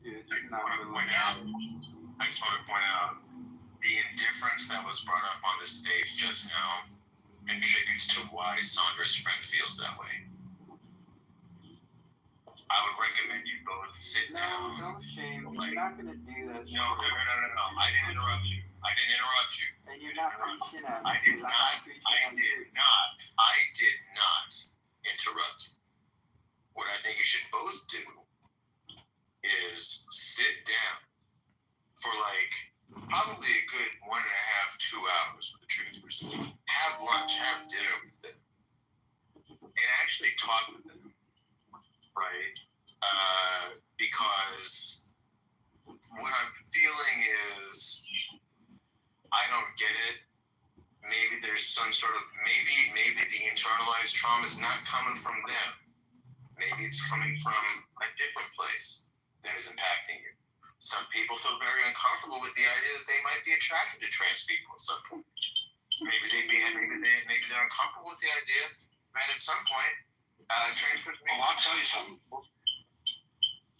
just not really. I just want to point out the indifference that was brought up on the stage just now contributes to why Sandra's friend feels that way. I would recommend you both sit down. No shame. You're not going to do that. No. I didn't interrupt you. And you're not preaching at me. I did not interrupt. What I think you should both do is sit down for probably a good 1.5, 2 hours with the truthers. Have lunch, have dinner with them, and actually talk with them, right? Because what I'm feeling is I don't get it. Maybe there's some sort of maybe the internalized trauma is not coming from them. Maybe it's coming from a different place that is impacting you. Some people feel very uncomfortable with the idea that they might be attracted to trans people at some point. Maybe they're uncomfortable with the idea that at some point trans people. I'll tell you something.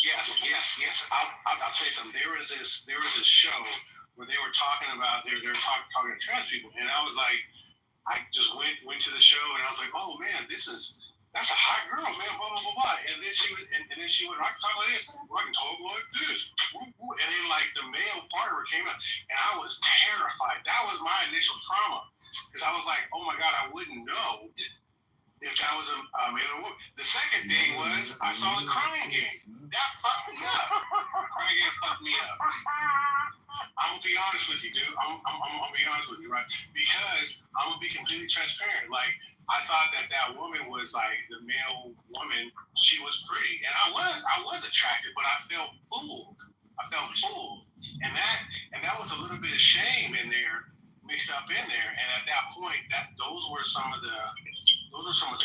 Yes. I'll tell you something. There was this show where they were talking about they were talking to trans people, and I was like, I just went to the show, and I was like, oh man, that's a hot girl, man, blah blah blah blah. And then she went, I can talk like this, I can talk like this, and then the male part of her came out, and I was terrified. That was my initial trauma, because I was like, oh my god, I wouldn't know if that was a man or woman. The second thing was I saw the Crying Game. That fucked me up. Crying Game fucked me up. I'm gonna be honest with you, dude. I'm gonna be honest with you, right? Because I'm gonna be completely transparent. I thought that woman was the male woman. She was pretty, and I was attracted, but I felt fooled. And that was a little bit of shame in there, mixed up in there. And at that point, those were some of the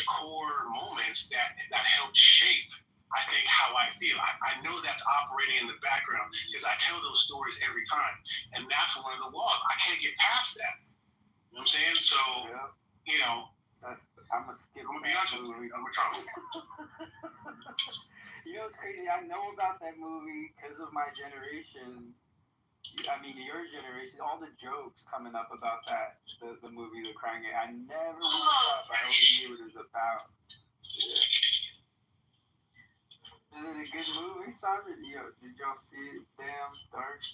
core moments that helped shape, I think, how I feel. I know that's operating in the background because I tell those stories every time, and that's one of the walls. I can't get past that. You know what I'm saying? So, I'm gonna skip. I'm gonna be honest with you. I'm gonna try. You know what's crazy? I know about that movie because of my generation. I mean, your generation. All the jokes coming up about that, the movie, The Crying Game. I never would have thought, but I always knew what it was about. Yeah. Is it a good movie, Sandra? Did y'all see it? Damn, dark.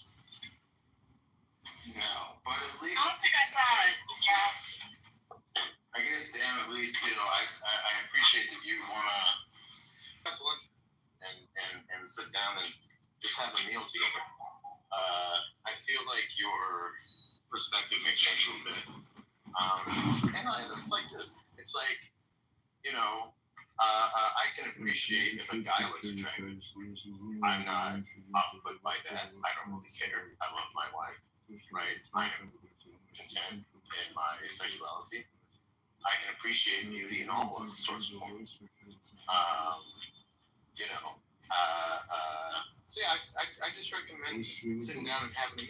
No, but at least I don't think I saw it. Yeah. I guess, damn, at least I appreciate that you wanna have lunch and sit down and just have a meal together. I feel like your perspective may change a little bit. And it's like this. It's like, I can appreciate if a guy looks attractive. I'm not off-put by that. I don't really care. I love my wife, right? I am content in my sexuality. I can appreciate beauty in all those sorts of forms. So yeah, I just recommend sitting down and having a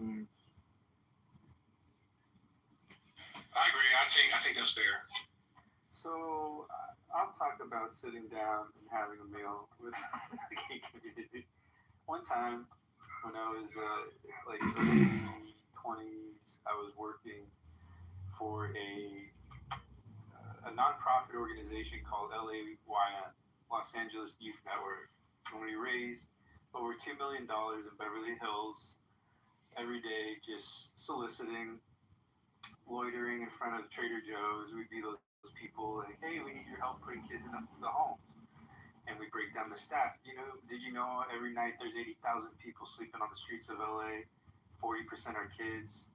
meal. I agree. I think that's fair. So I'll talk about sitting down and having a meal with the gay community. One time when I was early 20s, I was working for a nonprofit organization called LAYN, Los Angeles Youth Network. And we raised over $2 million in Beverly Hills every day, just soliciting, loitering in front of Trader Joe's. We'd be those people hey, we need your help putting kids in the homes. And we break down the stats. Did you know every night there's 80,000 people sleeping on the streets of LA? 40% are kids.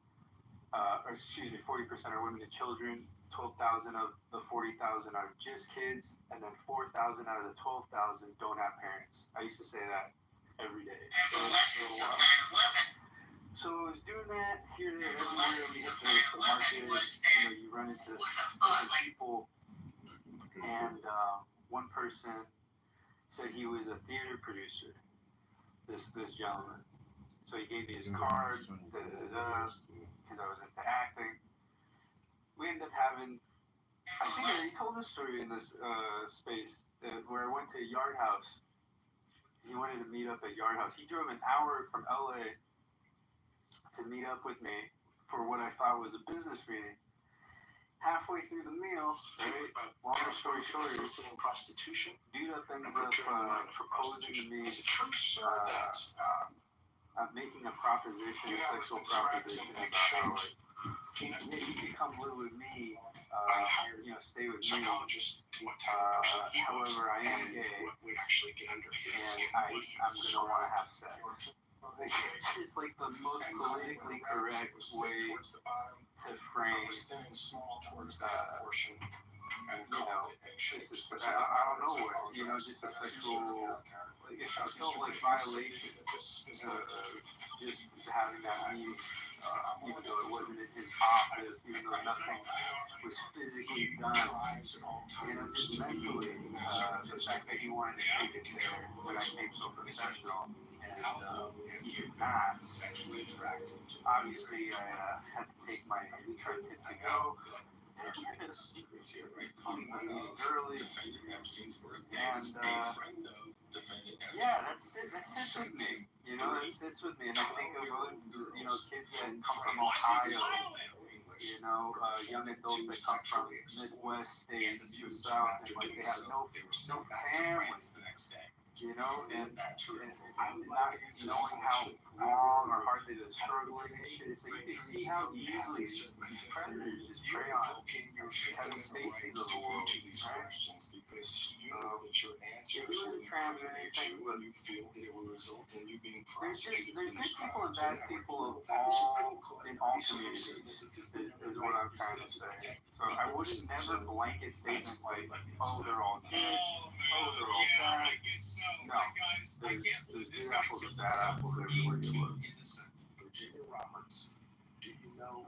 40% are women and children. 12,000 of the 40,000 are just kids, and then 4,000 out of the 12,000 don't have parents. I used to say that every day. So I was doing that here, there, everywhere. We hit the market. You run into different people, and one person said he was a theater producer. This gentleman. So he gave me his card, because I was into acting. We ended up having, I think I already told this story in this space, where I went to a yard house, he wanted to meet up at Yard House. He drove an hour from LA to meet up with me for what I thought was a business meeting. Halfway through the meal, right? Long story short, prostitution. dude up ends up proposing to me, making a proposition, a sexual proposition about how, like, yeah, you can come live with me, stay with me. However, I am gay, and I'm gonna want to have sex. It's just like the most politically correct way to frame, just I don't know what, just a sexual, like, it felt like violation, just having that meeting, even though it wasn't in his office, even though nothing was physically done, just mentally, the fact that he wanted to take it there, when I came so professional, and he did not. Obviously, I had to take my return tip to go. Early, and yeah, that sits with me. That sits with me, and I think of kids that come from Ohio, young adults that come from Midwest states to the South, and like they have no family. And not knowing how long or hard they are struggling and shit. So you can see how easily these predators just prey on Kevin Spacey's of the world, right? If you were to trans anything, but there's good people and bad people in all communities, is what I'm trying to say. So I wouldn't never blanket statement like, oh, they're all good, oh, they're all bad. No, there's good apples and bad apples everywhere you look. Virginia Roberts, do you know?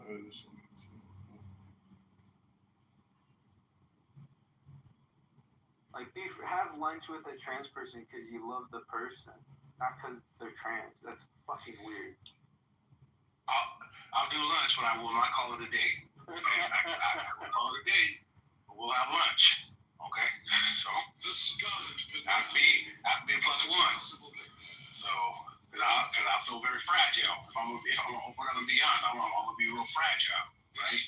Like, have lunch with a trans person because you love the person, not because they're trans. That's fucking weird. I'll do lunch, but I will not call it a date. Okay? I will call it a date, but we'll have lunch. Okay? So, have to be +1. So, because I feel very fragile. If I'm gonna be honest, I'm gonna be real fragile, right?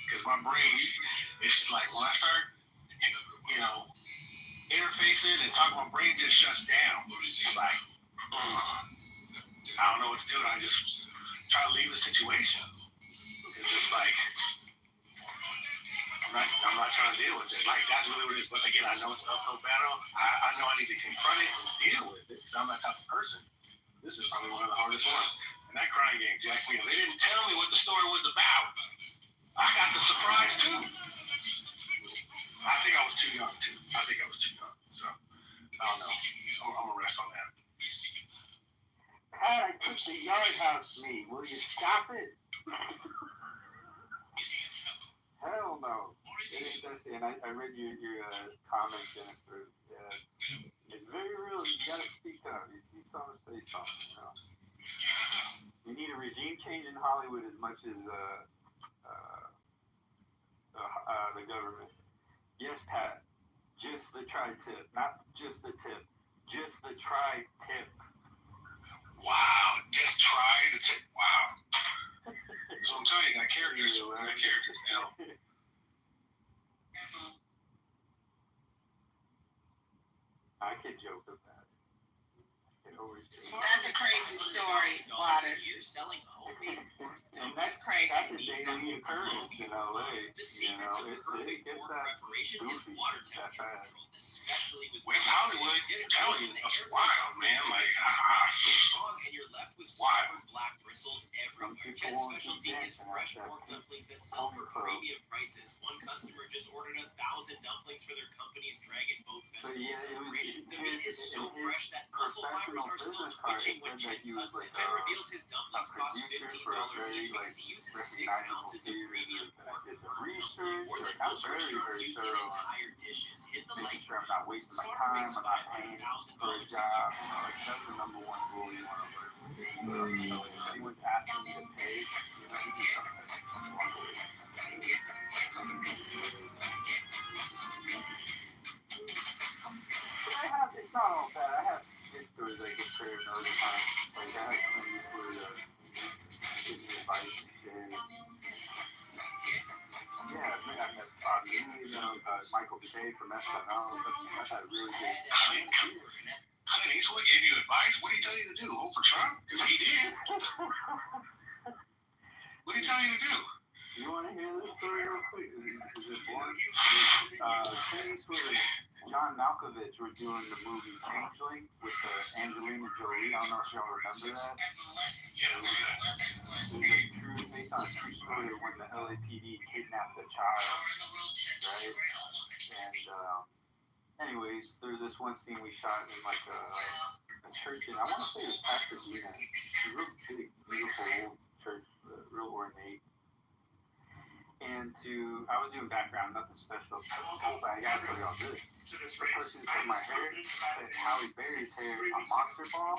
Because my brain, it's like when I start, interfacing and talking, my brain just shuts down. It's like, I don't know what to do. I just try to leave the situation. It's just like, I'm not trying to deal with it. Like, that's really what it is. But again, I know it's an uphill battle. I know I need to confront it and deal with it because I'm that type of person. This is probably one of the hardest ones. And that crying game jacks me up. They didn't tell me what the story was about. I got the surprise too. I think I was too young too. So, I don't know. I'm gonna rest on that. Pat, I took the Yard House meet. Will you stop it? Hell no. And I read your comment, Jennifer. It's very real. You gotta speak up. You see something, say something. We need a regime change in Hollywood as much as the government. Yes, Pat. Just the tri-tip, not just the tip. Just the tri-tip. Wow, just try the tip. Wow. So I'm telling you, that character's I could joke with that. That's a crazy story, Water. That's crazy. That's a daily occurrence in LA. It gets that West Hollywood, I'm telling you, that's wild, man. Like, wild. Jen's specialty is fresh pork dumplings that sell for premium prices. One customer just ordered 1,000 dumplings for their company's Dragon Boat Festival celebration. The meat is so fresh that muscle fibers are still twitching when Jen cuts it. Jen reveals his dumplings cost $15 each because he uses 6 ounces of premium pork per dumpling. Or like most restaurants use their entire dishes. Hit the like button. Farmer makes $500,000 a year. That's the number one rule you want to learn. Anyone's asking you to pay, But I have, it's not all bad. I have today from SNL. That had really good. Clint Eastwood gave you advice. What did he tell you to do? Vote for Trump? Because he did. What did he tell you to do? You want to hear this story real quick? Is it boring? Clint Eastwood and John Malkovich were doing the movie Changeling with Angelina Jolie. I don't know if y'all remember that. Yeah, It was based on a true story of when the LAPD kidnapped a child, right? And anyways, there's this one scene we shot in like a church, and I want to say it was Pasadena. It's a real big, beautiful old church, real ornate. And I was doing background, nothing special, but I gotta tell y'all this. The person who cut my hair said Halle Berry's hair on Monster Ball,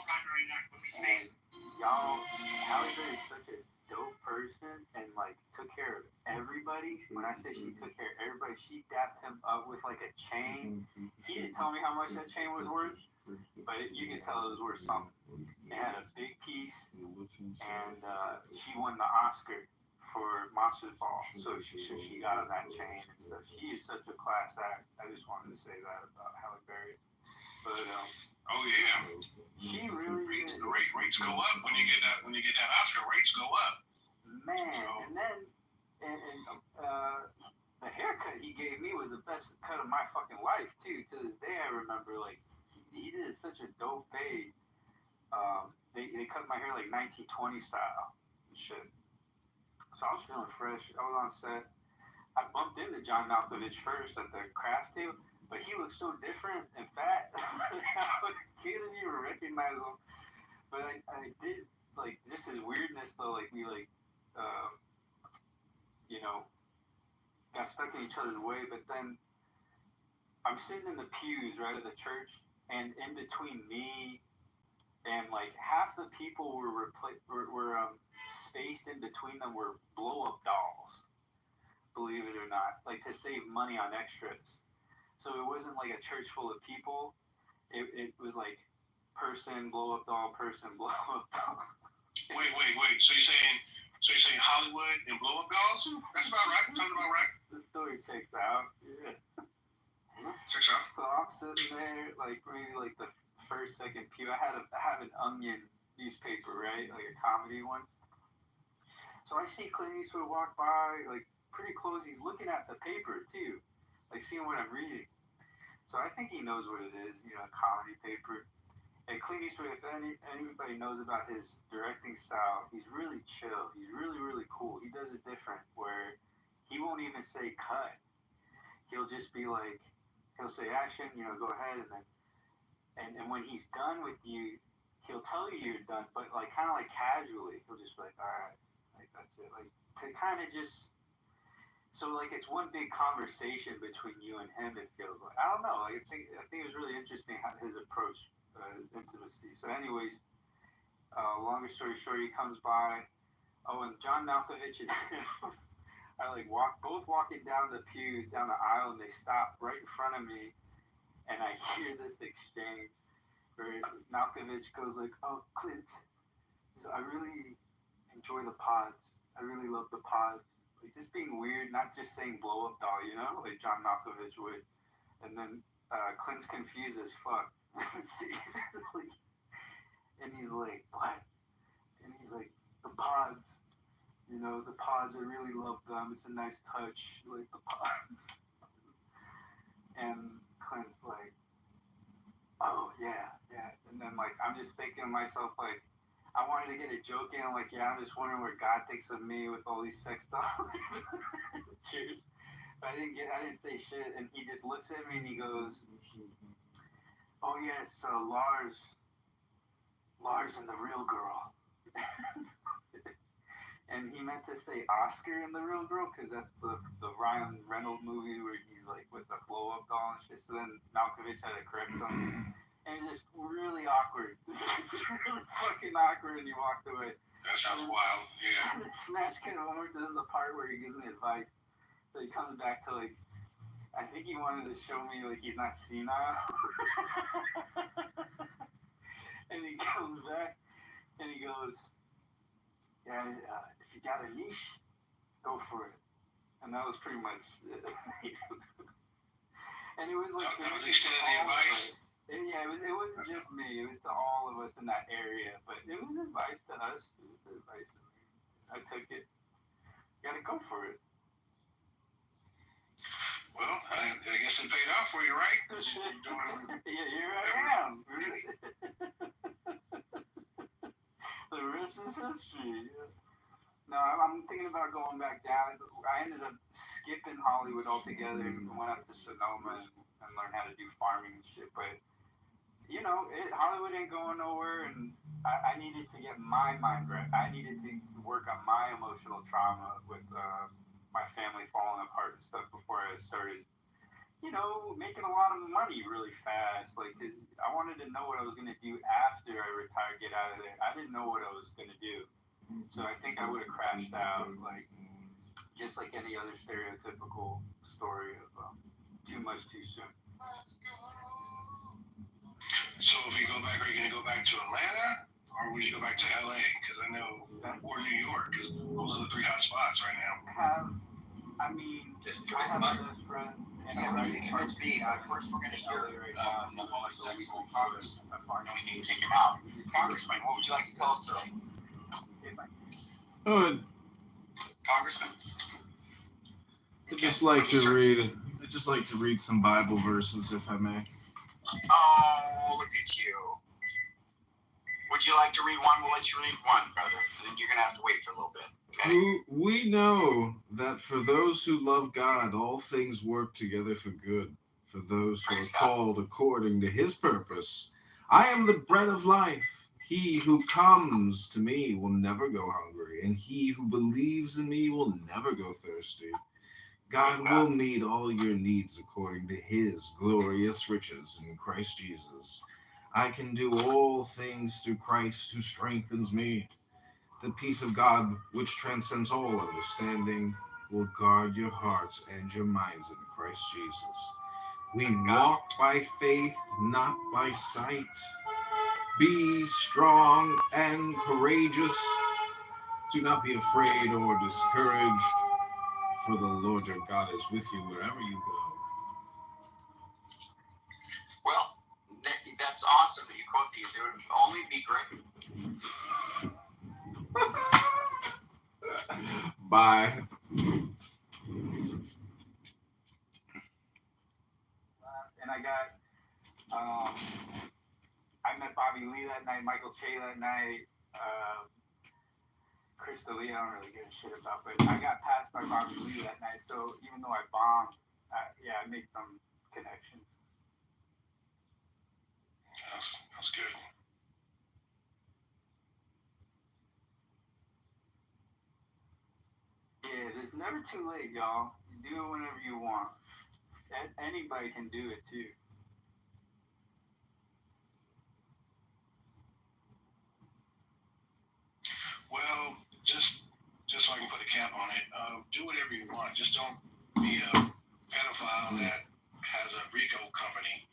and y'all, Halle Berry's such a dope person and like took care of everybody. When I say she took care of everybody, she dapped him up with like a chain. He didn't tell me how much that chain was worth, but you could tell it was worth something. It had a big piece, and she won the Oscar for Monster Ball, so she got on that chain and stuff. She is such a class act. I just wanted to say that about Halle Berry. But oh yeah, she really rates go up when you get that Oscar. Rates go up. Man, and then the haircut he gave me was the best cut of my fucking life too. To this day, I remember like he did such a dope fade. They cut my hair like 1920 style and shit. So I was feeling fresh. I was on set. I bumped into John Malkovich first at the craft table, but he looked so different and fat. I couldn't even recognize him. But I did, like, just his weirdness, though. Like, we, like, got stuck in each other's way. But then I'm sitting in the pews, right, of the church, and in between me and, like, half the people were spaced in between them were blow-up dolls, believe it or not, like to save money on extras. So it wasn't like a church full of people. It was like person, blow-up doll, person, blow-up doll. Wait. So you're saying Hollywood and blow-up dolls? That's about right. Sounds about right. The story checks out. Yeah. Checks out. So I'm sitting there, like maybe like the first, second pew. I have an Onion newspaper, right, like a comedy one. So I see Clint Eastwood walk by, like, pretty close. He's looking at the paper, too, like, seeing what I'm reading. So I think he knows what it is, a comedy paper. And Clint Eastwood, if anybody knows about his directing style, he's really chill. He's really, really cool. He does it different, where he won't even say cut. He'll just be like, he'll say action, go ahead, and then, and when he's done with you, he'll tell you you're done, but, like, kind of like casually. He'll just be like, all right. Like, that's it. Like, to kind of just, so, like, it's one big conversation between you and him, it feels like. I don't know. Like, I think it was really interesting how his approach, his intimacy. So, anyways, longer story short, he comes by. Oh, and John Malkovich and him are, like, both walking down the pews, down the aisle, and they stop right in front of me, and I hear this exchange where Malkovich goes, like, oh, Clint, I really enjoy the pods. I really love the pods. Like, just being weird, not just saying blow up doll, like John Malkovich would. And then Clint's confused as fuck. And he's like, what? And he's like, the pods. The pods, I really love them. It's a nice touch, like the pods. And Clint's like, oh, yeah. And then, like, I'm just thinking to myself, like, I wanted to get a joke in. I'm like, yeah, I'm just wondering what God thinks of me with all these sex dolls. Cheers. But I didn't say shit. And he just looks at me and he goes, oh yeah, it's Lars and the real girl. And he meant to say Oscar and the real girl, because that's the Ryan Reynolds movie where he's like with the blow up doll and shit. So then Malkovich had to correct him. And it's just really awkward. Really fucking awkward, and he walked away. That sounds wild, yeah. And the snatch kind of moment, this is the part where he gives me advice. So he comes back to, like, I think he wanted to show me, like, he's not senile. And he comes back, and he goes, yeah, if you got a niche, go for it. And that was pretty much it. And it was like that was the extent of the advice. Yeah, it wasn't just me. It was to all of us in that area. But it was advice to us. It was advice to me. I took it. Gotta go for it. Well, I guess it paid off for you, right? Yeah, here I am. The rest is history. No, I'm thinking about going back down. I ended up skipping Hollywood altogether and went up to Sonoma and learned how to do farming and shit. But Hollywood ain't going nowhere, and I needed to get my mind right. I needed to work on my emotional trauma with my family falling apart and stuff before I started, making a lot of money really fast. Like, 'cause I wanted to know what I was gonna do after I retired, get out of there. I didn't know what I was gonna do, so I think I would have crashed out, like just like any other stereotypical story of too much too soon. So if you go back, are you going to go back to Atlanta or would you go back to LA? Because I know, or New York, because those are the three hot spots right now. I have a best friend in LA. First, we're going to hear right now. Congressman. We need to take him out. Congressman, what would you like to tell us today? Congressman. I just like to read some Bible verses, if I may. Oh, look at you. Would you like to read one? We'll let you read one, brother. And then you're going to have to wait for a little bit. Okay? We know that for those who love God, all things work together for good, for those who are called according to his purpose. I am the bread of life. He who comes to me will never go hungry, and he who believes in me will never go thirsty. God will meet all your needs according to his glorious riches in Christ Jesus. I can do all things through Christ who strengthens me. The peace of God, which transcends all understanding, will guard your hearts and your minds in Christ Jesus. We walk by faith, not by sight. Be strong and courageous. Do not be afraid or discouraged, for the Lord your God is with you wherever you go. Well, that's awesome that you quote these. It would only be great. Bye. And I met Bobby Lee that night, Michael Che that night, Krista Lee, I don't really give a shit about, but I got passed by Bobby Lee that night, so even though I bombed, I made some connections. That's good. Yeah, there's never too late, y'all. You do it whenever you want. Anybody can do it, too. Well, just so I can put a cap on it, do whatever you want. Just don't be a pedophile that has a RICO company,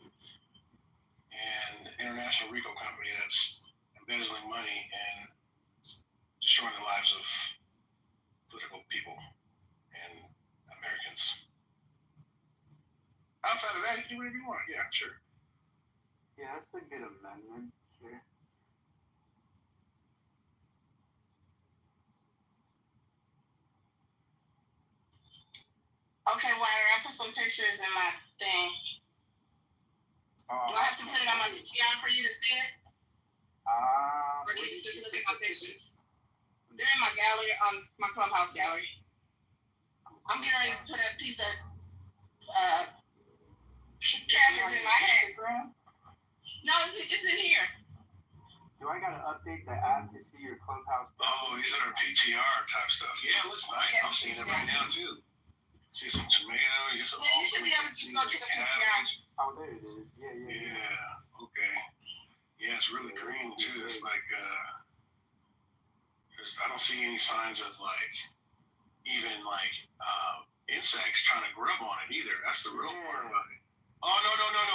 an international RICO company that's embezzling money and destroying the lives of political people and Americans. Outside of that, you do whatever you want. Yeah, sure. Yeah, that's a good amendment. Sure. Okay, Ryder, I put some pictures in my thing. Do I have to put it on my PTR for you to see it? Or can you just look at my pictures? They're in my gallery, my clubhouse gallery. I'm getting ready to put a piece of cabbage in my head. No, it's in here. Do I gotta update the app to see your clubhouse? Oh, these are PTR type stuff. Yeah, it looks nice. Yes, I'm seeing it right now too. See some tomato. You get some. Yeah, you should be able to just go to the PTR. Oh, there it is. Yeah. Yeah. Okay. Yeah, it's really green too. It's like I don't see any signs of even insects trying to grub on it either. That's the real part about it. Oh no!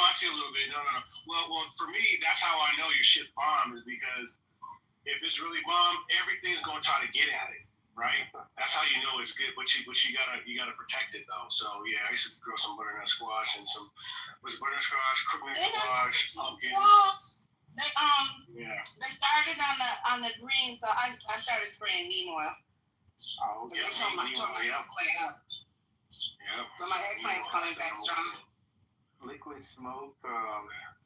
I see a little bit. No. Well, for me, that's how I know your shit bomb is because if it's really bomb, everything's gonna try to get at it, right? That's how you know it's good. But you gotta protect it though. So yeah, I used to grow some butternut squash and some butternut squash, crooked squash, pumpkins. They started on the green, so I started spraying neem oil. Oh, okay. I told my eggplant up. Yep. But my eggplant's coming back strong. Liquid smoke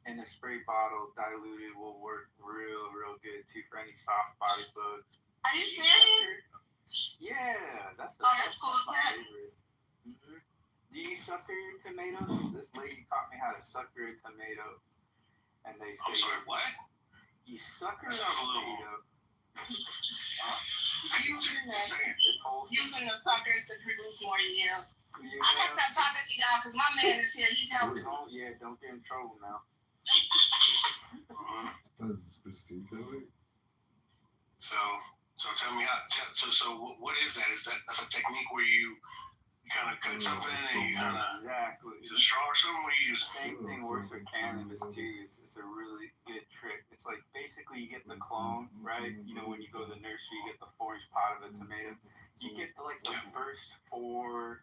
in a spray bottle diluted will work real good too for any soft body bugs. Are you serious? Yeah, that's cool as heck. Mm-hmm. Do you sucker your tomatoes? This lady taught me how to sucker a tomato, and they say, I'm sorry, what? You sucker that sounds a little. Using the suckers to produce more yield. Yeah. I gotta stop talking to y'all because my man is here. He's helping. Don't get in trouble now. That's Christine Kelly. So tell me what is that? That's a technique where you kind of cut something and you kind of use a straw or something? What do you use? Same thing works with cannabis too. It's a really good trick. It's like basically you get the clone, right? You know when you go to the nursery, you get the 4-inch pot of a tomato. You get the first 4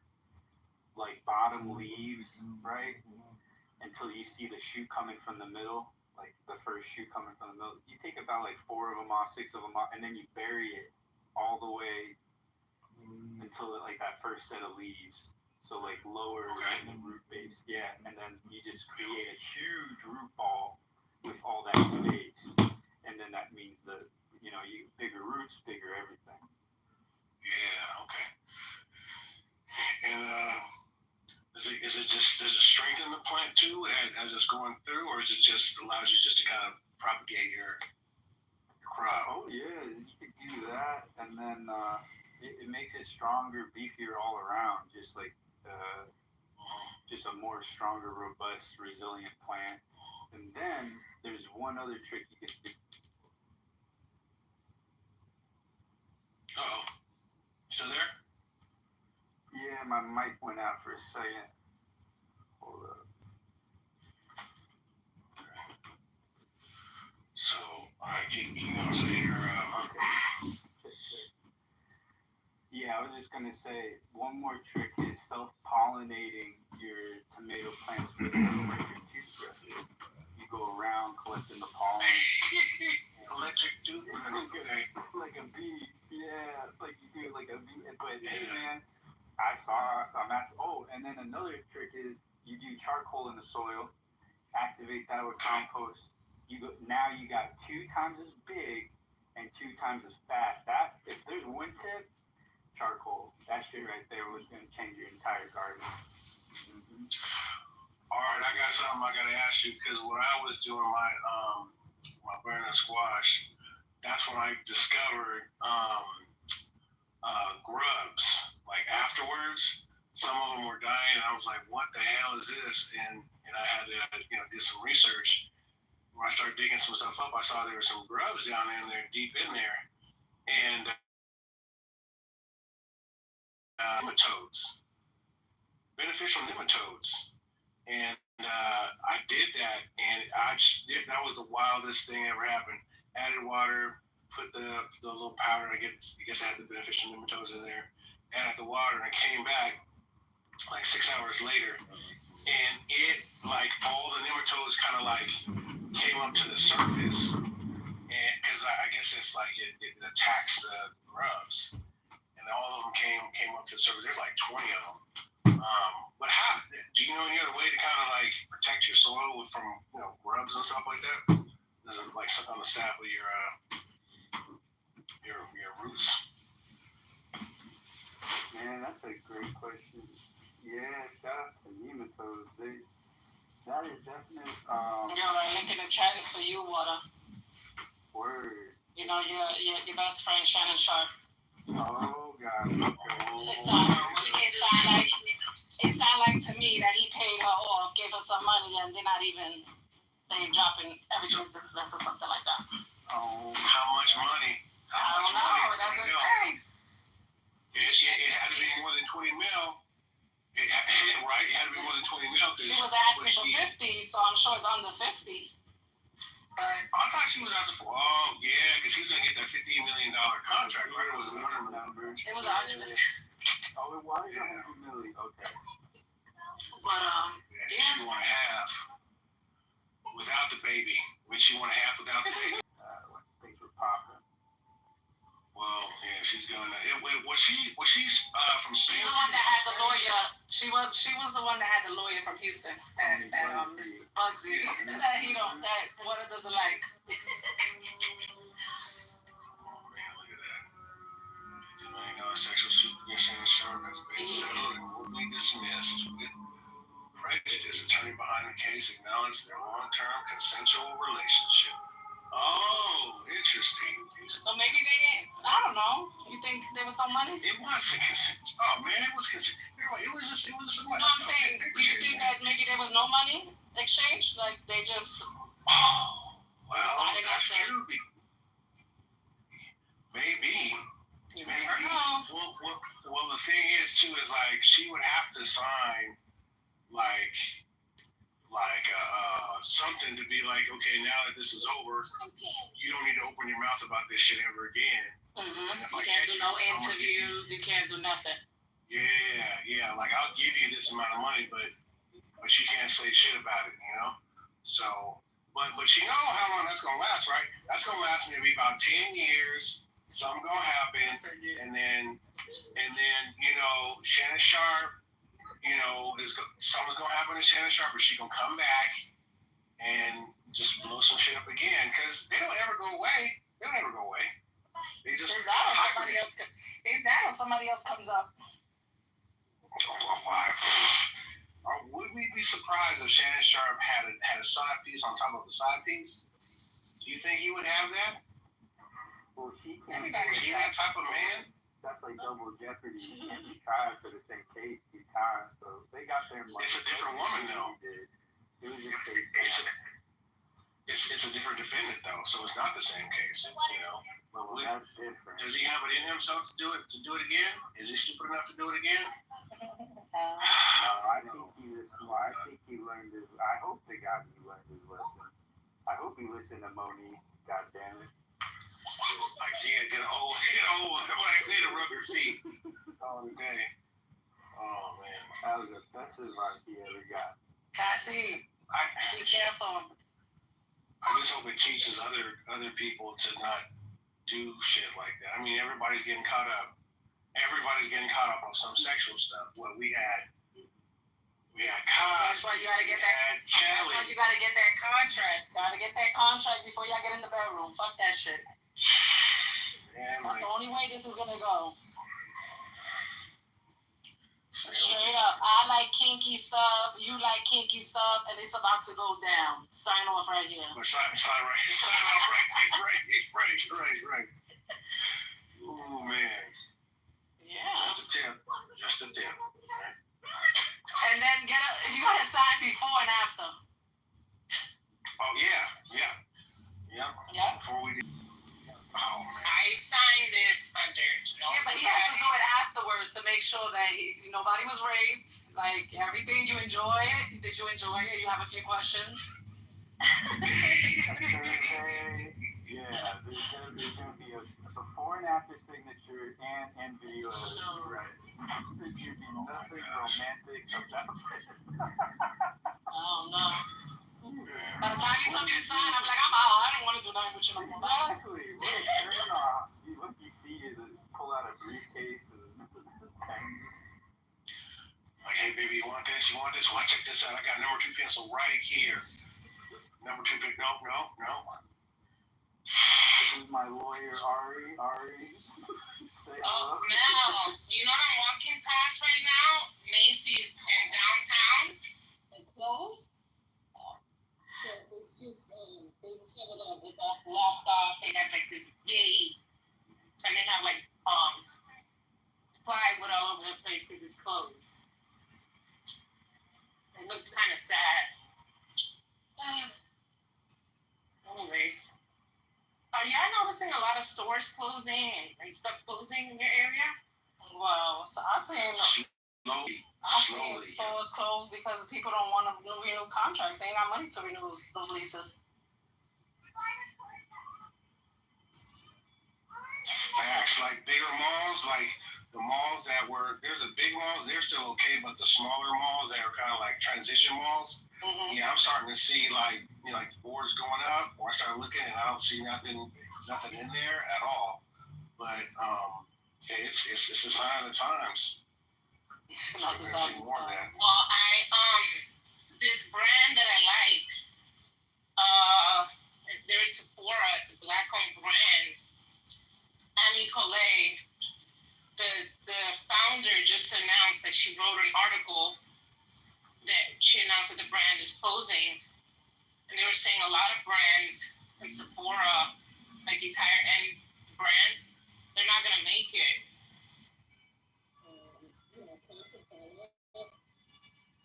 bottom leaves, right? Until you see the shoot coming from the middle, like the first shoot coming from the middle. You take about 4 of them off, 6 of them off, and then you bury it all the way until that first set of leaves. So lower than the root base. Yeah, and then you just create a huge root ball with all that space. And then that means that, you bigger roots, bigger everything. Yeah, okay. And is it just, does it strengthen the plant too as it's going through, or is it just allows you just to kind of propagate your crop? Oh yeah, you could do that, and then it makes it stronger, beefier all around, just a more stronger, robust, resilient plant. And then there's one other trick you can do. Uh-oh. Still there? Yeah, my mic went out for a second. Hold up. So, alright, keep going. So Okay. Yeah, I was just gonna say one more trick is self-pollinating your tomato plants with electric toothbrush. You go around collecting the pollen. Electric toothbrush. Okay. Like a bee. Yeah, like you do like a bee. But hey man, I saw mass. Oh, and then another trick is you do charcoal in the soil, activate that with compost. Now you got 2 times as big and 2 times as fast. That if there's one tip, charcoal. That shit right there was gonna change your entire garden. Mm-hmm. All right, I got something I gotta ask you because when I was doing my butternut squash, that's when I discovered grubs. Like afterwards, some of them were dying, and I was like, "What the hell is this?" And I had to do some research. When I started digging some stuff up, I saw there were some grubs down in there, deep in there, and nematodes, beneficial nematodes, and I did that, and that was the wildest thing ever happened. Added water, put the little powder. I guess I had the beneficial nematodes in there. Added the water, and I came back 6 hours later, and it all the nematodes kind of came up to the surface, and because I guess it's it attacks the grubs, and all of them came up to the surface. There's 20 of them. But how do you know any other way to kind of protect your soil from grubs and stuff like that? Does it suck on the sap of your roots? Man, that's a great question. Yeah, shout out to nematodes. That is definite. Link in the chat is for you, Water. Word. Your best friend Shannon Sharp. Oh God. It sound like to me that he paid her off, gave her some money, and they dropping everything to us or something like that. Oh, how much money? I don't know. That's a thing. It had to be more than 20 mil. It had to be more than 20 mil. She was asking for 50, so I'm sure it's under 50. I thought she was asking for, because he's going to get that $15 million contract, right? It was another number. It was 100 million. Oh, it was 100 million. Okay. But She want half without the baby. When she want half without the baby. Things were popping. Well, yeah, she's gonna. Was she from? she's the one that had the lawyer. She was the one that had the lawyer from Houston. That Mr. Bugsy. That Water doesn't like. Sexual supervision insurance based settled and will be dismissed with prejudice. Attorney behind the case acknowledged their long-term consensual relationship. Oh, interesting. So maybe they didn't. I don't know. You think there was no money? It wasn't consent. Oh man, it was consent. It was just No, I'm saying, do you think that maybe there was no money exchange? Like they just. Oh, well, that's true. Maybe. You never know. Well, the thing is too is like she would have to sign like something to be like, okay, now that this is over, you don't need to open your mouth about this shit ever again. Mm-hmm. You can't do no interviews. You can't do nothing. Yeah. Like I'll give you this amount of money, but you can't say shit about it, you know. So, but you know how long that's gonna last, right? That's gonna last maybe about 10 years. Something gonna happen, and then you know Shannon Sharp, you know something's gonna happen to Shannon Sharp, but she gonna come back and just blow some shit up again because they don't ever go away. They don't ever go away. They just somebody else. Is that or somebody else comes up? Or would we be surprised if Shannon Sharp had a side piece on top of a side piece? Do you think he would have that? Well, she can't. Is he that type of man? That's like double jeopardy. You can't be tried for the same case 2 times. So they got their money. It's a different woman, though. It was just it's a different defendant, though. So it's not the same case. You know. Well, that's different. Does he have it in himself to do it again? Is he stupid enough to do it again? No, I think he was smart. I think he learned his. I hope the guy he learned his lesson. I hope he listened to Monique. God damn it. Like, yeah, get old, like, need to rub your feet all day. Oh, man. That was the best advice he ever got. Cassie, be careful. I just hope it teaches other people to not do shit like that. I mean, everybody's getting caught up. Everybody's getting caught up on some sexual stuff. Well, we had Kyle. That's why you gotta get that. Kelly. That's why you gotta get that contract. Gotta get that contract before y'all get in the bedroom. Fuck that shit. Yeah, that's the only way this is gonna go. So, straight up, I like kinky stuff. You like kinky stuff, and it's about to go down. Sign off right here. Sign off right. Oh man. Yeah. Just a tip. And then you gotta sign before and after. Oh yeah. Yeah. Before we do. Oh man. I signed this under. Yeah, but he has to do it afterwards to make sure that nobody was raped. Like everything, you enjoy it. Did you enjoy it? You have a few questions. Yeah, there's gonna be a before and after signature and video. Right. There should be nothing romantic about it. Oh no. By the time you tell me to sign, I'm like, I'm out. I didn't want to do nothing with you no more. Exactly. What you see is pull out a briefcase and like, hey baby, you want this? Well, check this out. I got number 2 pencil right here. Number 2 pick. No. This is my lawyer, Ari. Oh, Mel, you know what I'm walking past right now? Macy's in downtown. They closed. So it's just, they just have it up. It's all blocked off. They have like this gate. And they have like, plywood all over the place because it's closed. It looks kind of sad. Anyways. Are y'all noticing a lot of stores closing and stuff closing in your area? Well, so I've seen stores close because people don't want to renew contracts. They ain't got money to renew those leases. Facts. Like bigger malls, like malls, they're still okay, but the smaller malls that are kind of like transition malls, Mm-hmm. yeah, I'm starting to see like like boards going up, or I start looking and I don't see nothing in there at all. But yeah, it's a sign of the times. So we're gonna see more of that. Well, this brand that I like, there is Sephora. It's a black-owned brand. Amy Collet, the founder, just announced that she wrote an article that she announced that the brand is closing, and they were saying a lot of brands in Sephora, like these higher-end brands, they're not gonna make it.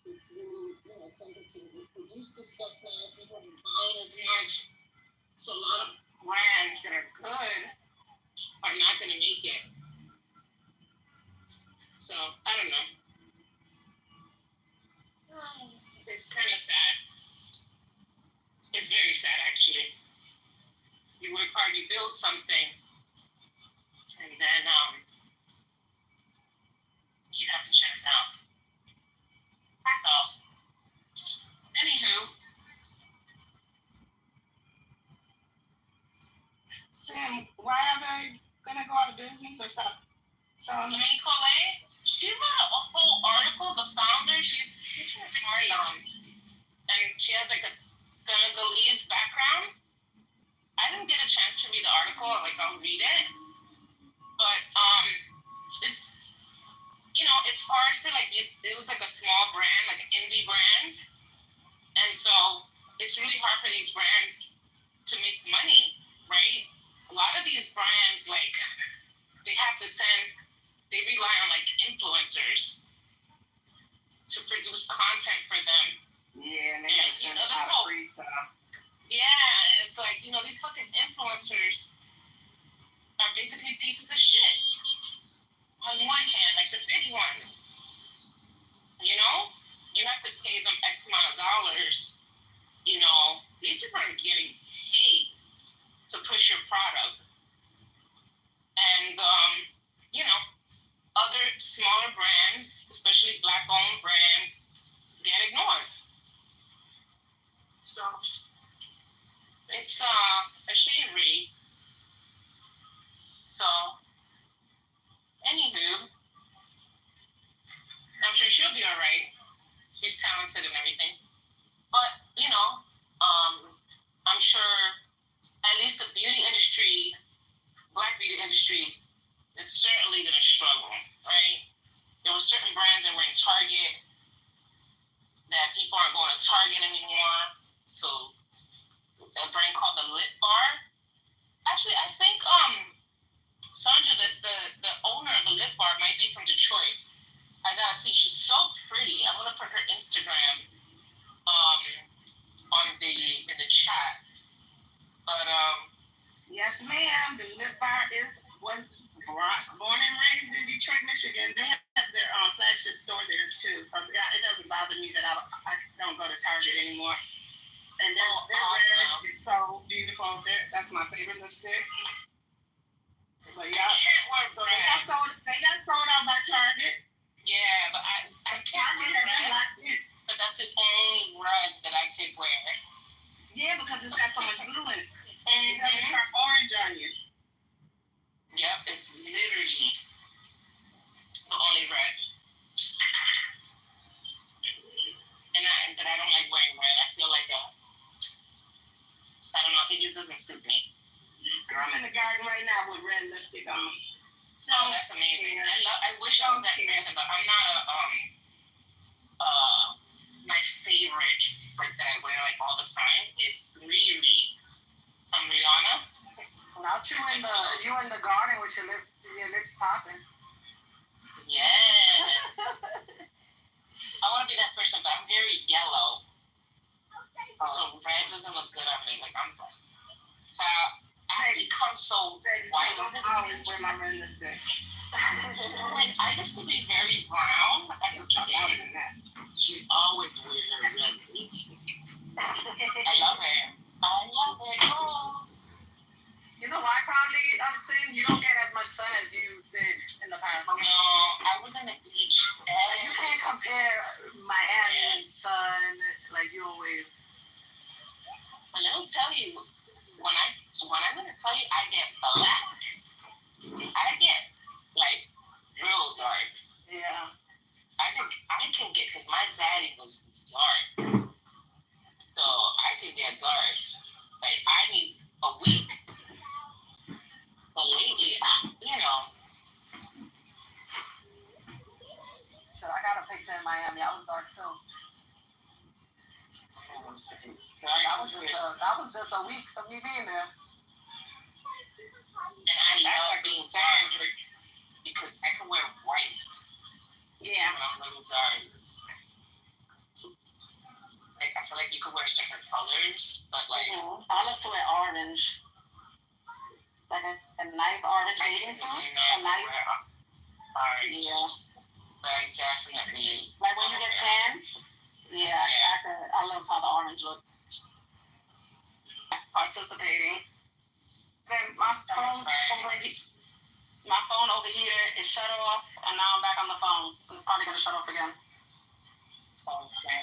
It's really, expensive to produce this stuff now. People aren't buying as much. So a lot of brands that are good are not going to make it. So, I don't know. It's kind of sad. It's very sad, actually. You work hard, you build something, and then you have to shut it down. Anywho, Sam, why are they gonna go out of business or stop? So Amy Collet, she wrote a whole article. The founder, she's from Harlem, and she has like a Senegalese background. I didn't get a chance to read the article. I'll read it, but it's it's hard for it was like a small brand, like an indie brand. And so it's really hard for these brands to make money, right? A lot of these brands, they rely on influencers to produce content for them. Yeah, and they have to send out free stuff. Yeah, and it's these fucking influencers are basically pieces of shit. On one hand, the big ones, you have to pay them X amount of dollars. These people are getting paid to push your product. And, other smaller brands, especially black-owned brands, get ignored. So, it's a shame, really. So, anywho, I'm sure she'll be all right. She's talented and everything. But, I'm sure at least the beauty industry, black beauty industry, is certainly going to struggle, right? There were certain brands that were in Target that people aren't going to Target anymore. So, it's a brand called the Lip Bar. Actually, I think Sandra, the owner of the Lip Bar, might be from Detroit. I gotta see. She's so pretty. I'm gonna put her Instagram in the chat. But yes, ma'am. The Lip Bar was born and raised in Detroit, Michigan. They have their flagship store there too. So it doesn't bother me that I don't go to Target anymore. And their awesome. Red is so beautiful. That's my favorite lipstick. But yeah, so they got sold out by Target. Yeah, but I can't wear red. But that's the only red that I could wear. Yeah, because it's got so much blue in it. Mm-hmm. It doesn't turn orange on you. Yep, it's literally the only red. But I don't like wearing red. I feel like I don't know. It just doesn't suit me. Girl, I'm in the garden right now with red lipstick on. Oh, that's amazing. I wish I was that person, but I'm not my favorite that I wear all the time is Riri from Rihanna. Not you in the garden with your lips popping. Yes. I want to be that person, but I'm very yellow. So red doesn't look good on me. I'm I become so white. I always wear my red lipstick. I used to be very brown as a kid. She always wears her red lipstick. I love it. Girls. You know why probably, Sin, you don't get as much sun as you did in the past. No, I was in the beach. Like, you can't compare Miami, sun, like you always. But let me tell you, when I'm gonna tell you, I get black. I get like real dark. Yeah. I can get, because my daddy was dark, so I can get dark. Like I need a week, but lately, you know. So I got a picture in Miami. I was dark too. That was just a week of me being there. And I love being dark because I can wear white. Yeah. When I'm really dark. Like I feel like you could wear certain colors, but like I love to wear orange. Like a nice orange bathing suit. A nice orange. Yeah. Like definitely. Like when you get tans. Yeah. I love how the orange looks. Participating. Then my phone over here is shut off, and now I'm back on the phone. It's probably gonna shut off again. Okay.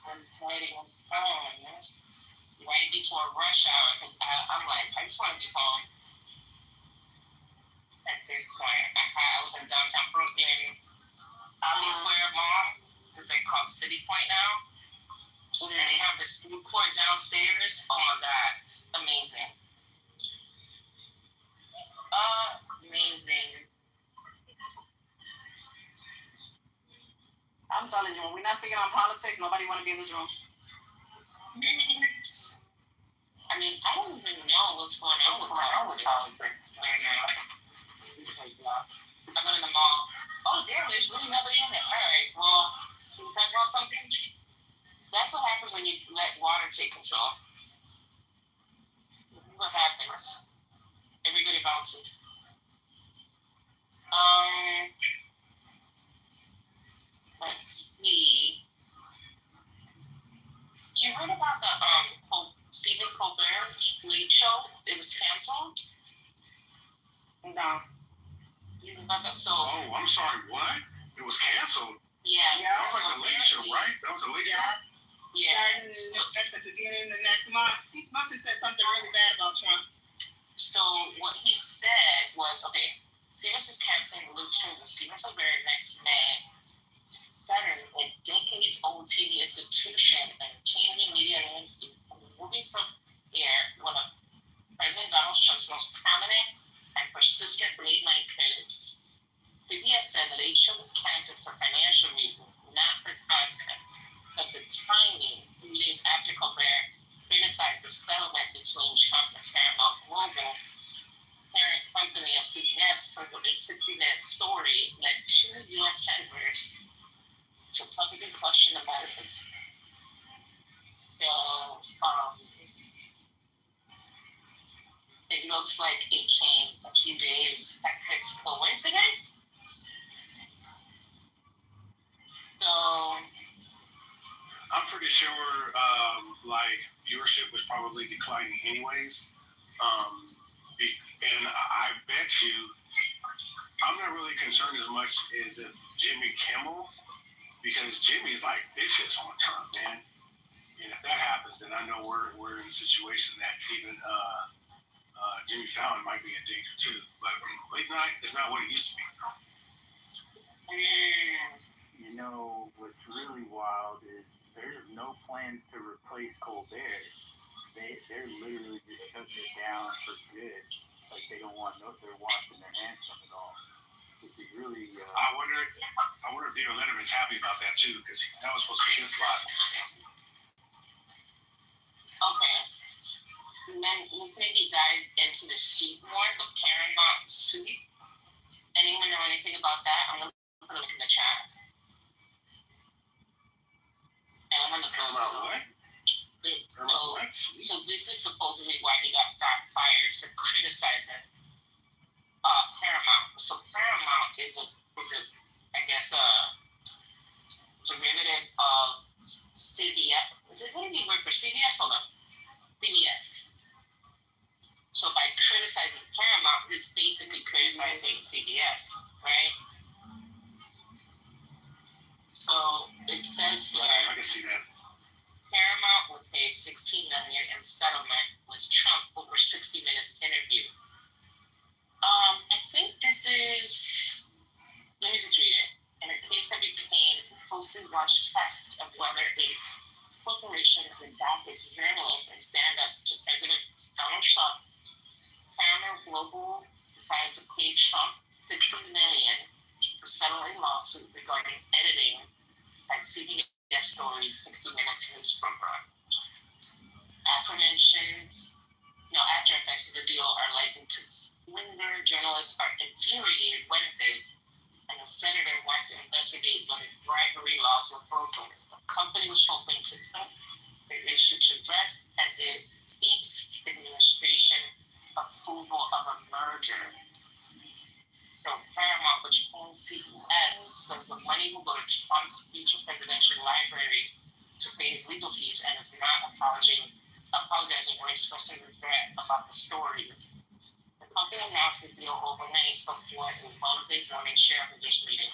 I'm waiting on the phone right before rush hour. I'm like, I just want to be home. At this point, I was in downtown Brooklyn, Abbey Square Mall, because they called City Point now. And they have this food court downstairs. Oh my God, amazing. Amazing. I'm telling you, when we're not speaking on politics, nobody want to be in this room. I mean, I don't even know what's going on with politics right now. I'm in the mall. Oh, damn, there's really nobody in there. All right, well, can you talk about something? That's what happens when you let water take control. What happens? Everybody bounces. Let's see. You heard about the Stephen Colbert Late Show? It was canceled. No. You heard about that? So. Oh, I'm sorry. What? It was canceled. Yeah. That was like a late show, right? That was a late show. Yeah. At the beginning of the next month, he must have said something really bad about Trump. So what he said was, okay, CBS is canceling the Luke Show with Stephen Colbert next May. Better a decades-old TV institution and changing media landscape moving from air one of President Donald Trump's most prominent and persistent late-night critics. CBS said the Late Show was canceled for financial reasons, not for content. But the timing, 3 days after Colbert criticized the settlement between Trump and Paramount Global, parent company of CBS, for the 60-minute story, led 2 U.S. senators to publicly question the benefits. So, it looks like it came a few days after coincidence. So, I'm pretty sure, viewership was probably declining anyways. And I bet you, I'm not really concerned as much as Jimmy Kimmel, because Jimmy's like, this shit's on Trump, man. And if that happens, then I know we're in a situation that even Jimmy Fallon might be in danger too. But late night is not what it used to be. You know, what's really wild is there's no plans to replace Colbert. They're literally just shutting it down for good. Like they're washing their hands from it all. Which is really. I wonder if David Letterman's happy about that too, because that was supposed to be his lot. okay. And then let's maybe dive into the suit more, the Paramount suit. Anyone know anything about that? I'm going to put a link in the chat. And I'm going to post so this is supposedly why he got fired for criticizing Paramount. So Paramount is a derivative of CBS. Is it going to be work for CBS? Hold on. CBS. So by criticizing Paramount is basically criticizing CBS, right? So it says here, I can see that. Paramount would pay $16 million in settlement with Trump over 60 Minutes interview. I think this is, let me just read it. In a case that became a closely watched test of whether a corporation would back its journalists and stand us to President Donald Trump, Paramount Global decided to pay Trump $60 million to settle a lawsuit regarding editing at CBS story 60 Minutes news program. Aforementioned, after effects of the deal are likely to linger. Journalists are infuriated Wednesday, and the senator wants to investigate whether bribery laws were broken. The company was hoping to take the issue to rest as it seeks administration approval of a merger. So Paramount, which owns CBS, says the money will go to Trump's future presidential library to pay his legal fees and is not apologizing or expressing regret about the story. The company announced the deal overnight before a Wednesday morning shareholders meeting.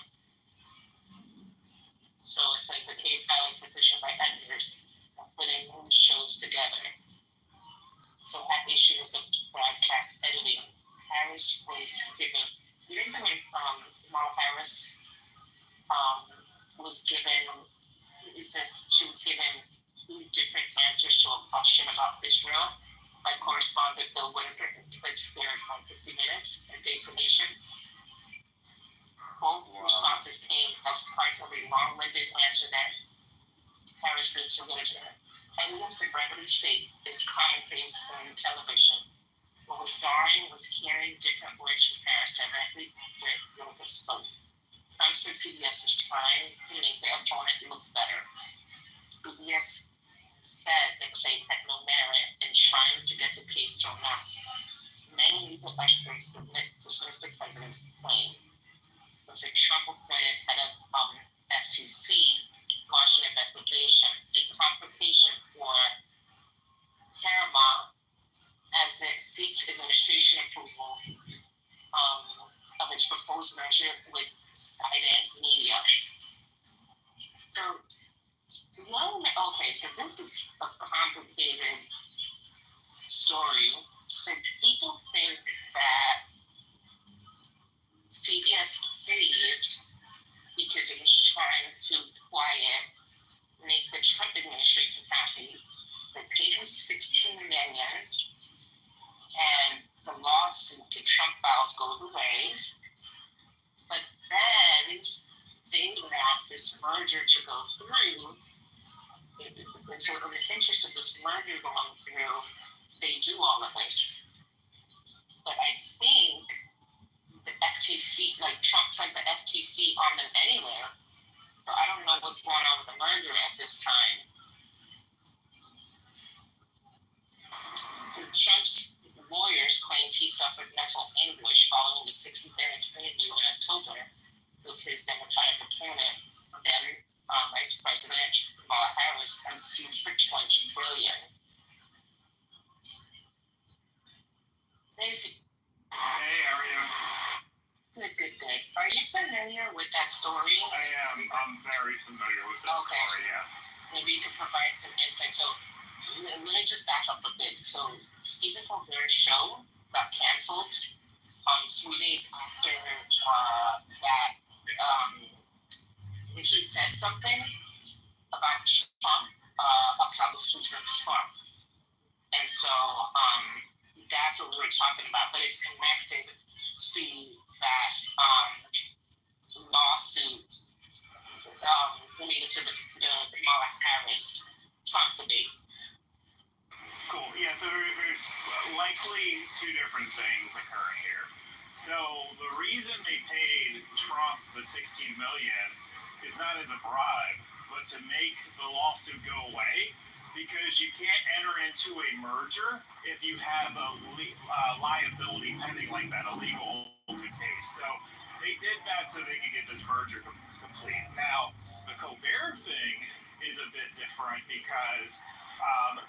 So it's like the case highlights decision by editors of putting news shows together. So had issues of broadcast editing. Harris was given, Kamala Harris was given, it says she was given different answers to a question about Israel by correspondent Bill Windsor with their 60 Minutes and Face the Nation. Both responses came as parts of a long-winded answer that Harris gave to Windsor. Editing for brevity's sake is commonplace in television. What was jarring was hearing different words from Harris directly where Windsor spoke. Trump said CBS was trying to make their opponent look better. CBS said that they had no merit in trying to get the case thrown out. Many legal experts dismissed the president's claim. Was a Trump-appointed head of FTC launched an investigation, a complication for Paramount as it seeks administration approval of its proposed merger with Skydance Media. So this is a complicated story. So people think that CBS caved because it was trying to make the Trump administration happy. They paid him $16 million, and the lawsuit the Trump files goes away. But then they want this merger to go through. And so in the interest of this merger going through, they do all of this. But I think the FTC, like Trump's like the FTC on them anywhere. So I don't know what's going on with the merger at this time. Trump's lawyers claimed he suffered mental anguish following the 60 Minutes interview in October with his Democratic opponent, then Vice President Kamala Harris, and sued for $20 billion. Hey, how are you? Good day. Are you familiar with that story? I am. I'm very familiar with this story, yes. Maybe you could provide some insight. So let me just back up a bit. So Stephen Colbert's show got canceled 3 days after that. He said something about Trump, about the suit for Trump. And so that's what we were talking about, but it's connected to that lawsuit related to the Kamala Harris Trump debate. Cool. Yeah, so there's likely two different things occurring here. So the reason they paid Trump the $16 million is not as a bribe, but to make the lawsuit go away, because you can't enter into a merger if you have a liability pending like that, a legal case. So they did that so they could get this merger complete. Now, the Colbert thing is a bit different because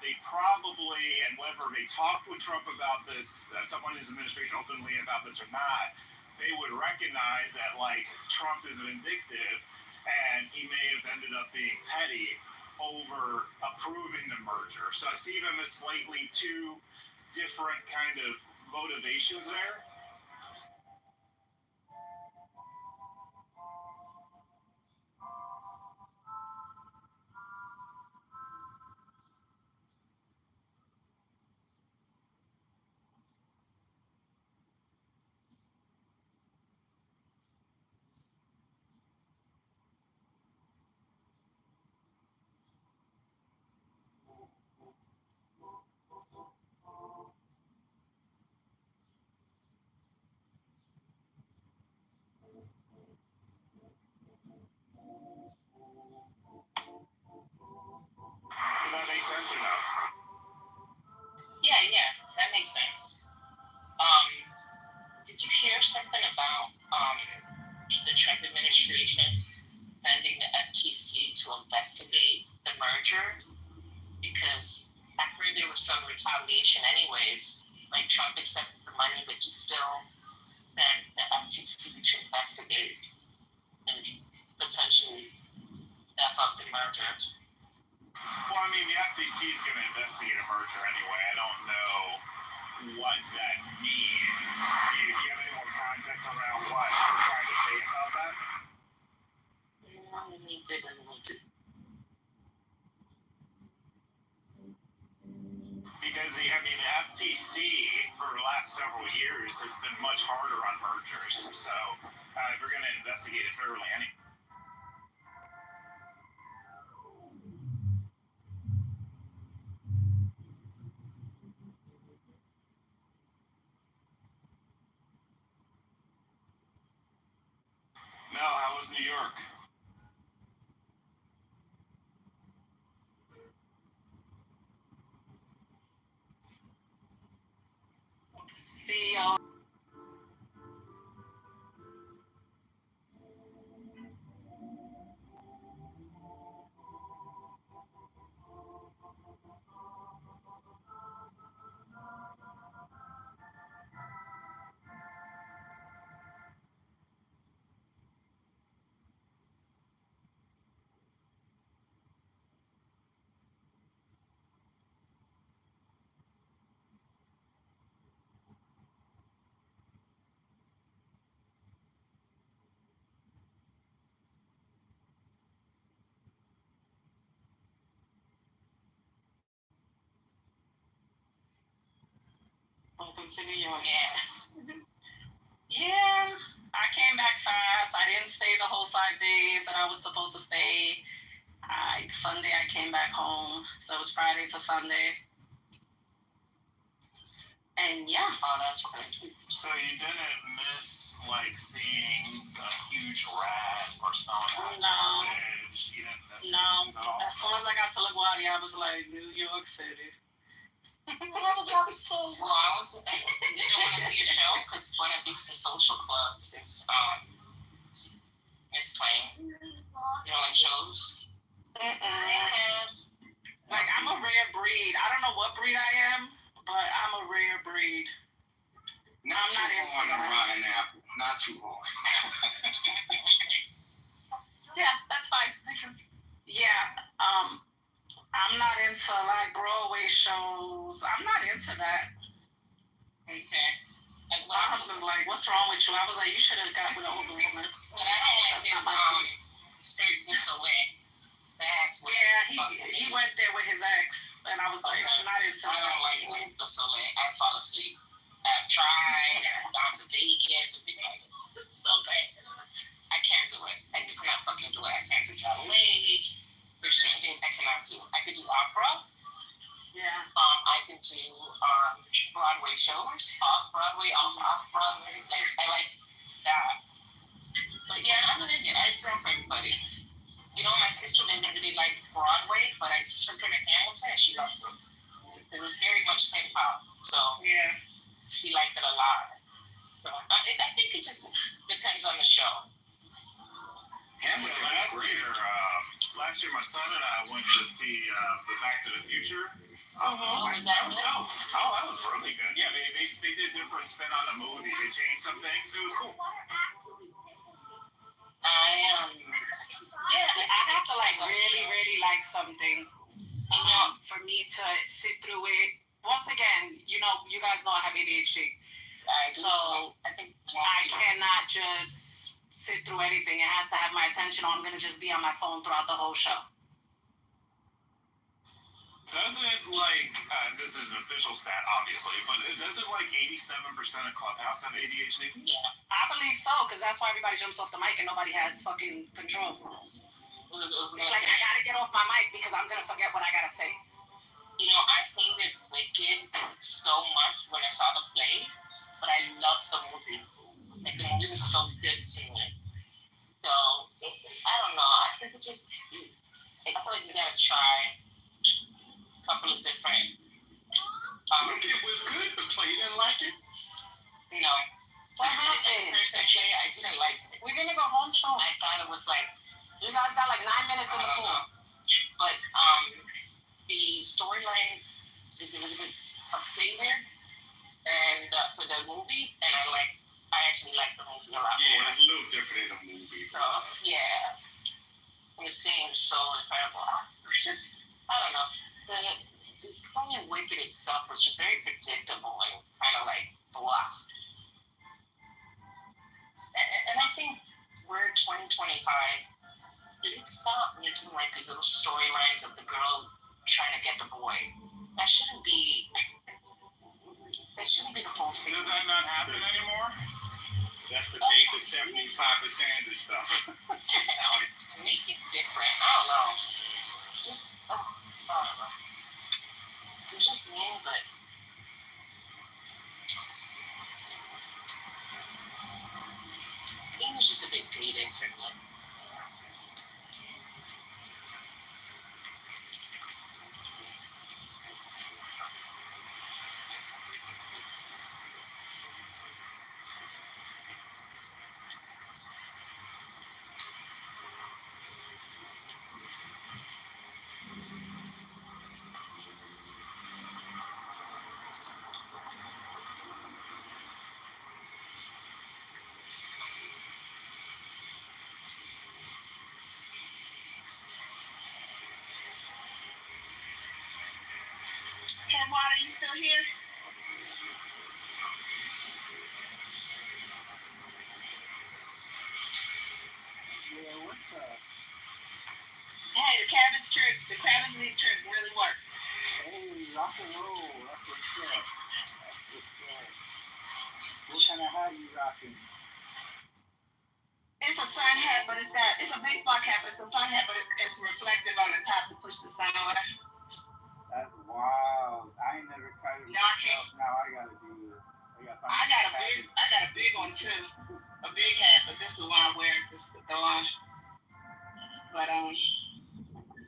They probably, and whether they talked with Trump about this, someone in his administration openly about this or not, they would recognize that, like, Trump is vindictive, and he may have ended up being petty over approving the merger. So I see them as slightly two different kind of motivations there. Does that make sense or no? Yeah, that makes sense. Did you hear something about the Trump administration sending the FTC to investigate the merger? Because I heard there was some retaliation anyways. Like, Trump accepted the money, but he still sent the FTC to investigate and potentially F up the merger. Well, I mean, the FTC is going to investigate a merger anyway. I don't know what that means. Do you have any more context around what we're trying to say about that? Because the FTC for the last several years has been much harder on mergers. So we're going to investigate it thoroughly anyway. Mel, how was New York? See y'all. Welcome to New York. Yeah, I came back fast. I didn't stay the whole 5 days that I was supposed to stay. Sunday I came back home, so it was Friday to Sunday. And yeah. Oh, that's crazy. So you didn't miss, like, seeing a huge rat or something? No. You didn't miss No. things at all? As soon as I got to LaGuardia, I was like, New York City. Well, I didn't want to see a show because Buena Vista Social Club is playing. You don't like shows? Like, I'm a rare breed. I don't know what breed I am, but I'm a rare breed. Not too hard on a rotten apple. Not too hard. Yeah, that's fine. Yeah, I'm not into, like, Broadway shows. I'm not into that. Okay. Like, my husband's like, what's wrong with you? I was like, you should have got with an older woman. What I don't like is Straight This Away. Yeah, he went there with his ex, and I was like, I'm not into that. I don't like Straight This Away. I fall asleep. I've tried. I've gone to Vegas. And like, it's so bad. I can't do it. I cannot fucking do it. I can't do travel age. There's certain things I cannot do. I could do opera. Yeah. I can do Broadway shows, off-Broadway, off-Broadway. Like, I like that. But yeah, I'm gonna get it. It's not for everybody. You know, my sister didn't really like Broadway, but I just took her to Hamilton and she loved it. Because it's very much hip-hop. So Yeah. she liked it a lot. So I think it just depends on the show. Hamilton last year, my son and I went to see the Back to the Future. Was that good? That was really good. Yeah, they did different spin on the movie. They changed some things. It was cool. I have to like really like something, for me to sit through it. Once again, you guys know I have ADHD. So I cannot just sit through anything. It has to have my attention, or I'm gonna just be on my phone throughout the whole show. Doesn't this is an official stat, obviously, but doesn't 87% of Clubhouse have ADHD? Yeah, I believe so, because that's why everybody jumps off the mic and nobody has fucking control. It's like I gotta get off my mic because I'm gonna forget what I gotta say. I hated Wicked so much when I saw the play, but I loved the movie. Like, the movie was so good to me. So, I don't know. I think I feel like we gotta try a couple of different. Wicked was good, the play, you didn't like it? No. What happened? Person play, I didn't like it. We're gonna go home soon. I thought it was you guys got 9 minutes in the pool. But the storyline is a little bit updated and for the movie, and I actually like the movie a lot more. Yeah, it's a little different in the movie. So yeah, and it seems so incredible. It's just, I don't know, the playing Wicked itself was just very predictable and kind of blah. And I think we're 2025. Let's stop making these little storylines of the girl trying to get the boy. That shouldn't be the whole thing. Does that not happen anymore? That's the base of 75% of this stuff. Make it different. I don't know. Just, I don't know. It's just me, but it was just a bit dated for me. Water, you still here? Yeah, what's up? Hey, the cabbage leaf trick really worked. Hey, rock and roll. That's what's up. That's what's up. What kind of hat you rocking? It's a sun hat, but it's a baseball cap. It's a sun hat, but it's reflective on the top to push the sun away. That's wild. I ain't never tried it myself. Now I gotta do this. I got a big one too. A big hat, but this is the one I wear just to throw on. But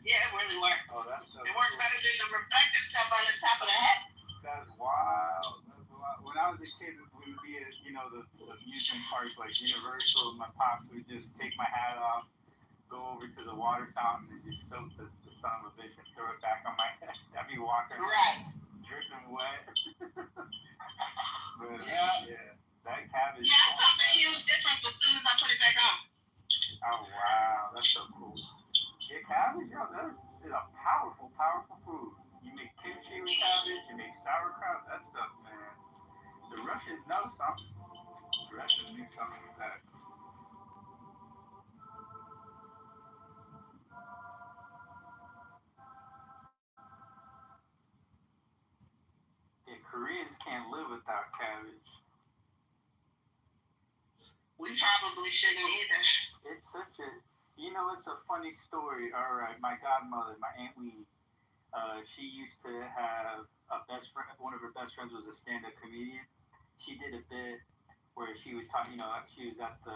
yeah, it really works. Oh, that's so it works better than the reflective stuff on the top of the hat. That's wild. When I was a kid, we would be at the amusement parks like Universal. My pops would just take my hat off, go over to the water fountain, and just soak the son of a bitch and throw it back on my head. I'd be walking right, dripping wet. But yeah, that cabbage. Yeah, I felt a huge difference as soon as I put it back on. Oh wow, that's so cool. Yeah, cabbage, that is a powerful, powerful food. You make kimchi with cabbage, you make sauerkraut, that stuff, man. The Russians know something. The Russians knew something with that. Yeah, Koreans can't live without cabbage. We probably shouldn't either. It's such a, it's a funny story. All right, my godmother, my Aunt Weenie, she used to have a best friend. One of her best friends was a stand-up comedian. She did a bit where she was talking, she was at the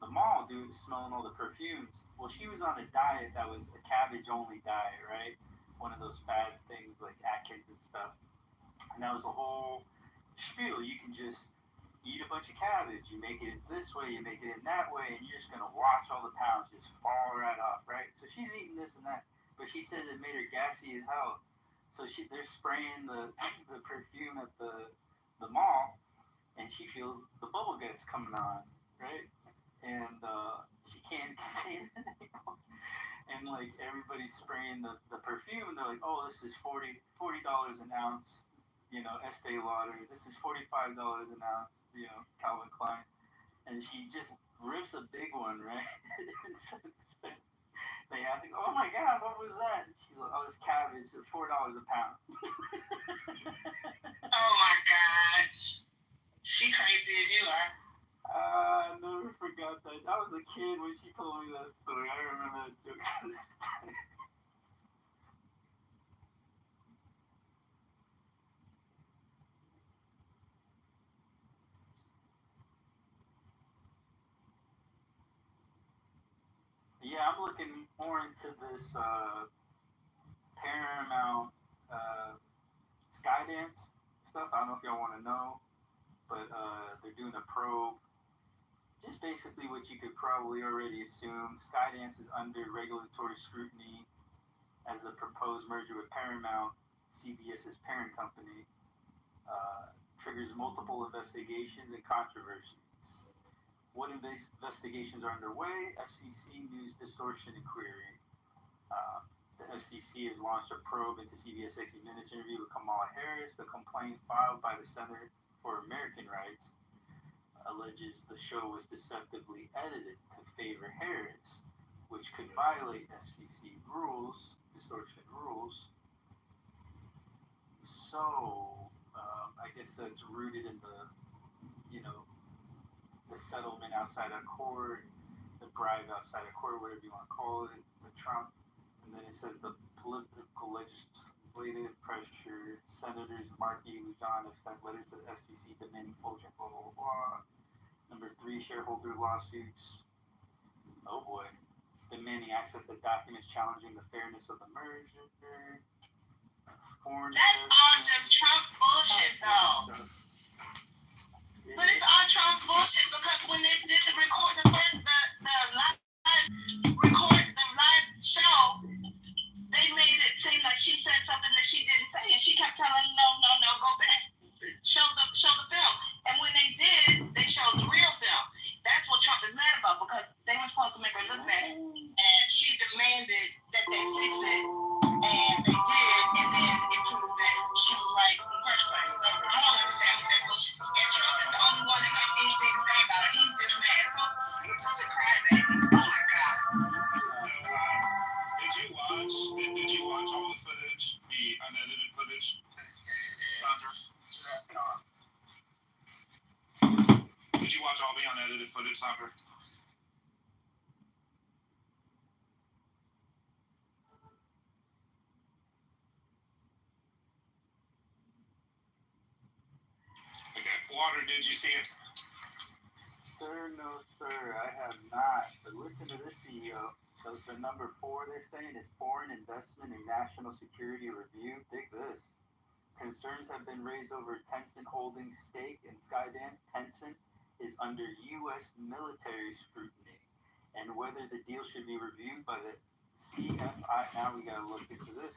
mall, smelling all the perfumes. Well, she was on a diet that was a cabbage-only diet, right? One of those fad things like Atkins and stuff. And that was the whole spiel. You can just eat a bunch of cabbage. You make it this way, you make it in that way, and you're just gonna watch all the pounds just fall right off, right? So she's eating this and that, but she said it made her gassy as hell. So they're spraying the perfume at the mall, and she feels the bubble guts coming on, right? And she can't contain it anymore. And like everybody's spraying the perfume, and they're like, oh, this is $40 an ounce, Estee Lauder. This is $45 an ounce, Calvin Klein. And she just rips a big one, right? They have to go, oh my God, what was that? And she's like, oh, this cabbage is $4 a pound. Oh my God. She crazy as you are. I never forgot that. I was a kid when she told me that story. I remember that joke. Yeah, I'm looking more into this Paramount Skydance stuff. I don't know if y'all want to know, but they're doing a probe. Just basically what you could probably already assume. Skydance is under regulatory scrutiny as the proposed merger with Paramount, CBS's parent company, triggers multiple investigations and controversies. What investigations are underway? FCC News Distortion Inquiry. The FCC has launched a probe into CBS 60 Minutes interview with Kamala Harris. The complaint filed by the Center for American Rights alleges the show was deceptively edited to favor Harris, which could violate FCC rules, distortion rules. So, I guess that's rooted in the settlement outside of court, the bribe outside of court, whatever you want to call it, the Trump. And then it says the political legislative pressure. Senators Markey and Lujan have sent letters to the FCC demanding full check, blah, blah, blah. Number 3, shareholder lawsuits. Oh boy. Demanding access to documents challenging the fairness of the merger. That's all just Trump's bullshit, though. But it's all Trump's bullshit because when they did the live show, they made it seem like she said something that she didn't say, and she kept telling them, no, go back, show the film. And when they did, they showed the real film. That's what Trump is mad about because they were supposed to make her look bad, and she demanded that they fix it, and they did, and then it proved that she was right in the first place. So I don't understand what that bullshit is. And Trump is the only one that has anything to say about it. He's just mad. So he's such a crybaby. Oh my God. So, did you watch all the footage, the unedited footage, Sandra? Did you watch all the unedited footage, Sandra? Okay, Water, did you see it? Sir, no, sir, I have not. But listen to this, CEO. So the number 4 they're saying is foreign investment in national security review. Dig this. Concerns have been raised over Tencent Holdings' stake in Skydance. Tencent is under U.S. military scrutiny, and whether the deal should be reviewed by the CFI. Now we gotta look into this.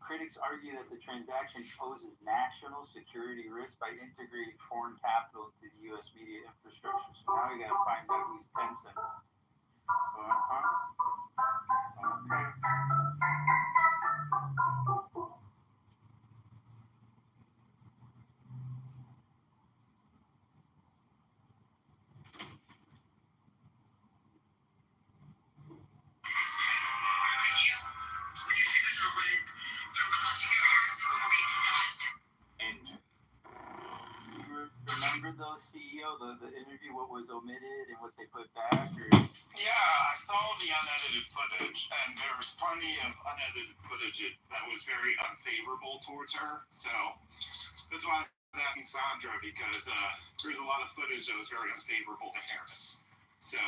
Critics argue that the transaction poses national security risk by integrating foreign capital into the U.S. media infrastructure. So now we gotta find out who's Tencent. Okay. Remember though, CEO, the interview, what was omitted and what they put back? Or? Yeah, I saw the unedited footage, and there was plenty of unedited footage that was very unfavorable towards her. So that's why I was asking Sandra, because there's a lot of footage that was very unfavorable to Harris. So.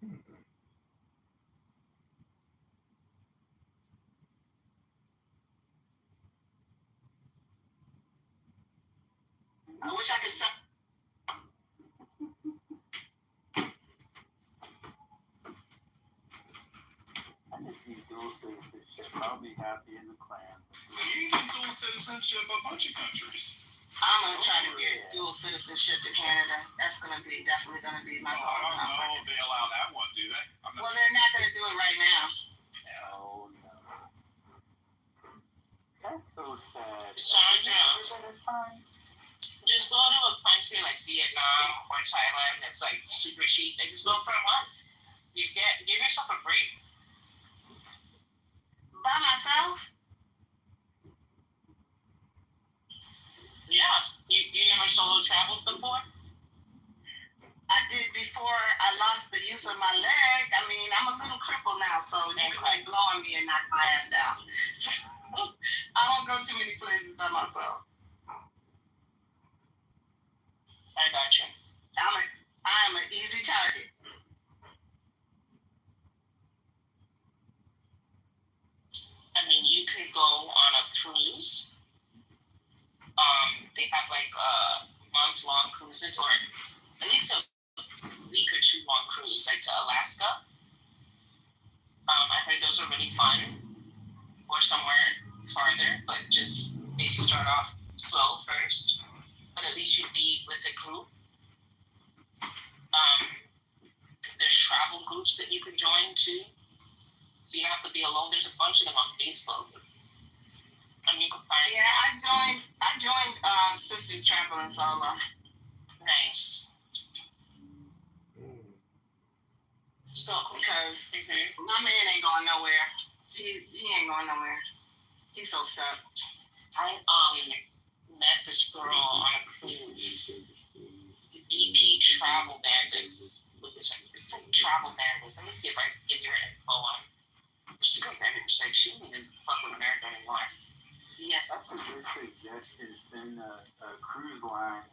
I wish I could sell. I just need dual citizenship. I'll be happy in the clan. You can get dual citizenship a bunch of countries. I'm gonna try to get dual citizenship to Canada. That's definitely gonna be my goal. I don't know if they allow that one, do they? Well, they're not gonna do it right now. Oh no. That's so sad. Sandra, just go to a country like Vietnam or Thailand that's like super cheap and just go for a month. Give yourself a break. By myself? Yeah. You never solo traveled before? I did before I lost the use of my leg. I mean, I'm a little crippled now, so you can like blow on me and knock my ass down. I don't go too many places by myself. I got you. I am an easy target. I mean, you could go on a cruise. They have like month-long cruises, or at least a week or 2 long cruise, like to Alaska. I heard those are really fun, or somewhere farther, but just maybe start off slow first. But at least you'd be with a group. There's travel groups that you can join too, so you don't have to be alone. There's a bunch of them on Facebook. And you can find. Yeah, I joined Sisters Traveling Solo. Nice. So because my man ain't going nowhere. He ain't going nowhere. He's so stuck. I met this girl on a cruise. EP Travel Bandits. It's like Travel Bandits. Let me see if I can give you her info on. She's like she didn't even fuck with America anymore. Yes. That's a good suggestion. Send a cruise line.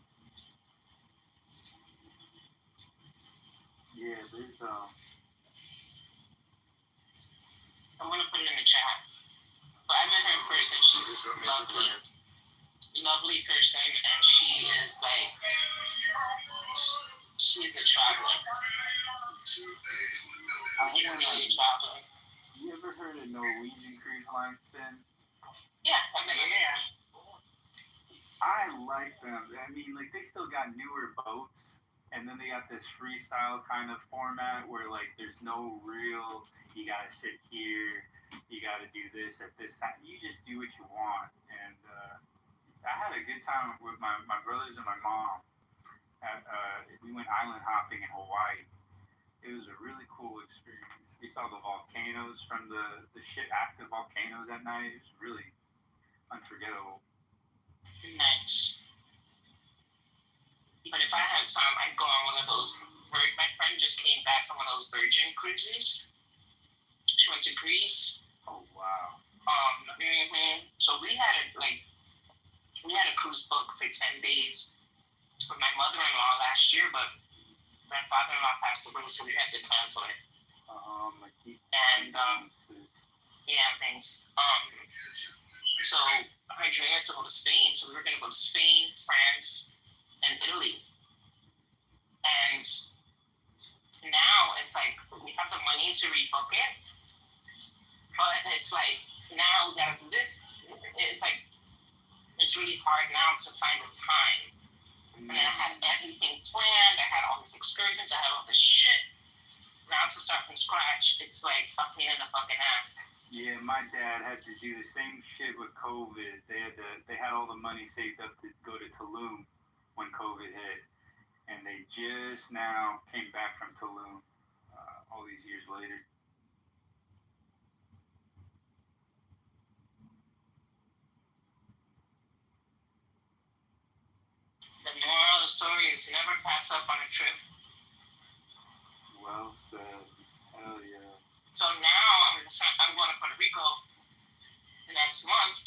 Yeah, there's I'm gonna put it in the chat. But I met her in person. She's lovely person, and she's a traveler. Really traveler. You ever heard of Norwegian cruise lines, Finn? Yeah, I mean, yeah. I like them. I mean, like, they still got newer boats, and then they got this freestyle kind of format where, like, there's no real, you gotta sit here, you gotta do this at this time. You just do what you want. And I had a good time with my brothers and my mom. We went island hopping in Hawaii. It was a really cool experience. We saw the volcanoes from the active volcanoes at night. It was really unforgettable. Nice. But if I had time, I'd go on one of those. My friend just came back from one of those Virgin cruises. She went to Greece. Oh wow. So we had a cruise book for 10 days with my mother-in-law last year, but my father-in-law passed away, so we had to cancel it. Yeah, thanks. So her dream is to go to Spain, so we were gonna go to Spain, France, and Italy. And now it's like we have the money to rebook it, but it's like now we gotta do this. It's like it's really hard now to find the time. I mean, I had everything planned. I had all these excursions. I had all this shit. Now to start from scratch, it's like a pain in the fucking ass. Yeah, my dad had to do the same shit with COVID. They had all the money saved up to go to Tulum when COVID hit, and they just now came back from Tulum all these years later. The moral of the story is never pass up on a trip. Well said. Hell yeah. So now I'm going to Puerto Rico next month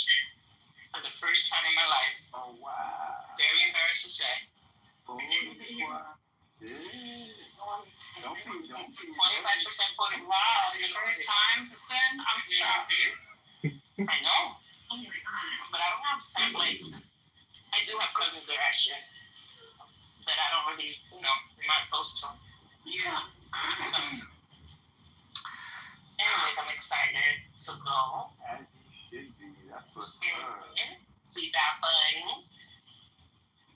for the first time in my life. Oh wow. Very embarrassed to say. Oh wow. Yeah. 25% voted. Wow, your first time to sin? I'm shocked. I know. But I don't have friends like, I do have cousins that are actually, that I don't really, I'm not close to. Yeah. Anyways, I'm excited to go. As you should be. That's what's up. See Bad Bunny.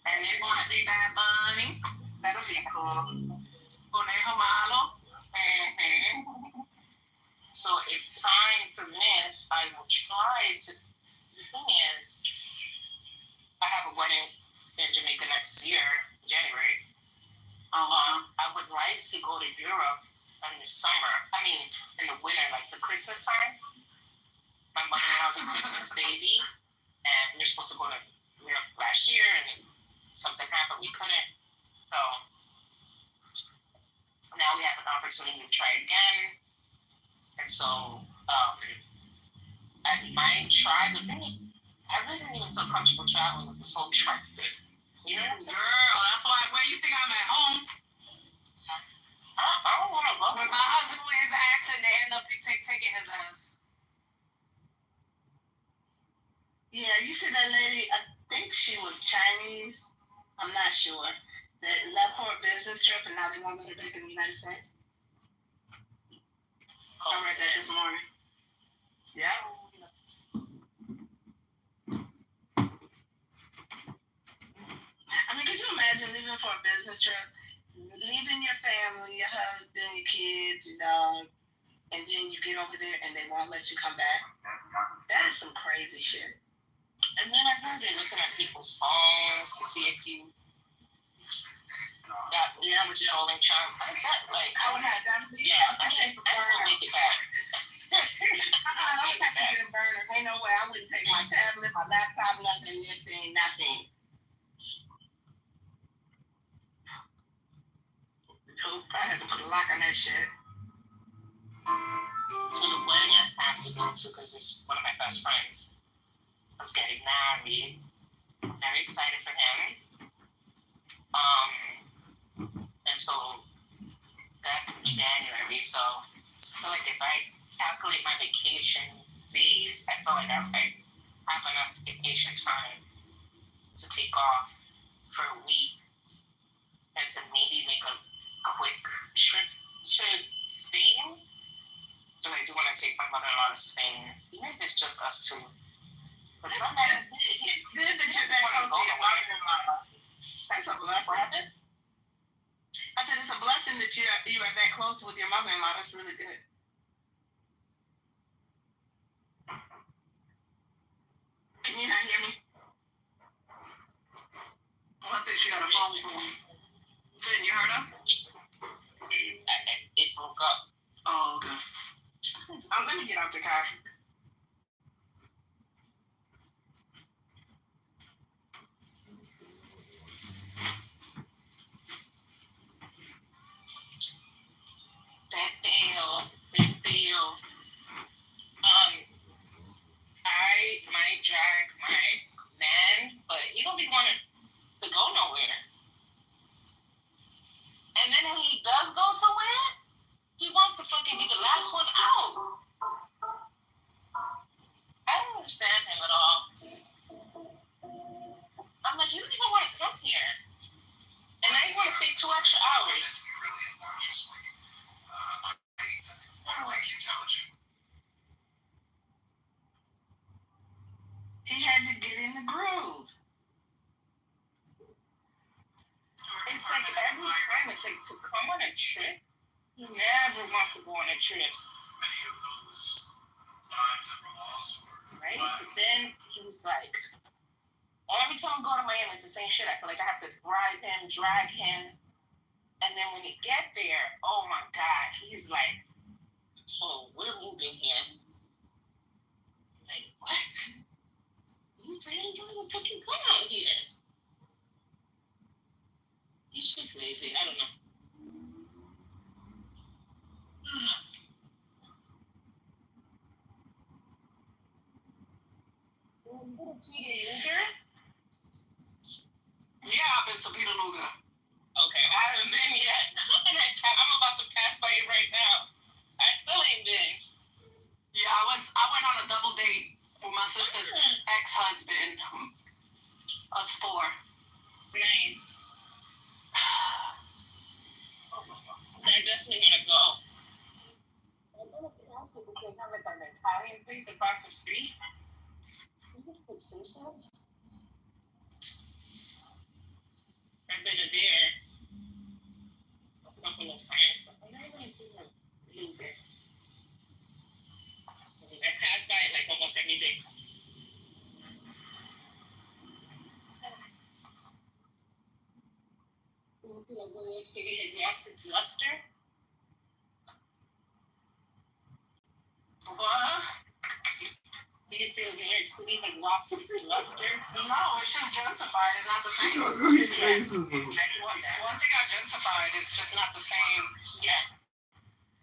And then going to see Bad Bunny. That'll be cool. Conejo Malo. So it's time for this. I will try to. The thing is, I have a wedding in Jamaica next year, January. I would like to go to Europe in the summer. I mean, in the winter, like for Christmas time. My mother-in-law's a Christmas baby, and we were supposed to go to Europe last year, and something happened, we couldn't. So now we have an opportunity to try again. And so I might try, but the thing is, I really didn't even feel comfortable traveling with this whole truck thing. You know what I'm saying? Girl, that's why, where you think I'm at home? I don't want to go. When my husband went his accident, they ended up taking his ass. Yeah, you see that lady, I think she was Chinese. I'm not sure. That left for a business trip and now they want to let her back in the United States. I read that this morning. Yeah. I mean, could you imagine leaving for a business trip? Leaving your family, your husband, your kids, and then you get over there and they won't let you come back? That is some crazy shit. And then I heard they're looking at people's phones to see if you got controlling child. Like, I would have that. I take a will burner. make it back. I would have to get a burner. Ain't no way I wouldn't take my tablet, my laptop, nothing. Nope, I had to put a lock on that shit. So the wedding I have to go to because it's one of my best friends is getting married. I'm very excited for him. And so that's in January. So I feel like if I calculate my vacation days, I feel like I have enough vacation time to take off for a week and to maybe make a quick trip to Spain. So I do want to take my mother-in-law to Spain, even if it's just us two. It's good that you're that close to your mother-in-law. That's a blessing. What happened? I said it's a blessing that you are that close with your mother-in-law. That's really good. Can you not hear me? I think she got a phone call. Saying you heard her? It broke up. Oh, okay. Let me get out the car. Big deal. I might drag my man, but he don't be wanting to go nowhere. And then when he does go somewhere, he wants to fucking be the last one out. I don't understand him at all. I'm like, you don't even want to come here. And now you want to stay 2 extra hours. He had to get in the groove. It's like every time it's like to come on a trip, you never want to go on a trip. Many of those lives that were lost were right? But then he was like, every time I go to Miami, it's the same shit. I feel like I have to ride him, drag him. And then when you get there, oh my God, he's like, oh, we're moving here. I'm like, what? You really don't even fucking come out here. He's just lazy. I don't know. Yeah, I've been to Petaluma. Okay, I haven't been yet. And I pass by you right now. I still ain't been. Yeah, I went on a double date with my sister's ex-husband. Us four. Nice. I definitely want to go. I don't know if the house people say kind of like an Italian place across the street. Is it Fixations? I've been there. Open up a little science stuff. I'm not even doing a little bit. I pass by it like almost every day. Do you feel like New York City has lost its luster? What? Do you feel New York City has lost its luster? No, it's just gentrified. It's not the same. Racism. Once it got gentrified, it's just not the same. Yeah.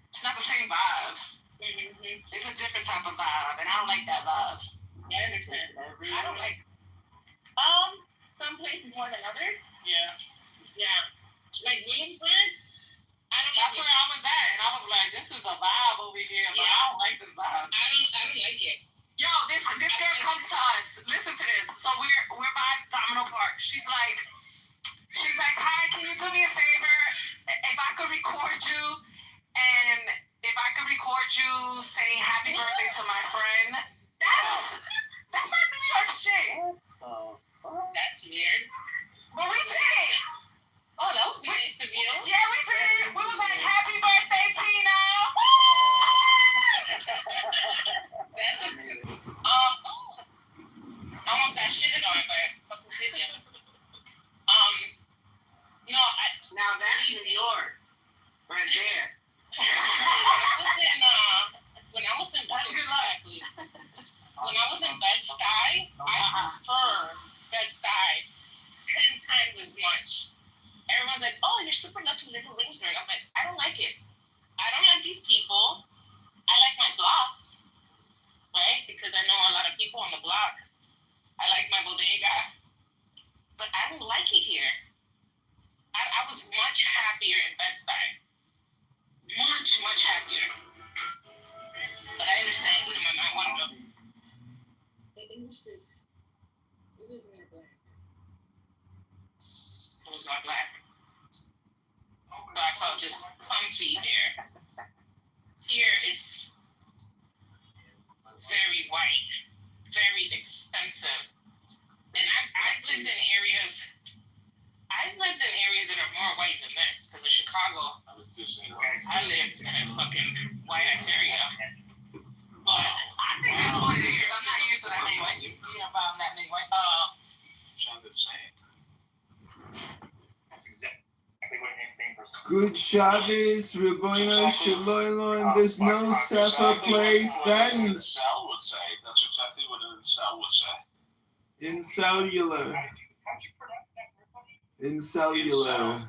It's not the same vibe. Mm-hmm. It's a different type of vibe, and I don't like that vibe. I understand. I don't like. Some places more than others. Yeah. Yeah. Like Williamsburg. That's where I was at, and I was like, "This is a vibe over here, but I don't like this vibe." I don't like it. Yo, this girl comes to us. Listen to this. So we're by Domino Park. She's like, "Hi, can you do me a favor? If I could record you, and if I could record you saying happy birthday to my friend." That's not New York shit. That's weird. But we did it. Oh, that was nice of you. Yeah, we did it. We was like, "Happy birthday, Tina." That's a almost got shitted on by a fucking pigeon. No, Now that's New York, right there. When I was in Bed-Stuy, I prefer Bed-Stuy 10 times as much. Everyone's like, "Oh, you're super lucky to live in Williamsburg." I'm like, I don't like it. I don't like these people. I like my block, right? Because I know a lot of people on the block. I like my bodega, but I don't like it here. I was much happier in Bed-Stuy. Much happier. But I understand, my mind wanted to. The English is, it was not black. It was not black. So I felt just comfy there. Here is very white, very expensive. And I've lived in areas that are more white than this, because in Chicago, I lived in a fucking white ass area. But I think that's what it is. I'm not used to that many white people. You know, about that many white Sounded same. That's exactly what an insane person. Good Shabbos, Rabbeinu Shalom. There's no safer place than Sal would say. That's exactly what a Sal would say. in cellular. How'd you pronounce that? In cellular.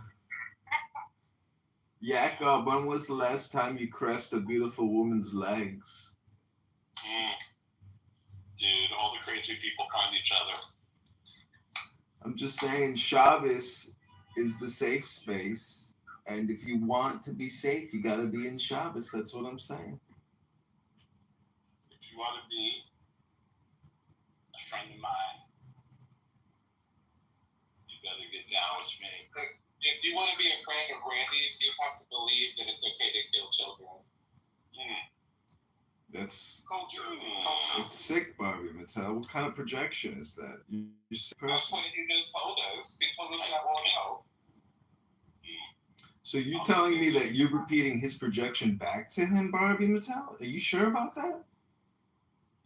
Jacob, when was the last time you caressed a beautiful woman's legs? Dude, all the crazy people find each other. I'm just saying, Shabbos is the safe space, and if you want to be safe, you got to be in Shabbos. That's what I'm saying. If you want to be a friend of mine, you better get down with me. If you want to be a friend of Randy's, you have to believe that it's okay to kill children. That's Culture. it's sick, Barbie Mattel. What kind of projection is that? You're a sick That's person. what he just told us. People that won't know. So you're telling me that you're repeating his projection back to him, Barbie Mattel? Are you sure about that?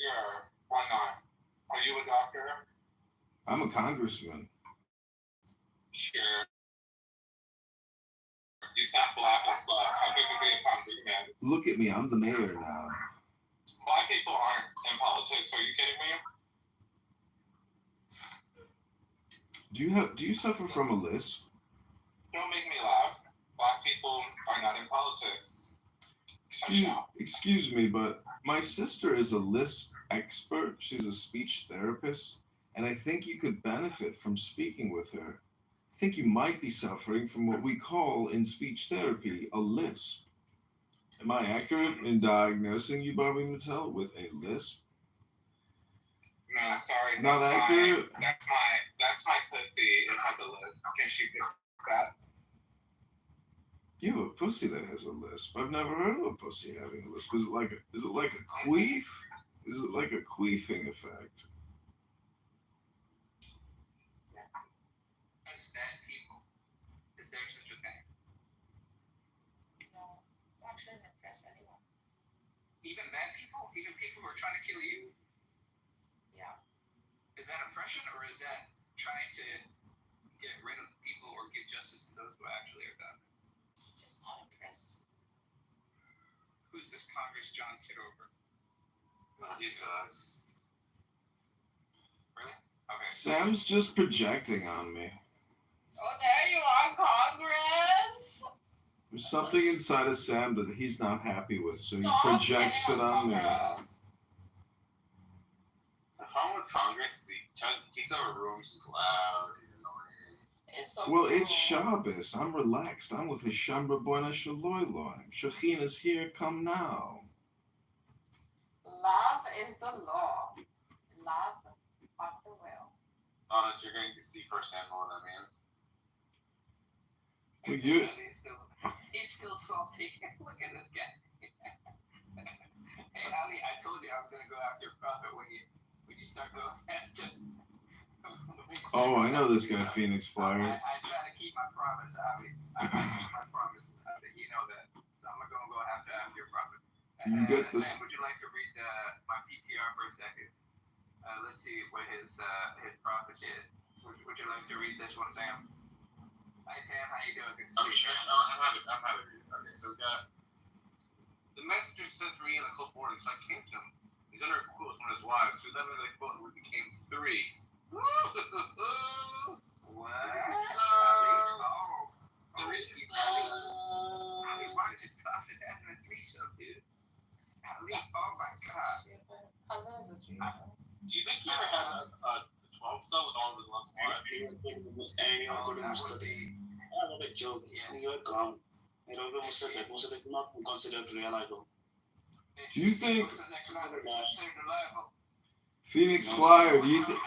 Sure. Why not? Are you a doctor? I'm a congressman. Sure. You sound black as fuck. How could you be a congressman? Look at me. I'm the mayor now. Black people aren't in politics. Are you kidding me? Do you suffer from a lisp? Don't make me laugh. Black people are not in politics. Excuse me, but my sister is a lisp expert. She's a speech therapist, and I think you could benefit from speaking with her. I think you might be suffering from what we call in speech therapy a lisp. Am I accurate in diagnosing you, Bobby Mattel, with a lisp? No, sorry. Not accurate? That's my pussy. It has a lip. Can she fix that? You have a pussy that has a lisp. I've never heard of a pussy having a lisp. Is it like a queef? Is it like a queefing effect? As bad people, is there such a thing? No, that shouldn't impress anyone. Even bad people? Even people who are trying to kill you? Yeah. Is that oppression, or is that trying to get rid of people or give justice to those who actually are done? Just not impressed. Who's this Congress John Kitover? He sucks. Really? Okay. Sam's just projecting on me. Oh, there you are, Congress. There's something inside of Sam that he's not happy with, so he Stop projects it getting on me. Congress. The problem with Congress is he takes over rooms, he's loud, he's annoying. It's so Well, cool. it's Shabbos. I'm relaxed. I'm with Hisham Rabboina Shaloi Loim. Shekhinah's here. Come now. Love is the law. Love of the will. Honest, you're going to see firsthand what I mean. Well, you- He's still salty. Look at this guy. Hey, Ali, I told you I was going to go after your prophet when you start going after. Oh, I know this guy, Phoenix Flyer. I try to keep my promise, Ali. I keep my promises, Ali. You know that. So I'm going to go after your prophet. You get this. Sam, would you like to read my PTR for a second? Let's see what his prophet did. Would you like to read this one, Sam? Hi, Tam. How you doing? Good to see you. I'm happy. Okay, so we got the messenger sent to me in the clipboard, so I came to him. He's under a quote from his wives. So 11 of the quote, we became 3. What? Why is it prophet having a threesome, dude? Ali, oh my God. Cousin is a threesome. Do you think he ever had a 12 cell with all of his loved ones? That would be a joke. Yes. You are calm. Most of them not considered reliable. Do you think next time they're considered reliable? Phoenix Flyer? Do you think?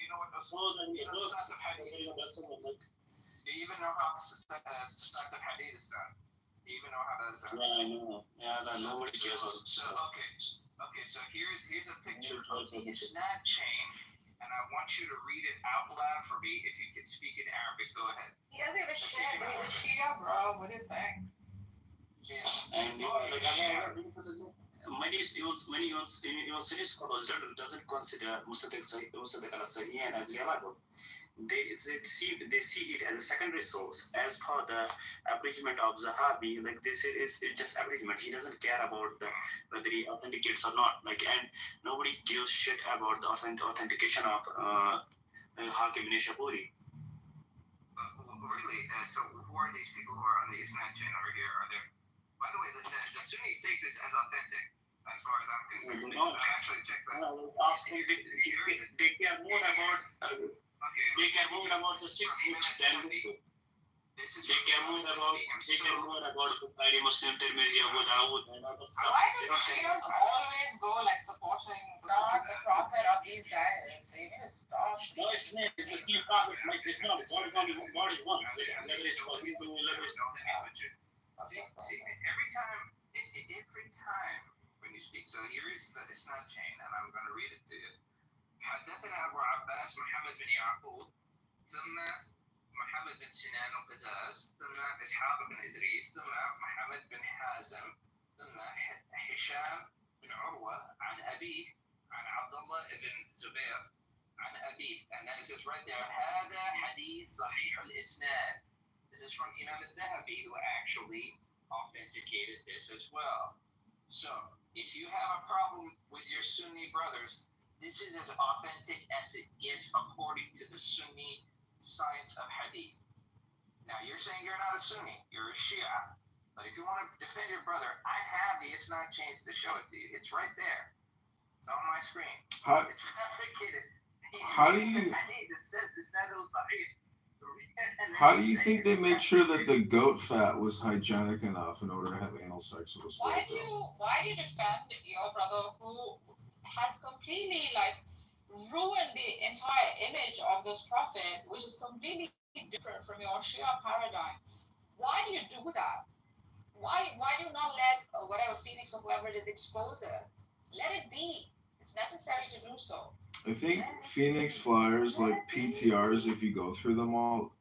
You know what those Well, then you know the sons of Hadith? that's someone like. Do you even know how the sons of Hadith is done? Do you even know how that is done? Yeah, I know. Yeah, nobody cares. Okay. So here's a picture of the Isnad chain, and I want you to read it out loud for me. If you can speak in Arabic, go ahead. He doesn't give a shit. He's a Shia, bro. What do you think? Yeah. And many Sunni scholars doesn't consider Musaddiq al-Sahihan as reliable. They see it as a secondary source. As per the abridgment of Zahabi, like they say, it's just abridgment. He doesn't care about whether he authenticates or not. And nobody gives shit about the authentication of Hakim Nishaburi. Really? So who are these people who are on the Isnad chain over here? Are there? By the way, the Sunnis take this as authentic, as far as I'm concerned. No. I actually checked that. They care more about. They care more about the 6 books than the book. They care more about Bukhari, Muslim, Tirmidhi, Abu Dawud, and other stuff. Why do Shias always go supporting not the prophet of these guys? So you need to stop. No, it's not. It's the same prophet. It's not. God is one. Whether it's for Hindu, whether it's for See, every time when you speak, so here is the Isnad chain, and I'm going to read it to you. حدثنا أبو عباس محمد بن يعقوب ثم محمد بن سنان وقزاز ثم إسحاق بن إدريس ثم محمد بن حازم ثم هشام بن عروة عن أبيه عن عبد الله بن زبير عن أبيه, and then it says right there هذا حديث صحيح الإسناد. This is from Imam al-Dhahabi, who actually authenticated this as well. So, if you have a problem with your Sunni brothers, this is as authentic as it gets according to the Sunni science of Hadith. Now, you're saying you're not a Sunni, you're a Shia. But if you want to defend your brother, I have the Isnad chains to show it to you. It's right there. It's on my screen. It's fabricated. How do you? Hadith, it says Isnad al-Sahih. How do you think they made sure that the goat fat was hygienic enough in order to have anal sex with a slave girl? Why do you defend your brother who has completely ruined the entire image of this prophet, which is completely different from your Shia paradigm? Why do you do that? Why do you not let whatever Phoenix or whoever it is expose it? Let it be. It's necessary to do so. I think Phoenix Flyers, like PTRs, if you go through them all,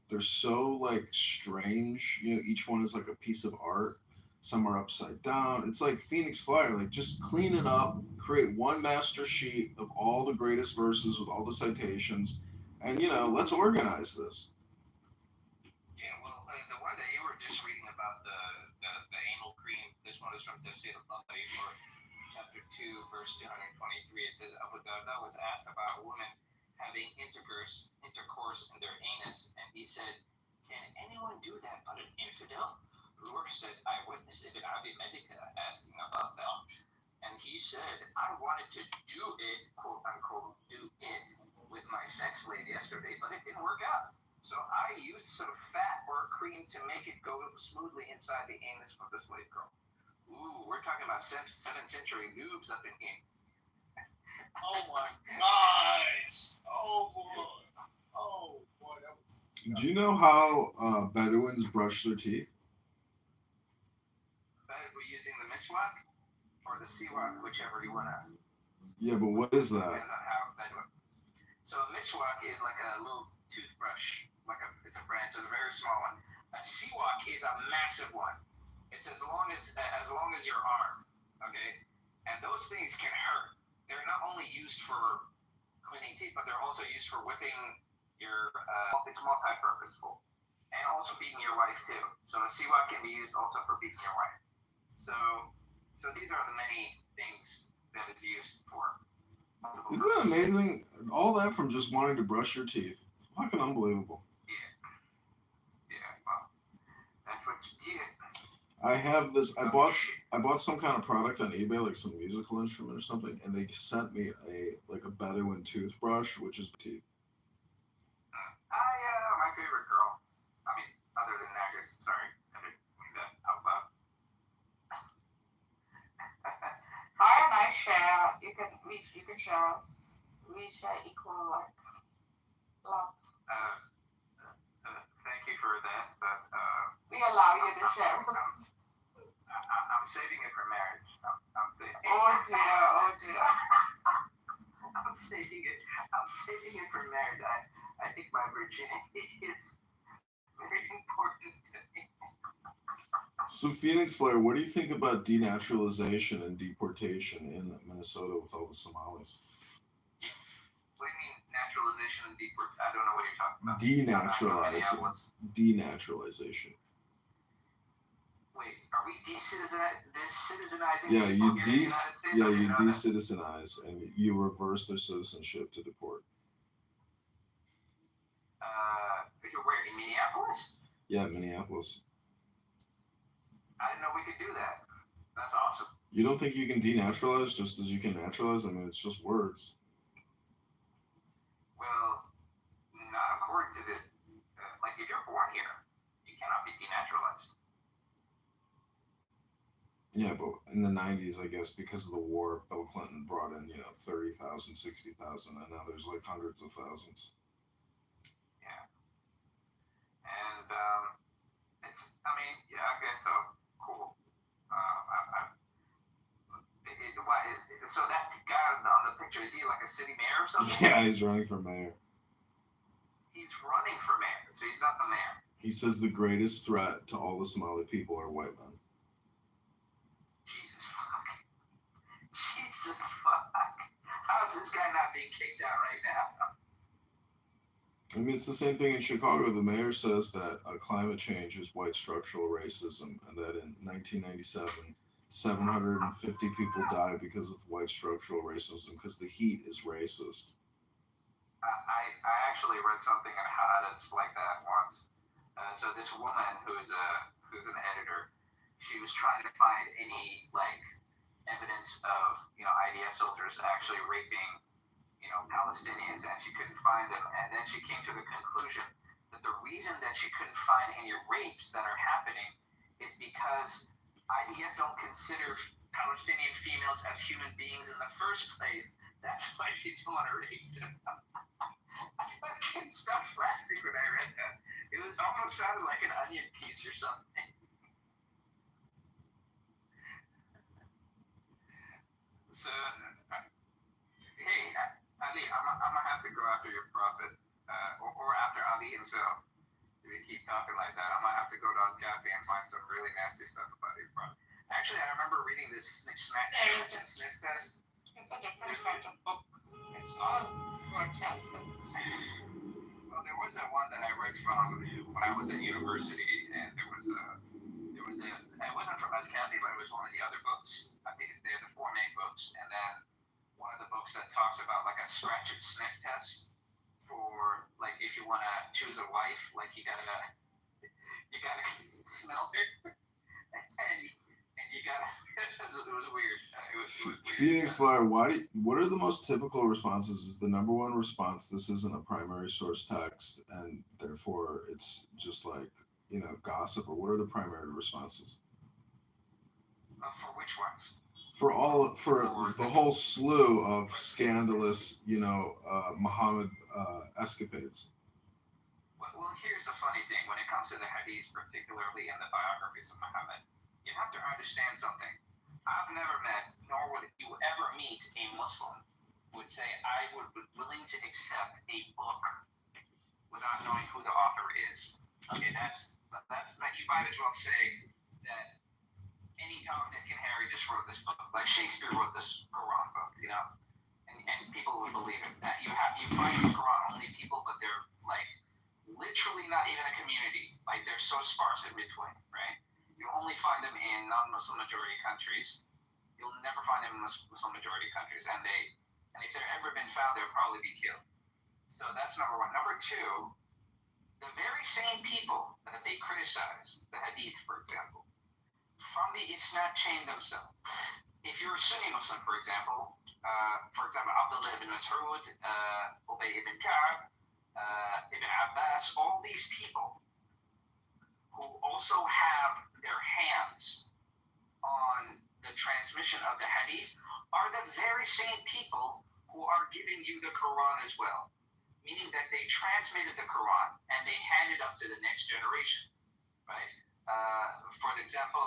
they're so strange. Each one is like a piece of art. Some are upside down. It's like Phoenix Flyer. Just clean it up, create one master sheet of all the greatest verses with all the citations, and let's organize this. Yeah, well, the one that you were just reading about the anal cream. This one is from Tafsir al-Tabari, or chapter 2, verse 223. It says, Abu Darda was asked about women having intercourse in their anus, and he said, "Can anyone do that but an infidel?" Ruhr said, "I witnessed Ibn Abi Medika asking about them, and he said, I wanted to do it, quote unquote, do it with my sex slave yesterday, but it didn't work out. So I used some fat or cream to make it go smoothly inside the anus of the slave girl." Ooh, we're talking about 7th century noobs up in here. Oh my gosh! Oh boy, that was. Do you know how Bedouins brush their teeth? We're using the miswak or the siwak, whichever you want to. Yeah, but what is that? Depends on how Bedouin. So a miswak is like a little toothbrush, it's a brand, so it's a very small one. A siwak is a massive one. It's as long as your arm, okay? And those things can hurt. They're not only used for cleaning teeth, but they're also used for whipping your. It's multi-purposeful, and also beating your wife too. So a siwak can be used also for beating your wife. So these are the many things that it's used for. Isn't that amazing? All that from just wanting to brush your teeth. Fucking unbelievable. Yeah. Well, that's what you did. I have this. I bought some kind of product on eBay, like some musical instrument or something, and they sent me a Bedouin toothbrush, which is teeth. My favorite girl. I mean, other than Nagas. Sorry, I didn't mean that out loud. I and I share. You can share us. We share equal love. Thank you for that, but we allow you to share us. I'm saving it for marriage. I'm saving. Oh dear. I'm saving it for marriage. I think my virginity is very important to me. So Phoenix Flare, what do you think about denaturalization and deportation in Minnesota with all the Somalis? What do you mean naturalization and deportation? I don't know what you're talking about. Denaturalization. Wait, are we decitizenizing? Yeah, you decitizenize, and you reverse their citizenship to deport. You're where, in Minneapolis? Yeah, Minneapolis. I didn't know we could do that. That's awesome. You don't think you can denaturalize just as you can naturalize? I mean, it's just words. Well, not according to the. If you're born here, you cannot be denaturalized. Yeah, but in the 90s, I guess, because of the war, Bill Clinton brought in, 30,000, 60,000, and now there's hundreds of thousands. Yeah. And, I guess so. Cool. So that guy on the picture, is he like a city mayor or something? Yeah, he's running for mayor. He's running for mayor, so he's not the mayor. He says the greatest threat to all the Somali people are white men. Jesus fuck. How is this guy not being kicked out right now? I mean, it's the same thing in Chicago. The mayor says that climate change is white structural racism, and that in 1997, 750 people died because of white structural racism, because the heat is racist. I actually read something on how it's like that once. So this woman who's an editor, she was trying to find any evidence of IDF soldiers actually raping Palestinians, and she couldn't find them. And then she came to the conclusion that the reason that she couldn't find any rapes that are happening is because IDF don't consider Palestinian females as human beings in the first place. That's why they don't want to rape them. I fucking stopped laughing when I read that. It was almost sounded like an onion piece or something. So, hey, Ali, I'm gonna have to go after your prophet, or after Ali himself. If you keep talking like that, I might have to go down cafe and find some really nasty stuff about your prophet. Actually, I remember reading this sniff test. It's a different kind of book. It's not for Testament. Well, there was one that I read from when I was at university, and it wasn't from Ed Cathy, but it was one of the other books. I think they're the four main books, and then one of the books that talks about like a scratch and sniff test for like if you want to choose a wife, like you gotta smell her, and you gotta. It was weird. It was weird. Phoenix Flyer, what are the most typical responses? Is the number one response this isn't a primary source text and therefore it's just like, gossip, or what are the primary responses? For which ones? For the whole slew of scandalous, Muhammad escapades. Well, here's the funny thing. When it comes to the hadiths, particularly in the biographies of Muhammad, you have to understand something. I've never met, nor would you ever meet, a Muslim who would say, I would be willing to accept a book without knowing who the author is. Okay, that's you might as well say that any Tom, Dick, and Harry just wrote this book, like Shakespeare wrote this Quran book, and people would believe it. You find in Quran only people, but they're like literally not even a community. Like they're so sparse in between, right? You only find them in non-Muslim majority countries. You'll never find them in Muslim majority countries, and if they're ever been found, they'll probably be killed. So that's number one. Number two, the very same people that they criticize, the Hadith, for example, from the Isnad chain themselves. If you're a Sunni Muslim, for example, Abdullah ibn Mas'ud, Ubay ibn Ka'b, Ibn Abbas, all these people who also have their hands on the transmission of the Hadith are the very same people who are giving you the Quran as well. Meaning that they transmitted the Quran and they handed it up to the next generation, right? For example,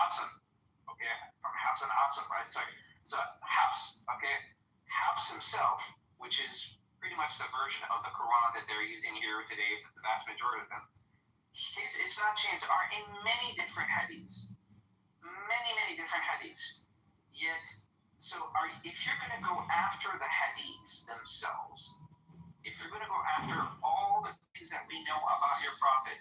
Asim, okay, from Hafs and Asim, right? So Hafs, okay, Hafs himself, which is pretty much the version of the Quran that they're using here today, the vast majority of them, his Isnad chains are in many different hadiths, many different hadiths. Yet, if you're going to go after the hadiths themselves, if you're going to go after all the things that we know about your prophet,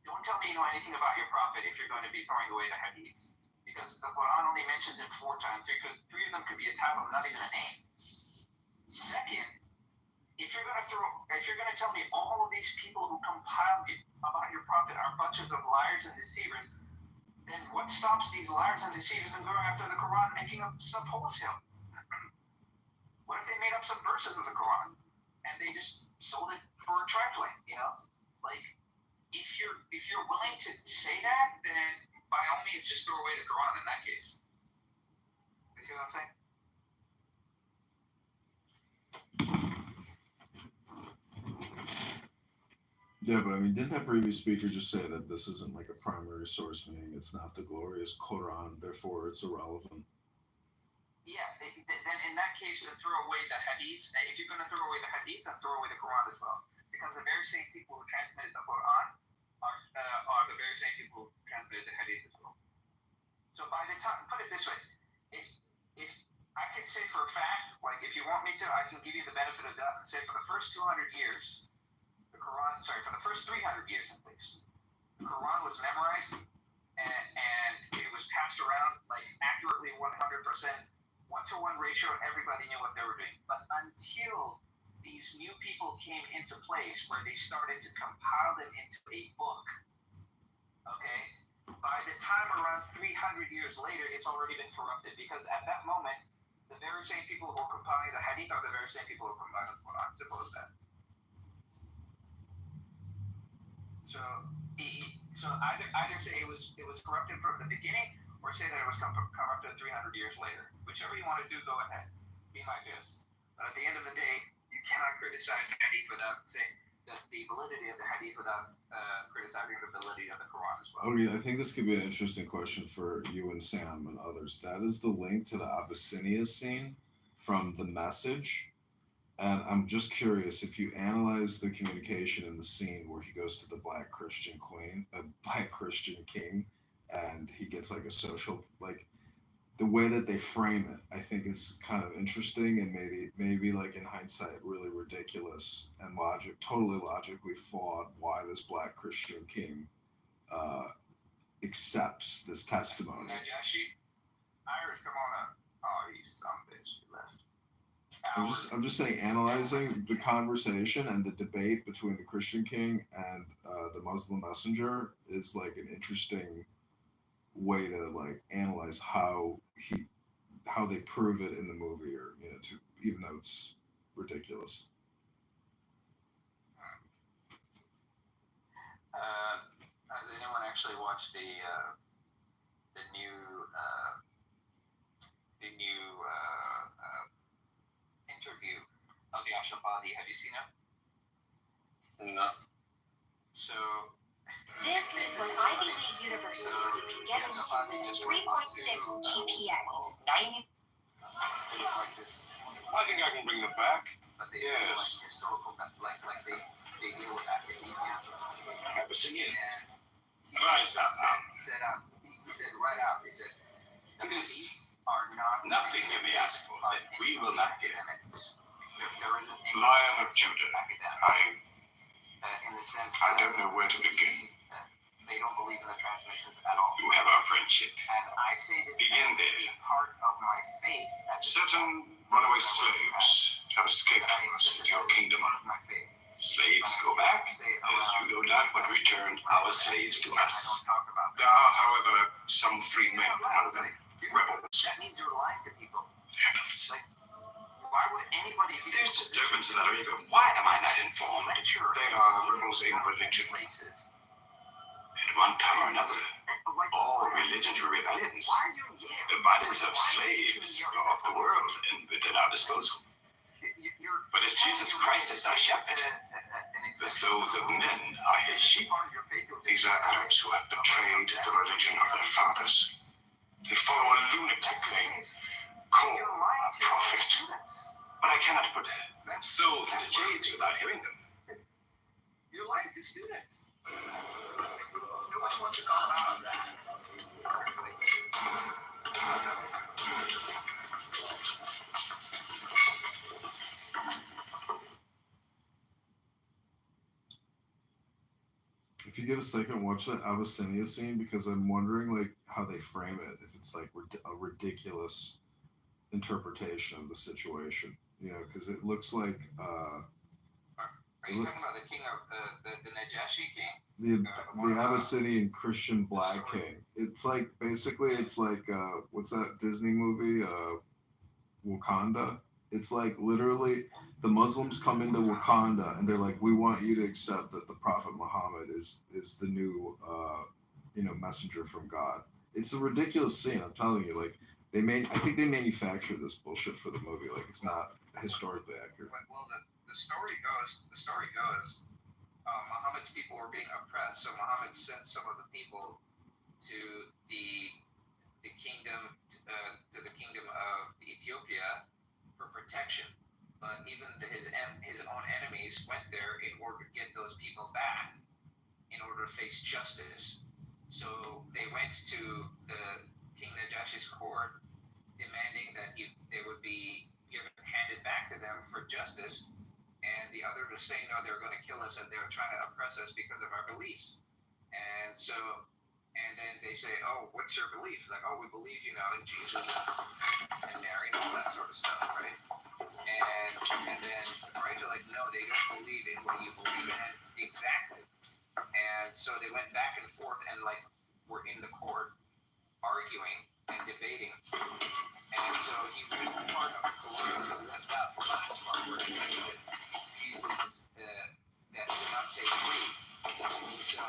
don't tell me you know anything about your prophet if you're going to be throwing away the hadiths, because the Quran only mentions it 4 times. Three of them could be a title, not even a name. Second, if you're going to tell me all of these people who compiled about your prophet are bunches of liars and deceivers, then what stops these liars and deceivers from going after the Quran, making up stuff wholesale? What if they made up some verses of the Quran and they just sold it for trifling? Like if you're willing to say that, then by all means just throw away the Quran in that case. You see what I'm saying? Yeah, but I mean, didn't that previous speaker just say that this isn't like a primary source, meaning it's not the glorious Quran, therefore it's irrelevant? Yeah, then in that case, then throw away the hadiths. If you're going to throw away the hadiths, then throw away the Quran as well. Because the very same people who transmitted the Quran are the very same people who transmitted the hadith as well. So by the time, put it this way, if I can say for a fact, like if you want me to, I can give you the benefit of doubt and say for the first 200 years, for the first 300 years at least, the Quran was memorized and it was passed around like accurately 100%, 1-to-1 ratio, everybody knew what they were doing. But until these new people came into place where they started to compile them into a book, okay, by the time around 300 years later, it's already been corrupted, because at that moment, the very same people who were compiling the hadith are the very same people who are compiling the Quran. Simple as that. So so either say it was corrupted from the beginning, or say that it was corrupted 300 years later. Whichever you want to do, go ahead. Be my guest. But at the end of the day, you cannot criticize the hadith without saying that the validity of the hadith without criticizing the validity of the Quran as well. Okay, I think this could be an interesting question for you and Sam and others. That is the link to the Abyssinia scene from The Message. And I'm just curious if you analyze the communication in the scene where he goes to the black Christian king, and he gets like a social, like the way that they frame it, I think is kind of interesting and maybe like in hindsight really ridiculous and totally logically flawed why this black Christian king accepts this testimony. Najashi, Iris, come on up. Oh, you some bitch, you left. I'm just saying, analyzing the conversation and the debate between the Christian king and the Muslim messenger is like an interesting way to like analyze how they prove it in the movie, or even though it's ridiculous. Has anyone actually watched the new interview of the Ashafadi? Have you seen it? No. So this is when Ivy League universities you can get into with a 3.6 GPA. 90. Like this. I think I can bring them back. But they do like historical, like they deal with academia. Abyssinia. And Right, he said right out, he said, it is are not nothing in the article that we will not hear. Lion of Judah, in the sense I don't know where to begin. They don't believe in the transmissions at all. You have our friendship. And I say this Begin as there. a part of my faith. Certain runaway slaves have escaped from us into your kingdom. My faith. Slaves go back, as you no doubt would return our slaves to us. There are, however, some free men among them, rebels. That means you're lying to people. Rebels. Like, why would anybody do There's this? disturbance in that area. Why am I not informed? They are rebels in religion. Places. At one time or another, all religions were rebellions. Why are you here? The bodies of slaves are of the world and within our disposal. But as Jesus Christ is our shepherd, the souls of men are his sheep. These are Arabs who have betrayed the religion of their fathers. They follow a lunatic thing called a prophet. But I cannot put souls into chains without hearing them. You're lying to students. Nobody wants to call out on that. If you get a second, watch that Abyssinia scene, because I'm wondering like how they frame it. If it's like a ridiculous interpretation of the situation, because it looks like. Are you talking about the king of the Najashi king? The Abyssinian Christian Black King. It's like basically it's like what's that Disney movie? Wakanda. It's like literally the Muslims come into Wakanda and they're like, we want you to accept that the Prophet Muhammad is the new messenger from God. It's a ridiculous scene. I'm telling you, like I think they manufactured this bullshit for the movie. Like it's not historically accurate. Well, the story goes, Muhammad's people were being oppressed, so Muhammad sent some of the people to the kingdom to the kingdom of Ethiopia for protection. But even his own enemies went there in order to get those people back, in order to face justice. So they went to the King Najashi's court, demanding that they would be handed back to them for justice. And the others were saying, no, they're going to kill us and they're trying to oppress us because of our beliefs. And then they say, oh, what's your belief? It's like, oh, we believe, in Jesus and Mary and all that sort of stuff, right? And then the Reds are like, no, they don't believe in what you believe in exactly. And so they went back and forth and like were in the court arguing and debating. And so he read part of the Quran and left out the last part where he said that Jesus that did not say free. So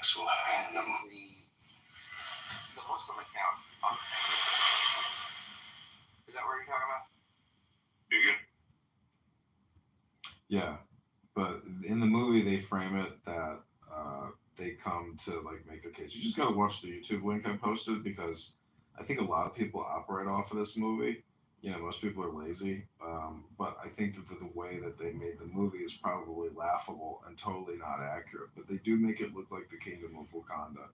snakes will hang them. The Muslim account. Is that what you're talking about? Do you? Yeah, but in the movie they frame it that they come to like make a case. You just gotta watch the YouTube link I posted because I think a lot of people operate off of this movie. You know, most people are lazy, but I think that the way that they made the movie is probably laughable and totally not accurate. But they do make it look like the Kingdom of Wakanda,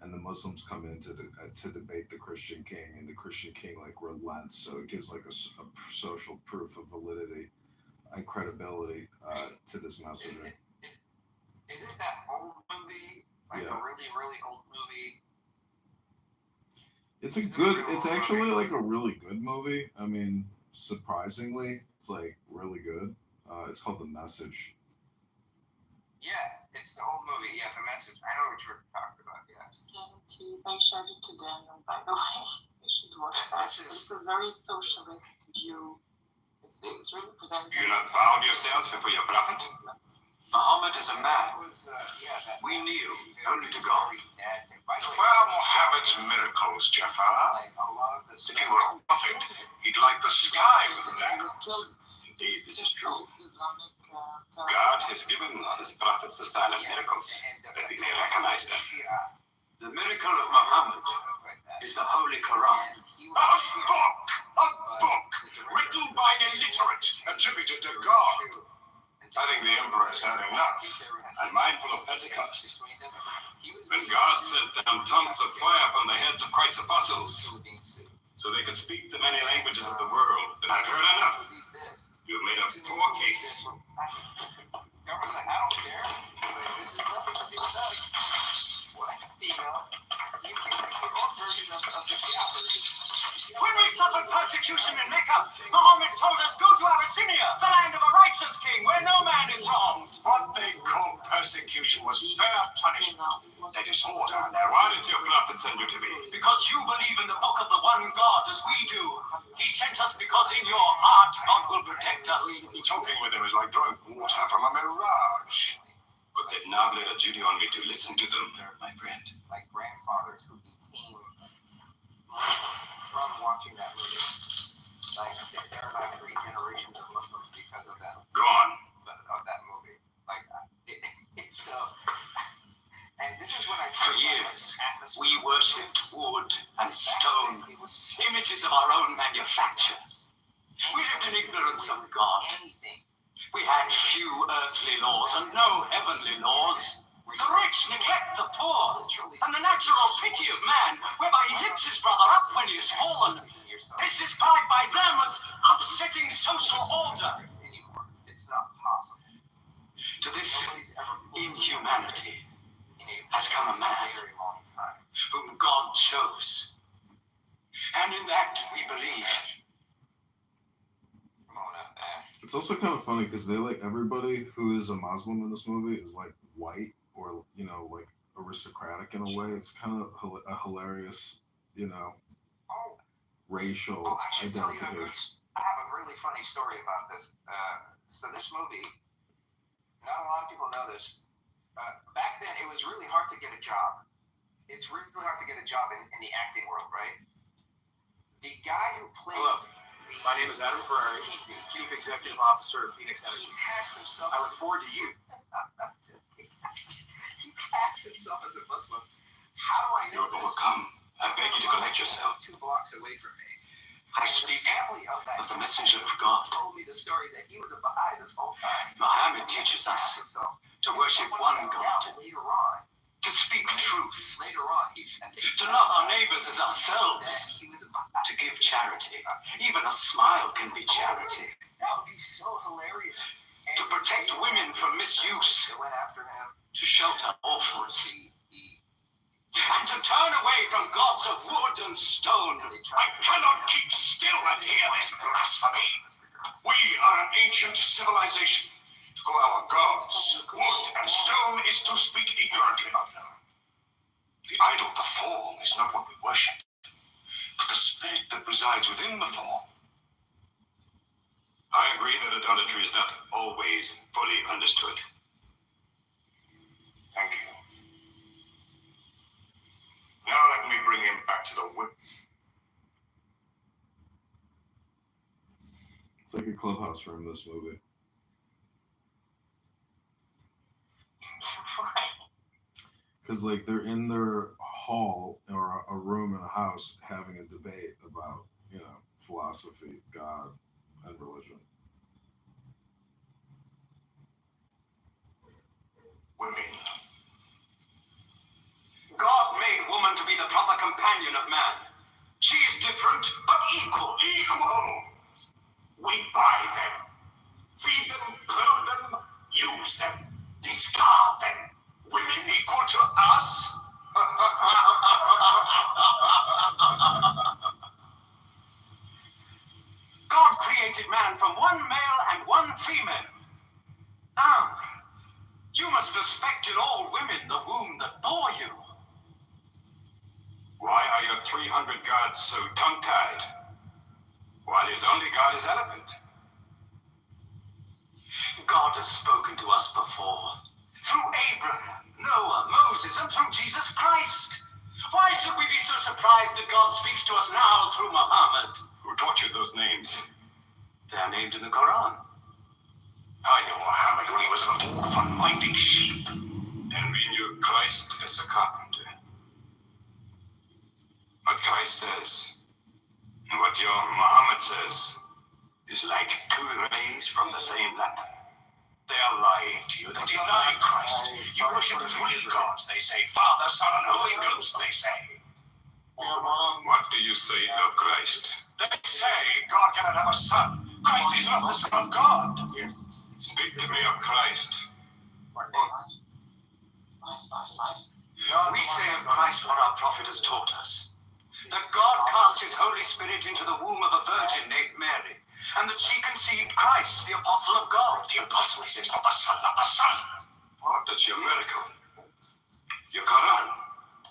and the Muslims come in to debate the Christian king, and the Christian king like relents, so it gives like a social proof of validity and credibility to this messaging. Is it that old movie? Like a really, really old movie? It's actually like a really good movie. I mean, surprisingly, it's like really good. It's called The Message. Yeah, it's the old movie. Yeah, The Message. I know what you're talking about, yeah. I shared it to Daniel, by the way. You should watch that. It's a very socialist view. It's really presented. Do you not bow yourselves before your prophet? Muhammad is a man. We kneel only to God. Well, Muhammad's miracles, Jafar. If he were a prophet, he'd light the sky with them. Indeed, this is true. God has given his prophets the sign of miracles, that we may recognize them. The miracle of Muhammad is the Holy Quran. A book written by illiterate, attributed to God. I think the emperor has had enough, and mindful of Pentecost. When God sent down tongues of fire upon the heads of Christ's apostles, so they could speak the many languages of the world, then I've heard enough. You've made a poor case. Government's like, I don't care. This is nothing to do with us. What? You know, you can make your own version of the Shia version. When we suffered persecution in Mecca, Muhammad told us, go to Abyssinia, the land of a righteous king, where no man is wronged. What they called persecution was fair punishment. They disorder now. Why did your prophet send you to me? Because you believe in the book of the one God as we do. He sent us because in your heart God will protect us. Talking with him is like drawing water from a mirage. But they've now laid a duty on me to listen to them, my friend. Like grandfathers who became from watching that movie. Like, there are about 3 generations of Muslims because of that. Go on. Of that movie. Like, so, and this is when I... For years, we worshipped wood and stone, images of our own manufacture. We lived in ignorance of God. We had few earthly laws and no heavenly laws. The rich neglect the poor, and the natural pity of man, whereby he lifts his brother up when he is fallen, is described by them as upsetting social order. It's not possible. To this inhumanity has come a man whom God chose, and in that we believe. It's also kind of funny because they like everybody who is a Muslim in this movie is like white or, you know, like aristocratic in a way. It's kind of a hilarious, you know, racial identification. I have a really funny story about this. So this movie, not a lot of people know this. Back then, it was really hard to get a job. It's really hard to get a job in the acting world, right? The guy who played... Hello. My name is Adam Ferrari, Chief Executive Officer of Phoenix Energy. I look forward to you. He cast himself as a Muslim. How do I know You're overcome. I beg you to collect yourself. 2 blocks away from me. I speak of the messenger of God. Told me the story that he was a Baha'i this whole time. Muhammad teaches us to worship one God, later on, to speak truth, later on, to love our neighbors as ourselves, to give charity. Even a smile can be charity. That would be so hilarious. To protect women from misuse, They went after him. to shelter orphans, and to turn away from gods of wood and stone. I cannot keep still and hear this blasphemy. We are an ancient civilization. To call our gods wood and stone is to speak ignorantly of them. The idol, the form, is not what we worship, but the spirit that resides within the form. I agree that idolatry is not always fully understood. Thank you. It's like a clubhouse room, this movie. Because like they're in their hall or a room in a house having a debate about, you know, philosophy, God, and religion. Women. God made woman to be the proper companion of man. She is different, but equal. Equal! We buy them, feed them, clothe them, use them, discard them. Women equal to us? God created man from one male and one female. Now, you must respect in all women the womb that bore you. Why are your 300 gods so tongue-tied, while his only god is eloquent? God has spoken to us before, through Abraham, Noah, Moses, and through Jesus Christ. Why should we be so surprised that God speaks to us now through Muhammad? Who taught you those names? They are named in the Quran. I knew Muhammad when he was an orphan minding sheep. And we knew Christ as a carpenter. What Christ says, and what your Muhammad says, is like two rays from the same lamp. They are lying to you. They deny Christ. You worship three gods, they say. Father, Son, and Holy Ghost, they say. What do you say of Christ? They say God cannot have a son. Christ is not the Son of God. Speak to me of Christ. We say of Christ what our prophet has taught us. That God cast his Holy Spirit into the womb of a virgin named Mary, and that she conceived Christ, the apostle of God. The apostle is not the Son, not the Son. What is your miracle? Your Quran.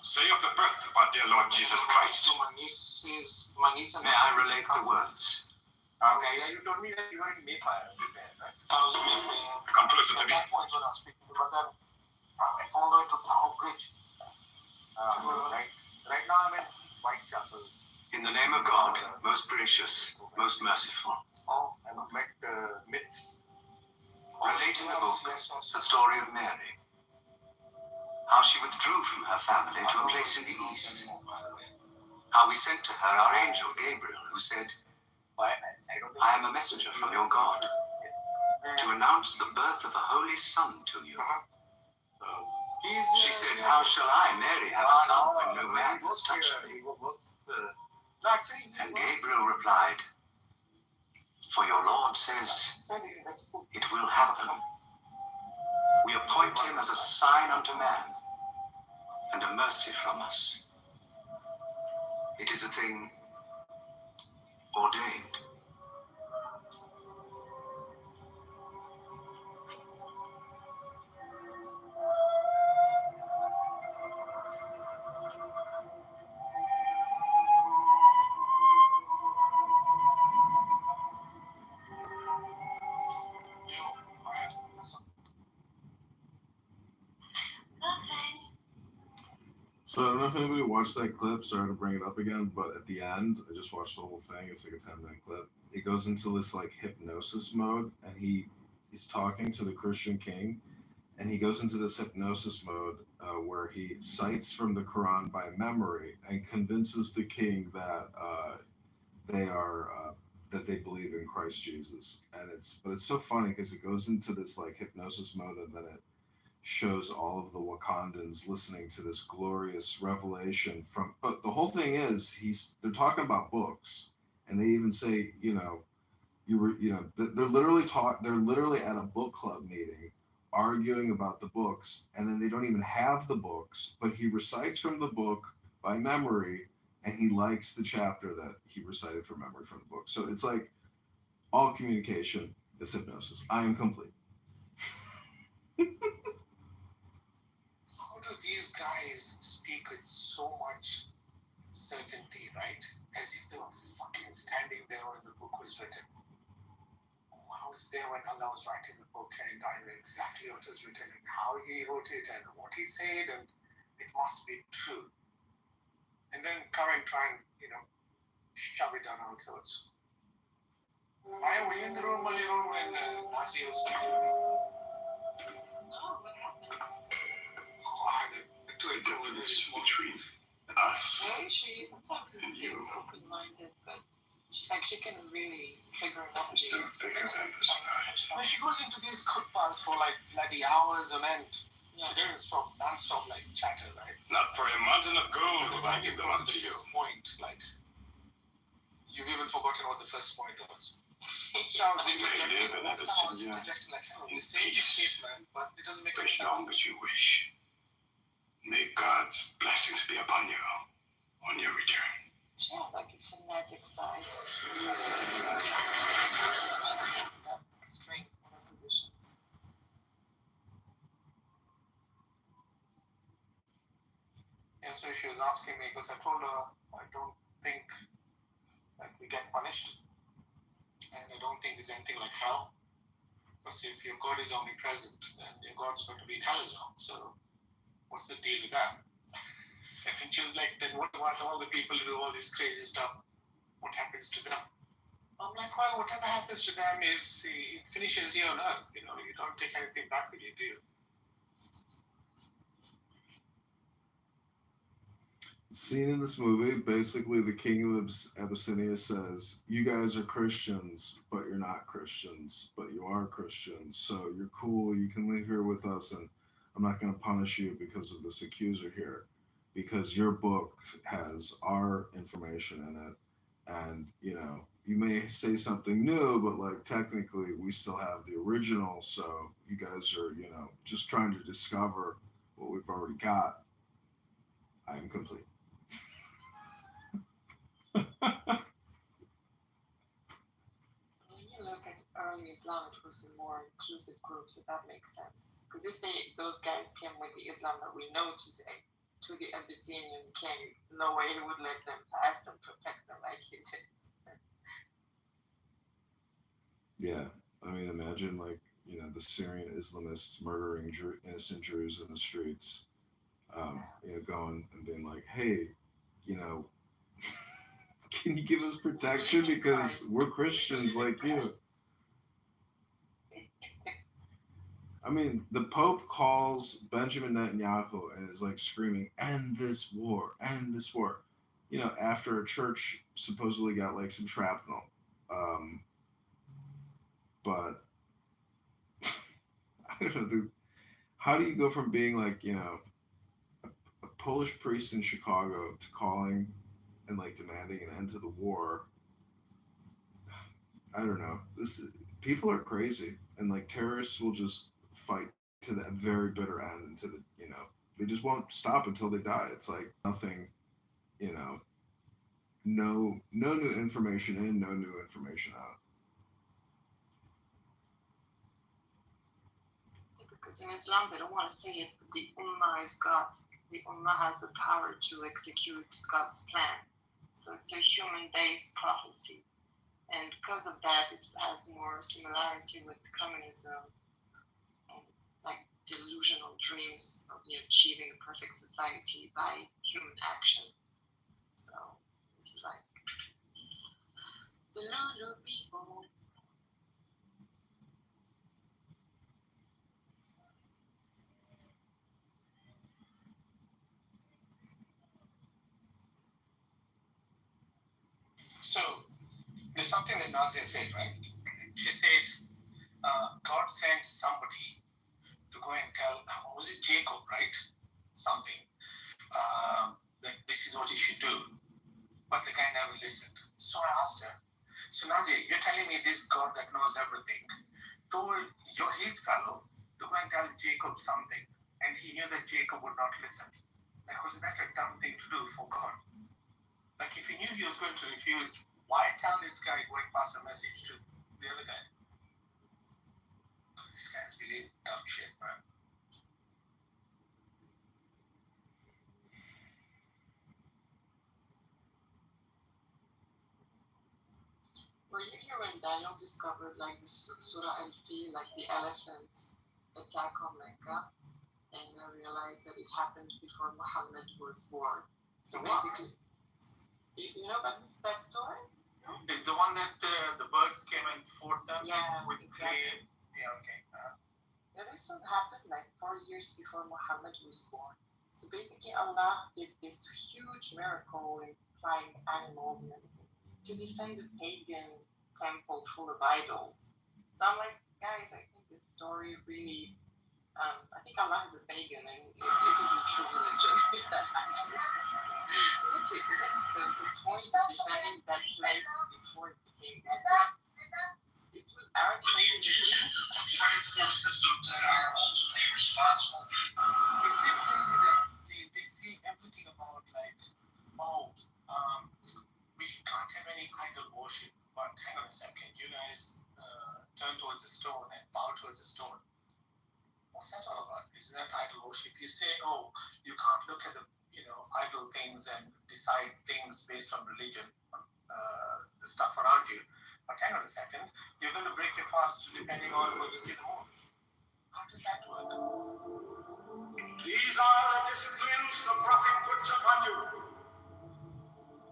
Say of the birth of our dear Lord Jesus Christ. May I relate the words? Okay, you told me that you were in Mayfire, right? I was in Mayfire. Come closer to me. At that point when I was speaking, but then I went all the way to Tower Bridge. Right now I'm in Whitechapel. In the name of God, most gracious, most merciful. Oh, I met myths. Relate in the book the story of Mary. How she withdrew from her family to a place in the east. How we sent to her our angel Gabriel, who said, I am a messenger from your God, to announce the birth of a holy son to you. She said, how shall I, Mary, have a son when no man has touched me? And Gabriel replied, for your Lord says, it will happen. We appoint him as a sign unto man, and a mercy from us. It is a thing ordained. So I don't know if anybody watched that clip. Sorry to bring it up again, but at the end, I just watched the whole thing. It's like a 10-minute clip. It goes into this like hypnosis mode, and he's talking to the Christian king, and he goes into this hypnosis mode where he cites from the Quran by memory and convinces the king that that they believe in Christ Jesus. And it's so funny because it goes into this like hypnosis mode, and then it shows all of the Wakandans listening to this glorious revelation from. But the whole thing is they're talking about books, and they even say, they're literally at a book club meeting arguing about the books, and then they don't even have the books, but he recites from the book by memory, and he likes the chapter that he recited from memory from the book. So it's like all communication is hypnosis. I am complete. How do these guys speak with so much certainty, right? As if they were fucking standing there when the book was written. I was there when Allah was writing the book, and I knew exactly what was written and how he wrote it and what he said, and it must be true. And then come and try and, shove it down our throats. Were you in the room earlier when Nazi was speaking? No, what happened? I had to do with this between us. Well, she sometimes seems open-minded, but she can really figure it out. When she goes into these footpaths for like bloody hours on end, she doesn't stop, non-stop like chatter, right? Not for a mountain of gold will I give them unto you. Point, like, you've even forgotten what the first point was. Sounds interjecting like, we say this statement, but it doesn't make any sense. As long as you wish. May God's blessings be upon you on your return. She has like a fanatic side. Strength in her positions. Yeah, so she was asking me because I told her I don't think like we get punished, and I don't think there's anything like hell. Because if your God is omnipresent, then your God's going to be in hell as well. So what's the deal with that? And she was like, then what about all the people who do all this crazy stuff? What happens to them? I'm like, well, whatever happens to them is it finishes here on earth. You know, you don't take anything back with you, do you? Scene in this movie, basically the king of Abyssinia says, you guys are Christians, but you're not Christians, but you are Christians, so you're cool, you can live here with us, and I'm not going to punish you because of this accuser here, because your book has our information in it, and, you know, you may say something new, but, like, technically we still have the original, so you guys are, you know, just trying to discover what we've already got. I am complete. When you look at early Islam, it was a more inclusive group, so that makes sense. Because if those guys came with the Islam that we know today, to the Abyssinian king, no way he would let them pass and protect them like he did. Yeah, I mean, imagine, like, you know, the Syrian Islamists murdering innocent Jews in the streets, you know, going and being like, hey, you know, can you give us protection because we're Christians like you? I mean, the Pope calls Benjamin Netanyahu and is like screaming, end this war, end this war. You know, after a church supposedly got like some shrapnel. But I don't know, how do you go from being like, you know, a Polish priest in Chicago to calling and like demanding an end to the war? I don't know. People are crazy, and like terrorists will just fight to that very bitter end, and to the, you know, they just won't stop until they die. It's like nothing, you know, no new information in, no new information out. Because in Islam, they don't want to say it, but the Ummah is God. The Ummah has the power to execute God's plan. So it's a human-based prophecy. And because of that, it has more similarity with communism and like delusional dreams of achieving a perfect society by human action. So it's like the Lulu people. So there's something that Nazia said, right? She said, God sent somebody to go and tell, was it Jacob, right? Something. That this is what you should do. But the guy never listened. So I asked her, so Nazia, you're telling me this God that knows everything told his fellow to go and tell Jacob something, and he knew that Jacob would not listen. Like, was that a dumb thing to do for God? Like, if he knew he was going to refuse, why tell this guy go and pass a message to the other guy? These guys believe dumb shit, man. Were you here when Daniel discovered like Surah Al-Fil, like the elephant attack on Mecca, and realized that it happened before Muhammad was born? So basically, you know about that story? It's the one that the birds came and fought them with exactly. clay. Yeah, okay. This one happened like 4 years before Muhammad was born. So basically, Allah did this huge miracle in flying animals and everything to defend the pagan temple full of idols. So I'm like, guys, I think this story really, I think Allah is a pagan and it isn't true religion. That happens. The point of defending that place before it became Muslim, it's with our pagan Transport systems that are ultimately responsible. It's still crazy that they see everything about like, oh, we can't have any idol worship, but hang on a second, you guys turn towards the stone and bow towards the stone. What's that all about? Is that idol worship? You say, oh, you can't look at the idol things and decide things based on religion, the stuff around you. But hang on a second, you're going to break your fast depending on when you see the moon. How does that work? These are the disciplines the prophet puts upon you.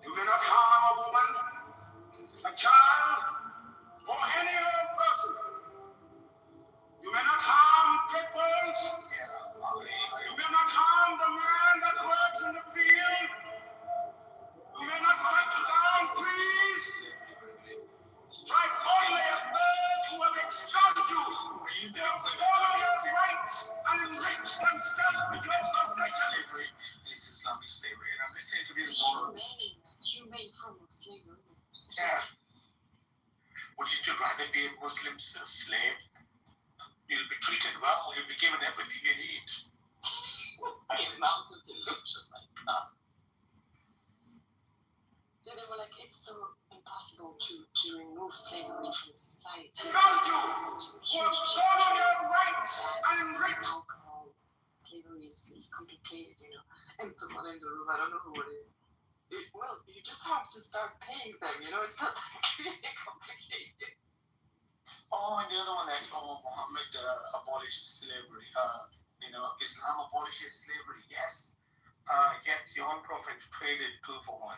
You may not harm a woman, a child, or any other person. You may not harm pit bulls. You may not harm the man that works in the field. You may not cut down trees. Strike only at those who have expelled you. Follow your rights and enrich themselves with your possession. It's Islamic slavery, and I'm listening to these morals. humane form of slavery. Yeah. Wouldn't you rather be a Muslim slave? You'll be treated well, you'll be given everything you need. The amount of delusion, my God. Yeah, they were like, it's so impossible to remove slavery from society. Follow your rights and enrich. Alcohol, slavery is complicated, And someone in the room, I don't know who it is. Well, you just have to start paying them, it's not really complicated. Oh, and the other one that, Muhammad abolished slavery. Islam abolishes slavery, yes. Yet your own prophet traded 2 for 1.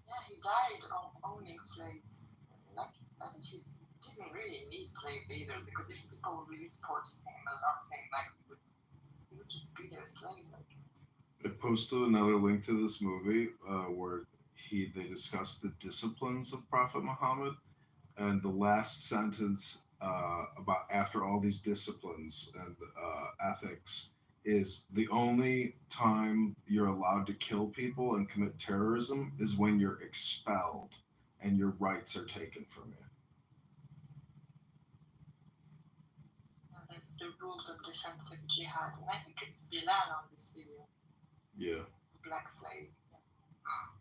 Yeah, he died owning slaves. As if he didn't really need slaves either, because if people really supported him and loved him, he would just be their slave. I posted another link to this movie where they discussed the disciplines of Prophet Muhammad, and the last sentence about after all these disciplines and ethics is the only time you're allowed to kill people and commit terrorism is when you're expelled and your rights are taken from you. That's the rules of defensive jihad, and I think it's Bilal on this video. Yeah. Black slave.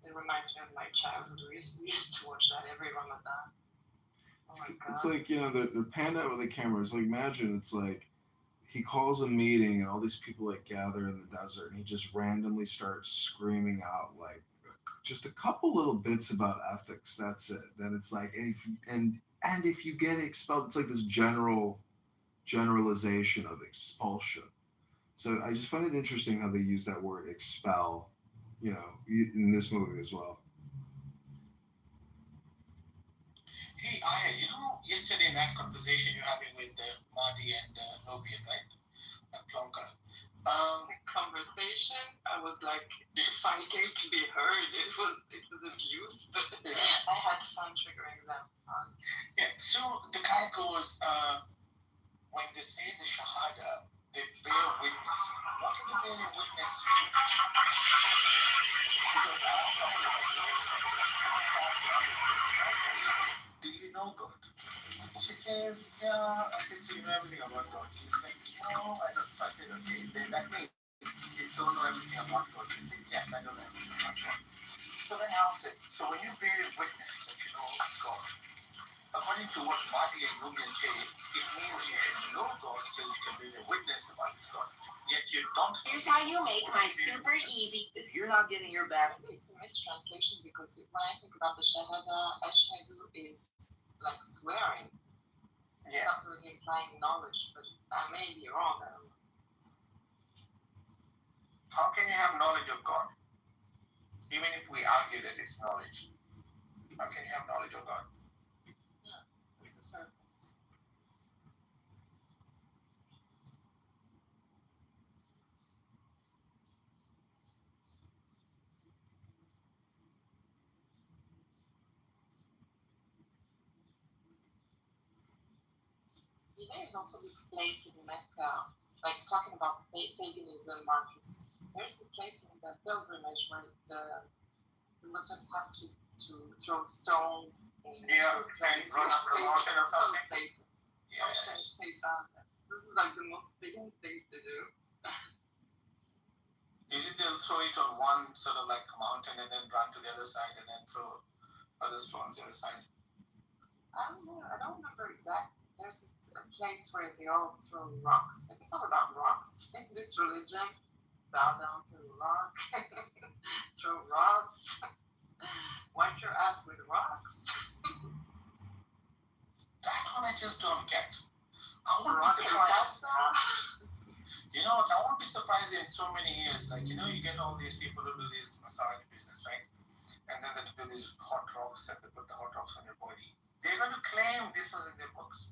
It reminds me of my childhood. We used to watch that every Ramadan. Oh my God. It's like, they're panned out with the camera. It's like, imagine it's like he calls a meeting and all these people like gather in the desert and he just randomly starts screaming out like just a couple little bits about ethics. That's it. Then it's like, and if you get expelled, it's like this generalization of expulsion. So I just find it interesting how they use that word expel, in this movie as well. Hey, Aya, yesterday in that conversation you're having with Mahdi and Nobian, right? Plonka. Conversation, I was like fighting to be heard. It was abuse, but yeah. I had fun triggering them. Yeah, so the guy goes, when they say the Shahada, they bear witness. What are they bearing witness to? Do you know God? She says, yeah. I said, so you know everything about God? She's like, no, I don't. I said, okay, then that means you don't know everything about God. She said, yes, I don't know everything about God. So then I asked her, so when you bear witness that you know God, according to what Marty and Nubian say, it means you should know God so you can be a witness about God. Yet you don't. Here's how you make my super easy. If you're not getting your back. Maybe it's a mistranslation because when I think about the Shahada, Ashhadu is like swearing. Yeah. Not really implying knowledge, but I may be wrong. I don't know. How can you have knowledge of God? Even if we argue that it's knowledge. How can you have knowledge of God? Yeah, that's a fair point. There is also this place in Mecca, like talking about paganism, Marcus. There's a place in the pilgrimage where the Muslims have to throw stones and and rocks promotion or something. Yes. This is like the most pagan thing to do. Is it they'll throw it on one sort of like mountain and then run to the other side and then throw other stones on the other side? I don't know. I don't remember exactly. There's a place where they all throw rocks. Like, it's all about rocks. In this religion, bow down to the rock, throw rocks, wipe your ass with rocks. That one I just don't get. I won't be surprised. You know what? I won't be surprised in so many years. Like, you know, you get all these people who do this massage business, right? And then they do these hot rocks and they put the hot rocks on your body. They're going to claim this was in their books.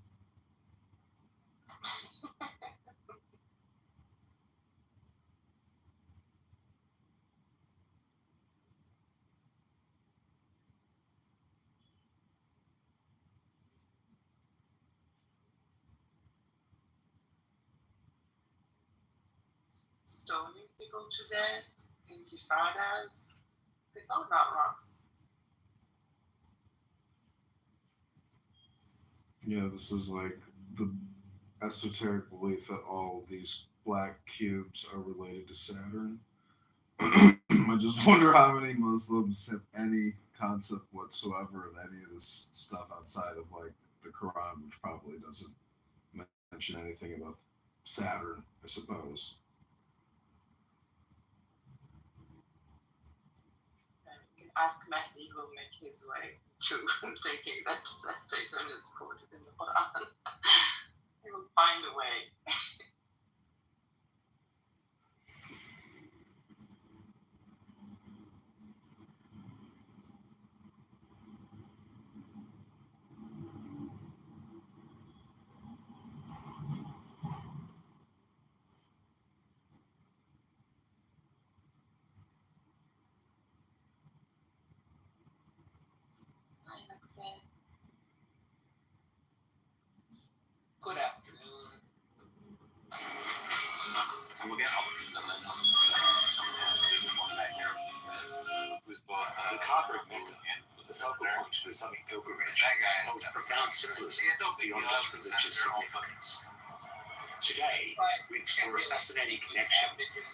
Stoning people to death, intifadas. It's all about rocks. Yeah, this is like the esoteric belief that all these black cubes are related to Saturn. I just wonder how many Muslims have any concept whatsoever of any of this stuff outside of like the Quran, which probably doesn't mention anything about Saturn, I suppose. You can ask Mahdi, who will make his way to thinking that Satan is quoted in the Quran. He will find a way. Good afternoon. The Kaaba of Mecca, the focal point of the Islamic pilgrimage, holds profound symbolism beyond its religious significance. Today, we explore a fascinating connection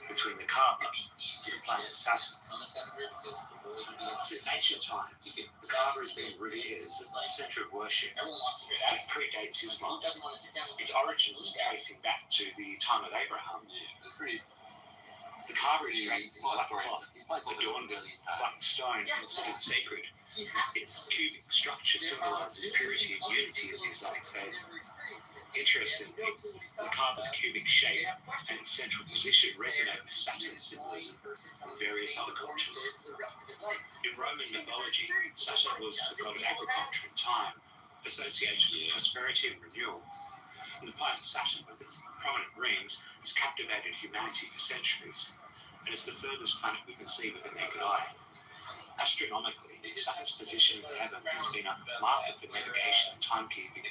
between the Kaaba and the planet Saturn. Since ancient times, the Kaaba has been revered as the center of worship. It predates Islam. Its origins tracing back to the time of Abraham. The Kaaba is draped in black cloth, adorned with black stone considered sacred. Its cubic structure symbolizes purity and unity of the Islamic faith. Interestingly, the Kaaba's cubic shape and its central position resonate with Saturn's symbolism in various other cultures. In Roman mythology, Saturn was the god of agriculture and time, associated with prosperity and renewal. And the planet Saturn, with its prominent rings, has captivated humanity for centuries, and is the furthest planet we can see with the naked eye. Astronomically, Saturn's position in the heavens has been a marker for navigation and timekeeping.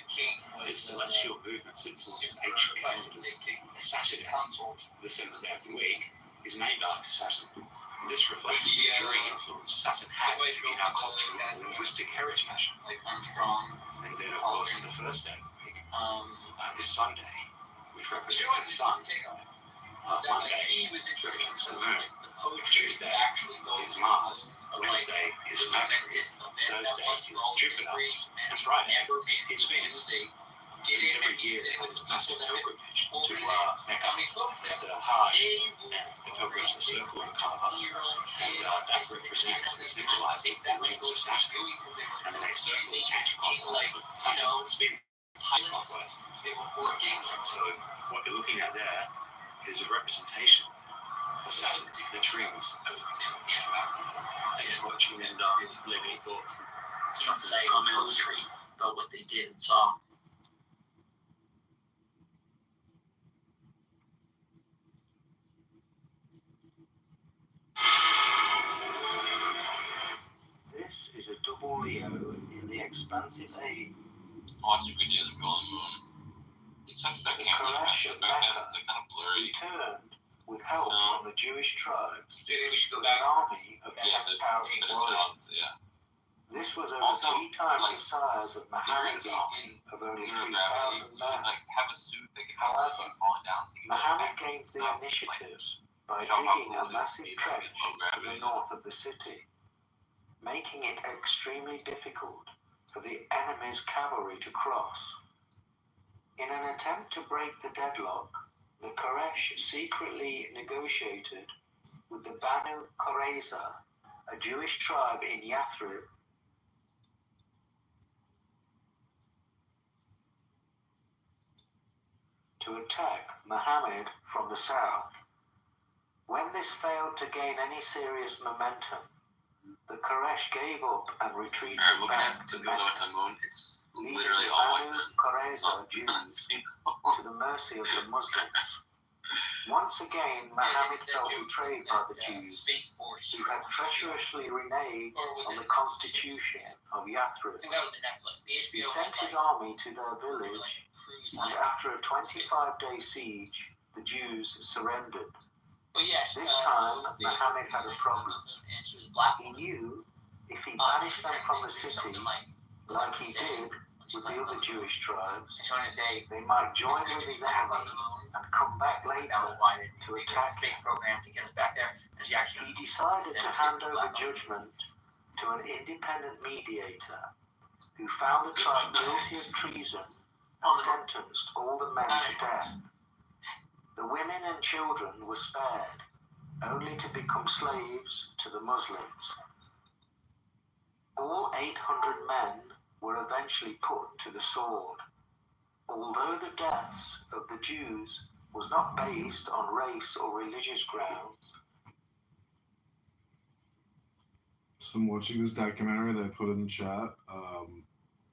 Its celestial movements influence ancient calendars. Saturday, the seventh day of the week, is named after Saturn. And this reflects the enduring influence Saturn has in our cultural and linguistic heritage. And then, of course, the first day of the week is Sunday, which represents the sun. Monday represents the moon. Tuesday is Mars. Wednesday is Mercury. Thursday is Jupiter. And Friday is Venus. And every year there is massive pilgrimage to Mecca at the Hajj, and the pilgrims encircle the Kaaba, and that represents and symbolizes the rings of Saturn, and they circle anti-clockwise. It's been clockwise. So what you're looking at there is a representation of Saturn and its rings. Thanks for watching, and leave any thoughts. can't say poetry about what they did and saw. This is a double Leo in the expansive age. Watching videos of Golden Moon. It sucks that I can't really match it back then. It's like kind of blurry. Returned with help from the Jewish tribes. So you think we should go An back? army of 10,000 the warriors. sounds, yeah. This was over Also, 3 times like, the size of Muhammad's army of only 3,000 men. Like have a suit that can help you falling down. So you Muhammad gained the initiative by digging a massive trench to the north of the city, making it extremely difficult for the enemy's cavalry to cross. In an attempt to break the deadlock, the Quraysh secretly negotiated with the Banu Qurayza, a Jewish tribe in Yathrib, to attack Muhammad from the south. When this failed to gain any serious momentum, the Quraysh gave up and retreated back to Mecca, leaving the Banu Qurayza Jews to the mercy of the Muslims. Once again, Muhammad felt betrayed by the Jews, who had treacherously reneged on the constitution of Yathrib. He sent his army to their village, and after a 25-day siege, the Jews surrendered. This time, Muhammad had a problem. He knew if he banished them from the city, like he did with the other Jewish tribes, they might join with his enemy and come back later to attack him. He decided to hand over judgment to an independent mediator who found the tribe guilty of treason and sentenced all the men to death. The women and children were spared, only to become slaves to the Muslims. All 800 men were eventually put to the sword. Although the deaths of the Jews was not based on race or religious grounds. So I'm watching this documentary that I put in the chat.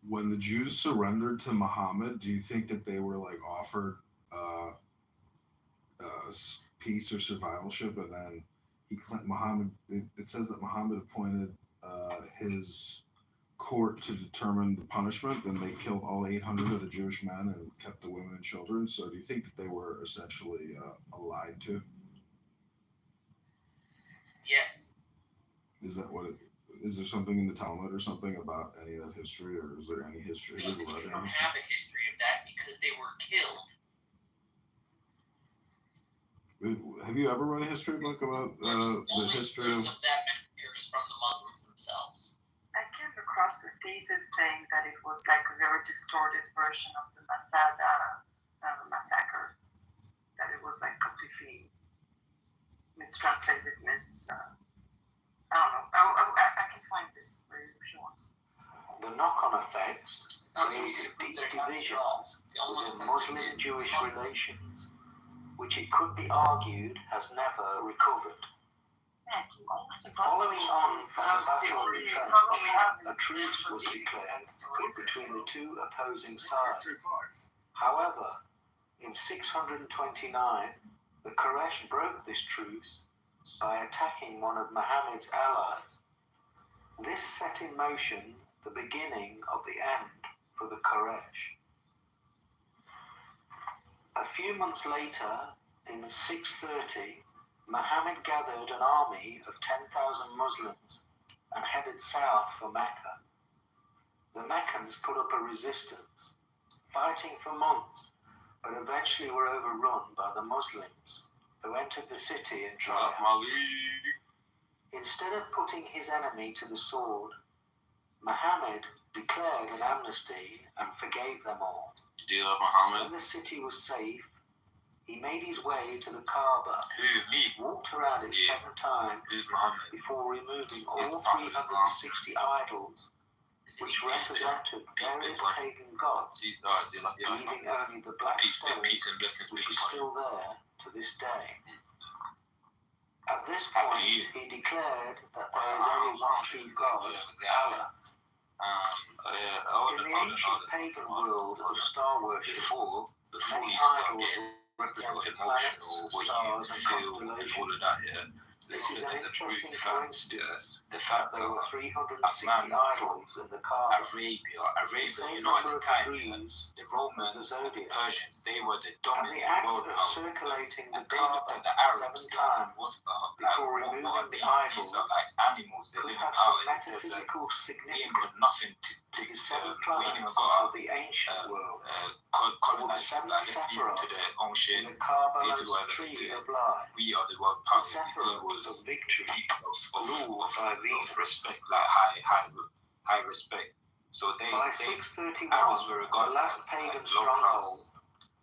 When the Jews surrendered to Muhammad, do you think that they were like offered peace or survivalship, and then Muhammad? It says that Muhammad appointed his court to determine the punishment. Then they killed all 800 of the Jewish men and kept the women and children. So do you think that they were essentially lied to? Yes. Is that what it? Is there something in the Talmud or something about any of that history, or is there any history? No, we don't have a history of that because they were killed. Have you ever read a history book about the history of that is from the Muslims themselves? I came across this thesis saying that it was like a very distorted version of the Masada massacre. That it was like completely mistranslated, I don't know. I can find this for you if you want. The knock-on effects lead to deep divisions within Muslim-Jewish relations, which it could be argued has never recovered. Following on from the Battle of the Trench, a truce was declared between the two opposing sides. However, in 629, the Quraysh broke this truce by attacking one of Muhammad's allies. This set in motion the beginning of the end for the Quraysh. A few months later, in 630, Muhammad gathered an army of 10,000 Muslims and headed south for Mecca. The Meccans put up a resistance, fighting for months, but eventually were overrun by the Muslims, who entered the city and triumphed. Instead of putting his enemy to the sword, Muhammad declared an amnesty and forgave them all. Do you love Muhammad? When the city was safe, he made his way to the Kaaba, walked around it 7 times before removing all 360 idols, which represented various pagan gods, leaving only the black stone, which is still there to this day. At this point, he declared that there is only one true God, Allah, In the ancient pagan world of star worship, many idols represented planets, stars, and constellations. This is an interesting coincidence that there were 360 idols in the Kaaba. The same number of degrees the Romans, as the zodiac. the Persians, they were the And the dominant act world of powers. circulating the And they looked Kaaba at the Arabs 7 times before what removing are the these? idol These are like animals. They could live have out some in the desert. metaphysical We ain't significance got nothing to to the 7 we ain't planets even got of the ancient world, or the colonize 7 like let's leave them to Sephiroth their own shit. in the They do Kabbalah's whatever they tree do. of life. We are the world The powers. We deal Sephiroth with of victory, of by Venus. respect, like high respect. So By Arabs 631, were the regarded last as pagan like low class, stronghold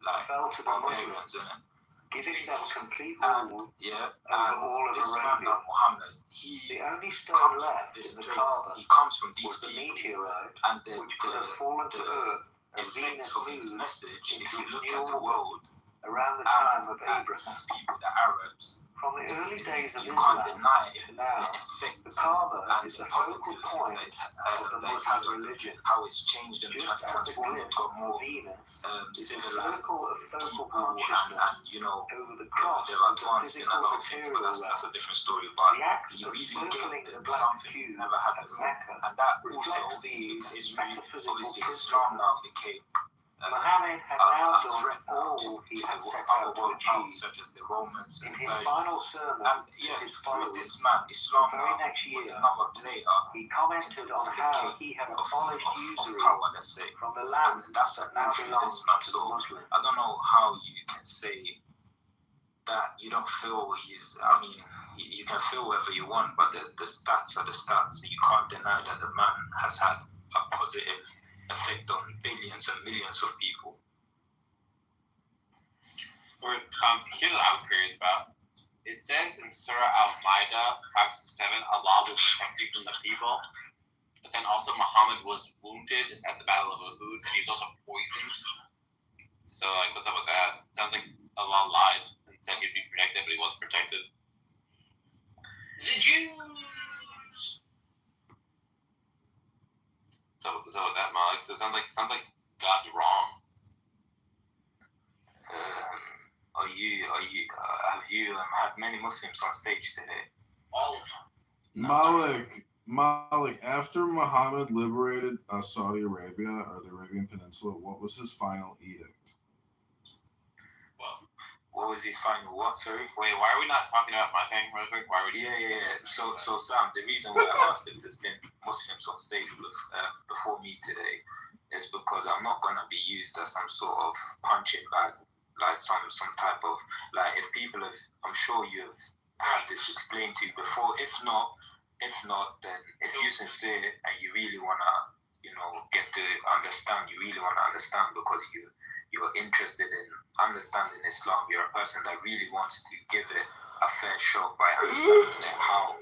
like fell to the barbarians, Muslims, innit? giving them complete And rule yeah, over and all of this man, Arabia. Muhammad, The he only comes stone from left this in the place. Kaaba He comes from these was the people, meteorite, and which could have fallen to Earth as effects Venus of his moved message. If into you its look new at the orbit world around the time of and Abraham. these people, the Arabs, From the early days of you can't Islam deny to now, the effects the Kaaba and is the the focal positives point that it's, of the that it's had Muslim on religion. how it's changed and Just as the transformed glint into a of more Venus is a civilized circle of focal people, consciousness and you know over the cross they're of the advanced in a physical lot of things, but material that's realm. a different story. But The act you of really circling gave the them black something cube you never had at before, Mecca and that reflects also these history. metaphysical Obviously, principles. Islam now became Muhammad had now a done threat now all to he had set other out to world powers achieve. such as the Romans In and his Persians. final sermon And to yeah, his through followers, this man, the Islam very now next was year, another player he commented on how he had abolished of usury power, let's say. from the land And that's that now through belongs this man. to the So Muslims. I don't know how you can say that you don't feel he's. I mean, you can feel whatever you want, but the stats are the stats. You can't deny that the man has had a positive effect on billions and millions of people. Here's what I'm curious about. It says in Surah Al-Ma'idah, chapter 7, Allah will protect you from the people. But then also Muhammad was wounded at the Battle of Uhud, and he was also poisoned. So, like, what's up with that? Sounds like Allah lied and said he'd be protected, but he wasn't protected. The Jews. So with that, Malik, it sounds like God's wrong. Have you had many Muslims on stage today? All of them. Malik, after Muhammad liberated Saudi Arabia or the Arabian Peninsula, what was his final edict? What was his final what? Sorry? Wait, why are we not talking about my thing real quick? Why are we? Yeah. So Sam, the reason why I asked if there's been Muslims on stage before me today is because I'm not gonna be used as some sort of punching bag, like some type of like if people have. I'm sure you've had this explained to you before. If not, then if you're sincere and you really wanna, get to understand, you really wanna understand because you're interested in understanding Islam. You're a person that really wants to give it a fair shot by understanding how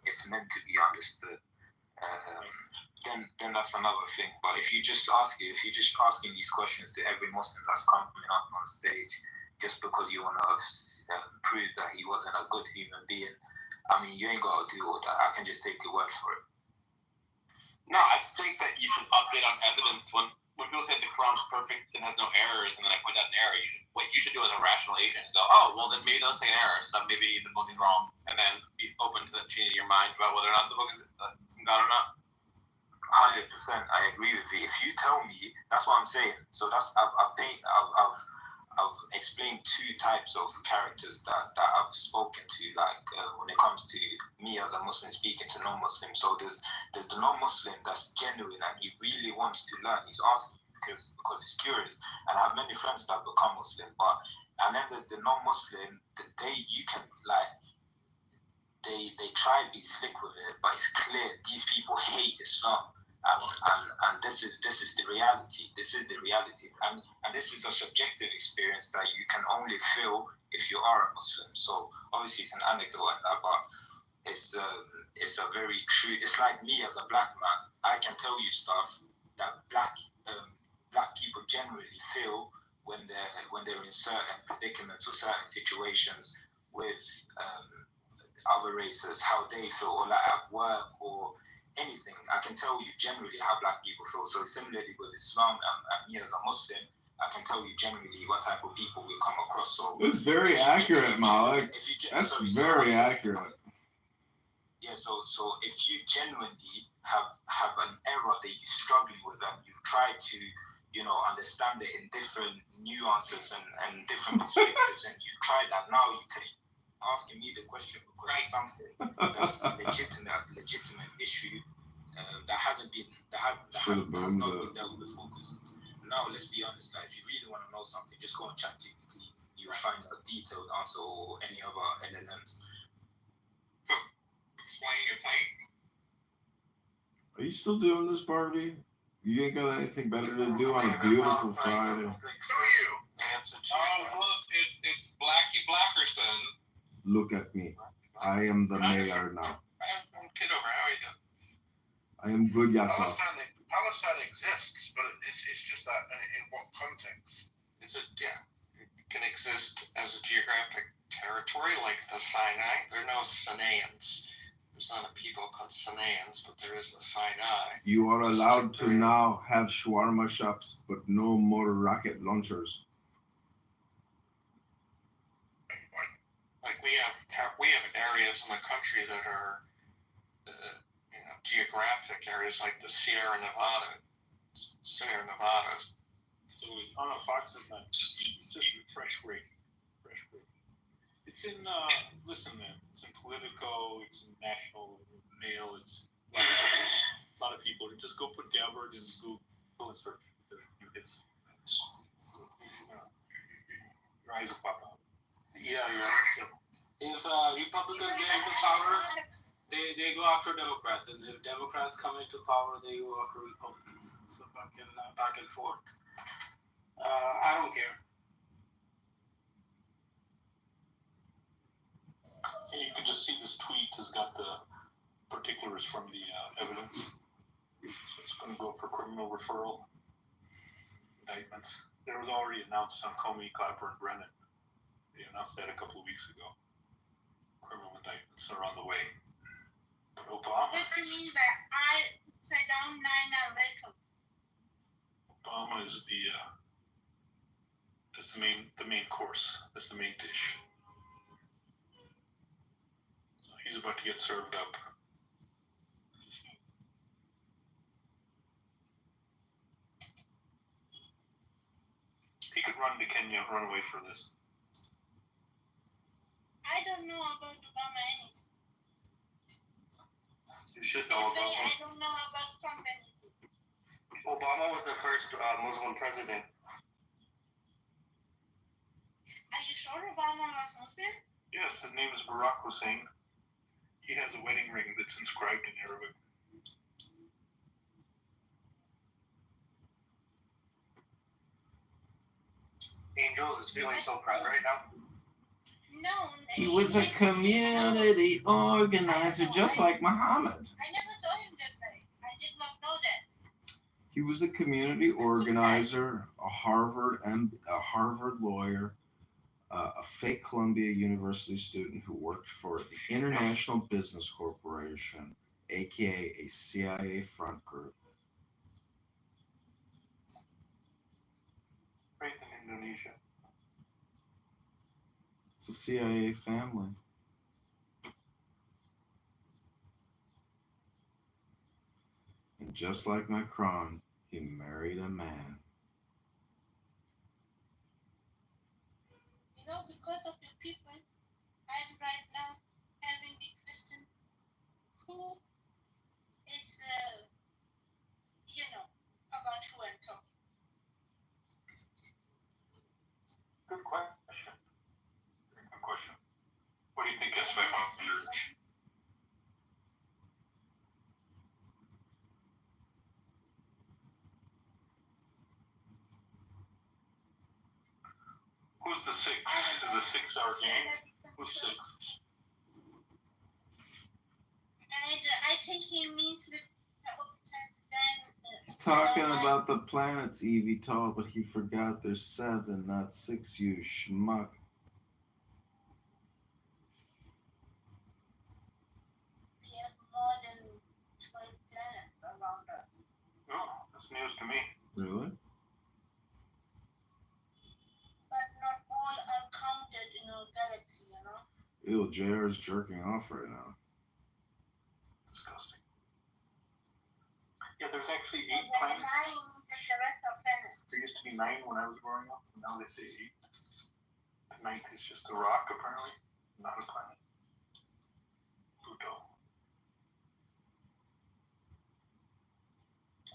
it's meant to be understood. Then that's another thing. But if you're just asking these questions to every Muslim that's coming up on stage, just because you want to prove that he wasn't a good human being, I mean, you ain't got to do all that. I can just take your word for it. No, I think that you should update on evidence when people say the Quran's perfect and has no errors, and then I point out an error. What you should do as a rational agent and go, oh, well, then maybe they'll say an error, so maybe the book is wrong, and then be open to changing your mind about whether or not the book is from God or not. 100%, I agree with you. If you tell me, that's what I'm saying. So that's I've explained two types of characters that I've spoken to, like when it comes to me as a Muslim speaking to non-Muslims. So there's the non-Muslim that's genuine and he really wants to learn. He's asking because he's curious. And I have many friends that become Muslim, and then there's the non-Muslim that you can like. They try to be slick with it, but it's clear these people hate Islam. And this is the reality. This is the reality, and this is a subjective experience that you can only feel if you are a Muslim. So obviously it's an anecdote, but it's a very true. It's like me as a black man. I can tell you stuff that black people generally feel when they're in certain predicaments or certain situations with other races, how they feel, or like at work or anything, I can tell you generally how black people feel. So similarly with Islam and me as a Muslim, I can tell you generally what type of people we come across. So It's very accurate, Malik. That's very accurate. Yeah, so if you genuinely have an error that you're struggling with and you've tried to, understand it in different nuances and different perspectives, and you've tried that, now you can asking me the question because it's something that's a legitimate issue that has not been dealt with before. Because now, let's be honest, like, if you really want to know something, just go on ChatGPT. You'll find a detailed answer or any other LLMs. Explain your point. Are you still doing this, Barbie? You ain't got anything better to do on a beautiful Friday. Who are you? Oh, look, it's Blackie Blackerson. Look at me. I am the mayor now. I'm from Kitover. How are you doing? I am good, Yakov. Palestine exists, but it's just that in what context? Is it, it can exist as a geographic territory like the Sinai. There are no Sinaeans. There's not a people called Sinaeans, but there is the Sinai. You are allowed to now have shawarma shops, but no more rocket launchers. Like we have areas in the country that are, geographic areas like the Sierra Nevadas. So it's on a Fox event. It's just fresh break. It's in listen, man. It's in Politico. It's in National Mail. It's a lot of people. Just go put Gabbard in Google and search the new hits. Your eyes will pop out. Yeah. If Republicans get into power, they go after Democrats, and if Democrats come into power, they go after Republicans. So fucking back and forth. I don't care. You can just see this tweet has got the particulars from the evidence. So it's going to go for criminal referral indictments. There was already announced on Comey, Clapper, and Brennan. They announced that a couple of weeks ago. Criminal indictments are on the way. But Obama. What do you mean by upside down 9 red? Obama is that's the main course. That's the main dish. So he's about to get served up. He could run to Kenya, run away for this. I don't know about Obama anything. You should know about him. I don't know about Trump anything. Obama was the first Muslim president. Are you sure Obama was Muslim? Yes, his name is Barack Hussein. He has a wedding ring that's inscribed in Arabic. Angels is feeling so proud right now. No. He was a community organizer, just like Muhammad. I never saw him that way. I did not know that. He was a community organizer, a Harvard lawyer, a fake Columbia University student who worked for the International Business Corporation, aka a CIA front group. Right in Indonesia. It's a CIA family. And just like Macron, he married a man. You know, because of the people, I'm right now having the question, who is, about who I'm talking. Good question. Good question. What do you think is my popular? Who's the six? Is the six our game? Who's six? I think he means with He's talking about the planets, eVTOL, but he forgot there's 7, not 6, you schmuck. We have more than 12 JR's jerking off right now. Disgusting. Yeah, there's actually 8 planets. There used to be 9 when I was growing up, and now they say 8. The 9th is just a rock, apparently, not a planet. Pluto.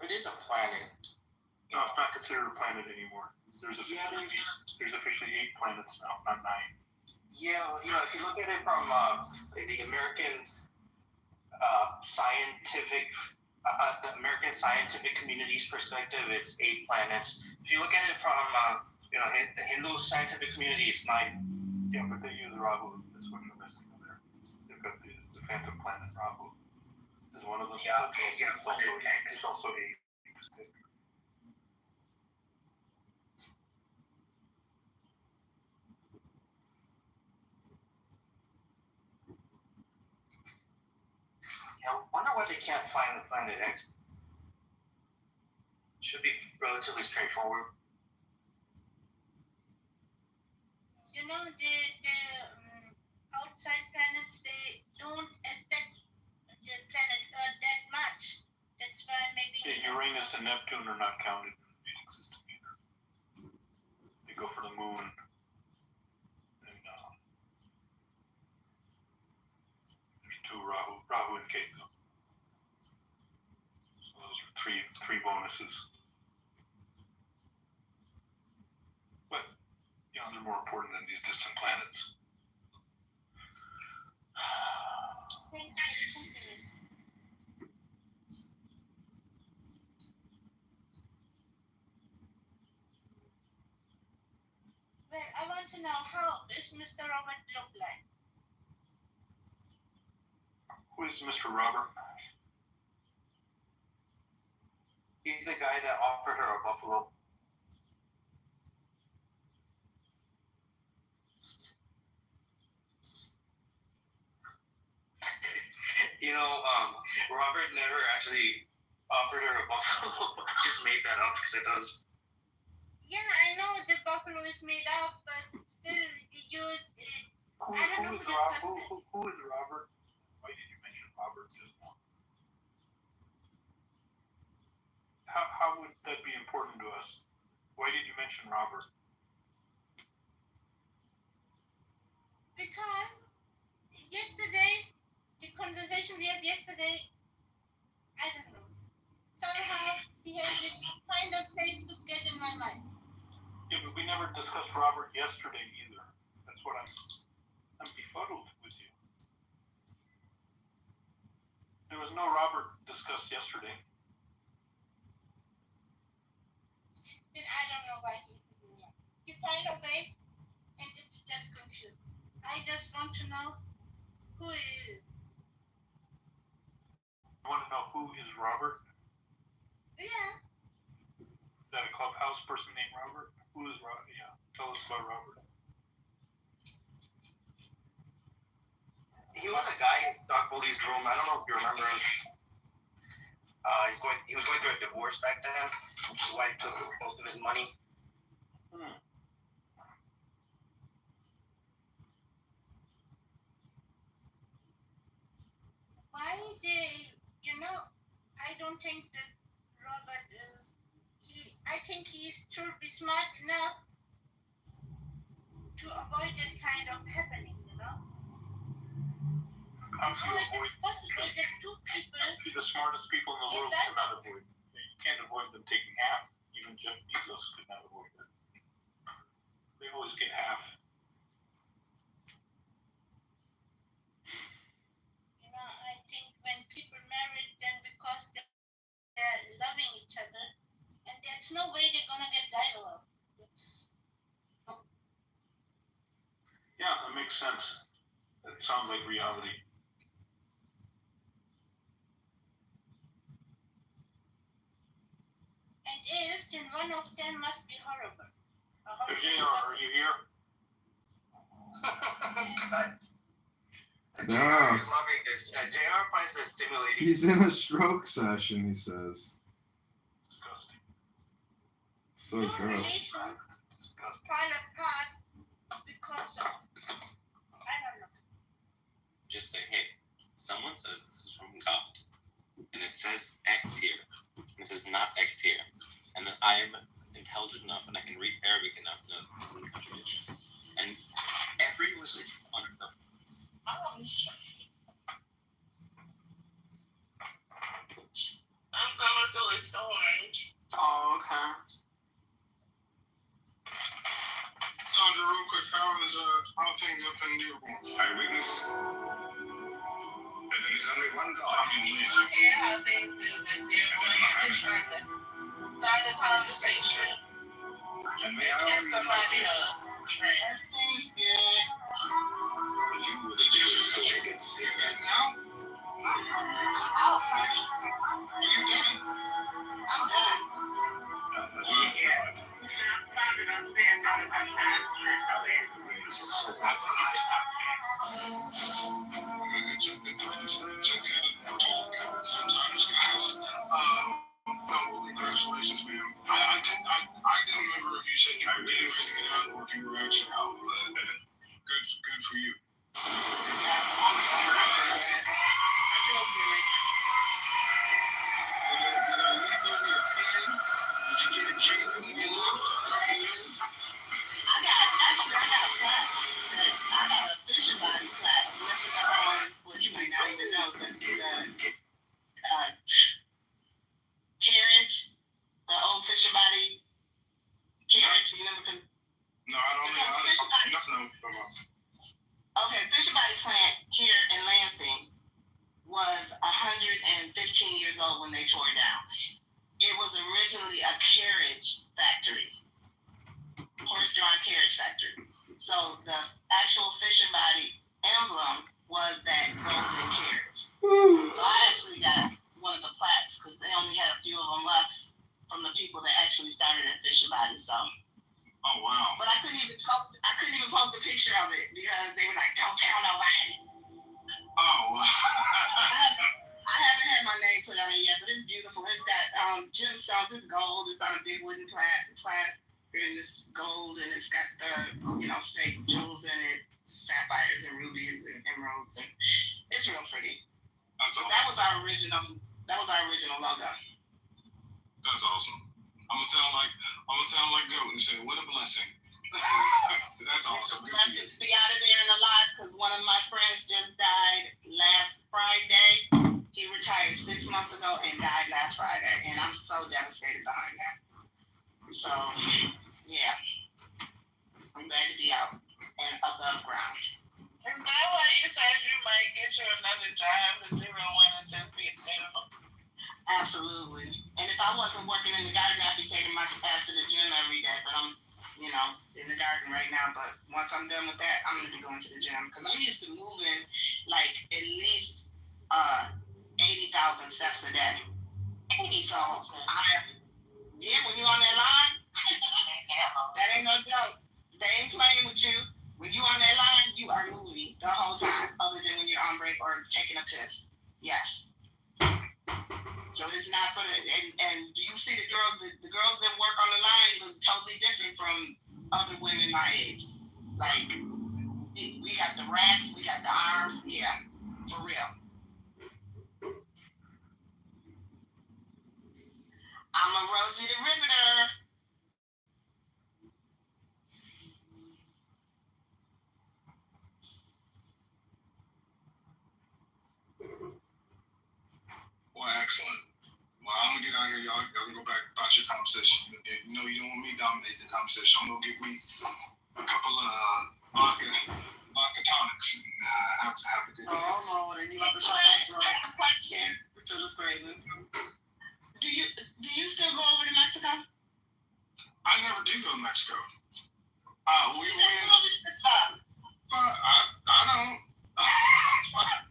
It is a planet. No, it's not considered a planet anymore. There's officially 8 planets now, not 9. Yeah, you know, if you look at it from the American scientific community's perspective, it's 8 planets. If you look at it from the Hindu scientific community, it's 9. Yeah, but they use Rahu. That's what you're missing there. They've got the phantom planet Rahu. Is one of them. Yeah, it's also 8. I wonder why they can't find the planet X. Should be relatively straightforward. You know, the outside planets, they don't affect the planet Earth that much. That's why maybe. Yeah, Uranus and Neptune are not counted in the meeting system either. They go for the moon. And there's 2 Rahu and Ketu. So those are three bonuses. But they're more important than these distant planets. Well, I want to know, how does Mr. Robert look like? Who is Mr. Robert? He's the guy that offered her a buffalo. Robert never actually offered her a buffalo. Just made that up because it does. Yeah, I know the buffalo is made up, but still, I don't know who is Robert? Why did you mention Robert just now? How would that be important to us? Why did you mention Robert? Because yesterday, the conversation we had yesterday, I don't know. Somehow he had this kind of place to get in my mind. Yeah, but we never discussed Robert yesterday either. That's what I'm befuddled with you. There was no Robert discussed yesterday. Then I don't know why he's doing that. You find a way, and it's just confused. I just want to know who it is. You want to know who is Robert? Yeah. Is that a clubhouse person named Robert? Who is Robert? Yeah. Tell us about Robert. He was a guy in Stock Bully's room. I don't know if you remember him. He was going through a divorce back then. His wife took most of his money. Why I don't think that Robert is, I think he should be smart enough to avoid that kind of happening, How do you avoid? It's possible that 2 people. Actually, the smartest people in the world cannot avoid it. You can't avoid them taking half. Even Jeff Bezos could not avoid it. They always get half. I think when people marry, then because they're loving each other, and there's no way they're gonna get divorced. Yeah, that makes sense. That sounds like reality. And if, then one of them must be horrible. JR, are you here? JR is loving this. JR finds this stimulating. He's in a stroke session, he says. Disgusting. So gross. Fall apart because of, I don't know. Bible says this is from God. And it says X here. And it says not X here. And that I am intelligent enough and I can read Arabic enough to know that this is a contradiction. And every religion under the I'm going through a storage. Oh, okay. Sandra, real quick, how things up in Dearborn? Eyewitness. There is only one God. You want to hear how things is in Dearborn? You're trying to start a conversation. And may I Get somebody up. Everything's good. Did you see you good now? Oh, Are you done? I'm done. Sometimes, guys. No, congratulations, man. I didn't remember if you said you were getting ready to get out or if you were actually out, but good for you. Fishing body class. Well, you might not even know the carriage, the old fishing body carriage. You know, because no, I don't know. Nothing about. Okay, fishing body plant here in Lansing was 115 years old when they tore it down. It was originally a carriage factory, horse-drawn carriage factory. So the actual fishing body emblem was that golden carriage. So I actually got one of the plaques because they only had a few of them left from the people that actually started at fishing body. So. Oh wow! But I couldn't even post a picture of it because they were like, "Don't tell nobody." Oh. I haven't had my name put on it yet, but it's beautiful. It's got gemstones. It's gold. It's on a big wooden plaque, and it's gold, and it's got the fake jewels in it, sapphires and rubies and emeralds, and it's real pretty. That's awesome. That was our original logo. That's awesome. I'm gonna sound like goat and say, "What a blessing." That's awesome. Blessed to be out of there and alive because one of my friends just died last Friday. He retired 6 months ago and died last Friday, and I'm so devastated behind that. So, yeah, I'm glad to be out and above ground. Is that why you said you might get you another job because you don't want to just be single? Absolutely. And if I wasn't working in the garden, I'd be taking my ass to the gym every day. But I'm, in the garden right now. But once I'm done with that, I'm going to be going to the gym. Because I'm used to moving like at least 80,000 steps a day. 80,000? So, when you're on that line, that ain't no joke. They ain't playing with you. When you're on that line, you are moving the whole time, other than when you're on break or taking a piss. Yes. So it's not for and do you see the girls that work on the line look totally different from other women my age. Like, we got the racks, we got the arms, yeah, for real. I'm a Rosie the Riveter. Well, excellent. Well, I'm gonna get out here, y'all can go back about your conversation. You don't want me to dominate the conversation. I'm gonna give me a couple of vodka tonics and have a good day. Oh Lord, and you have to talk about a question to the screen. Do you still go over to Mexico? I never do go to Mexico. We went. But I don't.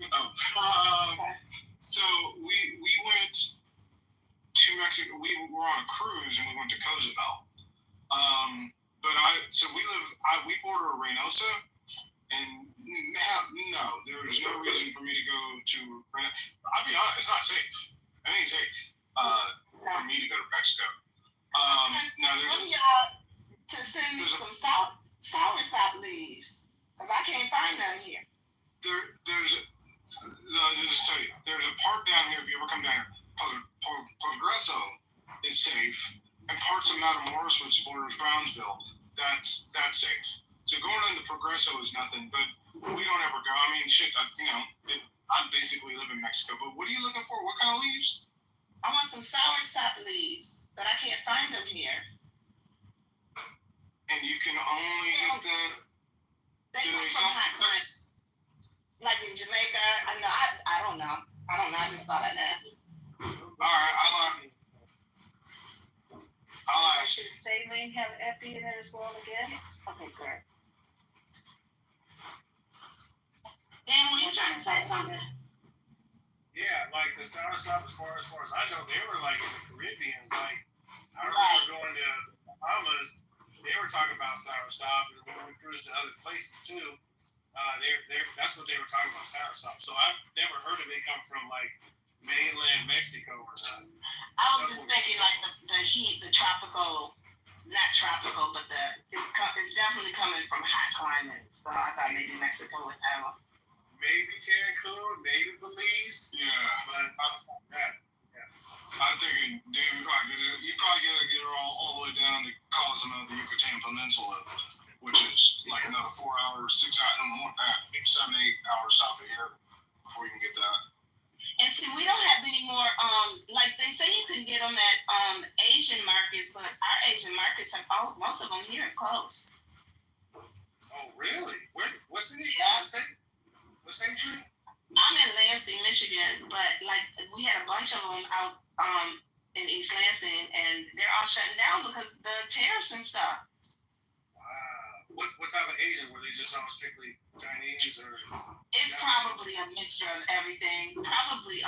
No. So we went to Mexico. We were on a cruise and we went to Cozumel. We border Reynosa, and no, there was no reason for me to go to Reynosa. I'll be honest, it's not safe. It ain't safe for me to go to Mexico. One of y'all to send me some soursop leaves, because I can't find none here. I'll just tell you, part down here, if you ever come down here, Progresso is safe, and parts of Matamoros, which borders Brownsville, that's safe. So going into Progresso is nothing, but we don't ever go. I mean, shit, I basically live in Mexico, but what are you looking for? What kind of leaves? I want some soursop leaves, but I can't find them here. And you can only get them. They come from hot climates, like in Jamaica. I don't know. I just thought I'd ask. All right, I'll ask. Should saline have Epi in it as well again? Okay, great. Dan, were you trying to say something? Yeah, like the soursop, as far as I know, they were like in the Caribbean. Like I remember going to the Bahamas, they were talking about soursop, and when we cruised to other places too, that's what they were talking about, soursop. So I've never heard of it come from like mainland Mexico or something. I was just thinking like the heat, the tropical, not tropical, but it's definitely coming from hot climates. So I thought maybe Mexico would have. Maybe Cancun, maybe Belize. Yeah, but outside that, I think you probably gotta get her all the way down to Cozumel, the Yucatan Peninsula, which is like another 4 hours, 6 hours, no more than that, maybe 7, 8 hours south of here before you can get that. And see, we don't have any more, like they say you can get them at Asian markets, but our Asian markets have most of them here are closed. Oh, really? What's the name? What state you in? I'm in Lansing, Michigan, but like we had a bunch of them out in East Lansing, and they're all shutting down because the tariffs and stuff. Wow. What type of Asian? Were they just all strictly Chinese or? It's probably a mixture of everything. Probably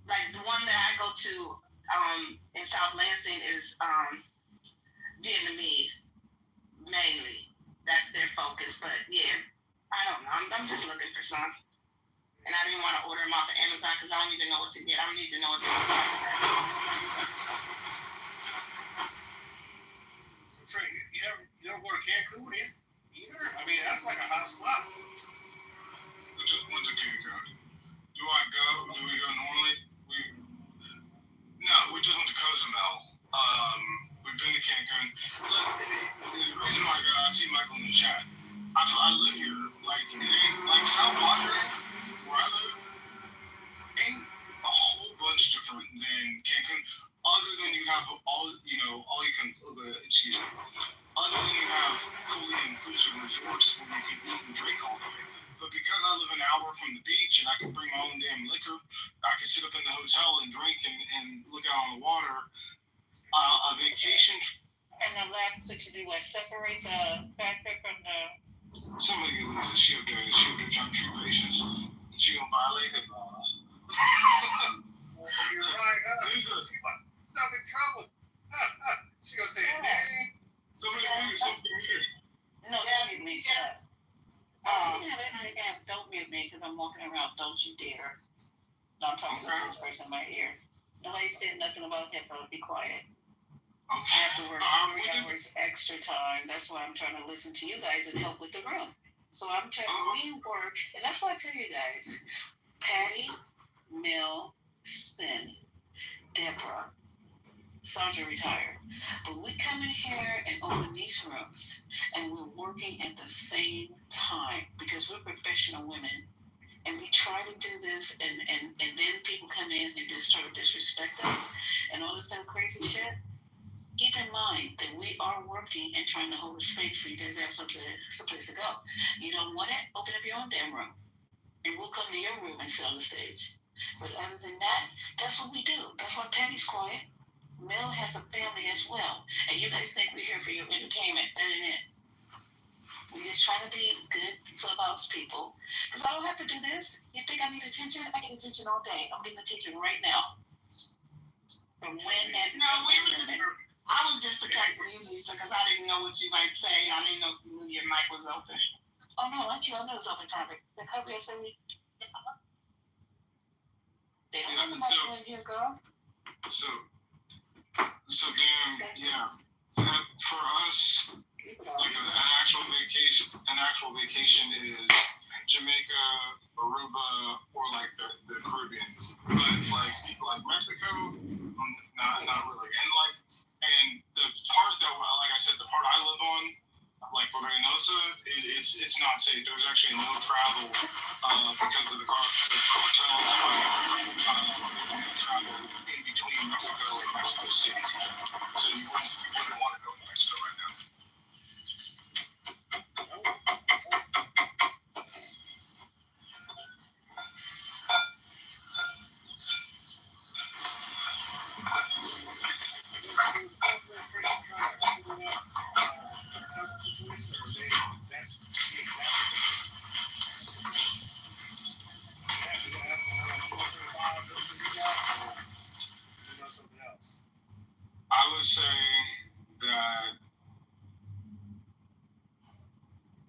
like the one that I go to in South Lansing is Vietnamese mainly. That's their focus, but yeah. I don't know. I'm just looking for some. And I didn't want to order them off of Amazon because I don't even know what to get. I need to know what to get. So, Trey, you don't go to Cancun either? I mean, that's like a hot spot. When's a Cancun? Do we go normally? No, we just went to Cozumel. We've been to Cancun. The reason why I see Michael in the chat, I live here. Like South Padre, where I live, ain't a whole bunch different than Cancun, other than you have other than you have fully inclusive resorts where you can eat and drink all day. But because I live an hour from the beach and I can bring my own damn liquor, I can sit up in the hotel and drink and look out on the water. A vacation. And the last what you do was separate the factory from the. Somebody can lose it. She'll do trying to treat patients. She gonna violate the laws. You're right, huh? She's in trouble. She gonna say a name. Somebody's muted something weird. No, don't mute me. Don't mute me because I'm walking around. Don't you dare. Don't talk to this person in my ear. Nobody said nothing about HIPAA. Be quiet. I have to work 3 hours extra time. That's why I'm trying to listen to you guys and help with the room. So I'm trying to work. And that's why I tell you guys, Patty, Mill, Spin, Deborah, Sandra retired. But we come in here and open these rooms and we're working at the same time because we're professional women. And we try to do this and then people come in and just try to disrespect us and all this kind of crazy shit. Keep in mind that we are working and trying to hold a space for you guys to have someplace to go. You don't want it? Open up your own damn room. And we'll come to your room and sit on the stage. But other than that, that's what we do. That's why Patty's quiet. Mel has a family as well. And you guys think we're here for your entertainment. That ain't it. We're just trying to be good clubhouse people. Because I don't have to do this. You think I need attention? I get attention all day. I'm getting attention right now. From when and I was just protecting you, Lisa, because I didn't know what you might say. I didn't know if you knew your mic was open. Oh, no, not you. I know it's open topic. But how do I say they don't have the mic in here, girl. So Dan, yeah. For us, like an actual vacation is Jamaica, Aruba, or like the Caribbean. But like people like Mexico, not really. And the part that, like I said, the part I live on, like Reynosa, it's not safe. There's actually no travel because of the cartels. No travel in between Mexico and Mexico City. So you wouldn't want to go to Mexico right now. I would say that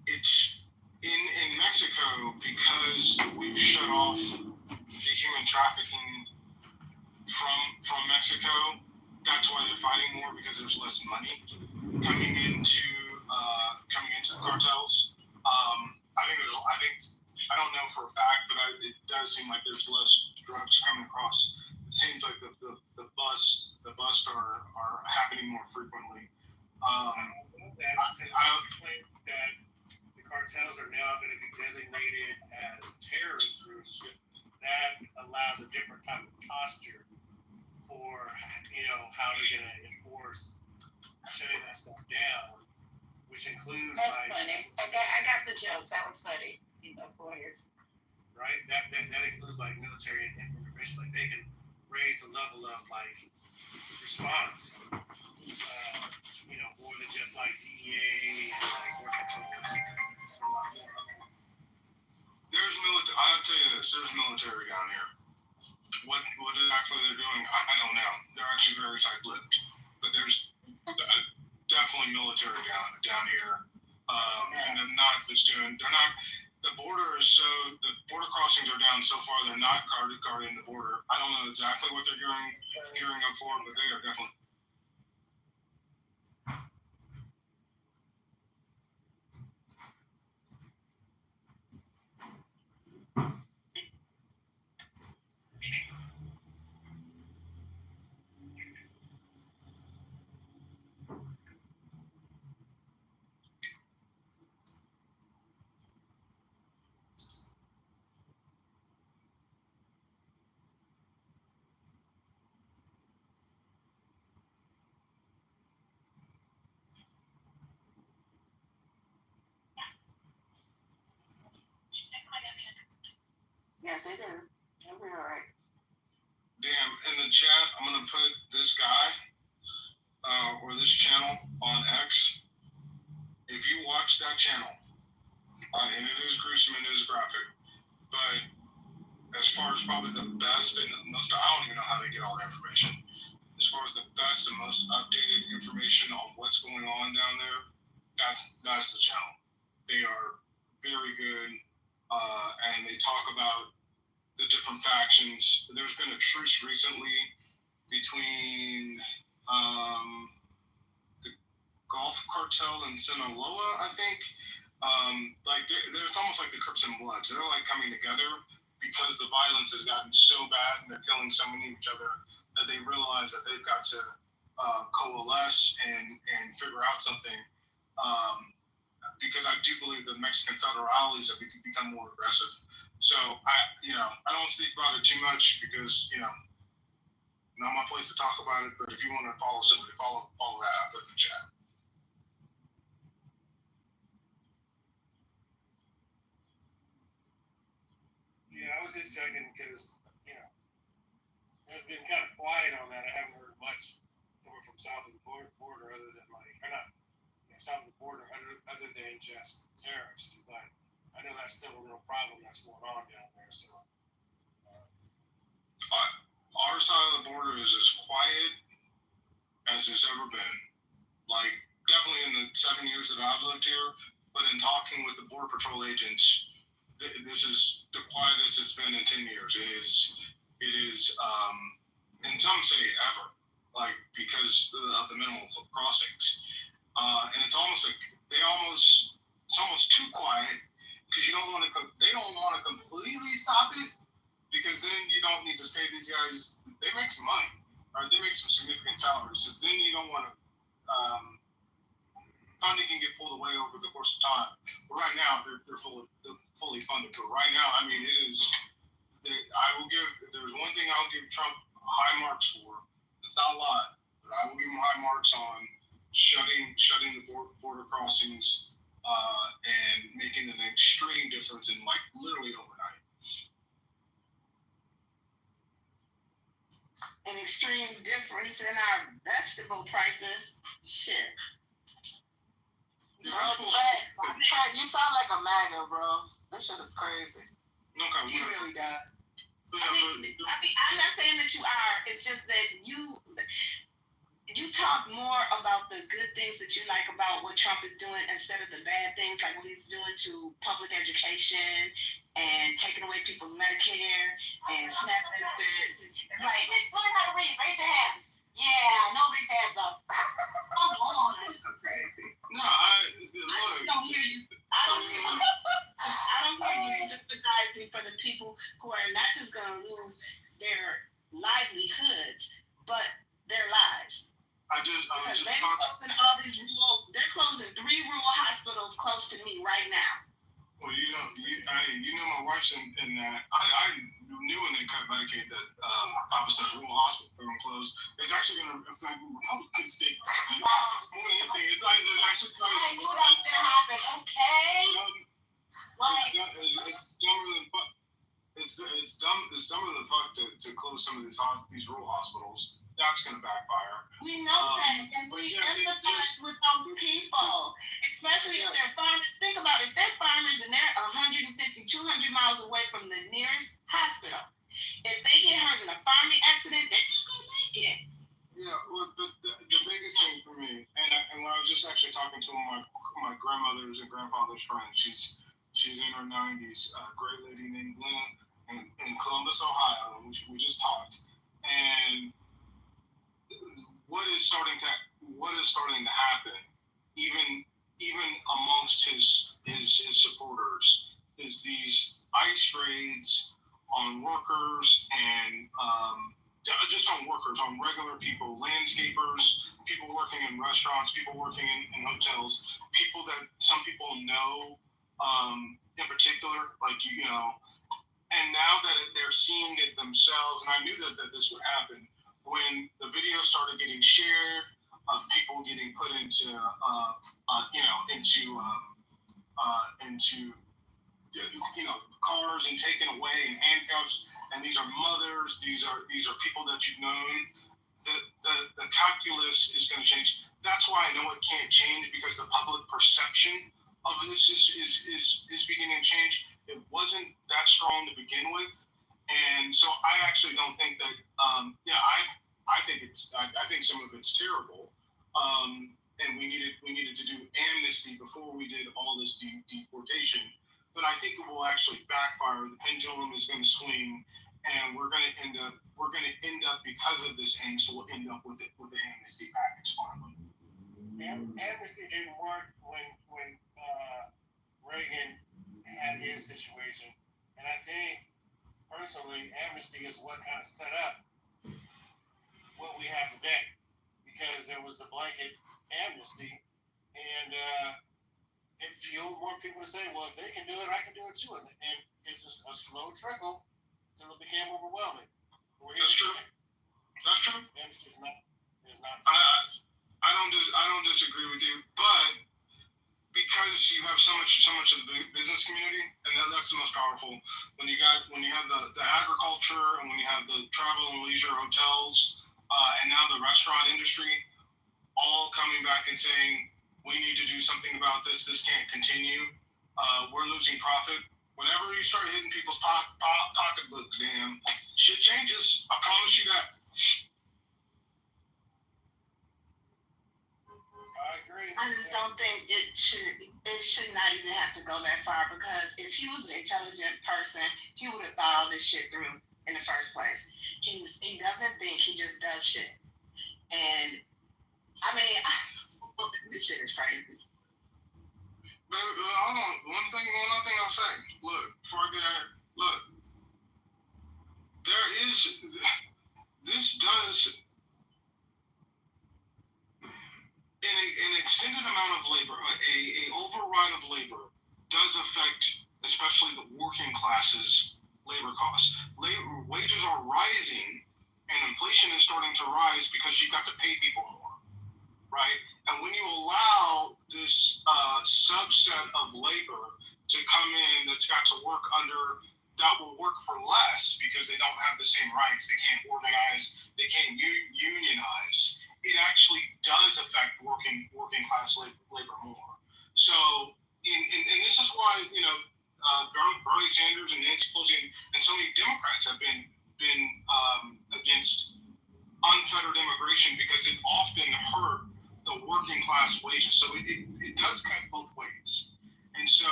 it's in Mexico because we've shut off the human trafficking from Mexico. That's why they're fighting more, because there's less money coming into the cartels. I don't know for a fact, but it does seem like there's less drugs coming across. It seems like the busts are happening more frequently. I think that the cartels are now going to be designated as terrorist groups. That allows a different type of posture for how they're going to enforce shutting that stuff down, which includes That's funny. I got the jokes. That was funny. Right? That includes like military information. Like they can raise the level of like response. More than just like DEA and like border patrols. It's a lot more. There's military. I'll tell you this. There's military down here. What exactly they're doing, I don't know. They're actually very tight-lipped, but there's definitely military down here, and they're not just doing. They're not. The border crossings are down so far. They're not guarding the border. I don't know exactly what they're gearing up for, but they are definitely. Yes, they do. They'll be all right. Damn, in the chat, I'm going to put this guy or this channel on X. If you watch that channel, and it is gruesome and it is graphic, but as far as probably the best and most, I don't even know how they get all the information. As far as the best and most updated information on what's going on down there, that's the channel. They are very good, and they talk about the different factions. There's been a truce recently between the Gulf Cartel and Sinaloa, I think. There's almost like the Crips and Bloods. They're like coming together because the violence has gotten so bad and they're killing so many of each other that they realize that they've got to coalesce and figure out something. Because I do believe the Mexican federales have become more aggressive. So I don't speak about it too much because not my place to talk about it. But if you want to follow somebody, follow that up in the chat. Yeah, I was just checking because it's been kind of quiet on that. I haven't heard much coming from south of the border other than south of the border other than just tariffs. But I know that's still a real problem that's going on down there. So our side of the border is as quiet as it's ever been. Like definitely in the 7 years that I've lived here, but in talking with the Border Patrol agents, this is the quietest it's been in 10 years. It is, and some say ever, like because of the minimal crossings. And it's almost like it's almost too quiet because you don't want to. They don't want to completely stop it, because then you don't need to pay these guys. They make some money, right? They make some significant salaries. So then you don't want to. Funding can get pulled away over the course of time. But right now, they're fully funded. But right now, I mean, it is. I will give. If there's one thing I'll give Trump high marks for, it's not a lot, but I will give him high marks on shutting the border crossings and making an extreme difference in like literally overnight. An extreme difference in our vegetable prices. Shit. Bro, Trent, you sound like a MAGA, bro. This shit is crazy. Okay, he really does. I mean, I'm not saying that you are. It's just that you talk more about the good things that you like about what Trump is doing instead of the bad things, like what he's doing to public education and taking away people's Medicare and SNAP benefits. It's like, let's learn how to read. Raise your hands. Yeah, nobody's hands up. Come on. It's so crazy. No, I don't hear you. I don't hear you sympathizing for the people who are not just going to lose their livelihoods, but their lives. Because they're closing all these they're closing 3 rural hospitals close to me right now. Well, you know, my wife's in that. I knew when they cut Medicaid that obviously rural hospital for them closed. It's actually going to affect Republican states more than anything. It's actually I knew that was going to happen. Okay. It's dumber than fuck. It's dumber than fuck to close some of these rural hospitals. That's going to backfire. We know that, and we empathize with those people, especially if they're farmers. Think about it. They're farmers, and they're 150, 200 miles away from the nearest hospital. If they get hurt in a farming accident, they're not going to make it. Yeah, well, the biggest thing for me, and when I was just actually talking to my grandmother's and grandfather's friend, she's in her 90s, a great lady named Lynn in Columbus, Ohio. We just talked, and what is starting to happen, even amongst his supporters, is these ICE raids on workers and just on workers, on regular people, landscapers, people working in restaurants, people working in hotels, people that some people know in particular, like you know. And now that they're seeing it themselves, and I knew that this would happen, when the video started getting shared of people getting put into cars and taken away in handcuffs, and these are mothers, these are people that you've known, the calculus is going to change. That's why I know it can't change, because the public perception of this is beginning to change. It wasn't that strong to begin with, and so I actually don't think that. I think some of it's terrible, and we needed to do amnesty before we did all this deportation. But I think it will actually backfire. The pendulum is going to swing, and we're going to end up because of this angst. We'll end up with the amnesty package finally. Amnesty didn't work when Reagan had his situation, and I think personally, amnesty is what kind of set up what we have today, because there was a blanket amnesty, and it fueled more people to say, well, if they can do it, I can do it too. And it's just a slow trickle until it became overwhelming. That's true. That's true. Amnesty is not. I don't disagree with you, but because you have so much of the business community, and that's the most powerful. When you have the agriculture, and when you have the travel and leisure hotels, and now the restaurant industry, all coming back and saying, we need to do something about this. This can't continue. We're losing profit. Whenever you start hitting people's pocketbooks, damn, shit changes. I promise you that. I agree. I just don't think it should not even have to go that far, because if he was an intelligent person, he would have thought all this shit through in the first place. He doesn't think, he just does shit. And I mean, this shit is crazy. Hold on. One thing I'll say. Look, before I get out, look, this does an extended amount of labor, a override of labor does affect especially the working classes labor costs. Wages are rising and inflation is starting to rise because you've got to pay people more, right? And when you allow this subset of labor to come in that's got to work under, that will work for less because they don't have the same rights, they can't organize, they can't unionize, it actually does affect working class labor more. So, and this is why, you know, Bernie Sanders and Nancy Pelosi and so many Democrats have been against unfettered immigration because it often hurt the working class wages. So it does cut both ways. And so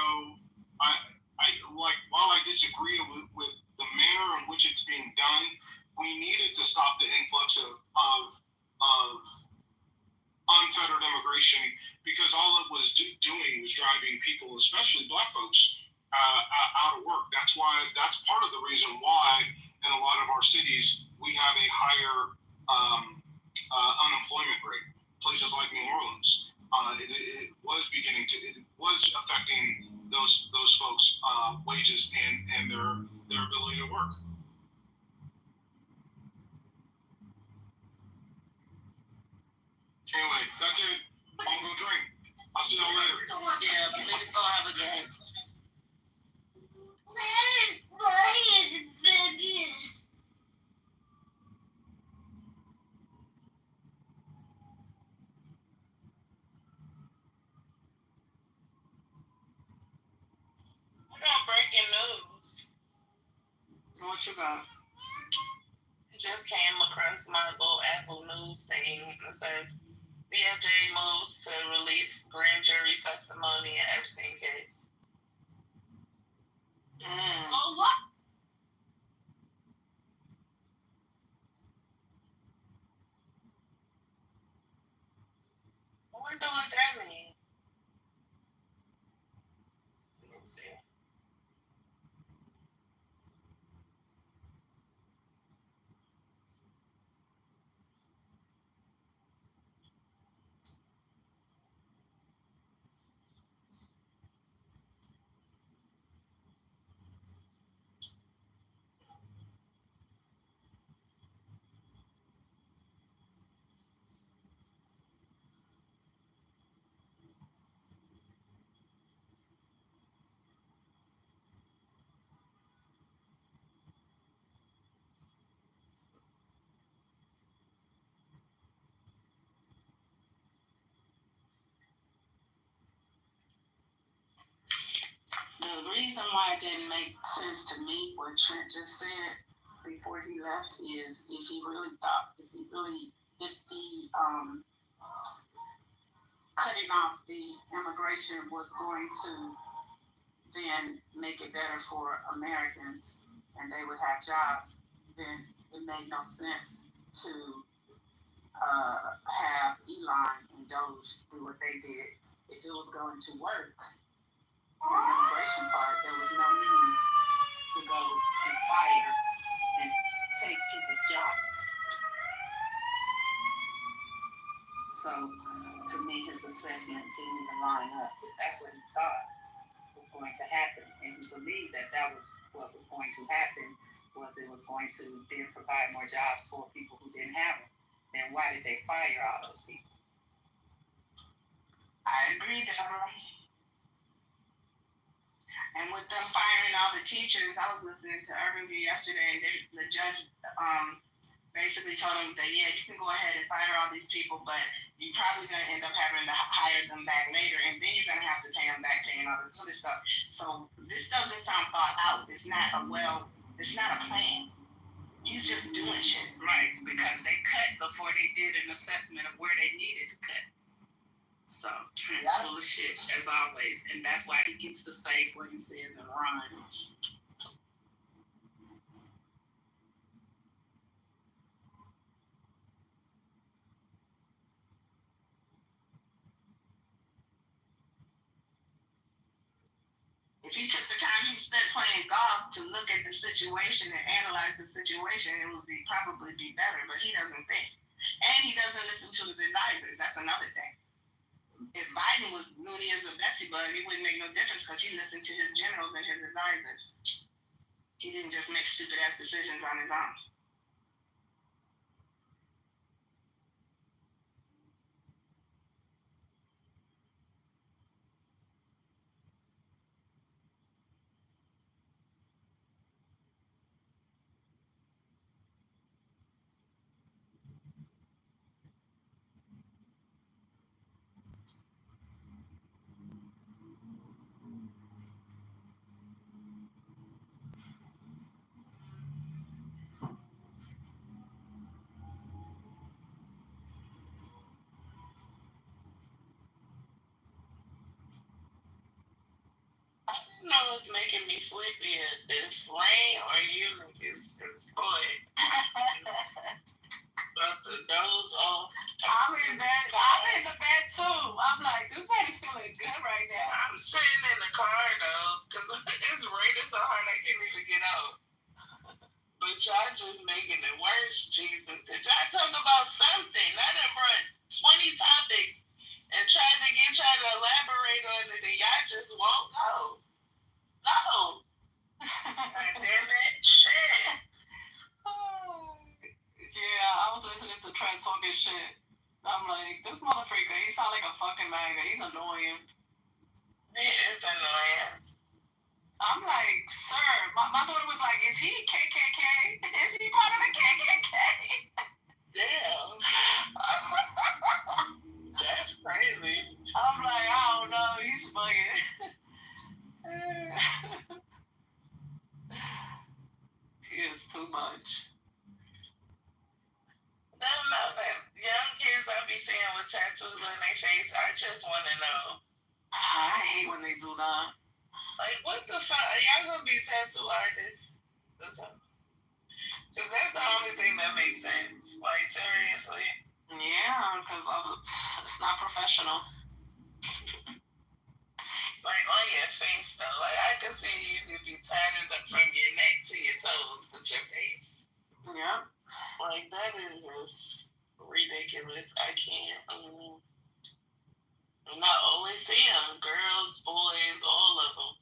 I like, while I disagree with the manner in which it's being done, we needed to stop the influx of unfettered immigration because all it was doing was driving people, especially black folks, out of work. That's part of the reason why in a lot of our cities we have a higher unemployment rate. Places like New Orleans, it was affecting those folks' wages and their ability to work. Anyway, that's it. I'm gonna go drink. I'll see y'all later. Yeah, please don't have a game. I got breaking news. What you got? It just came across my little Apple News thing. It says DOJ moves to release grand jury testimony in Epstein case. Oh, what? I wonder what that means. Let's see. The reason why it didn't make sense to me what Trent just said before he left is if the cutting off the immigration was going to then make it better for Americans and they would have jobs, then it made no sense to have Elon and Doge do what they did. If it was going to work, the immigration part, there was no need to go and fire and take people's jobs. So, to me, his assessment didn't even line up. If that's what he thought was going to happen, and he believed that that was what was going to happen, was it was going to then provide more jobs for people who didn't have them, then why did they fire all those people? I agree, Deborah. And with them firing all the teachers, I was listening to Urban View yesterday, and the judge basically told them that, yeah, you can go ahead and fire all these people, but you're probably going to end up having to hire them back later, and then you're going to have to pay them back, paying all this other stuff. So this doesn't sound thought out. It's not a plan. He's just doing shit. Right, because they cut before they did an assessment of where they needed to cut. So Trent's full of shit, as always, and that's why he gets to say what he says and rhyme. spent playing golf to look at the situation and analyze the situation, it would probably be better. But he doesn't think, and he doesn't listen to his advisors. That's another thing. If Biden was loony as a Betsy bug, it wouldn't make no difference because he listened to his generals and his advisors. He didn't just make stupid ass decisions on his own. You know what's making me sleepy is this rain or you is boy. But the nose off. I'm in the bed too. I'm like, this bed is feeling good right now. I'm sitting in the car though, because it's raining so hard I can't even get out. But y'all just making it worse, Jesus. Did y'all talk about something? I done brought 20 topics and tried to get y'all to elaborate on it and y'all just won't go. No. God damn it. Shit. Yeah, I was listening to Trent talking shit. I'm like, this motherfucker, he sound like a fucking MAGA. He's annoying. He is annoying. I'm like, sir, my daughter was like, is he KKK? Is he part of the KKK? Damn. That's crazy. I'm like, I don't know. He's fucking. He is too much. The amount of young kids I be seeing with tattoos on their face, I just want to know. I hate when they do that. Like, what the fuck? Are y'all gonna be tattoo artists? Because that's the only thing that makes sense. Like, seriously. Yeah, because it's not professional. Like, on your face, though. Like, I can see you could be tatted up from your neck to your toes with your face. Yeah. Like, that is just ridiculous. I can't. And I always see them. Girls, boys, all of them.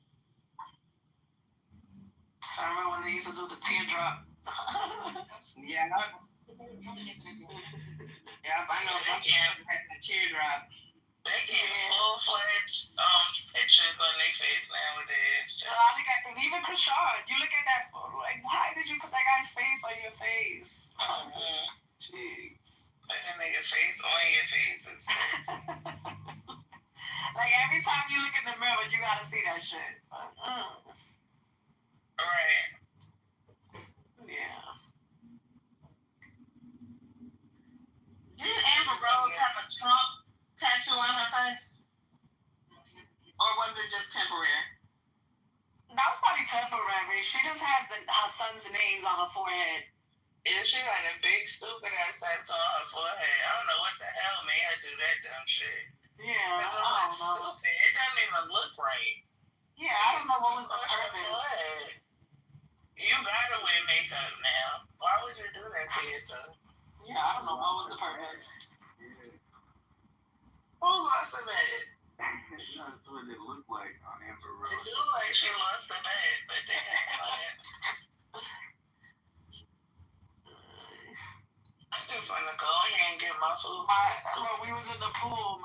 So I remember when they used to do the teardrop. Yeah. Yeah, I know. They had that teardrop. They get full-fledged pictures on their face nowadays. And even Krishard, you look at that photo, like, why did you put that guy's face on your face? Jeez. Put that nigga's face on your face. It's crazy. Like, every time you look in the mirror, you gotta see that shit. Right. Yeah. Didn't Amber Rose have a Trump tattoo on her face? Or was it just temporary? That was probably temporary. She just has her son's names on her forehead. Yeah, she got a big stupid ass tattoo on her forehead. I don't know what the hell made her do that dumb shit. Yeah, it's all stupid. It doesn't even look right. Yeah, I don't know what was the purpose. You gotta wear makeup now. Why would you do that to yourself? Yeah, I don't know what was the purpose. Who lost a bet? That's what it looked like on Amber Rose. It looked like she lost a bet, but they had like. I just want to go ahead and get my food. When we was in the pool,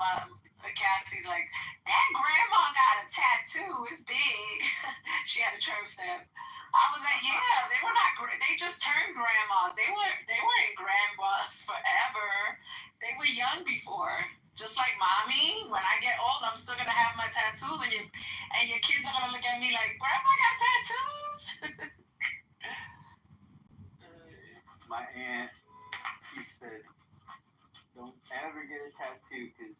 Cassie's like, that grandma got a tattoo. It's big. She had a tramp stamp. I was like, yeah, they were not. They just turned grandmas. They weren't grandmas forever. They were young before. Just like mommy, when I get old, I'm still gonna have my tattoos, and your kids are gonna look at me like, grandma got tattoos. My aunt, she said, don't ever get a tattoo because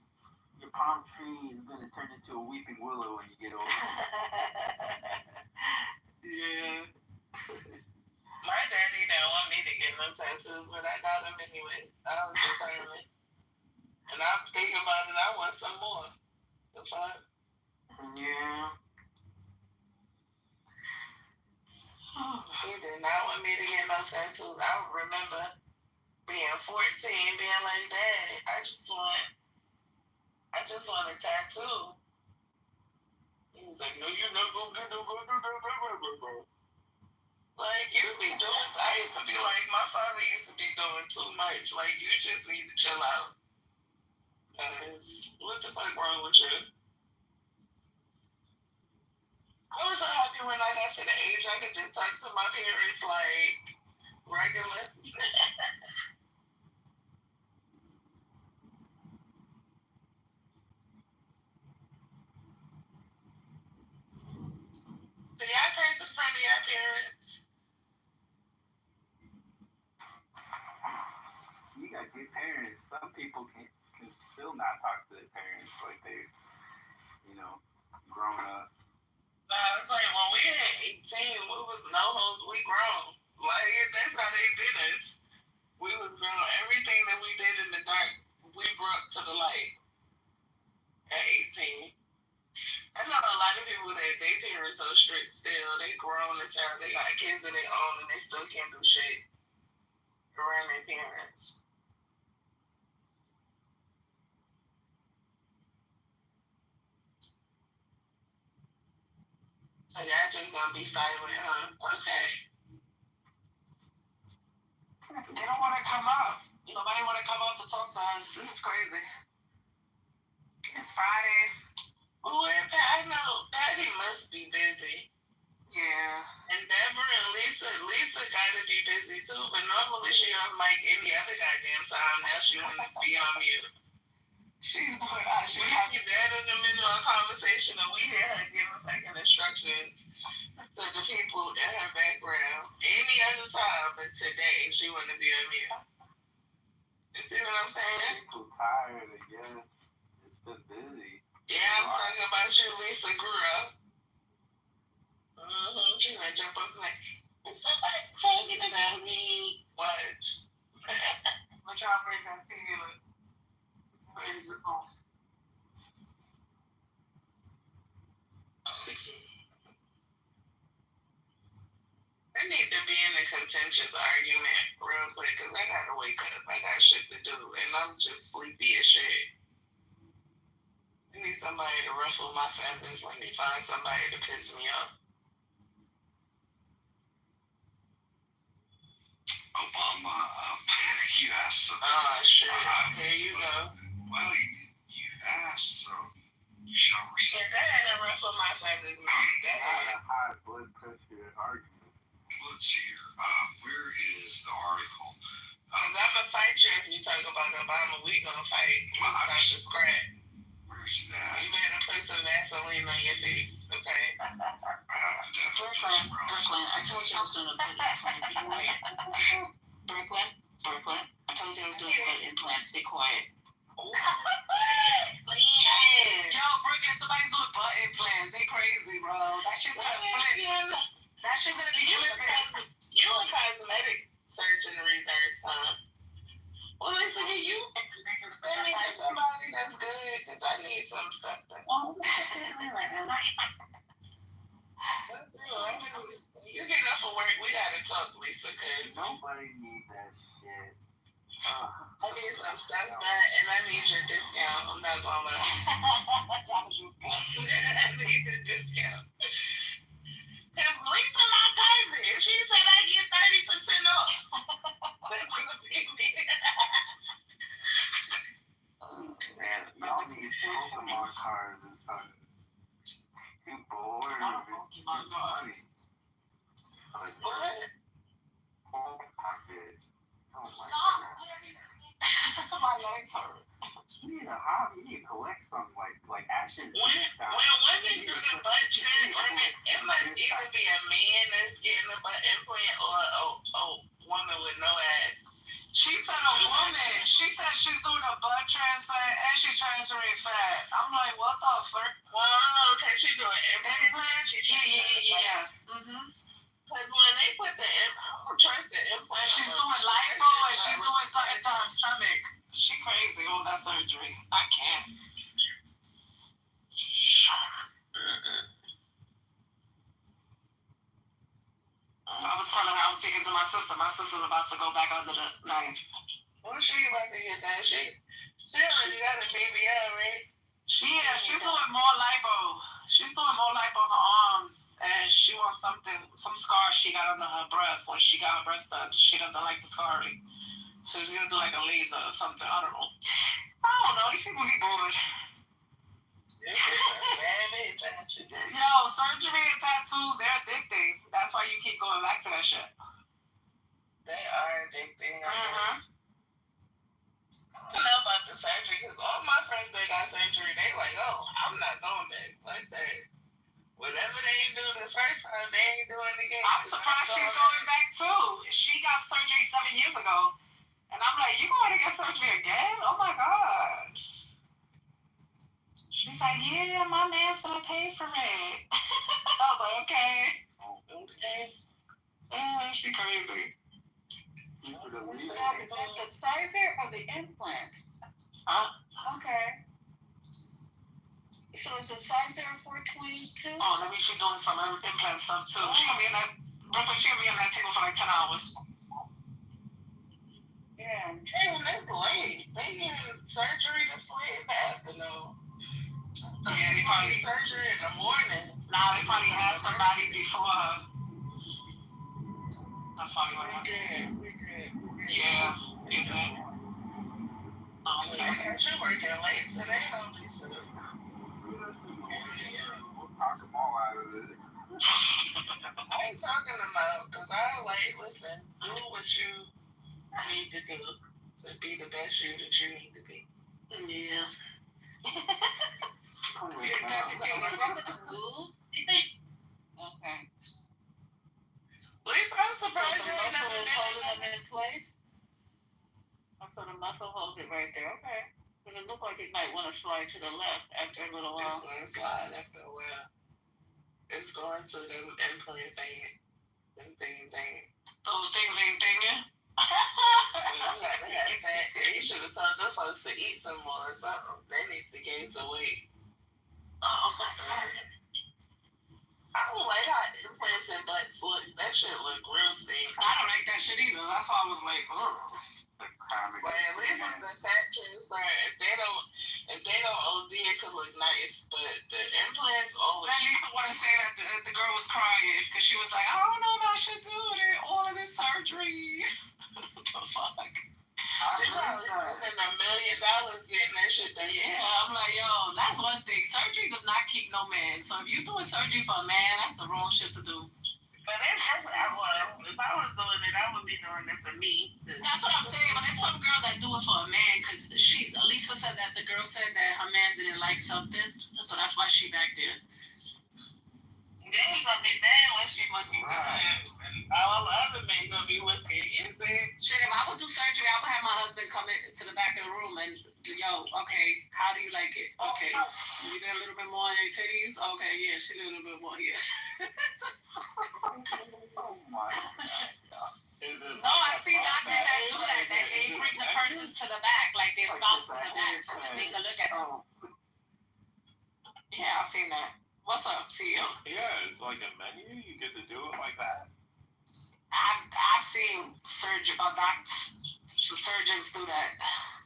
your palm tree is gonna turn into a weeping willow when you get older. Yeah. My daddy didn't want me to get no tattoos, but I got them anyway. I was determined. And I'm thinking about it, I want some more. The fuck? Yeah. He did not want me to get no tattoos. I remember being 14, being like, Dad, I just want a tattoo. He was like, no, you're not gonna get no. Like, you be doing, I used to be like, my father used to be doing too much. Like, you just need to chill out. What the fuck wrong with you? I was so happy when I got to the age I could just talk to my parents like regular. So y'all curse in front of your parents? You got good parents. Some people can still not talk to their parents like they, grown up. It's like when we had 18, we was no hoes, we grown. Like, that's how they did us. We was grown. Everything that we did in the dark, we brought to the light at 18. I know a lot of people that their parents so strict still. They grown as hell. They got kids of their own and they still can't do shit around their parents. So y'all just gonna be silent, huh? Okay. They don't want to come up. Nobody want to come up to talk to us. This is crazy. It's Friday. Oh, I know Patty must be busy. Yeah. And Deborah and Lisa gotta be busy too, but normally she on mic any other goddamn time. Now she wanna be on mute. She's doing that. She has that in the middle of a conversation and we hear her giving fucking instructions to the people in her background. Any other time, but today she wanna be on mute. You see what I'm saying? People tired, I guess. It's been busy. Yeah, I'm talking about you, Lisa grew up. She gonna jump up like, is somebody talking about me? What? What y'all bring that feelings? I need to be in a contentious argument real quick because I gotta wake up. I got shit to do and I'm just sleepy as shit. I need somebody to ruffle my feathers. Let me find somebody to piss me off. Obama, you asked. Shit. There you go. Well, you asked, so you shall receive. Yeah, go ahead and ruffle my feathers, man. Go ahead. High blood pressure argument. Let's see here. Where is the article? Because I'm going to fight you if you talk about Obama. We going to fight. Stop the scrap. Where's that? You better put some Vaseline on your face, okay? Brooklyn, I told you I was doing a butt implant. Be quiet. Brooklyn, I told you I was doing butt implants. Be quiet. Yeah. Yo, Brooklyn, somebody's doing butt implants. They crazy, bro. That shit's gonna flip. That shit's gonna be flipping. You a cosmetic surgeon nurse, huh? Well, listen, you send me to somebody that's good, because I need some stuff. You get enough of work, we gotta talk, Lisa, because nobody needs that shit. I need some stuff done, and I need your discount. I'm not gonna lie. I need the discount. Because Lisa, my cousin, she said I get 30% off. That's a big deal. Man, y'all need Pokemon cards and stuff. You bored of it. Pokemon cards. What? Oh my Stop. God. My legs hurt. You need a hobby. You need to collect something like action. When women do the butt treatment, it must either be a man that's getting a butt implant or a woman with no ass. She said a woman. She said she's doing a butt transplant and she's transferring fat. I'm like, what the fuck? Well, okay, she's doing implants. Yeah. Because when they put the I don't trust the implant. And she's doing lipo and she's doing something to her stomach. She crazy, all that surgery. I can't. my sister's about to go back under the knife. What she about to get that? She already got a BBL, right? Yeah, she's doing more lipo. She's doing more lipo on her arms, and she wants some scar she got under her breast when she got her breast done. She doesn't like the scarring, so she's gonna do like a laser or something. I don't know. These people be bored. Yo, surgery and tattoos, they're addicting. That's why you keep going back to that shit. They are addicting. I don't know about the surgery because all my friends that got surgery, they like, oh, I'm not doing that. Like that. Whatever they ain't do the first time, they ain't doing it again. I'm surprised she's going back too. She got surgery 7 years ago. And I'm like, you going to get surgery again? Oh my God. She's like, yeah, my man's gonna pay for it. I was like, okay. She crazy. Is that the Cyber or the implant? Okay. So it's the Cyber 422? Oh, that means she's doing some implant stuff too. She's gonna be in that table for like 10 hours. Yeah. Hey, when it's late, they get surgery this late in the afternoon. Yeah, they probably surgery in the morning. Nah, they probably had somebody before her. That's probably what happened. We good. Yeah, you think? Okay. She working late today, don't be silly. We'll talk them all out of it. I ain't talking about, because I like, listen, do what you need to do to be the best you that you need to be. Yeah. You're gonna move, you think? Okay. At least I'm surprised so the muscle is holding them in place? So the muscle holds it right there, okay. But it looked like it might want to slide to the left after a little while. It's going to slide after a while. It's going to them implants ain't. Them things ain't. Those things ain't thinking? You should have told them folks to eat some more or something. They need to gain some weight. Oh my God. I don't like how implants and butts look. That shit look real stink. I don't like that shit either. That's why I was like, ugh. But at least with the fat transplant, if they don't OD, it could look nice. But the implants always. At least I want to say that the girl was crying because she was like, I don't know if I should do it. All of this surgery. What the fuck? She probably spending $1 million getting that shit done. Yeah, I'm like, yo, that's one thing. Surgery does not keep no man. So if you're doing surgery for a man, that's the wrong shit to do. But that's what I would. If I was doing it, I would be doing it for me. That's what I'm saying. But there's some girls that do it for a man because Lisa said that the girl said that her man didn't like something. So that's why she back there. Then he gonna be mad when she looking good. All the other men gonna be looking. You see? Shit, if I would do surgery, I would have my husband come into the back of the room and, yo, okay, how do you like it? Okay, you need a little bit more on your titties? Okay, yeah, she need a little bit more here. Oh my God. No, I see doctors that do that. They bring the person to the back, like their spouse to the back, so that they can look at them. Yeah, I've seen that. What's up, CEO? Yeah, it's like a menu. You get to do it like that. I've seen surgeons do that.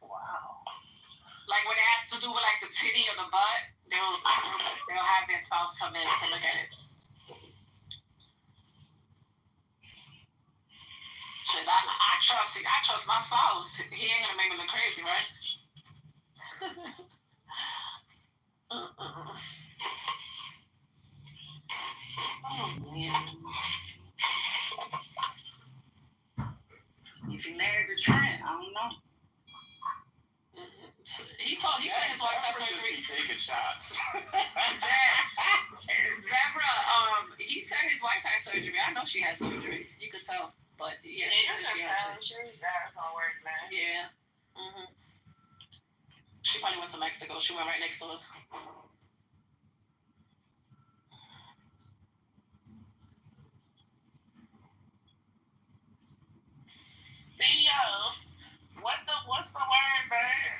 Wow. Like when it has to do with like the titty or the butt, they'll have their spouse come in to look at it. Shit, I trust my spouse. He ain't gonna make me look crazy, right? Oh man. If you married to Trent, I don't know. He said his wife got surgery. Taking shots. Deborah, he said his wife had surgery. I know she had surgery. You could tell. But yeah, she said she had surgery. She got some work, man. Yeah. She probably went to Mexico. She went right next to her. Theo, what's the word, man?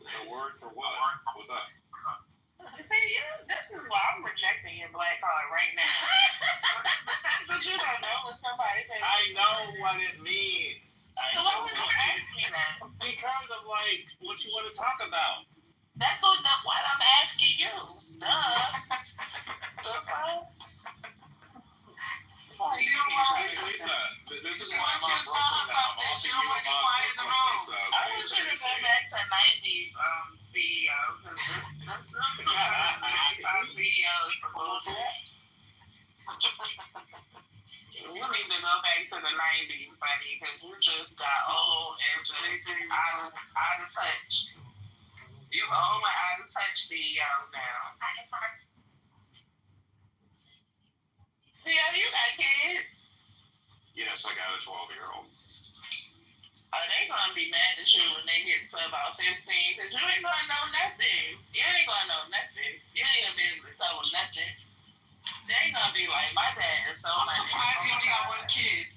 The word for what? What's that? See, this is why I'm rejecting your black card right now. The fact that you don't know what somebody said. I know. what it means. So why would you ask me that? Because of like what you want to talk about. That's what I'm asking you. Duh. Lisa, this is why I'm on something. She don't want to get quiet in the room. I want you to go back to 90s CEO. Our CEOs for bullshit. You need to go back to the 90s, buddy, because you just got old and just out of touch. You old and out of touch CEO now. CEO, you got kids? Yes, I got a 12-year-old. Oh, they gonna be mad at you when they get to about 15, because you ain't gonna know nothing. You ain't gonna know nothing. You ain't gonna be able to tell them nothing. They ain't gonna be like, my dad is so I'm surprised he only got one kid.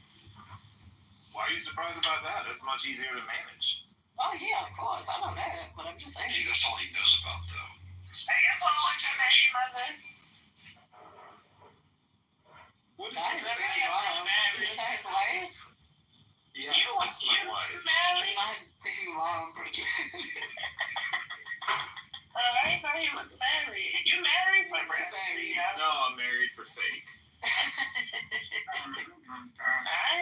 Why are you surprised about that? It's much easier to manage. Oh, yeah, of course. I know that, but I'm just saying. That's all he knows about, though. Are you going with your baby mother? What is that? Isn't that his wife? Yes, that's my wife. Married? It's not his baby mom. I thought he was married. You married for married? No, I'm married for fake. I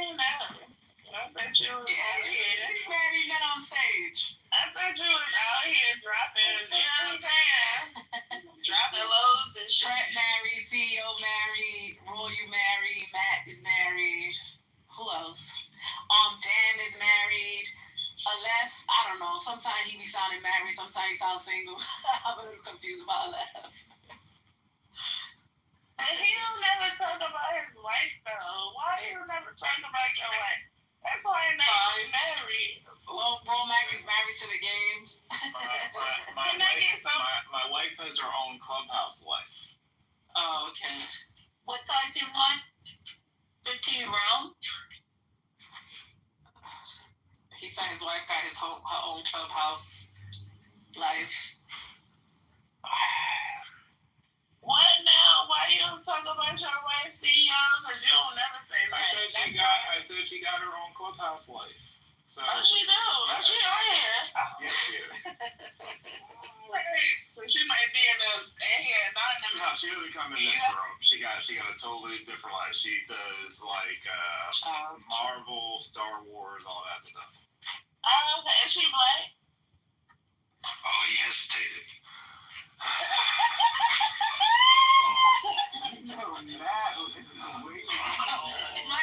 ain't know. I bet you was out here. He's married, not on stage. I thought you was out here dropping, you know what I'm saying? Dropping loads and shit. Trent married, CEO married, Roy you married, Matt is married. Who else? Dan is married. Aleph, I don't know. Sometimes he be sounding married, sometimes he sounds single. I'm a little confused about Aleph. And he don't never talk about his wife though. Why do you never talk about your wife? That's why I'm married. Romac is married to the game. My wife has her own clubhouse life. Oh, okay. What type you want? 15 round? He said his wife got her own clubhouse life. What now? Why you don't talk about your wife, CEO? Because you don't never say that. I said she got her own clubhouse life. So. Oh, she do. Oh, she on here. Yes, she is. So she might be in here anonymous. No, she doesn't come in this room. She got a totally different life. She does like Marvel, Star Wars, all that stuff. Oh, okay. Is she black? Oh, he hesitated. My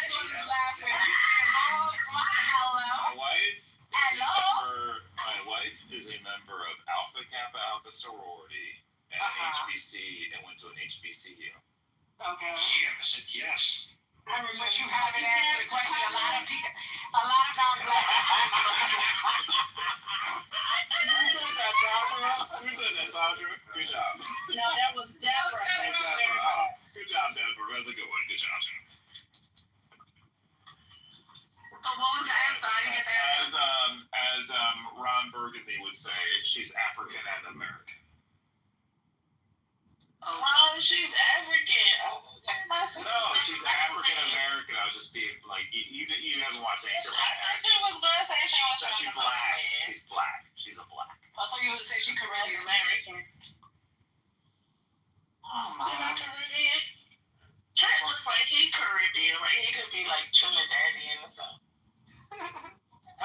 daughter's laughing. Hello. My wife is a member of Alpha Kappa Alpha sorority and HBC and went to an HBCU. Okay. He said yes. But you haven't answered the question. A lot of non-black Who said that, Sandra? Good job. No, that was Deborah. Good job, Deborah. That's a good one. Good job. So what was the answer? I didn't get the answer. As Ron Burgundy would say, she's African and American. Oh, she's African. No, she's African American. I was just being like, you haven't watched Anchor. I thought you was gonna say she was She's black. She's black. She's a black. I thought you were gonna say she Caribbean American. Oh my. She's not Caribbean. Trent looks like he Caribbean. Like he could be like Trinidadian or something. I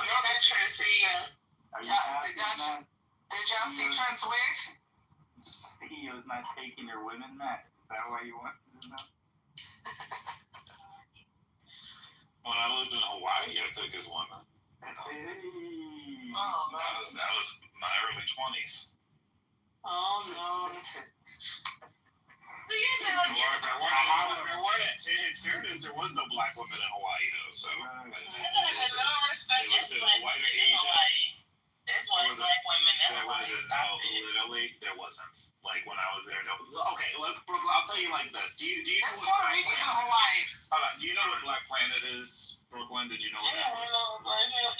mean, that's Trent's CEO. Did y'all see Trent's wig? CEO's not taking your women, Matt. Is that why you want to know? When I lived in Hawaii, I took his woman. Hey. Oh, That was my early 20s. Oh no. In fairness, there was no black woman in Hawaii, though. So no respect. It's black women in Hawaii. That's why black women in Hawaii. Literally, there wasn't. Like when I was there. Okay, look, Brooklyn. I'll tell you like this. Do you know That's what Puerto Rican in Hawaii. Do you know what Black Planet is, Brooklyn? Did you know what that is?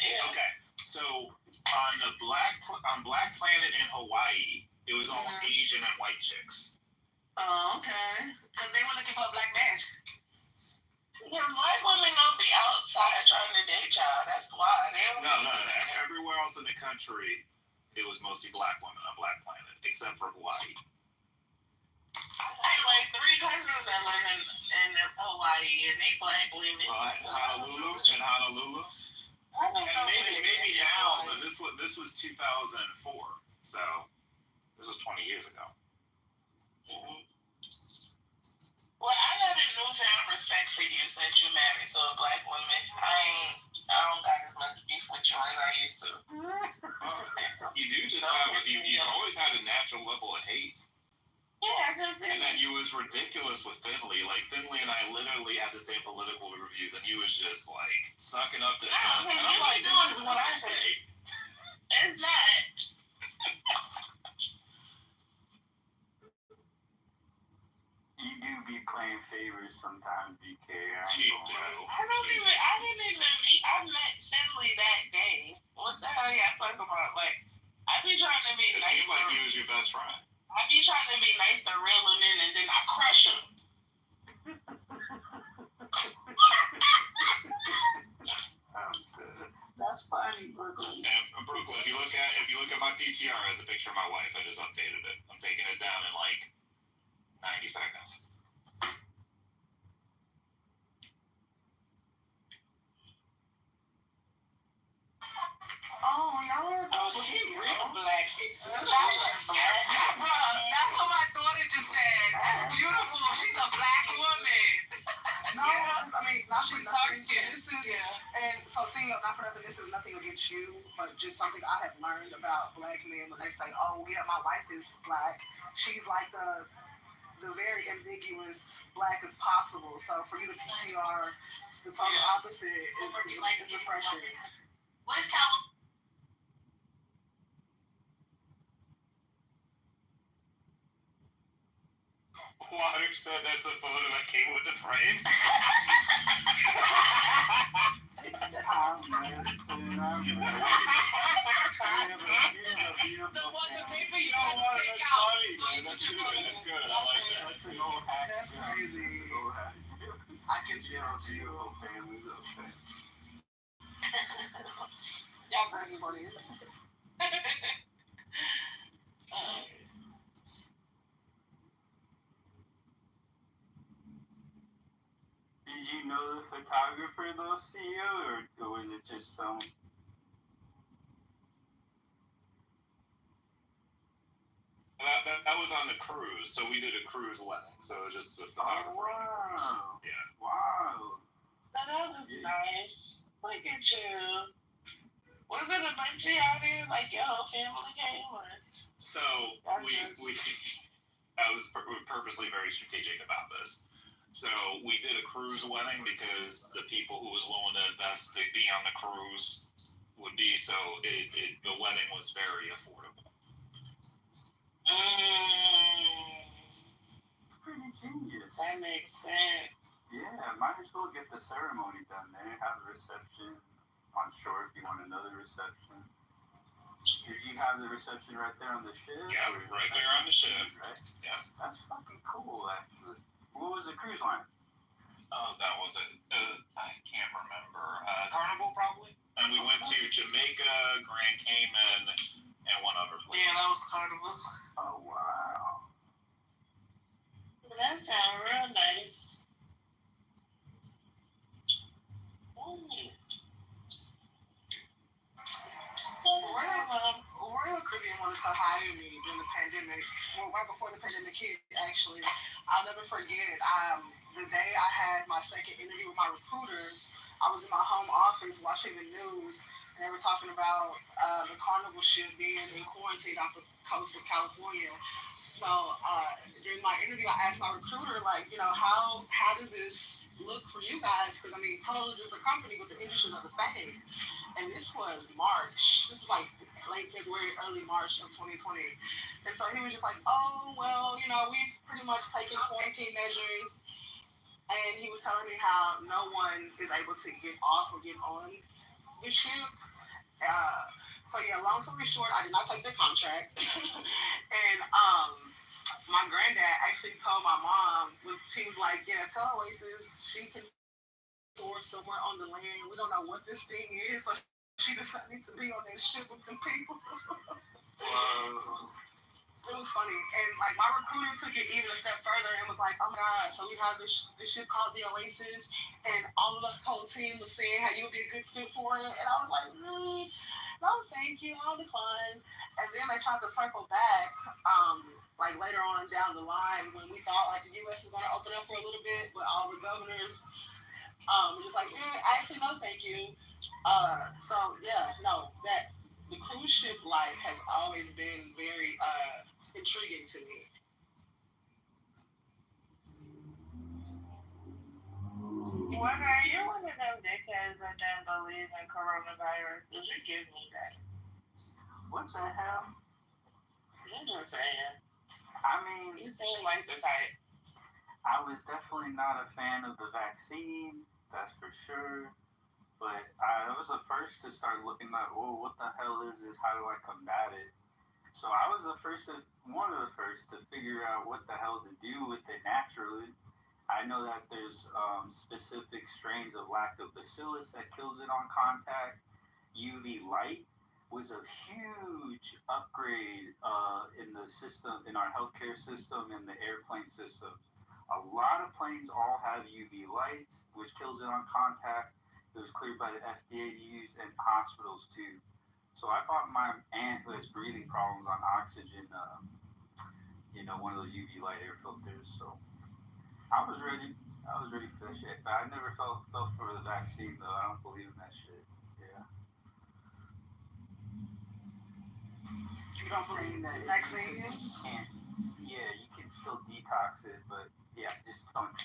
Yeah. Okay, so on Black Planet in Hawaii, it was all Asian and white chicks. Oh, okay. Because they were looking for a black man. Yeah, black women don't be outside trying to date y'all. That's why. No. Everywhere else in the country, it was mostly black women on Black Planet, except for Hawaii. I had like 3 cousins that live in Hawaii, and they black women. Honolulu. I don't know. And maybe now, but this was 2004, so this was 20 years ago. Mm-hmm. Well, I got a newfound respect for you since you married to a black woman. I don't got as much beef with you as I used to. You do just have you always had a natural level of hate. Yeah, and then you was ridiculous with Finley. Like Finley and I literally had the same political reviews, and you was just like sucking up to him. And I'm like, this is what I say. It's not. You do be playing favorites sometimes, BK. I met Finley that day. What the hell y'all talking about? Like, I be trying to be nice. It seemed like he was your best friend. I be trying to be nice to real men, and then I crush him. That's funny, Brooklyn. And Brooklyn, if you look at my PTR as a picture of my wife, I just updated it. I'm taking it down in like 90 seconds. Oh, y'all are. Oh, she real black. That's what my daughter just said. That's beautiful. She's a black woman. No, I mean, not for nothing. This is, and so seeing not for nothing, this is nothing against you, but just something I have learned about black men when they say, "Oh, yeah, my wife is black." She's like the very ambiguous black as possible. So for you to PTR the total opposite is refreshing. What is California? Water said that's a photo that came with the frame. The paper you want to take out. That's good. I like that. That's crazy. I can see that too. Y'all that's funny. Did you know the photographer though, CEO, or was it just some? That was on the cruise, so we did a cruise wedding, so it was just a photographer on the cruise. Yeah. Wow. That was nice. Look at you. Was it a bunch of y'all there? Like your whole family came? Or? So I was purposely very strategic about this. So we did a cruise wedding because the people who was willing to invest to be on the cruise would be, so the wedding was very affordable. Pretty genius. That makes sense. Yeah, might as well get the ceremony done there. Have a reception on shore if you want another reception. Did you have the reception right there on the ship? Yeah, right there on the ship. Right? Yeah. That's fucking cool, actually. What was the cruise line? That was it. I can't remember. Carnival, probably. And we went to Jamaica, Grand Cayman, and one other place. Yeah, that was Carnival. Oh, wow. That sounds real nice. Royal Caribbean wanted to hire me during the pandemic. Well, right before the pandemic hit, actually. I'll never forget. The day I had my second interview with my recruiter, I was in my home office watching the news, and they were talking about the Carnival ship being in quarantine off the coast of California. So during my interview, I asked my recruiter, like, you know, how does this look for you guys? Because, I mean, totally different company, but the industry is the same. And this was March. This is like late February, early March of 2020. And so he was just like, oh, well, you know, we've pretty much taken quarantine measures. And he was telling me how no one is able to get off or get on the ship. So yeah, long story short, I did not take the contract. And my granddad actually told my mom, he was like, yeah, tell Oasis she can stored somewhere on the land. We don't know what this thing is, so she does not need to be on that ship with them people. It was funny, and like my recruiter took it even a step further and was like, "Oh my God, so we have this ship called the Oasis, and all of the whole team was saying how you'll be a good fit for it." And I was like, "No, thank you, I'll decline." And then they tried to circle back, like later on down the line when we thought like the U.S. was going to open up for a little bit, but all the governors were just like, actually, no, thank you. So yeah, no, that the cruise ship life has always been very intriguing to me. Well, are you one of them dickheads that don't believe in coronavirus? Because you give me that. What the hell? I'm just saying. I mean, You seem like the type. I was definitely not a fan of the vaccine, that's for sure. But I was the first to start looking at, well, what the hell is this? How do I combat it? So I was one of the first to figure out what the hell to do with it naturally. I know that there's specific strains of lactobacillus that kills it on contact. UV light was a huge upgrade in the system, in our healthcare system, and the airplane system. A lot of planes all have UV lights, which kills it on contact. It was cleared by the FDA to use in hospitals too. So I bought my aunt who has breathing problems on oxygen, one of those UV light air filters. So I was ready. I was ready for that shit. But I never fell for the vaccine though. I don't believe in that shit. Yeah. You don't believe in vaccines? Yeah, you can still detox it, but yeah, just don't.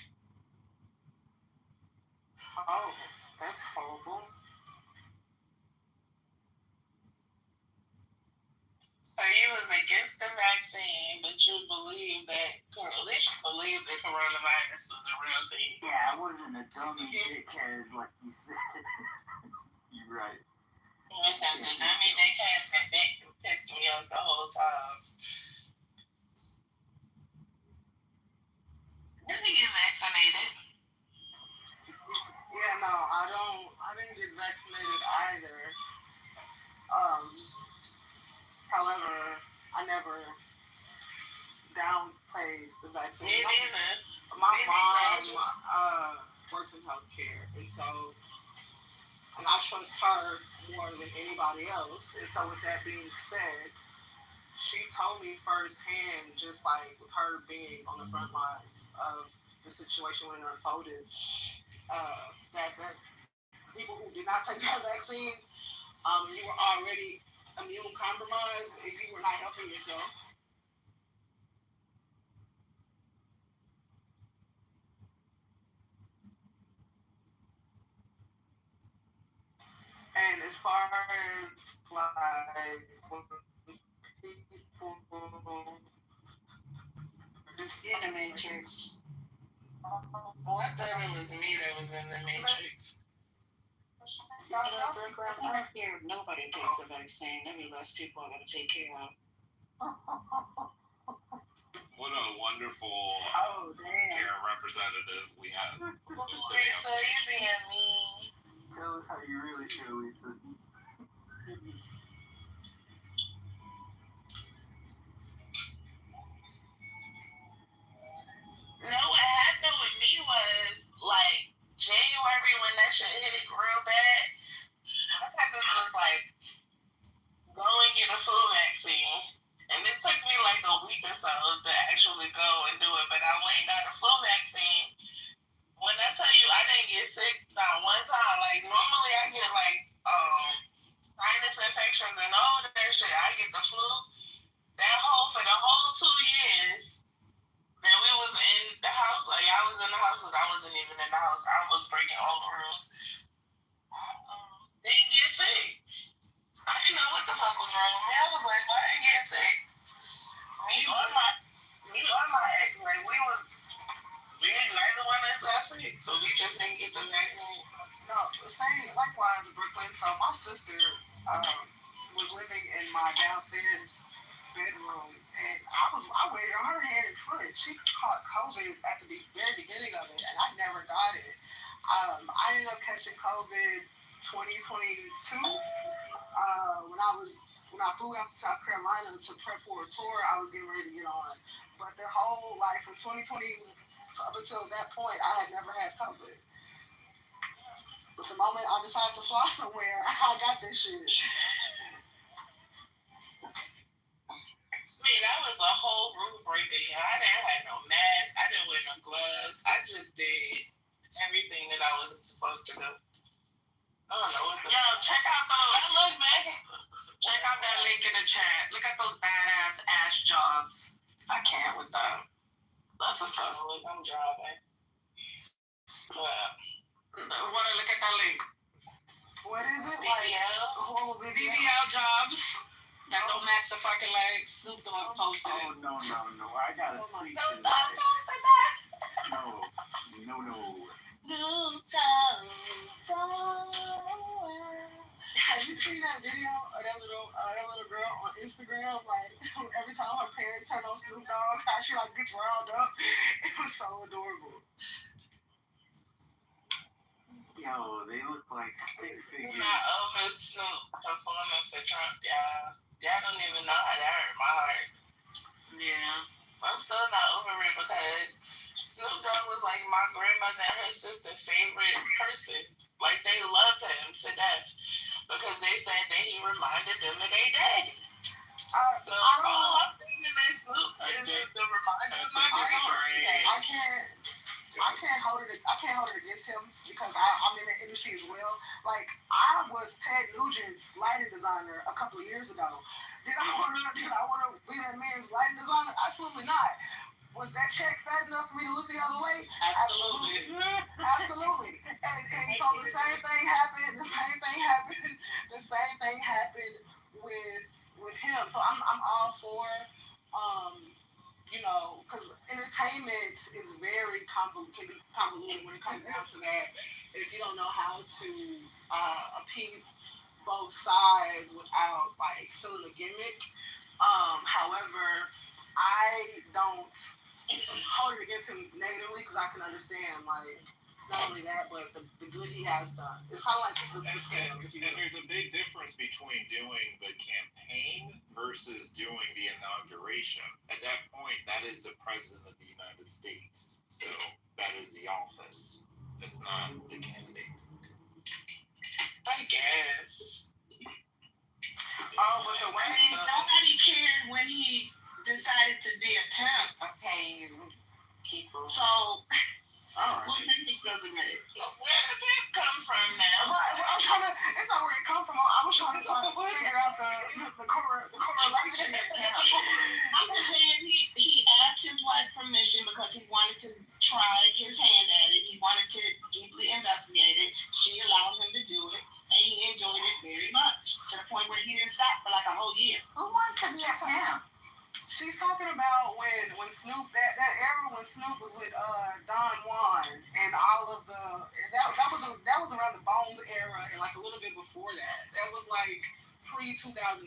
Oh, that's horrible. So you was against the vaccine, but you believe that, at least you believe that coronavirus was a real thing. Yeah, I wasn't a dummy dickhead like you said. You're right. Listen, the dummy dickhead pissed me off the whole time. Let me get vaccinated. Yeah, no, I didn't get vaccinated either. However, I never downplayed the vaccine. Me neither. My mom works in healthcare, and I trust her more than anybody else. And so with that being said, she told me firsthand, just like with her being on the front lines of the situation when it unfolded, that people who did not take that vaccine, you were already immune compromised, and you were not helping yourself. And as far as like when people just in the Matrix. Oh, I thought it was me that was in the Matrix. I hear nobody takes the vaccine. Maybe less people are going to take care of. What a wonderful care representative we have. Lisa, you being mean. Tell us how you really feel, Lisa. No, what happened with me was like January when that shit hit it real bad. I had to just like go and get a flu vaccine. And it took me like a week or so to actually go and do it. But I went and got a flu vaccine. When I tell you I didn't get sick not one time, like normally I get like sinus infections and all that shit. I get the flu. For the whole 2 years that we was in the house, like I was in the house because I wasn't even in the house. I was breaking all the rules. Didn't get sick. I didn't know what the fuck was wrong with me. I was like, why I didn't get sick? Me or my ex, like neither one of us got sick, so we just didn't get the vaccine. No, same. Likewise, Brooklyn. So my sister was living in my downstairs bedroom, and I waited on her hand and foot. She caught COVID at the very beginning of it, and I never got it. I ended up catching COVID 2022 when I flew out to South Carolina to prep for a tour. I was getting ready to get on, but the whole from 2020 up until that point, I had never had COVID. But the moment I decided to fly somewhere, I got this shit. I mean, that was a whole rule breaker. I didn't have no mask. I didn't wear no gloves. I just did everything that I was supposed to do. I don't know what the... Yo, check out those... Look, Megan. Check out that link in the chat. Look at those badass ass jobs. I can't with that. That's disgusting. I'm driving. Want to look at that link? What is it? BBL jobs that don't match the fucking legs. Snoop Dogg posted it. Oh, no. I gotta speak to Snoop Dogg posted that? No. Snoop Dogg. Have you seen that video of that little girl on Instagram? Like, every time her parents turn on Snoop Dogg, how she gets riled up. It was so adorable. Yo, they look like stick figures. Not over Snoop performance for Trump, y'all. Y'all don't even know how that hurt my heart. Yeah. I'm still not over it because Snoop Dogg was like my grandmother and her sister's favorite person. Like, they loved him to death because they said that he reminded them of their daddy. So all I'm thinking is Snoop is the reminder of my grandma. I can't hold it against him because I'm in the industry as well. Like, I was Ted Nugent's lighting designer a couple of years ago. Did I want to be that man's lighting designer? Absolutely not. Was that check fat enough for me to look the other way? Absolutely. And so the same thing happened. The same thing happened with him. So I'm all for because entertainment is very can be convoluted when it comes down to that. If you don't know how to appease both sides without selling a gimmick. However, I don't hold it against him negatively because I can understand not only that, but the good he has done. It's kind of like the scales. And there's a big difference between doing the campaign versus doing the inauguration. At that point, that is the President of the United States. So that is the office. It's not the candidate. I guess. But the way nobody cared when he decided to be a pimp. Okay, people. So, all right. What difference does it make? Where did it come from now? Right, well, it's not where it come from. I was trying to figure out the correlation. I'm just saying he asked his wife permission because he wanted to try his hand at it. He wanted to deeply investigate it. She allowed him to do it, and he enjoyed it very much to the point where he didn't stop for like a whole year. Who wants to be a pimp? She's talking about when Snoop that era when Snoop was with Don Juan and all of that was around the Bones era and like a little bit before that. That was like pre-2000s era.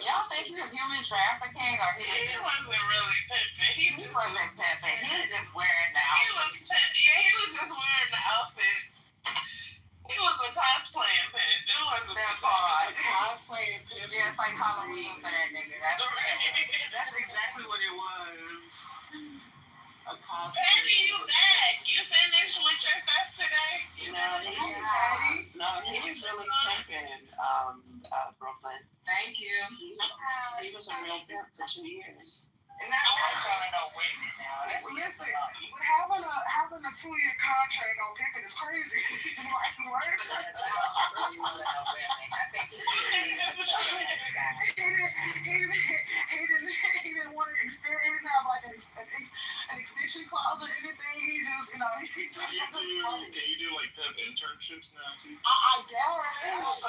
Y'all think he was human trafficking or he wasn't really pimping. He wasn't pimping. He was just wearing the outfit. He was just wearing the outfit. He was a cosplaying pimp. It wasn't that hard. Cosplaying pimp. Yeah, it's like Halloween for that nigga. That's exactly what it was. A cosplay. Patty, you back? You finished with your stuff today? No, he was really pimping Brooklyn. Thank you. He was a real pimp for 2 years. And now I'm showing no women now. Listen, having a 2-year contract on pimping is crazy. He didn't want to extend. He didn't have like an extension clause or anything. He just, Can you do like pimp internships now too? I guess.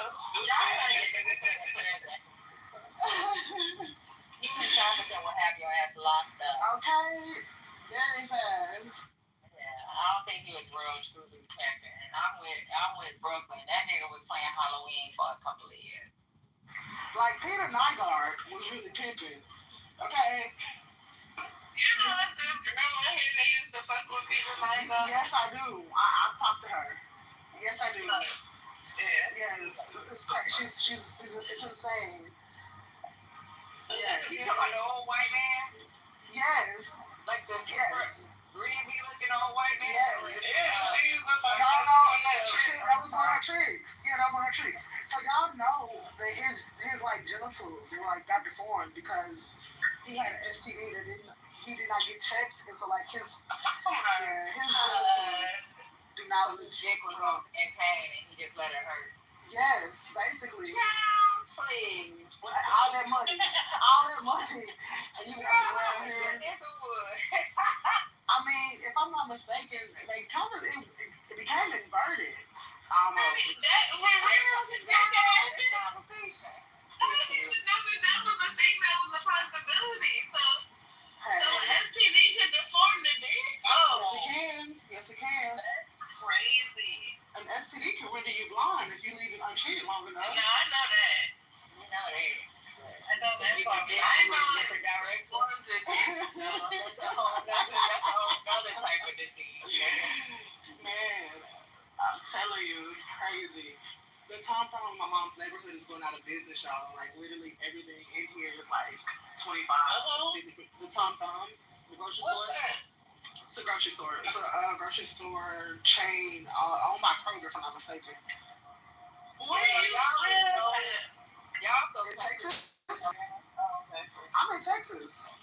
Human trafficking will have your ass locked up. Okay, very fast. Yeah, I don't think he was real truly pimping. I'm with Brooklyn. That nigga was playing Halloween for a couple of years. Like Peter Nygaard was really pimping. Okay. that's the girl out here that used to fuck with people like that. Yes, I do. I've talked to her. Yes, I do. Yes. It's insane. Yeah. You talking about the old white man? Yes. Like the greasy looking old white man? Yes. Yeah, she's the fucking. Y'all know that was one of her tricks. Yeah, that was one of her tricks. So y'all know that his like genitals were like got deformed because he had an STD that he did not get checked, and so like his genitals do not look. His dick was in pain, and he just let it hurt. Yes, basically. Please. All that money, and you walk around here. I mean, if I'm not mistaken, they kind of it became inverted. Almost. That was a thing that was a possibility. So STD could deform the dick. Oh, Yes, it can. That's crazy. An STD can render you blind if you leave it untreated long enough. No, I know that. You know that. I know that. I know different directions. That's a whole other type of disease. Man, I'm telling you, it's crazy. The Tom Thumb in my mom's neighborhood is going out of business, y'all. Like, literally everything in here is like 25 to 50. The Tom Thumb, the grocery store. What's that? It's a grocery store. It's a grocery store chain owned by Kroger, if I'm not mistaken. Where are you at? Y'all in Texas? I'm in Texas.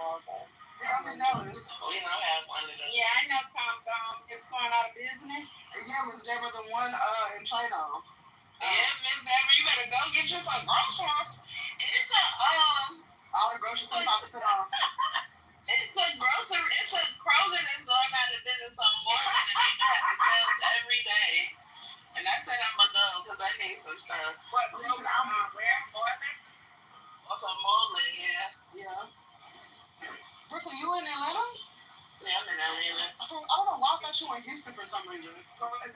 Okay. I'm in Dallas. We don't have one of those. Yeah, I know Tom Thumb is going out of business. Yeah, Miss Deborah, the one in Plano. Yeah, Miss Deborah, you better go get you some groceries. It's a all the groceries 25% off. It's a Kroger that's going out of business on morning, and they have sales every day. And I said I'm gonna go because I need some stuff. What? Listen, where? Morning? Also Moreland, yeah. Yeah. Brooklyn, you in Atlanta? Yeah, I'm in Atlanta. I don't know why I thought you were in Houston for some reason.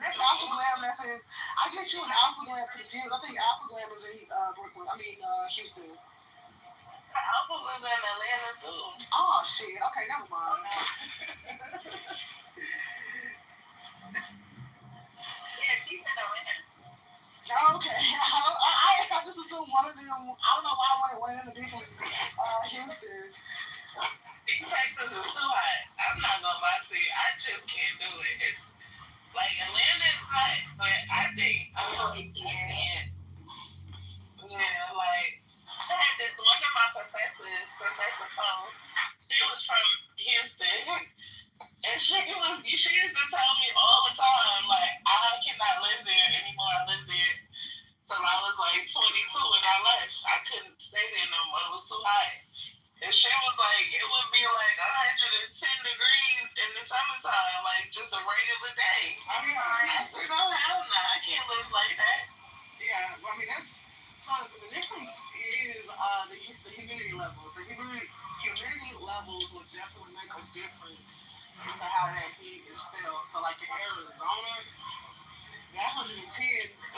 That's Alpha Glam that's in. I get you and Alpha Glam confused. I think Alpha Glam is in Brooklyn. Houston. Alpha was in Atlanta too. Oh shit. Okay, never mind. Yeah, she's in Atlanta. Okay. I just assumed one of them. I don't know why I went in a different Houston. Texas is too hot. I'm not gonna lie to you. I just can't do it. It's like Atlanta is hot, but I think I can't. Yeah, like I had this one of my professors, Professor Cole. She was from Houston, and she used to tell me all the time, like I cannot live there anymore. I lived there till I was like 22, and I left. I couldn't stay there no more. It was too hot. And she was like, it would be like 110 degrees in the summertime, like just a regular day. I said, oh, hell no, I can't live like that. Yeah, well, I mean, so the difference is the humidity levels. The humidity levels will definitely make a difference into how that heat is felt. So, like in Arizona, that 110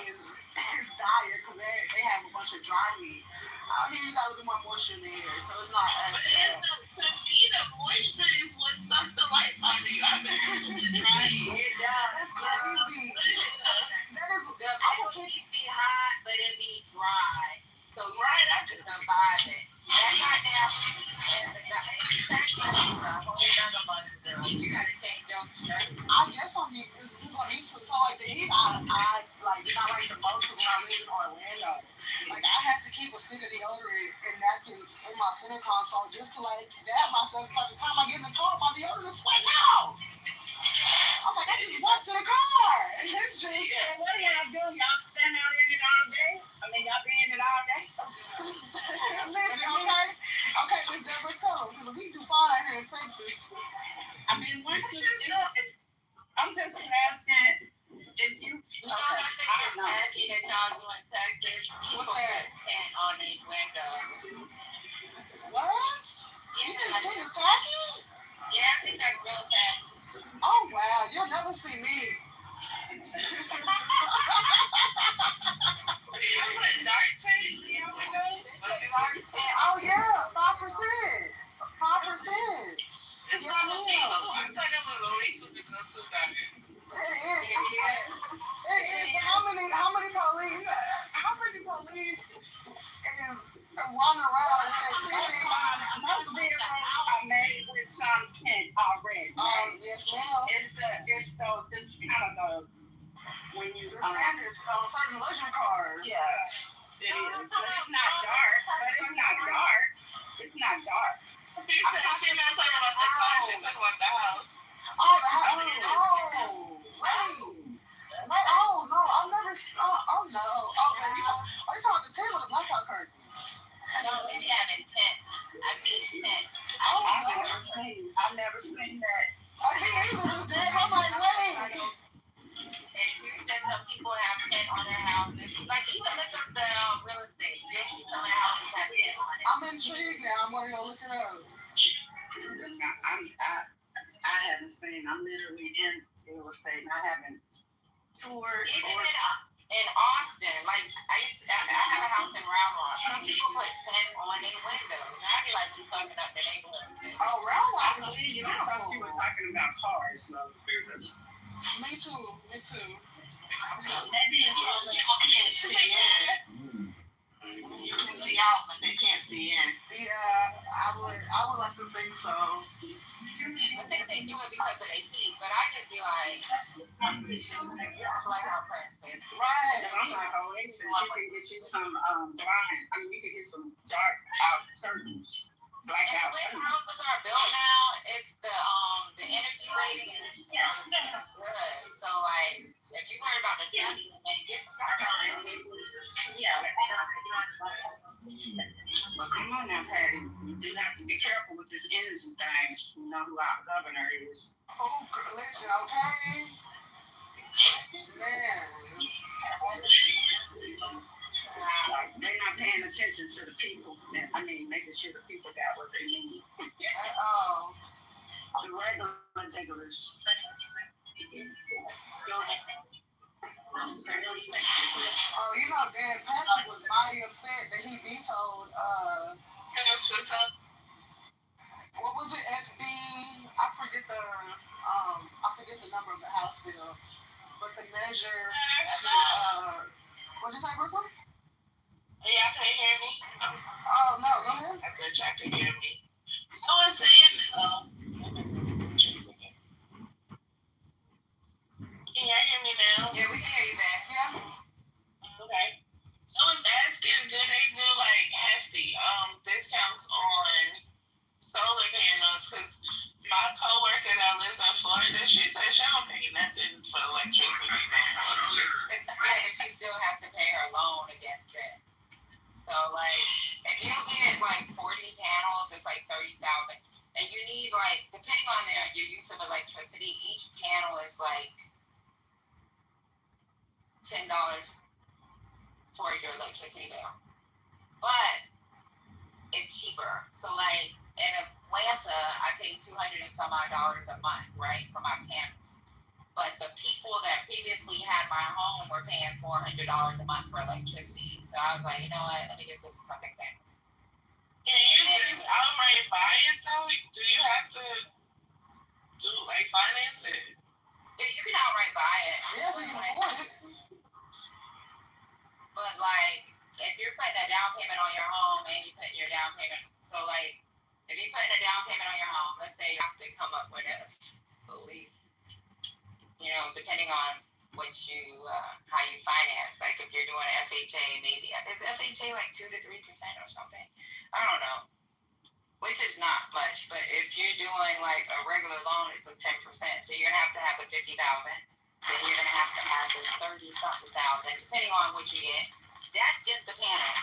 is dire because they have a bunch of dry heat. Out here, you got a little more moisture in the air, so it's not as bad. To me, the moisture is what sucks the life out of you. I've been switching to dry heat. That's crazy. That is. I would be hot, but it be dry. So I can survive it. That goddamn and the Texas is a whole other bunch of girls. You gotta change your shirt. I guess I'm used to it. So like the heat I like did not like the most is when I lived in Orlando. Like I have to keep a stick of deodorant and napkins in my center console just to like dab myself. By the time I get in the car, my deodorant is sweating out. I'm like, I just walked to the car. And it's just. Yeah, what do y'all do? Y'all stand out in it all day? I mean, y'all be in it all day? Listen, okay, Miss Deborah, tell them, because we do fine here in Texas. I mean, I'm just asking if you. I think it's tacky that y'all do in Texas. What's that? Tent on these windows. What? You think tent is tacky? Yeah, I think that's real tacky. Oh, wow. You'll never see me. Oh yeah, 5%. 5%. working luxury cars. Yeah, it is. But it's not dark. It's not dark. She's not talking about the car, she's talking about the house. Oh, the house. Oh, wait. Oh, no. I've never. Oh, no. Oh, wait. You talking about the tail of the blackout curtains? No, maybe I'm intent. I've never seen that. I mean, it was there. I'm like, wait. And you said some people have tent on their houses. Like, even look up the real estate. Some houses have tent on it. I'm intrigued now. I'm going to go look it up. I haven't seen. I'm literally in real estate, and I haven't toured. Even in Austin, like I have a house in Round Rock. Some people put tent on their windows. And I'd be like, you fucking up the neighborhood. Oh, Round Rock is beautiful. I thought she was talking about cars. No. Me too. Maybe it's so that people can't see in. You can see out, but they can't see in. Yeah, I would like to think so. I think they do it because of the heat, but I just be like our friend says. Right. I'm like, Oasis, you can get you some blind. I mean, you can get some dark out curtains. Blackout curtains. The way houses are built now, it's the energy rating is good. So like, if you worry about the sun, then get some blackout curtains. Yeah. Well, come on now, Patty. You do have to be careful with this energy thing. You know who our governor is. Oh, listen, okay? Man. They're not paying attention to the people. Making sure the people got what they need. The regulars. Oh, you know, Dan Patrick was mighty upset that he vetoed, what was it, SB? I forget the number of the House bill, but the measure to, what'd you say, Brooklyn? Yeah, can you hear me? Oh, no, go ahead. I thought y'all could hear me. So it's saying, can y'all hear me now? Yeah, we can hear you back. Yeah. Okay. So it's asking, do they do like hefty discounts on solar panels? Because my coworker that lives in Florida, she said she don't pay nothing for electricity. Yeah, but she still has to pay her loan against it. So like, if you get like 40 panels, it's like $30,000. And you need like, depending on your use of electricity, each panel is like $10 towards your electricity bill. But it's cheaper. So like in Atlanta, I pay $200 and some odd a month, right, for my panels. But the people that previously had my home were paying $400 a month for electricity. So I was like, you know what, let me just get some fucking panels. Can you just outright buy it though? Do you have to finance it? Yeah, you can outright buy it. Yeah, we can afford it. But like, if you're putting a down payment on your home and you put your down payment, so like, if you're putting a down payment on your home, let's say you have to come up with at least, depending on what how you finance. Like if you're doing FHA, maybe is FHA like 2 to 3% or something? I don't know. Which is not much, but if you're doing like a regular loan, it's like 10%. So you're gonna have to have the $50,000. Then you're gonna have to have the 30-something thousand, depending on what you get. That's just the panel.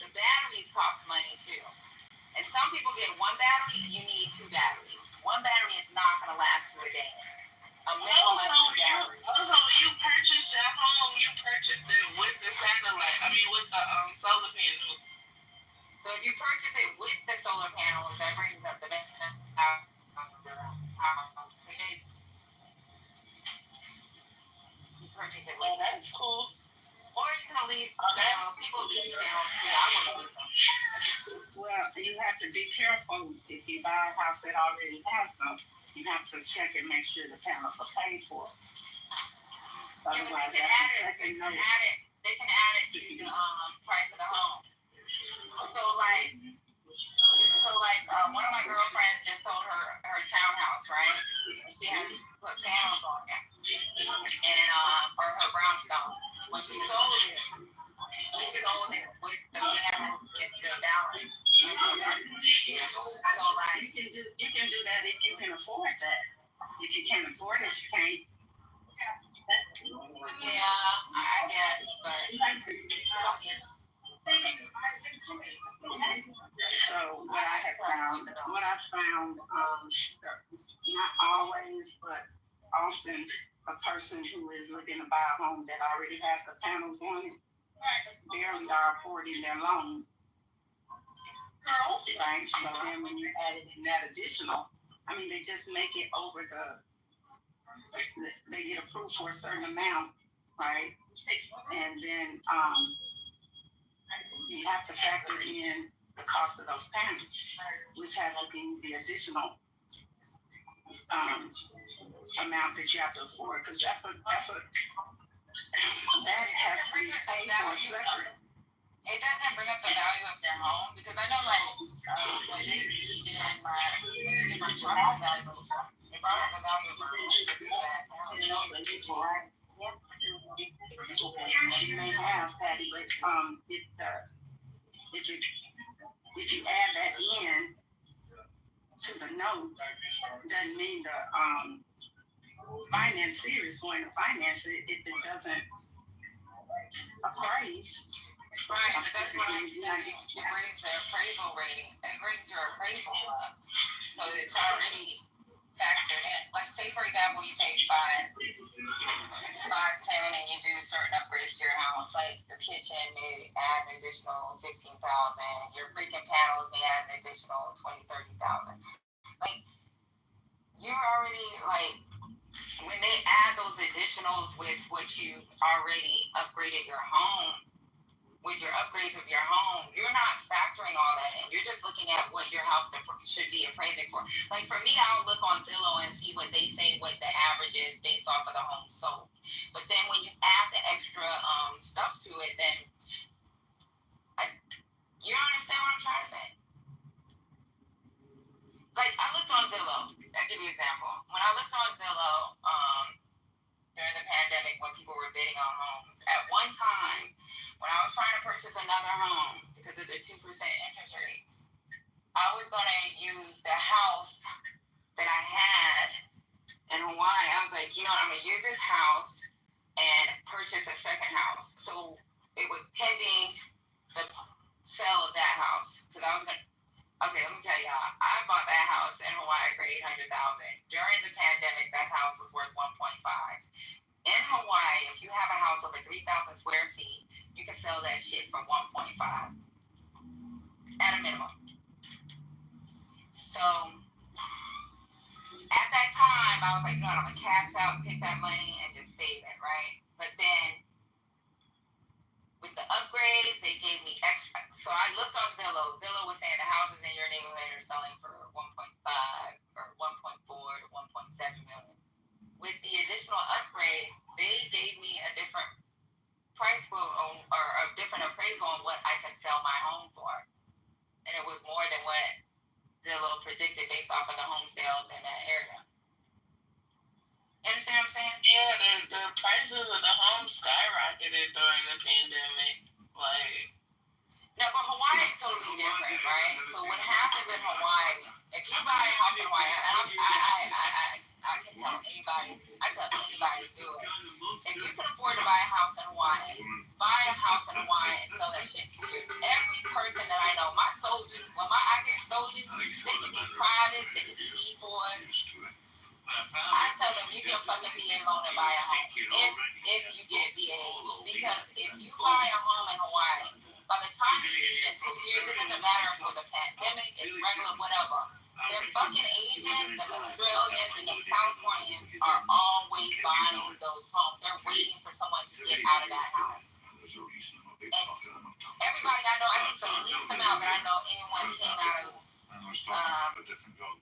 The batteries cost money too. And some people get one battery, you need 2 batteries. One battery is not gonna last for a day. A minimum of 2 batteries. So you purchased your home, you purchased it with the with the solar panels. So if you purchase it with the solar panels, that brings up the best you purchase it with. Oh, that's cool. Or you can leave, people leave panels too. I wouldn't use them. Well, you have to be careful if you buy a house that already has them. You have to check and make sure the panels are paid for. Otherwise, they can add it to the price of the home. So one of my girlfriends just sold her townhouse, right? She had put panels on it, and or her brownstone. When she sold it, So what I found, not always, but often, a person who is looking to buy a home that already has the panels on it, barely are affording their loan. Right? So then when you add in that additional, they just make it over they get approved for a certain amount, right? And then you have to factor in the cost of those panels, which has to be the additional amount that you have to afford, because that has to be paid for separate. It doesn't bring up the value of their home, because I know when they did my property value, it brought up the value of my home. You may have, Patty, but if you add that in to the note, doesn't mean the financier is going to finance it if it doesn't appraise. Right, but that's what I'm saying. It brings their appraisal rating. It brings your appraisal up. So it's already factored in. Like, say, for example, you pay $510 and you do certain upgrades to your house. Like, your kitchen may add an additional $15,000. Your freaking panels may add an additional $20,000-$30,000. Like, you're already, when they add those additionals with what you've already upgraded your home, with your upgrades of your home, you're not factoring all that in. You're just looking at what your house should be appraising for. Like, for me, I'll look on Zillow and see what they say, what the average is based off of the home sold. But then when you add the extra stuff to it, then you understand what I'm trying to say? Like, I looked on Zillow. I'll give you an example. When I looked on Zillow during the pandemic, when people were bidding on homes, at one time, when I was trying to purchase another home because of the 2% interest rates, I was going to use the house that I had in Hawaii. I was like, I'm going to use this house and purchase a second house. So it was pending the sale of that house. Because I was going to, okay, let me tell y'all, I bought that house in Hawaii for $800,000. During the pandemic, that house was worth 1.5. In Hawaii, if you have a house over 3,000 square feet, you can sell that shit for 1.5 at a minimum. So at that time, I was like, I'm gonna cash out, take that money, and just save it, right? But then with the upgrades, they gave me extra. So I looked on Zillow. Zillow was saying the houses in your neighborhood are selling for 1.5 or 1.4 to 1.7 million. With the additional upgrades, they gave me a different price quote or a different appraisal on what I could sell my home for. And it was more than what Zillow predicted based off of the home sales in that area. You understand what I'm saying? Yeah, the prices of the homes skyrocketed during the pandemic. No, but Hawaii is totally different, right? So what happens in Hawaii, if you buy a house in Hawaii, and I can tell anybody, to do it. If you can afford to buy a house in Hawaii, buy a house in Hawaii and sell that shit to every person that I know. My soldiers, I get soldiers, they can be private, they can be E4s. I tell them you can fucking VA loan and buy a home if you get VA. Because if you buy a home in Hawaii, by the time you leave in 2 years, it doesn't matter if it was a pandemic, it's regular, whatever. The fucking Asians, the Australians, and the Californians are always buying those homes. They're waiting for someone to get out of that house. And everybody I know, I think the least amount that I know anyone came out of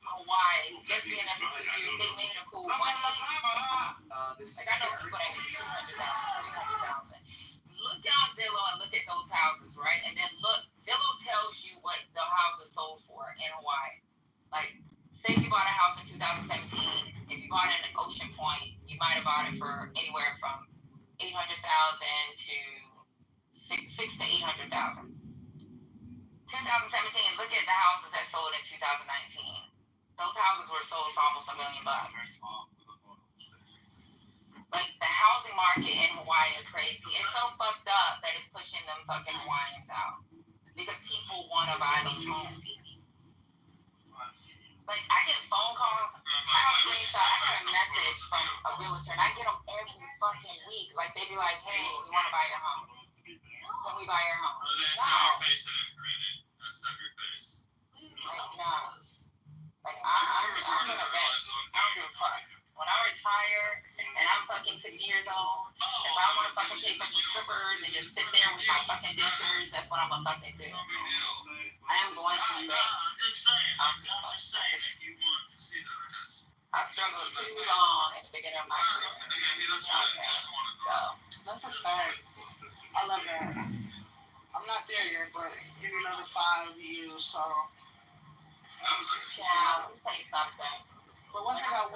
Hawaii, just being there for 2 years, they made a cool $180,000. Like, I know people that made $200,000, $300,000. Look down Zillow and look at those houses, right? And then Zillow tells you what the house is sold for in Hawaii. Like, say you bought a house in 2017. If you bought it in Ocean Point, you might have bought it for anywhere from $800,000 to $600,000 to $800,000. 2017, look at the houses that sold in 2019. Those houses were sold for almost $1 million. Like, the housing market in Hawaii is crazy. It's so fucked up that it's pushing them fucking Hawaiians out. because people want to buy those homes. Like, I get phone calls. I don't screenshot. I got a message from a realtor, and I get them every fucking week. Like, they be like, hey, we want to buy your home. Can we buy your home? No. Like, no. Like, I'm gonna bet. I don't give a fuck. When I retire and I'm fucking 60 years old, if I want to fucking pay for some strippers and just sit there with my fucking dentures, that's what I'm gonna fucking do. I am going to the bank. I struggled too long at the beginning of my career. So that's a fact. I love that. I'm not there yet, but give me another 5 years, so. Yeah, let me tell you something. But one thing I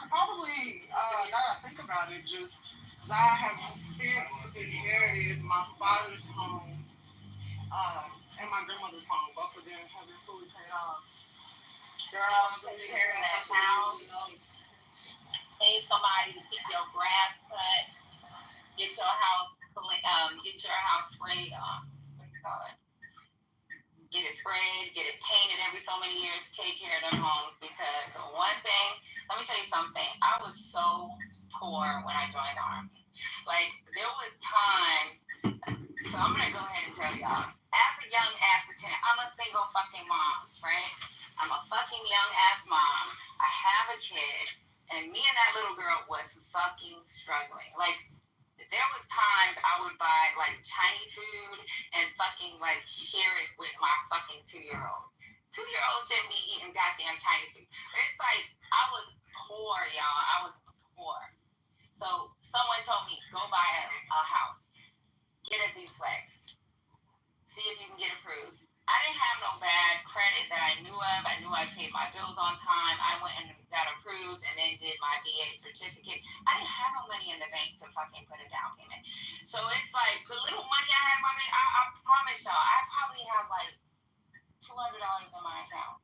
could probably, now that I think about it, just because I have since inherited my father's home and my grandmother's home. Both of them have been fully paid off. They're all still here in that house. Pay somebody to keep your grass cut. Get your house sprayed. What do you call it? Get it sprayed, get it painted every so many years, take care of them homes, because one thing, let me tell you something, I was so poor when I joined the Army. Like, there was times, so I'm going to go ahead and tell y'all, as a young ass lieutenant, I'm a single fucking mom, right? I'm a fucking young ass mom. I have a kid, and me and that little girl was fucking struggling. Like, there was times I would buy, like, Chinese food and fucking, like, share it with my fucking 2-year-old. 2-year-olds shouldn't be eating goddamn Chinese food. It's like, I was poor, y'all. I was poor. So, someone told me, go buy a house. Get a duplex. See if you can get approved. I didn't have no bad credit that I knew of. I knew I paid my bills on time. I went and got approved and then did my VA certificate. I didn't have no money in the bank to fucking put a down payment. So it's like, the little money I had in my bank, I promise y'all, I probably have like $200 in my account.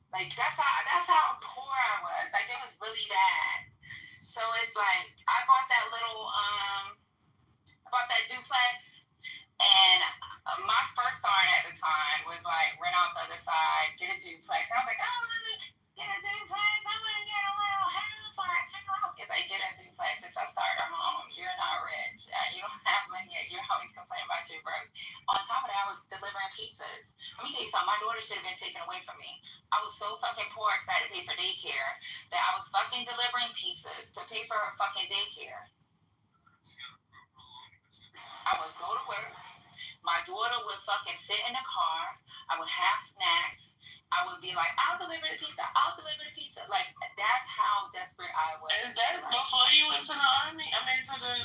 Like, that's how poor I was. Like, it was really bad. So it's like, I bought that duplex. And my first thought at the time was like, rent out the other side, get a duplex. And I was like, I want to get a duplex. I want to get a little house or a townhouse. It's like, get a duplex. It's a starter home. You're not rich. You don't have money yet. You're always complaining about your broke. On top of that, I was delivering pizzas. Let me tell you something. My daughter should have been taken away from me. I was so fucking poor because I had to pay for daycare that I was fucking delivering pizzas to pay for her fucking daycare. I would go to work. My daughter would fucking sit in the car. I would have snacks. I would be like, I'll deliver the pizza. Like, that's how desperate I was. Is that before you went to the Army? I mean, to the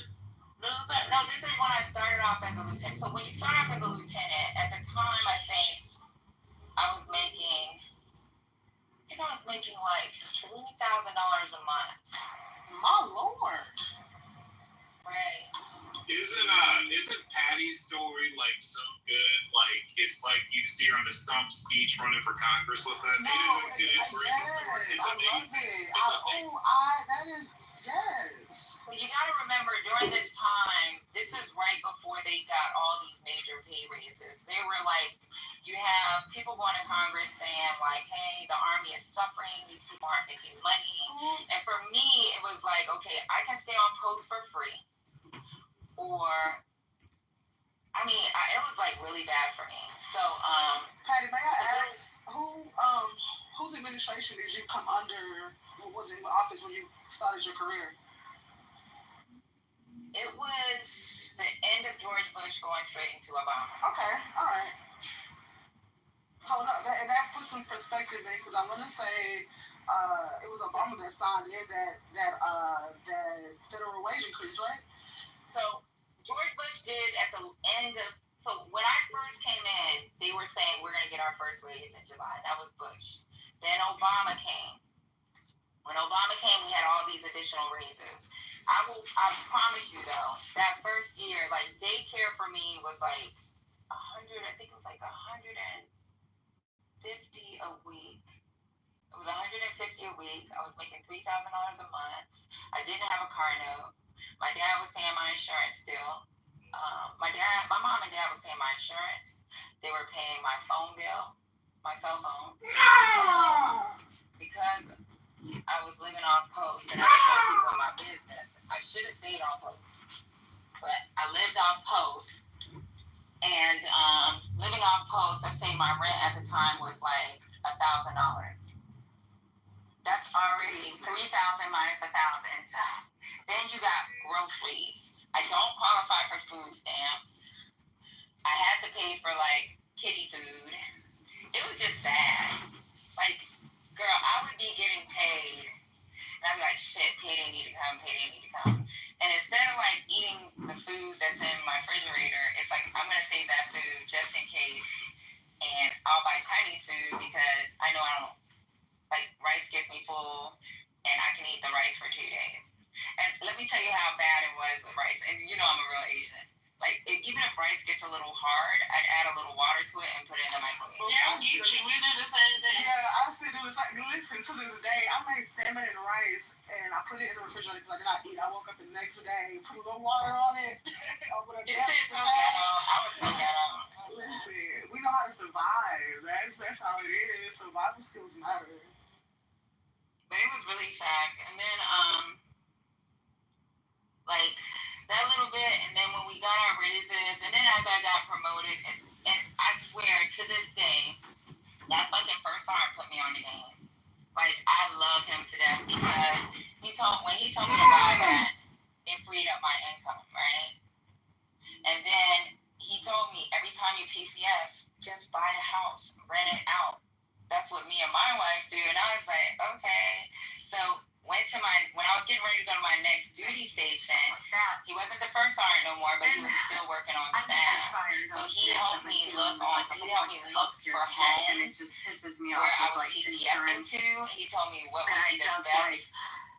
military? No, this is when I started off as a lieutenant. So when you start off as a lieutenant, at the time, I think I was making like $3,000 a month. My Lord. Right. Isn't Patty's story like so good? Like, it's like you see her on the stump speech running for Congress with us. No, yes, I love it. That is, yes. But you gotta remember, during this time, this is right before they got all these major pay raises. They were like, you have people going to Congress saying like, hey, the Army is suffering, these people aren't making money. And for me, it was like, okay, I can stay on post for free. Or, I mean, it was like really bad for me. So, Patty, may I ask whose administration did you come under? Who was in the office when you started your career? It was the end of George Bush going straight into Obama. Okay, all right. So that puts some perspective in, because I'm gonna say it was Obama that signed in that federal wage increase, right? So George Bush did at the end of, so when I first came in, they were saying we're going to get our first raise in July. That was Bush. Then Obama came. When Obama came, we had all these additional raises. I promise you though, that first year, like daycare for me was like $150 a week. It was $150 a week. I was making $3,000 a month. I didn't have a car note. My dad was paying my insurance still. my mom and dad was paying my insurance. They were paying my phone bill, my cell phone. Because I was living off post and I didn't want people in my business. I should have stayed on post, but I lived off post. And living off post, let's say my rent at the time was like $1,000. That's already 3,000 minus 1,000. So then you got groceries. I don't qualify for food stamps. I had to pay for like kitty food. It was just bad. Like, girl, I would be getting paid, and I'd be like, shit, payday need to come, payday need to come. And instead of like eating the food that's in my refrigerator, it's like I'm gonna save that food just in case, and I'll buy Chinese food because I know I don't like rice gets me full, and I can eat the rice for 2 days. And let me tell you how bad it was with rice. And you know I'm a real Asian. Like even if rice gets a little hard, I'd add a little water to it and put it in the microwave. Yeah, I get you. We do the same thing. Yeah, I still do the same. Listen, to this day, I made salmon and rice, and I put it in the refrigerator because I cannot eat. I woke up the next day, put a little water on it. Over the I would take that out. Listen, we know how to survive. That's how it is. Survival skills matter. But it was really sad. And then like that little bit, and then when we got our raises, and then as I got promoted, and I swear to this day, that fucking first sergeant put me on the game. Like I love him to death because when he told me to buy that, it freed up my income, right? And then he told me every time you PCS, just buy a house, rent it out. That's what me and my wife do. And I was like, okay. So when I was getting ready to go to my next duty station, he wasn't the first sergeant no more, but he was still working on staff. So he helped me look for homes and it just pisses me off. where I was PCSing to. He told me what would be the best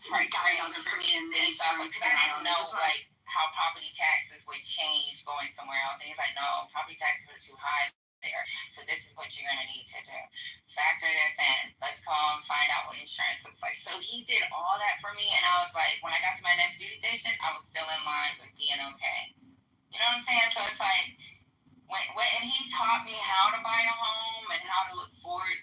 price range for me based off of, because I didn't know like how property taxes would change going somewhere else. And he's like, no, property taxes are too high there. So this is what you're going to need to do. Factor this in. Let's call and find out what insurance looks like. So he did all that for me, and I was like, when I got to my next duty station, I was still in line with being okay. You know what I'm saying? So it's like, and he taught me how to buy a home and how to look forward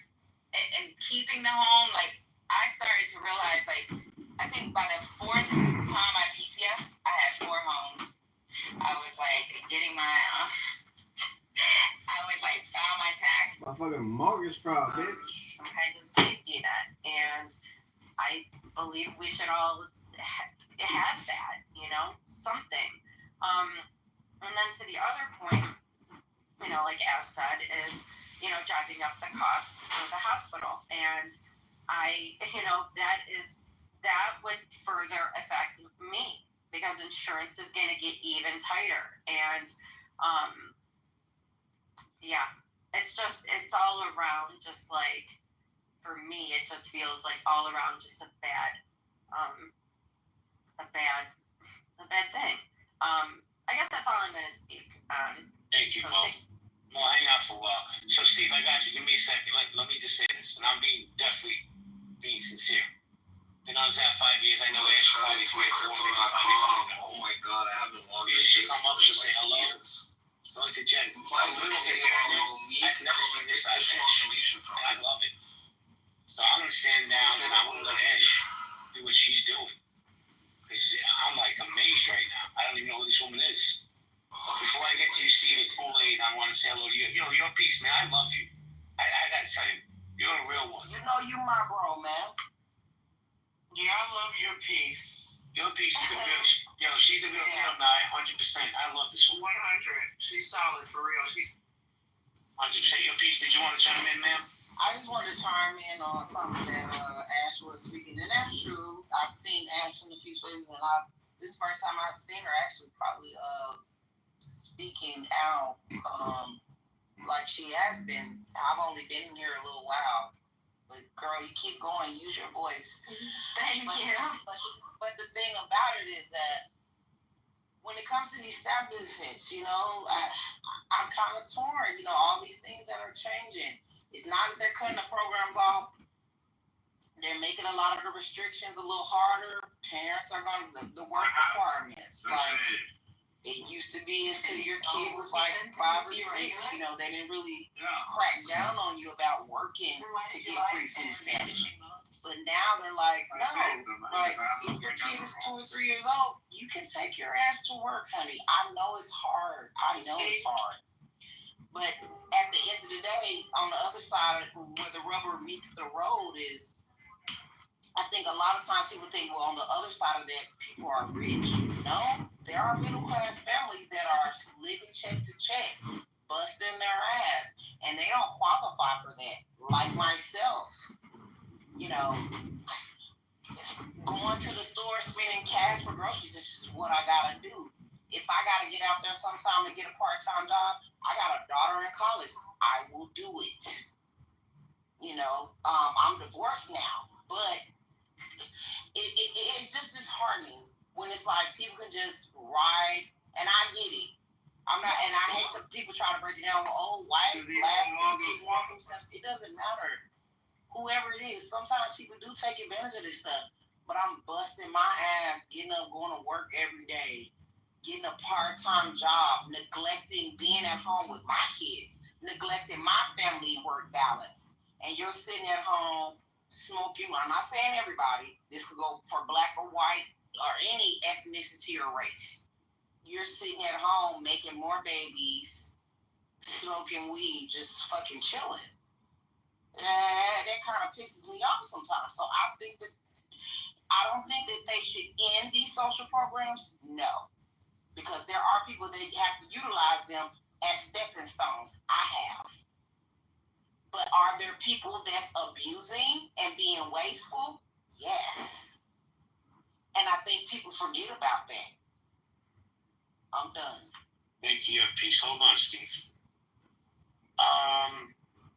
and keeping the home. Like, I started to realize, like, I think by the fourth time I PCS, I had 4 homes. I was like getting my I would like file my tax. My fucking mortgage fraud, bitch. Some kind of safety net, and I believe we should all have that, something. And then to the other point, like Ash said, is, driving up the costs of the hospital. And that would further affect me because insurance is going to get even tighter. And, it's all around just like, for me, it just feels like all around just a bad thing. I guess that's all I'm going to speak on. Thank you, Mo. No, hang out for a while. So, Steve, I got you. Give me a second. Let me just say this, and I'm definitely being sincere. Been on that 5 years. I know Ash probably 3 or 4. Oh my God, I haven't logged in. She'll come up, she'll say hello. So like the jet. I was literally I've never seen this side of Ash, and I love it. So I'm gonna stand down and I'm gonna let Ash do what she's doing. Because I'm like amazed right now. I don't even know who this woman is. But before I get to you, Steve, Kool-Aid, I want to say hello to you. You're a piece, man. I love you. I gotta tell you, you're a real one. You know you my bro, man. Yeah, I love your piece. Your piece is the real. She's the real deal, now. 100%. I love this woman. 100. She's solid for real. She's 100%. Your piece. Did you want to chime in, ma'am? I just wanted to chime in on something that Ash was speaking, and that's true. I've seen Ash in a few places, and this is the first time I've seen her actually probably speaking out like she has been. I've only been here a little while, but girl, you keep going. Use your voice. Thank you. But the thing about it is that when it comes to these staff benefits, I'm kind of torn. All these things that are changing. It's not that they're cutting the programs off. They're making a lot of the restrictions a little harder. Parents are going to the work requirements. Like It used to be until your kid was like 5 or 6. You know, they didn't really crack down on you about working to get free food stamps. But now they're like, no, like if your kid is 2 or 3 years old, you can take your ass to work, honey. I know it's hard. But at the end of the day, on the other side where the rubber meets the road is, I think a lot of times people think, well, on the other side of that, people are rich. No, there are middle class families that are living check to check, busting their ass, and they don't qualify for that. Like myself, you know, going to the store, spending cash for groceries is just what I gotta do. If I gotta get out there sometime and get a part-time job, I got a daughter in college, I will do it. You know, I'm divorced now, but it's just disheartening when it's like people can just ride, and I get it. I'm not, and I hate to people try to break it down. Well, oh, white, black, it doesn't matter. Whoever it is, sometimes people do take advantage of this stuff. But I'm busting my ass, getting up, going to work every day, getting a part-time job, neglecting being at home with my kids, neglecting my family work balance, and you're sitting at home smoking. I'm not saying everybody. This could go for black or white or any ethnicity or race. You're sitting at home making more babies, smoking weed, just fucking chilling. That kind of pisses me off sometimes. So I don't think that they should end these social programs. No, because there are people that have to utilize them as stepping stones. I have. But are there people that's abusing and being wasteful? Yes. And I think people forget about that. I'm done. Thank you. Peace. Hold on, Steve.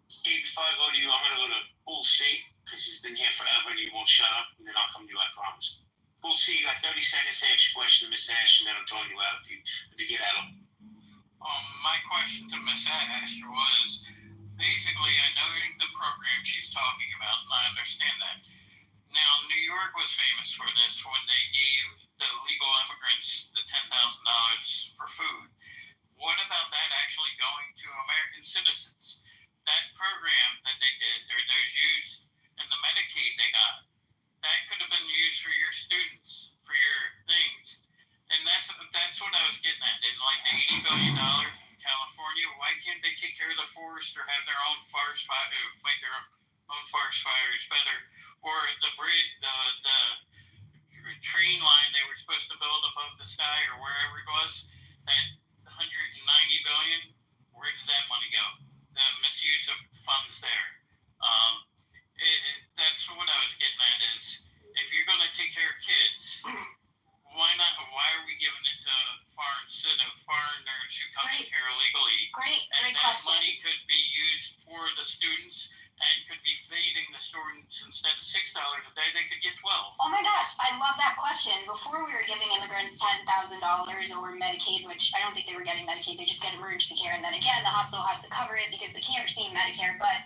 Steve, before I go to you, I'm going to go to Pool C, because he's been here forever and he won't shut up, and then I'll come to you, I promise. Pool C, you got 30 seconds to ask your question to Miss Ash, and then I'm throwing you out if you get out of them. My question to Miss Ash was, basically, I know the program she's talking about, and I understand that. Now, New York was famous for this when they gave the legal immigrants the $10,000 for food. What about that actually going to American citizens? That program that they did, or those used, and the Medicaid they got, that could have been used for your students, for your things. And that's what I was getting at. And like the $80 billion from California, why can't they take care of the forest or have their own forest fire, fight their own forest fires better? Or the bridge, the train line they were supposed to build above the sky or wherever it was, that $190 billion, where did that money go? The misuse of funds there. That's what I was getting at is, if you're going to take care of kids, why are we giving it to foreigners who come here illegally? Great and question. That money could be used for the students and could be feeding the students. Instead of $6 a day, they could get 12. Oh my gosh, I love that question. Before we were giving immigrants $10,000 or Medicaid, which I don't think they were getting Medicaid, they just get emergency care, and then again, the hospital has to cover it because they can't receive Medicare, but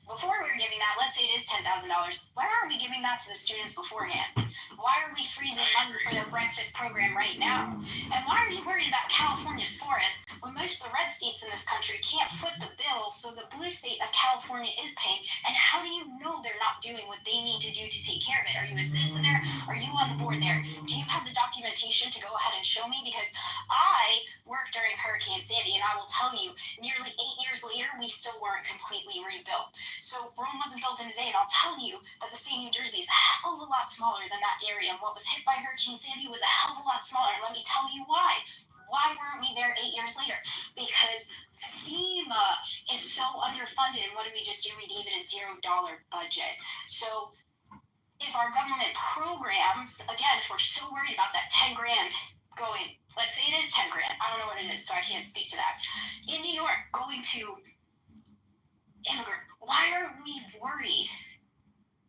before we were giving that, let's say it is $10,000, why aren't we giving that to the students beforehand? Why are we freezing money for their breakfast program right now? And why are you worried about California's forests when most of the red states in this country can't foot the bill, so the blue state of California is paying? And how do you know they're not doing what they need to do to take care of it? Are you a citizen there? Are you on the board there? Do you have the documentation to go ahead and show me? Because I worked during Hurricane Sandy, and I will tell you, nearly 8 years later, we still weren't completely rebuilt. So Rome wasn't built in a day, and I'll tell you that the state of New Jersey is a hell of a lot smaller than that area, and what was hit by Hurricane Sandy was a hell of a lot smaller, and let me tell you why. Why weren't we there 8 years later? Because FEMA is so underfunded, and what did we just do? We gave it a $0 budget. So if our government programs, again, if we're so worried about that 10 grand going, let's say it is 10 grand, I don't know what it is, so I can't speak to that. In New York, going to immigrant, why are we worried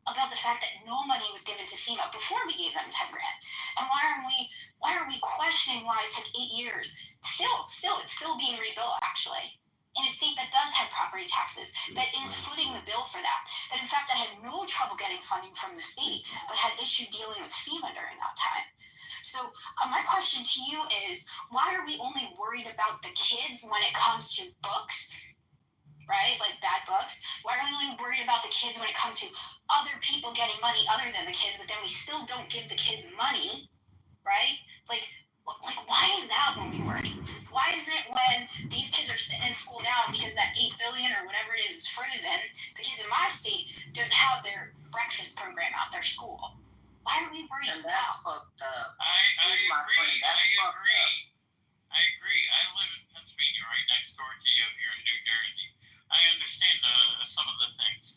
about the fact that no money was given to FEMA before we gave them 10 grand? And why aren't we questioning why it took 8 years? It's still being rebuilt, actually, in a state that does have property taxes, that is footing the bill for that in fact I had no trouble getting funding from the state, but had issue dealing with FEMA during that time. So my question to you is, why are we only worried about the kids when it comes to books, right? Like bad books. Why are we only worried about the kids when it comes to other people getting money other than the kids, but then we still don't give the kids money, right? Like why is that when we worry? Why is it when these kids are in school now because that $8 billion or whatever it is frozen, the kids in my state don't have their breakfast program at their school? Why are we worried about? That's fucked up. I agree. I agree. I live in Pennsylvania, right next door to you. If you're in New Jersey, I understand some of the things.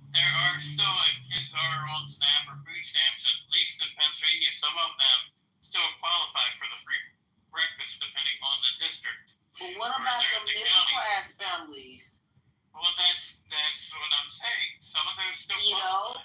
There are still kids are on SNAP or food stamps. At least in Pennsylvania, some of them still qualify for the free breakfast, depending on the district. But what about the middle class families? Well, that's what I'm saying. Some of those still qualify.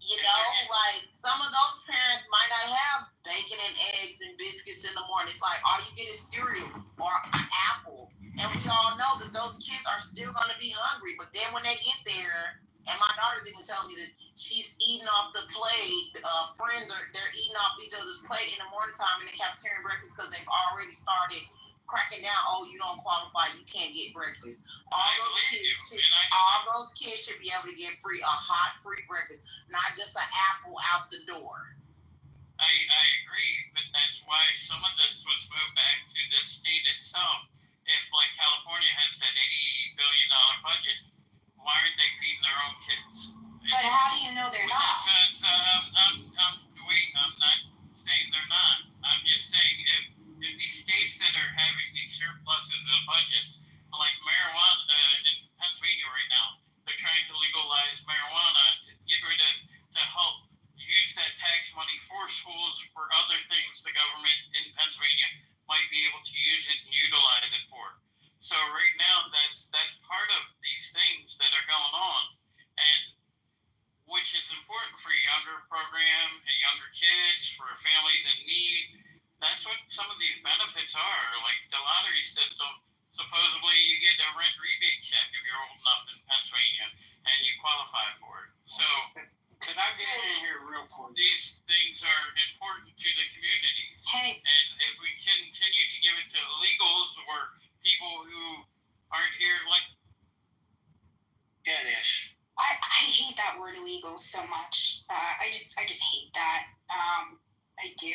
Like some of those parents might not have bacon and eggs and biscuits in the morning. It's like all you get is cereal or an apple. And we all know that those kids are still going to be hungry. But then when they get there, and my daughter's even telling me this, she's eating off the plate. They're eating off each other's plate in the morning time in the cafeteria breakfast because they've already started cracking down. Oh, you don't qualify, you can't get breakfast. All those kids should be able to get a hot free breakfast, not just an apple out the door. I agree, but that's why some of this was moved back to the state itself. If like California has that $80 billion budget, why aren't they feeding their own kids? But how do you know they're not? I'm not saying they're not. I'm just saying if these states that are having these surpluses of budgets, like marijuana in Pennsylvania right now, they're trying to legalize marijuana to get rid of, to help use that tax money for schools for other things the government in Pennsylvania might be able to use it and utilize it for. So right now, that's part of these things that are going on, and which is important for younger program, younger kids, for families in need. That's what some of these benefits are. Like the lottery system, supposedly you get a rent rebate check if you're old enough in Pennsylvania and you qualify for it. So can I get in here real quick? These things are important to the community. Hey. And if we continue to give it to illegals or people who aren't here, like Ganesh. I hate that word illegal so much. I just hate that. I do.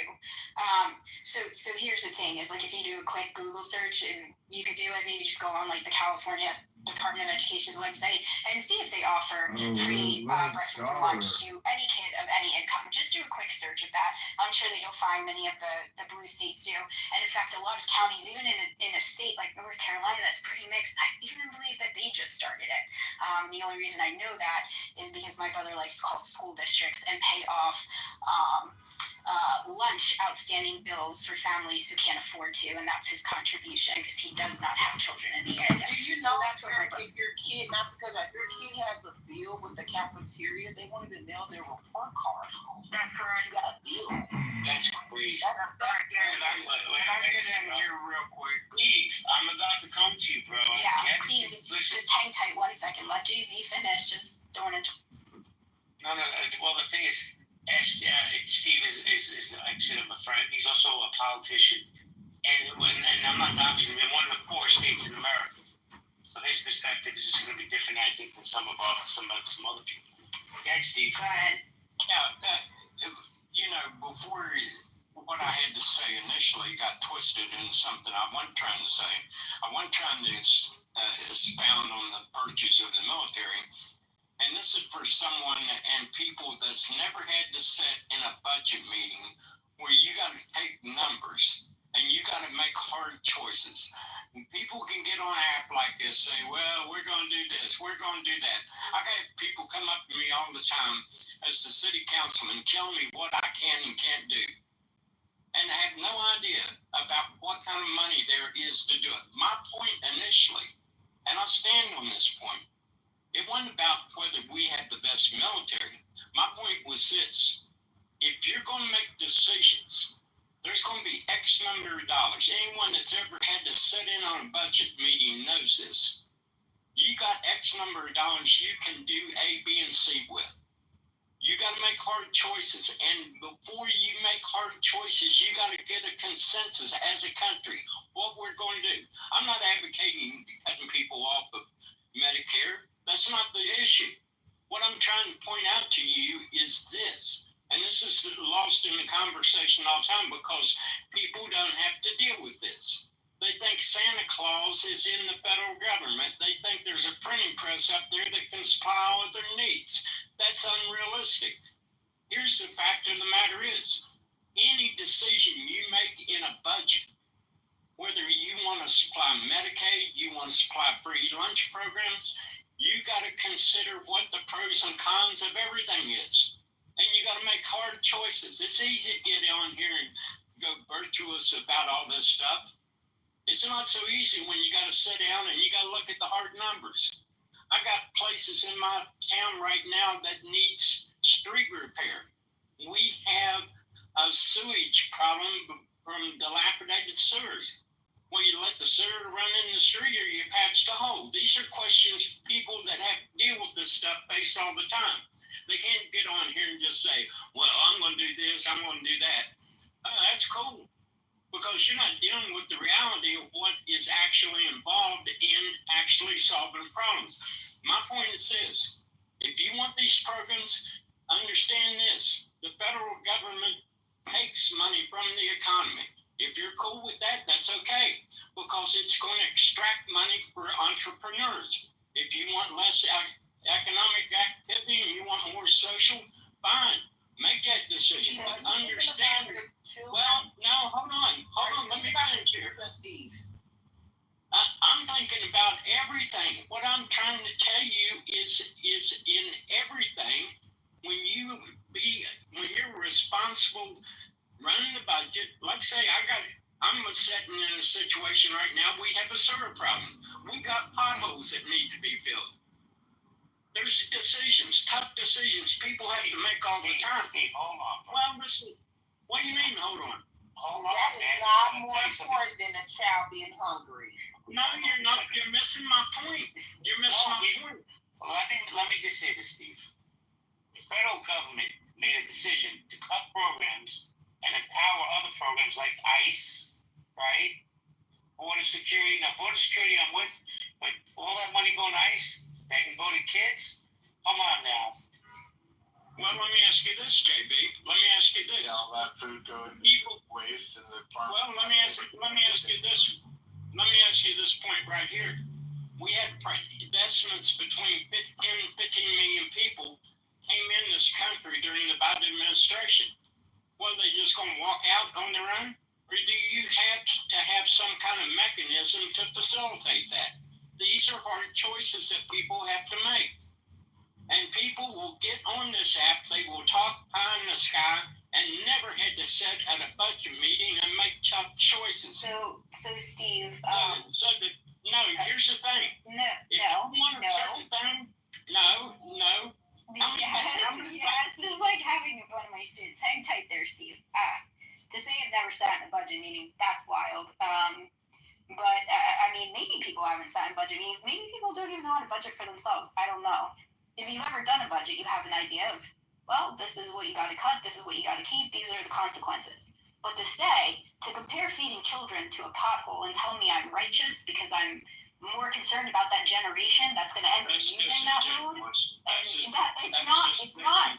So here's the thing: is like if you do a quick Google search, and you could do it, maybe just go on like the California Department of Education's website and see if they offer free breakfast or lunch to any kid of any income. Just do a quick search of that. I'm sure that you'll find many of the blue states do. And in fact, a lot of counties, even in a state like North Carolina, that's pretty mixed, I even believe that they just started it. The only reason I know that is because my brother likes to call school districts and pay off lunch outstanding bills for families who can't afford to, and that's his contribution because he does not have children in the area. Do you know if your kid, not because if your kid has a bill with the cafeteria, they won't even mail their report card home. That's correct. You got a bill. That's crazy. That's Can I get in here real quick? Steve, I'm about to come to you, bro. Yeah, Steve, just hang tight 1 second. Let JB finish. Just don't interrupt. No. Well, the thing is, Steve is like I said, my friend. He's also a politician, and I'm not obviously in one of the poor states in America. So his perspective is just going to be different, I think, than some other people. Okay, Steve. Go ahead. Yeah, before what I had to say initially got twisted into something I wasn't trying to say. I wasn't trying to expound on the virtues of the military. And this is for someone and people that's never had to sit in a budget meeting where you got to take numbers and you got to make hard choices. And people can get on an app like this, say, well, we're going to do this, we're going to do that. I've had people come up to me all the time as the city councilman telling me what I can and can't do. And I have no idea about what kind of money there is to do it. My point initially, and I'll stand on this point, it wasn't about whether we had the best military. My point was this: if you're going to make decisions, there's going to be X number of dollars. Anyone that's ever had to sit in on a budget meeting knows this. You got X number of dollars you can do A, B, and C with. You got to make hard choices. And before you make hard choices, you got to get a consensus as a country what we're going to do. I'm not advocating cutting people off of Medicare. That's not the issue. What I'm trying to point out to you is this, and this is lost in the conversation all the time because people don't have to deal with this. They think Santa Claus is in the federal government. They think there's a printing press up there that can supply all of their needs. That's unrealistic. Here's the fact of the matter is, any decision you make in a budget, whether you want to supply Medicaid, you want to supply free lunch programs, you got to consider what the pros and cons of everything is. And you got to make hard choices. It's easy to get on here and go virtuous about all this stuff. It's not so easy when you got to sit down and you got to look at the hard numbers. I got places in my town right now that needs street repair. We have a sewage problem from dilapidated sewers. Well, you let the sewer run in the street or you patch the hole. These are questions people that have to deal with this stuff face all the time. They can't get on here and just say, well, I'm going to do this, I'm going to do that. That's cool. Because you're not dealing with the reality of what is actually involved in actually solving problems. My point is this. If you want these programs, understand this. The federal government makes money from the economy. If you're cool with that, that's okay. Because it's going to extract money for entrepreneurs. If you want less economic activity and you want more social, fine. Make that decision, but understand. Well, no, hold on. Let me finish here. I'm thinking about everything. What I'm trying to tell you is in everything. When you're responsible running the budget. Like say, I'm sitting in a situation right now. We have a sewer problem. We got potholes that need to be filled. There's decisions, tough decisions people have to make all the time. Hold on. Well, listen, what do you mean, hold on? That is not more important than a child being hungry. No, you're not. You're missing my point. You're missing my point. Well, let me just say this, Steve. The federal government made a decision to cut programs and empower other programs like ICE, right? Border security. Now, border security I'm with, but all that money going to ICE, that can go to kids? Come on now. Well, let me ask you this, JB. Let me ask you this. Yeah, all that food going waste in the farm. Well, let me ask you this. Let me ask you this point right here. We had investments between 10 and 15 million people came in this country during the Biden administration. Well, they just going to walk out on their own? Or do you have to have some kind of mechanism to facilitate that? These are hard choices that people have to make. And people will get on this app, they will talk pie in the sky, and never had to sit at a budget meeting and make tough choices. So Steve. Here's the thing. If you want a certain thing, no. Yes, this is like having one of my students. Hang tight there, Steve. To say I've never sat in a budget meeting, that's wild. But I mean, maybe people haven't sat in budget meetings. Maybe people don't even know how to budget for themselves. I don't know. If you've ever done a budget, you have an idea of, well, this is what you got to cut, this is what you got to keep, these are the consequences. But to compare feeding children to a pothole and tell me I'm righteous because I'm more concerned about that generation that's going to end up using that food. It's not.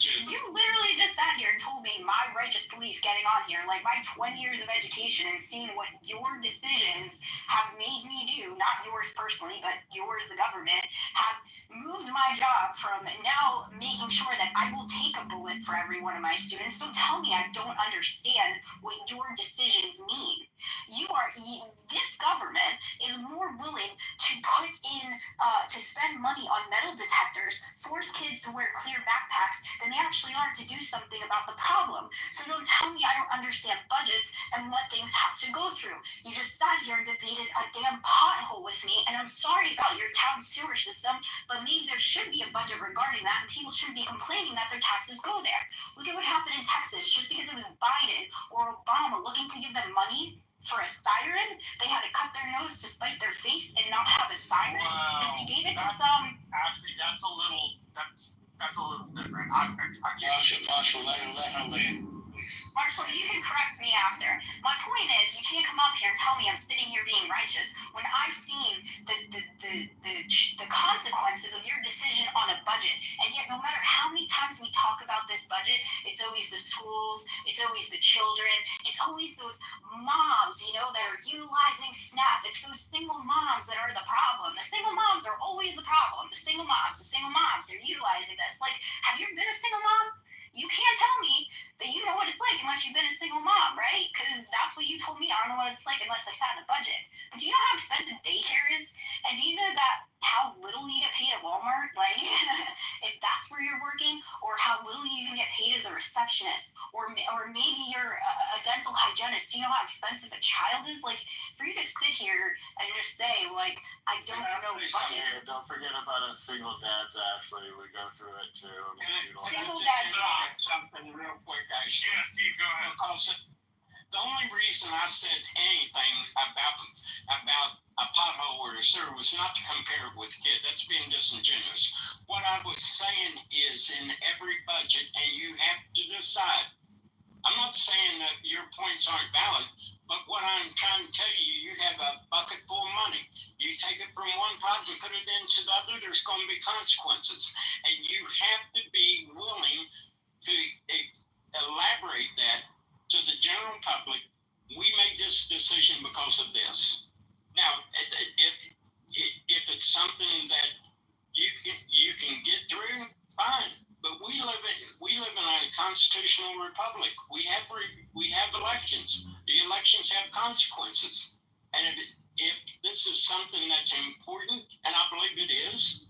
You literally just sat here and told me my righteous belief getting on here, like my 20 years of education and seeing what your decisions have made me do, not yours personally, but yours, the government, have moved my job from now making sure that I will take a bullet for every one of my students. Don't tell me I don't understand what your decisions mean. This government is more willing to put in, to spend money on metal detectors, force kids to wear clear backpacks than they actually are to do something about the problem. So don't tell me I don't understand budgets and what things have to go through. You just sat here and debated a damn pothole with me, and I'm sorry about your town sewer system, but maybe there should be a budget regarding that, and people shouldn't be complaining that their taxes go there. Look at what happened in Texas. Just because it was Biden or Obama looking to give them money for a siren, they had to cut their nose to spite their face and not have a siren. Wow. And they gave it to some. Actually, that's a little. That's a little different. I can't. Marshall, let her land, please. Marshall, you can correct me after. My point is, you can't come up here and tell me I'm sitting here being righteous when I've seen the consequences of your decision on a budget. And yet, no matter how many times we talk about this budget, it's always the schools, it's always the children, it's always those moms, that are utilizing SNAP. It's those single moms that are the problem. The single moms are always the problem. The single moms, they're utilizing this. Like, have you been a single mom? You can't tell me that you know what it's like unless you've been a single mom, right? Because that's what you told me. I don't know what it's like unless I sat in a budget. But do you know how expensive daycare is? And do you know that how little you get paid at Walmart? Like, if that's where you're working, or how little you can get paid as a receptionist, or maybe you're a dental hygienist. Do you know how expensive a child is? Like, for you to sit here and just say, like, I don't know budgets. Don't forget about us single dads, Ashley. We go through it too. Single dads. Something real quick, guys. Yeah, Steve, go ahead. Because the only reason I said anything about a pothole or a sewer was not to compare it with kids. That's being disingenuous. What I was saying is, in every budget, and you have to decide. I'm not saying that your points aren't valid, but what I'm trying to tell you, you have a bucket full of money. You take it from one pot and put it into the other, there's going to be consequences. And you have to be willing to elaborate that to the general public. We made this decision because of this. Now, if it's something that you can get through, fine. But we live in a constitutional republic. We have elections. The elections have consequences. And if this is something that's important, and I believe it is,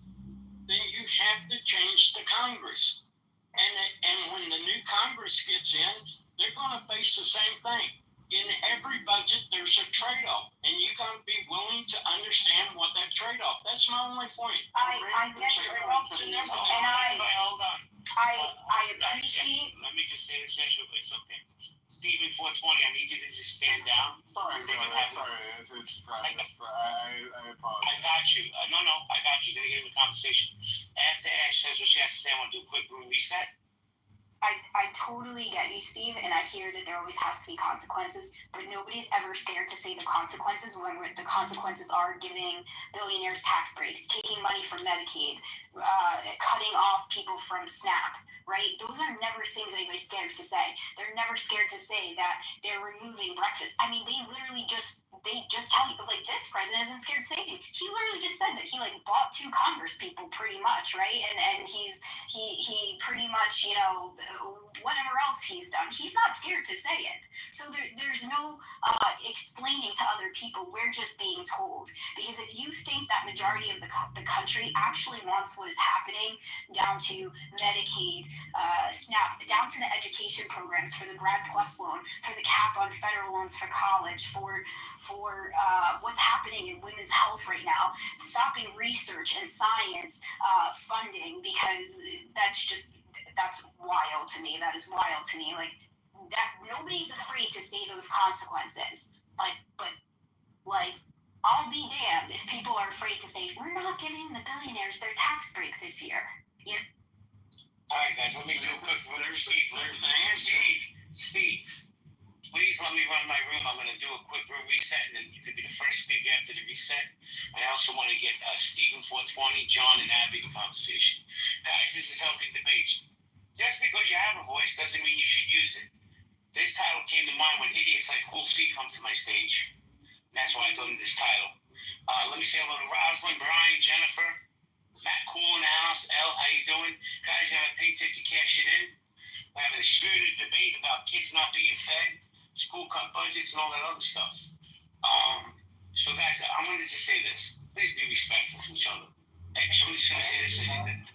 then you have to change the Congress. And when the new Congress gets in, they're going to face the same thing. In every budget, there's a trade-off, and you got to be willing to understand what that trade-off. That's my only point. I get your point, and I appreciate. Let me just say this, it's okay. Stephen 420, I need you to just stand down. Sorry. It's I apologize. I got you. No, I got you. Gonna get in the conversation. After Ash says what she has to say, I want to do a quick room reset. I totally get you, Steve, and I hear that there always has to be consequences, but nobody's ever scared to say the consequences when the consequences are giving billionaires tax breaks, taking money from Medicaid, cutting off people from SNAP, right? Those are never things anybody's scared to say. They're never scared to say that they're removing breakfast. I mean, they just tell you, like, this president isn't scared to say anything. He literally just said that he, like, bought 2 Congress people pretty much, right? And he pretty much, whatever else he's done, he's not scared to say it. So there's no explaining to other people. We're just being told. Because if you think that majority of the country actually wants what is happening down to Medicaid, SNAP, down to the education programs, for the Grad Plus loan, for the cap on federal loans for college, for what's happening in women's health right now, stopping research and science funding, because that's wild to me. That is wild to me. Like, that nobody's afraid to say those consequences. But I'll be damned if people are afraid to say, we're not giving the billionaires their tax break this year. All right, guys, let me do a quick Steve, please let me run my room. I'm going to do a quick room reset, and then you could be the first speaker after the reset. I also want to get Stephen 420, John, and Abby in conversation. Guys, this is Healthy Debates. Just because you have a voice doesn't mean you should use it. This title came to mind when idiots like Cool C come to my stage. That's why I thought of this title. Let me say hello to Rosalind, Brian, Jennifer, Matt Cool in the house. Elle, how you doing? Guys, you have a pink ticket, cash it in. We're having a spirited debate about kids not being fed, school cut budgets, and all that other stuff. So guys, I'm going to just say this. Please be respectful to each other. Actually, I'm just going to say this.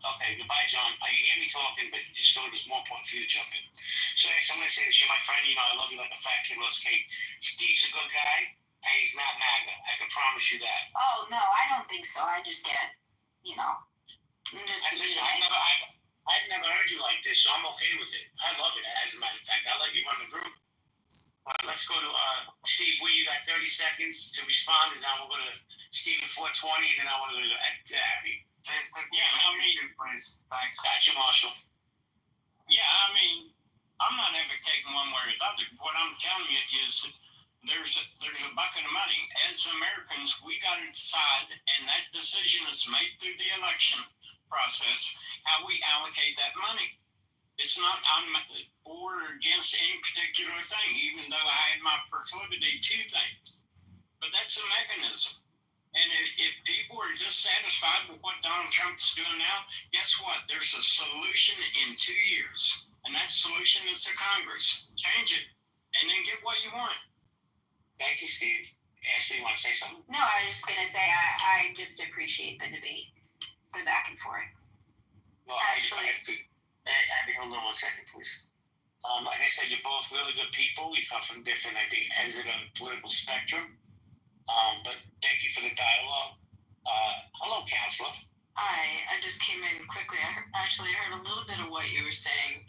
Okay, goodbye, John. You hear me talking, but just thought it was more important for you to jump in. So actually, I'm going to say this. You're my friend. I love you like a fat kid loves cake. Steve's a good guy, and he's not MAGA. I can promise you that. Oh, no, I don't think so. I just get, I've never heard you like this, so I'm okay with it. I love it. As a matter of fact, I let you run the group. Let's go to Steve. You got 30 seconds to respond, and then we'll go to Stephen 420, and then I want to go to Abby. Please. Thanks. Gotcha, Marshall. Yeah, I mean, I'm not advocating one way or the other. What I'm telling you is there's a bucket of money. As Americans, we got to decide, and that decision is made through the election process, how we allocate that money. It's not I'm for or against any particular thing, even though I had my proclivity to things. But that's a mechanism. And if people are dissatisfied with what Donald Trump's doing now, guess what? There's a solution in 2 years. And that solution is the Congress. Change it and then get what you want. Thank you, Steve. Ashley, you want to say something? No, I was just going to say I just appreciate the debate, the back and forth. Well, Ashley. Abby, hold on 1 second, please. Like I said, you're both really good people. You come from different, I think, ends of the political spectrum. But thank you for the dialogue. Hello, Counselor. Hi, I just came in quickly. I heard a little bit of what you were saying.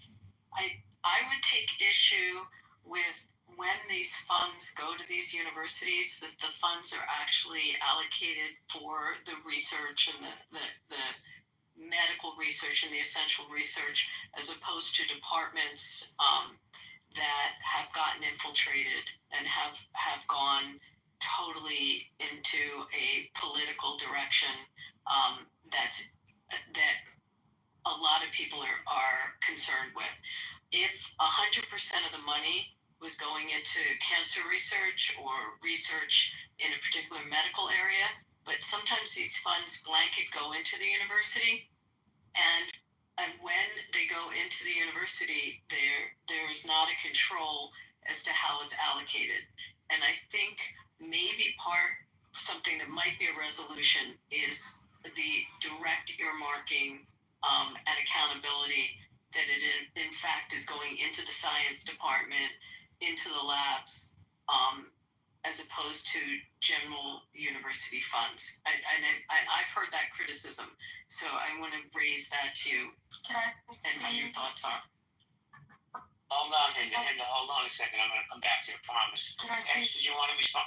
I would take issue with when these funds go to these universities, that the funds are actually allocated for the research and the medical research and the essential research, as opposed to departments that have gotten infiltrated and have gone totally into a political direction that a lot of people are concerned with. If 100% of the money was going into cancer research or research in a particular medical area, but sometimes these funds blanket go into the university, and when they go into the university, there is not a control as to how it's allocated. And I think maybe something that might be a resolution is the direct earmarking and accountability, that it in fact is going into the science department, into the labs, as opposed to general university funds. I've heard that criticism, so I want to raise that to you. Can I? And what your thoughts are. Hold on, Hinda. Hold on a second. I'm going to come back to you. I promise. Did you want to respond?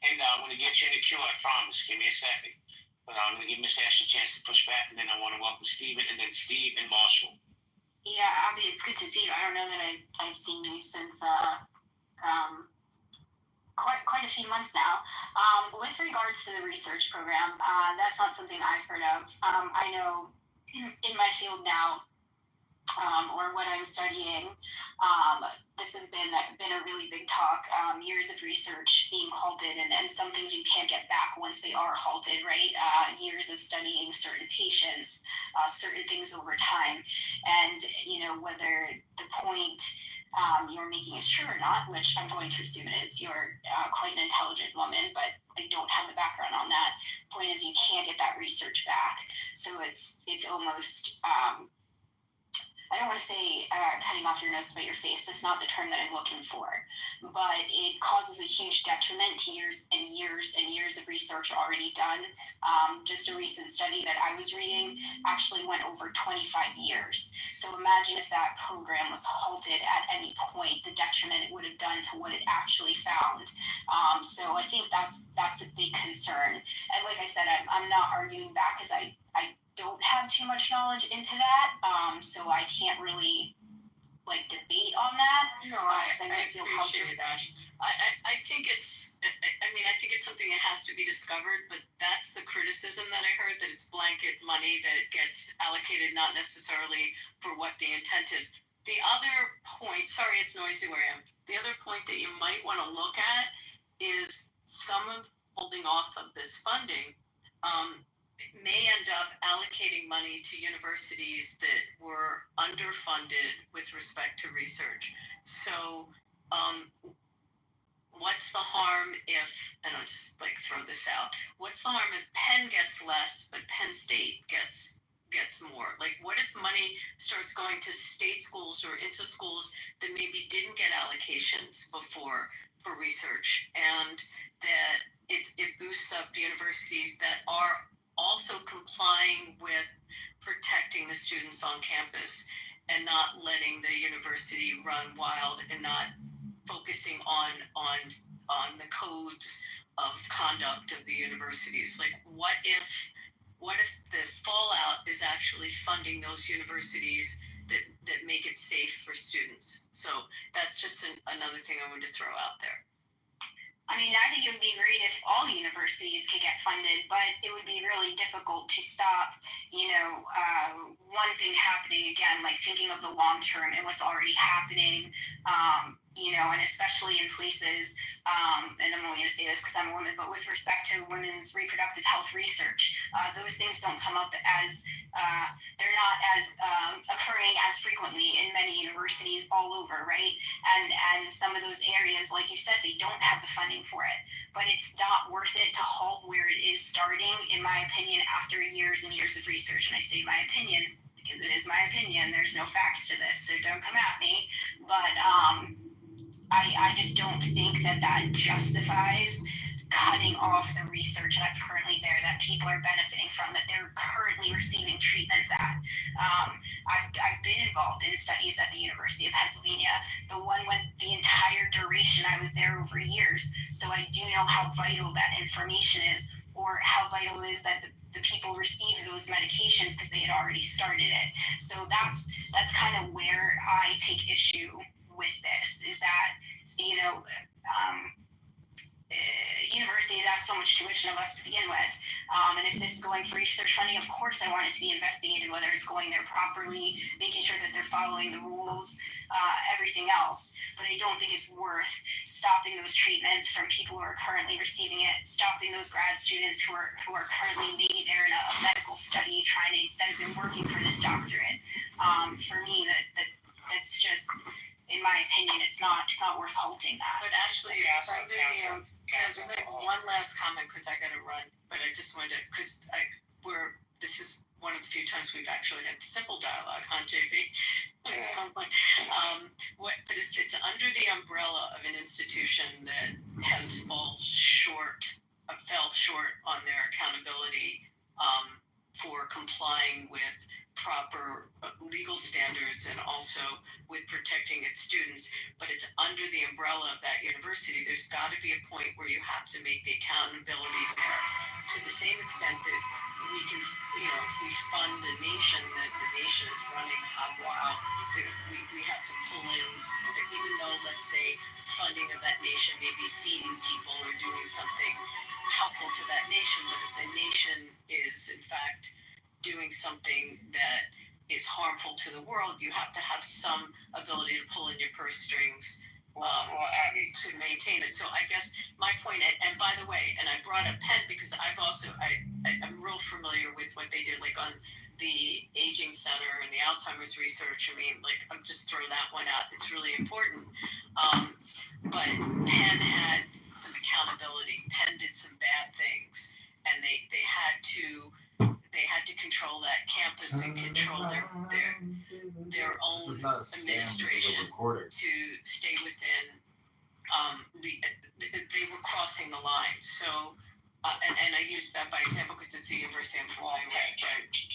Hinda, I'm going to get you in the queue. I promise. Give me a second. But I'm going to give Miss Ashley a chance to push back, and then I want to welcome Steven, and then Steve and Marshall. Yeah, Abby, it's good to see you. I don't know that I've seen you since quite a few months now. With regards to the research program, that's not something I've heard of. I know in my field now, or what I'm studying, this has been a really big talk. Years of research being halted, and some things you can't get back once they are halted, right? Years of studying certain patients, certain things over time, and whether the point you're making is true or not, which I'm going to assume it is. You're quite an intelligent woman, but I don't have the background on that. Point is, you can't get that research back, so it's almost I don't want to say cutting off your nose to spite your face. That's not the term that I'm looking for. But it causes a huge detriment to years and years and years of research already done. Just a recent study that I was reading actually went over 25 years. So imagine if that program was halted at any point, the detriment it would have done to what it actually found. So I think that's a big concern. And like I said, I'm not arguing back, because I don't have too much knowledge into that, so I can't really debate on that. No, I appreciate that. I think it's something that has to be discovered, but that's the criticism that I heard, that it's blanket money that gets allocated not necessarily for what the intent is. The other point, sorry, it's noisy where I am. The other point that you might want to look at is some of holding off of this funding may end up allocating money to universities that were underfunded with respect to research. So what's the harm if, and I'll just throw this out, what's the harm if Penn gets less, but Penn State gets more? What if money starts going to state schools or into schools that maybe didn't get allocations before for research, and that it boosts up universities that are also complying with protecting the students on campus and not letting the university run wild and not focusing on the codes of conduct of the universities? What if what if the fallout is actually funding those universities that make it safe for students? So that's just another thing I wanted to throw out there. I mean, I think it would be great if all universities could get funded, but it would be really difficult to stop, one thing happening again, like thinking of the long term and what's already happening, and especially in places, and I'm only going to say this because I'm a woman, but with respect to women's reproductive health research, those things don't come up as, they're not as occurring as frequently in many universities all over, right? And some of those areas, like you said, they don't have the funding for it, but it's not worth it to halt where it is starting, in my opinion, after years and years of research. And I say my opinion because it is my opinion. There's no facts to this, so don't come at me. But I just don't think that justifies cutting off the research that's currently there, that people are benefiting from, that they're currently receiving treatments at. I've been involved in studies at the University of Pennsylvania. The one went the entire duration. I was there over years, so I do know how vital that information is, or how vital it is that the people receive those medications because they had already started it. So that's kind of where I take issue with this, is that, universities have so much tuition of us to begin with. And if this is going for research funding, of course I want it to be investigated, whether it's going there properly, making sure that they're following the rules, everything else. But I don't think it's worth stopping those treatments from people who are currently receiving it, stopping those grad students who are currently, maybe they're in a medical study that have been working for this doctorate. For me, that's just, in my opinion, it's not worth halting that. But actually, one last comment, because I got to run. But I just wanted to, because this is one of the few times we've actually had simple dialogue on JP. At some point. But it's under the umbrella of an institution that has fell short on their accountability for complying with proper legal standards and also with protecting its students, but it's under the umbrella of that university. There's got to be a point where you have to make the accountability there to the same extent that we can, we fund a nation that the nation is running hog wild. We have to pull in, even though, let's say, funding of that nation may be feeding people or doing something helpful to that nation, but if the nation is, in fact, doing something that is harmful to the world, you have to have some ability to pull in your purse strings to maintain it. So I guess my point, and by the way, and I brought up Penn because I'm real familiar with what they did, like on the aging center and the Alzheimer's research. I mean, like, I'm just throwing that one out. It's really important. But Penn had some accountability. Penn did some bad things, and they had to control that campus and control their own administration to stay within. They were crossing the line. So, and I use that by example because it's the University of Hawaii.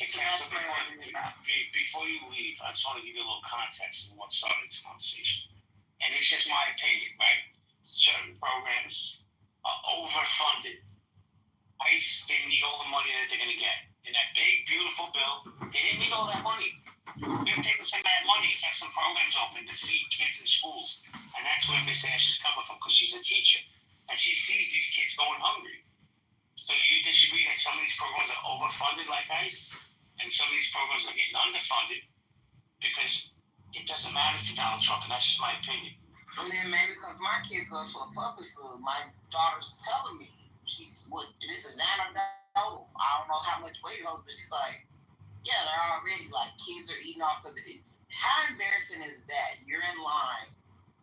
So that's where I wanted to. Before you leave, I just want to give you a little context of what started this conversation. And it's just my opinion, right? Certain programs are overfunded. ICE didn't need all the money that they're going to get. In that big, beautiful bill, they didn't need all that money. They're taking some of that money to have some programs open to feed kids in schools. And that's where Miss Ash is coming from, because she's a teacher. And she sees these kids going hungry. So do you disagree that some of these programs are overfunded like ICE? And some of these programs are getting underfunded? Because it doesn't matter to Donald Trump, and that's just my opinion. And then maybe because my kids go to a public school, my daughter's telling me, this is anecdotal. I don't know how much weight it holds, but she's like, yeah, they're already like kids are eating off because of it. How embarrassing is that? You're in line,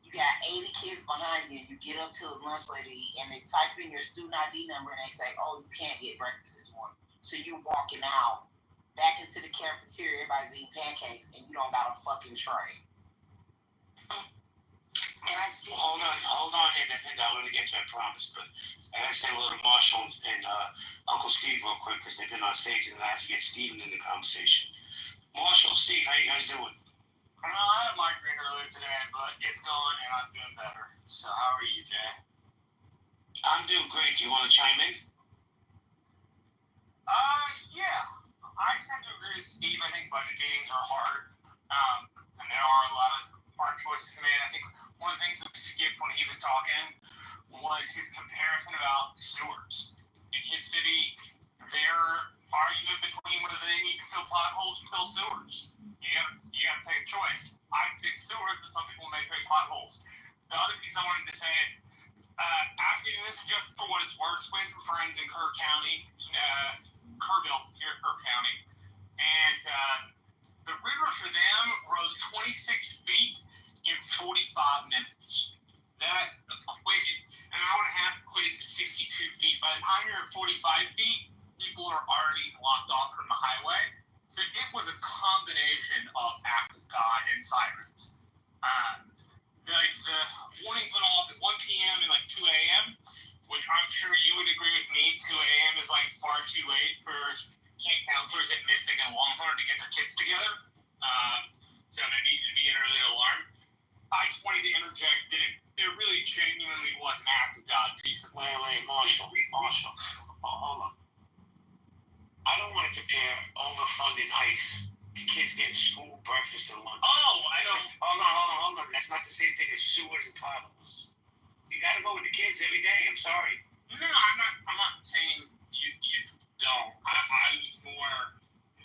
you got 80 kids behind you, you get up to the lunch lady and they type in your student ID number and they say, oh, you can't get breakfast this morning. So you're walking out back into the cafeteria, everybody's eating pancakes and you don't got a fucking tray. Can I speak? Hold on, and I'm going to get to it, I promise. But I got to say hello to Marshall and Uncle Steve real quick because they've been on stage, and I have to get Steven in the conversation. Marshall, Steve, how you guys doing? I had a migraine earlier today, but it's gone, and I'm doing better. So how are you, Jay? I'm doing great. Do you want to chime in? Yeah. I tend to agree with Steve. I think budget meetings are hard, and there are a lot of hard choices to be made. I think one of the things that skipped when he was talking was his comparison about sewers. In his city, their argument between whether they need to fill potholes and fill sewers. You gotta take a choice. I pick sewers, but some people may pick potholes. The other piece I wanted to say, after getting this just for what it's worth, with some friends in Kerr County, Kerrville, here at Kerr County, and the river for them rose 26 feet in 45 minutes. That equated, an hour and a half equated to 62 feet. By the time you're at 45 feet, people are already blocked off from the highway. So it was a combination of act of God and sirens. Like the warnings went off at 1 p.m. and like 2 a.m., which I'm sure you would agree with me. 2 a.m. is like far too late for camp counselors at Mystic and Longhorn to get their kids together. So there needed to be an early alarm. I just wanted to interject that there really genuinely was an act of God piece of Wait, Marshall. Hold on. I don't want to compare overfunding ICE to kids getting school breakfast and lunch. Oh, I don't. Hold on. That's not the same thing as sewers and potholes. So you got to go with the kids every day. I'm sorry. No, I'm not saying you don't. I was more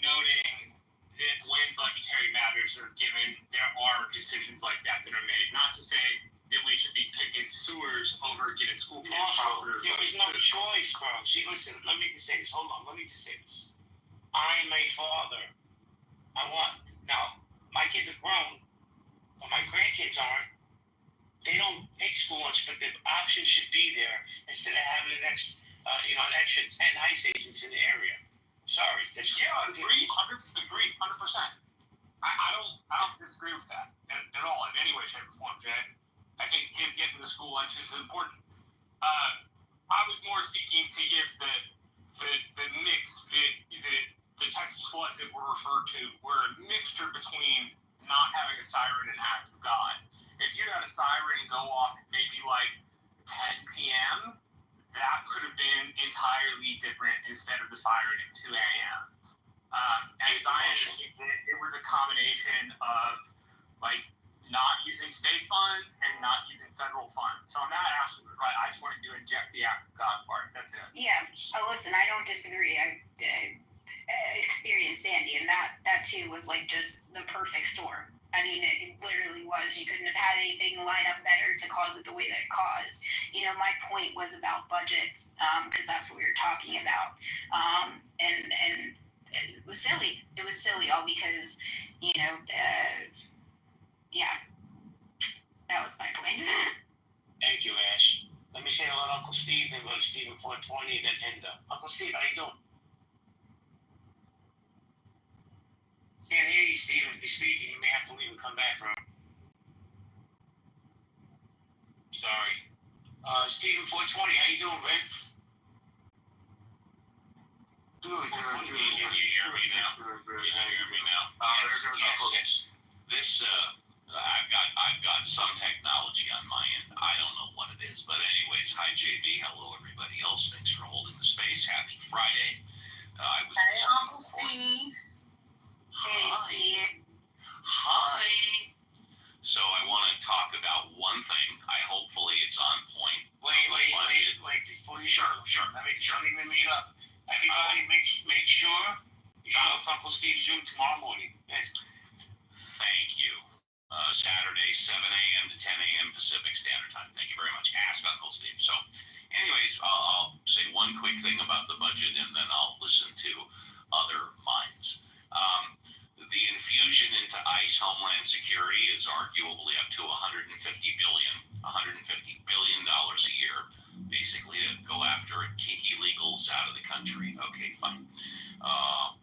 noting that when budgetary matters are given, there are decisions like that are made. Not to say that we should be picking sewers over getting school kids. There was no choice, bro. See, listen, let me just say this. Hold on, let me just say this. I'm a father. Now, my kids are grown, but my grandkids aren't. They don't take school lunch, but the option should be there instead of having an extra 10 ICE agents in the area. Sorry. Agree, 100%. I don't disagree with that at all in any way, shape, or form, Jay. I think kids getting to school lunch is important. I was more seeking to give the mix, the Texas floods that were referred to were a mixture between not having a siren and act of God. If you had a siren go off at maybe like 10 p.m., that could have been entirely different instead of the siren at 2 a.m. As I understand it, it was a combination of like not using state funds and not using federal funds. So I'm not asking, right? I just wanted to inject the act of God part. That's it. Yeah. Oh, listen, I don't disagree. I experienced Sandy, and that too was like just the perfect storm. I mean, it literally was. You couldn't have had anything line up better to cause it the way that it caused. My point was about budget, because that's what we were talking about. And it was silly. It was silly all because, that was my point. Thank you, Ash. Let me say hello to Uncle Steve, then go to Stephen 420, and then Uncle Steve, how you doing? Can't hear you, Steve. If you're speaking, you may have to leave and come back, bro. Sorry. Stephen 420, how you doing, man? Good. Can you hear me now? Can you hear me now? Yes. This, I've got some technology on my end. I don't know what it is, but anyways, hi JB, hello everybody else. Thanks for holding the space. Happy Friday. Hey, Uncle Steve. Hey, Steve. Hi. So I want to talk about one thing. Hopefully it's on point. Wait. Before you Sure. Let me meet up. Everybody, make sure you show us Uncle Steve's Zoom tomorrow morning. Yes. Thank you. Saturday, 7 a.m. to 10 a.m. Pacific Standard Time. Thank you very much. Ask Uncle Steve. So, anyways, I'll say one quick thing about the budget, and then I'll listen to other minds. The infusion into ICE Homeland Security is arguably up to $150 billion a year, basically to go after and kick illegals out of the country. Okay, fine.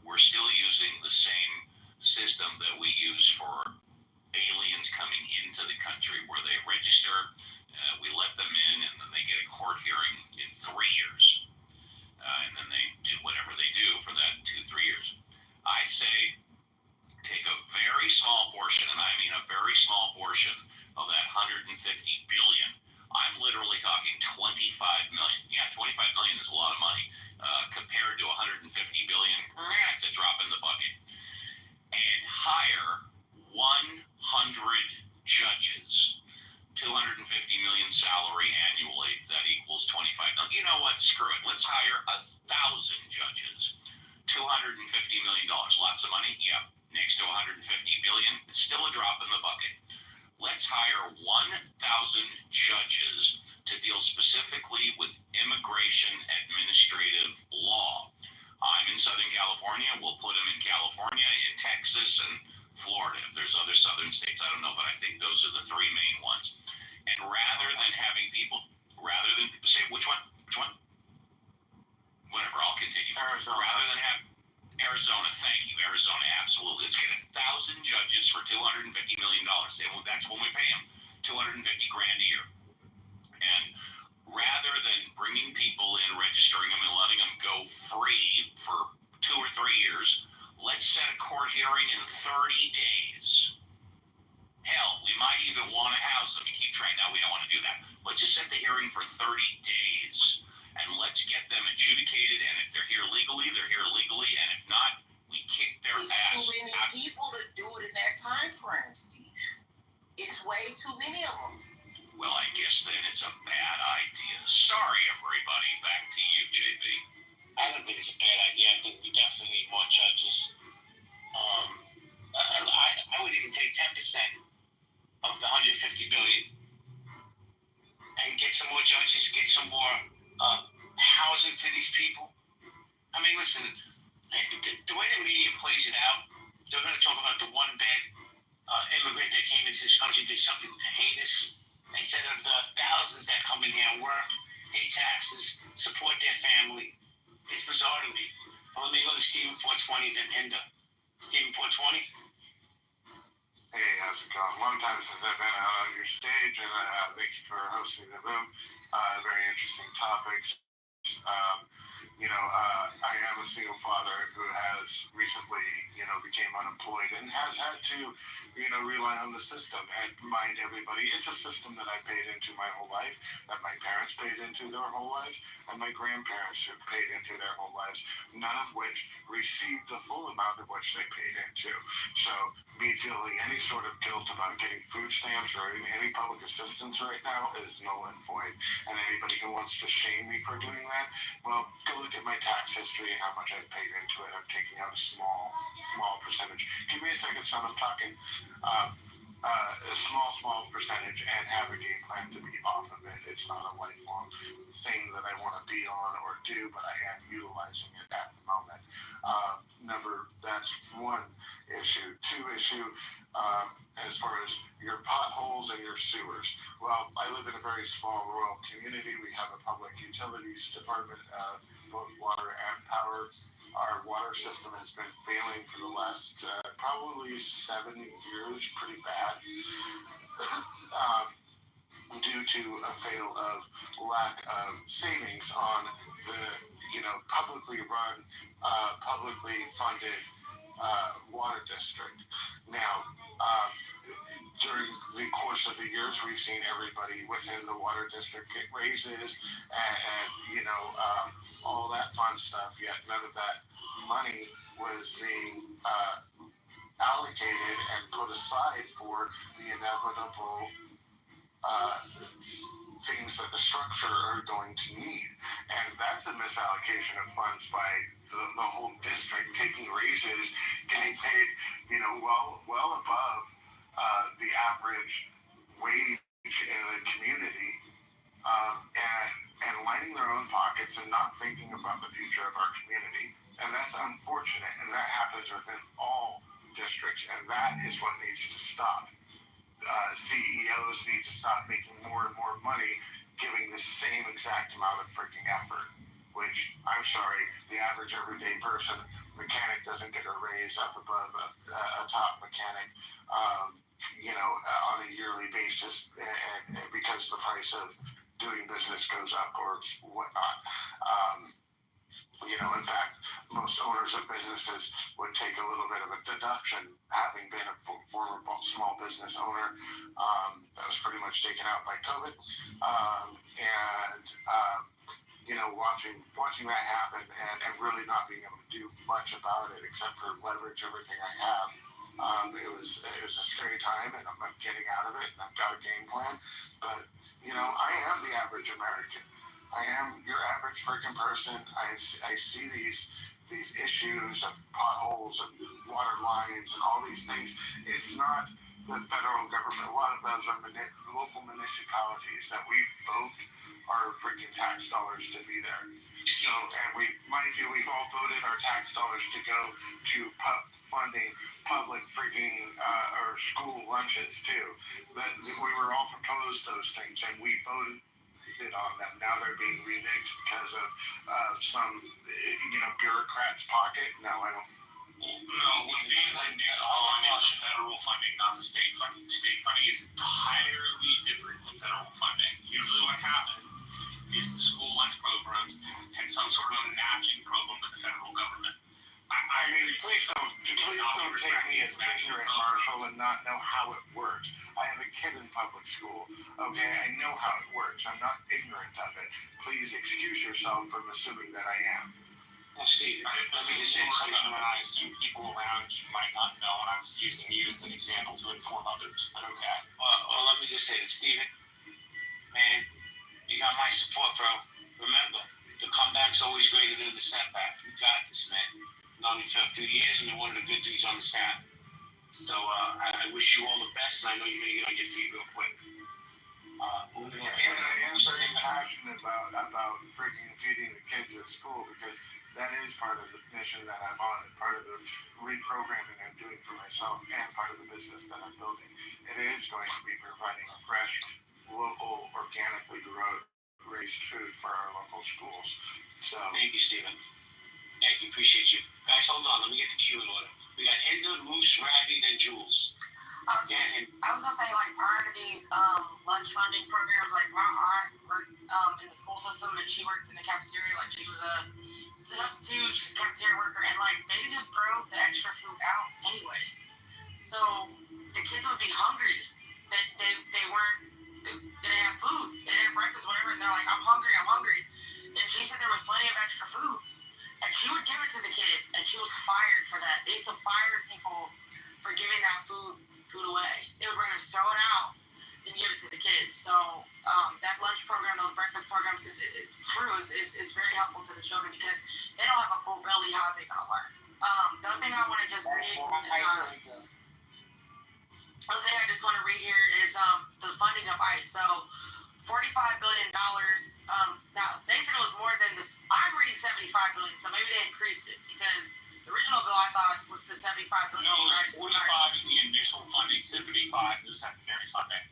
We're still using the same system that we use for aliens coming into the country, where they register, we let them in, and then they get a court hearing in 3 years. And then they do whatever they do for that 2-3 years. I say take a very small portion, and I mean a very small portion of that $150 billion. I'm literally talking 25 million. Yeah, 25 million is a lot of money. Compared to 150 billion, it's a drop in the what? Screw it. Let's hire 1,000 judges. $250 million. Lots of money? Yep. Next to $150 billion, it's still a drop in the bucket. Let's hire 1,000 judges to deal specifically with immigration administrative law. I'm in Southern California. We'll put them in California, in Texas, and Florida. If there's other southern states, I don't know, but I think those are the three main ones. And rather than having people, say, which one? Whatever, I'll continue. Arizona. Rather than have Arizona, thank you, Arizona, absolutely. Let's get 1,000 judges for $250 million. That's when we pay them, $250,000 a year. And rather than bringing people in, registering them, and letting them go free for 2 or 3 years, let's set a court hearing in 30 days. Hell, we might even want to house them and keep trying. No, we don't want to do that. Let's just set the hearing for 30 days, and let's get them adjudicated. And if they're here legally, they're here legally. And if not, we kick their ass. Too many people to do it in that time frame, Steve. It's way too many of them. Well, I guess then it's a bad idea. Sorry, everybody. Back to you, JB. I don't think it's a bad idea. I think we definitely need more judges. I would even take 10% of the $150 billion and get some more judges, get some more housing for these people. I mean, listen, the way the media plays it out, they're going to talk about the one-bed immigrant that came into this country, did something heinous, instead of the thousands that come in here and work, pay taxes, support their family. It's bizarre to me. But let me go to Stephen 420, then Enda. Stephen 420. Hey, how's it going? Long time since I've been out on your stage, and thank you for hosting the room. Very interesting topics. I am a single father who has recently, became unemployed and has had to, rely on the system. And mind everybody, it's a system that I paid into my whole life, that my parents paid into their whole lives, and my grandparents who paid into their whole lives, none of which received the full amount of which they paid into. So me feeling any sort of guilt about getting food stamps or any public assistance right now is null and void. And anybody who wants to shame me for doing that, well, go look at my tax history and how much I've paid into it. I'm taking out a small percentage. Give me a second, son. I'm talking a small percentage and have a game plan to be off of it. It's not a lifelong thing that I want to be on or do, but I am utilizing it at the moment. That's one issue. Two issue, as far as your potholes and your sewers. Well, I live in a very small rural community. We have a public utilities department, both water and power. Our water system has been failing for the last probably 7 years, pretty bad, due to a fail of lack of savings on the publicly run, publicly funded water district. Now, during the course of the years, we've seen everybody within the water district get raises and all that fun stuff, yet none of that money was being allocated and put aside for the inevitable things that the structure are going to need. And that's a misallocation of funds by the whole district taking raises, getting paid, well above the average wage in the community, and lining their own pockets and not thinking about the future of our community. And that's unfortunate, and that happens within all districts, and that is what needs to stop. CEOs need to stop making more and more money, giving the same exact amount of freaking effort, which, I'm sorry, the average everyday person, mechanic doesn't get a raise up above a top mechanic, on a yearly basis, and because the price of doing business goes up or whatnot. In fact, most owners of businesses would take a little bit of a deduction, having been a former small business owner. That was pretty much taken out by COVID. Watching that happen and really not being able to do much about it except for leverage everything I have. It was a scary time, and I'm getting out of it, and I've got a game plan. But, I am the average American. I am your average freaking person. I see these issues of potholes and water lines and all these things. It's not the federal government. A lot of those are local municipalities that we vote our freaking tax dollars to be there. So, and mind you, we've all voted our tax dollars to go to funding public freaking or school lunches too. We were all proposed those things, and we voted on them. Now they're being reneged because of some, bureaucrat's pocket. No, I don't. No, what's being reneged on is federal funding, not the state funding. State funding is entirely different than federal funding. Usually what happens is the school lunch programs and some sort of matching program with the federal government. I mean, please don't take me as ignorant, Marshall, and not know how it works. I have a kid in public school, okay? I know how it works. I'm not ignorant of it. Please excuse yourself from assuming that I am. Well, Steve, let me just say something that I assume people around you might not know, and I was using you as an example to inform others, but okay. Well, let me just say this, Steven. Man, you got my support, bro. Remember, the comeback's always greater than the setback. You got this, man. Known you for a few years, and you're one of the good dudes on the staff. So I wish you all the best, and I know you're going to get on your feet real quick. Moving on. And I am very passionate about freaking feeding the kids at school, because that is part of the mission that I'm on, and part of the reprogramming I'm doing for myself, and part of the business that I'm building. It is going to be providing fresh, local, organically raised food for our local schools. So thank you, Stephen. Thank you, appreciate you. Guys, hold on, let me get the queue in order. We got Hinder, Moose, Ravi, then Jules. I was gonna say, like, prior to these lunch funding programs, like my aunt worked in the school system, and she worked in the cafeteria. Like, she was a substitute, she was a cafeteria worker, and like they just throw the extra food out anyway. So the kids would be hungry. They didn't have food. They didn't have breakfast, whatever. And they're like, I'm hungry. And she said there was plenty of extra food, and she would give it to the kids, and she was fired for that. They used to fire people for giving that food away. They would rather throw it out than give it to the kids. So that lunch program, those breakfast programs, it's true, is very helpful to the children, because they don't have a full belly. How are they gonna learn? The other thing I want to just read here is the funding of ICE. So $45 billion. Now they said it was more than this. I'm reading $75 billion, so maybe they increased it, because the original bill I thought was the $75 billion. No, it was 45 in the initial funding, 75 in the secondary funding.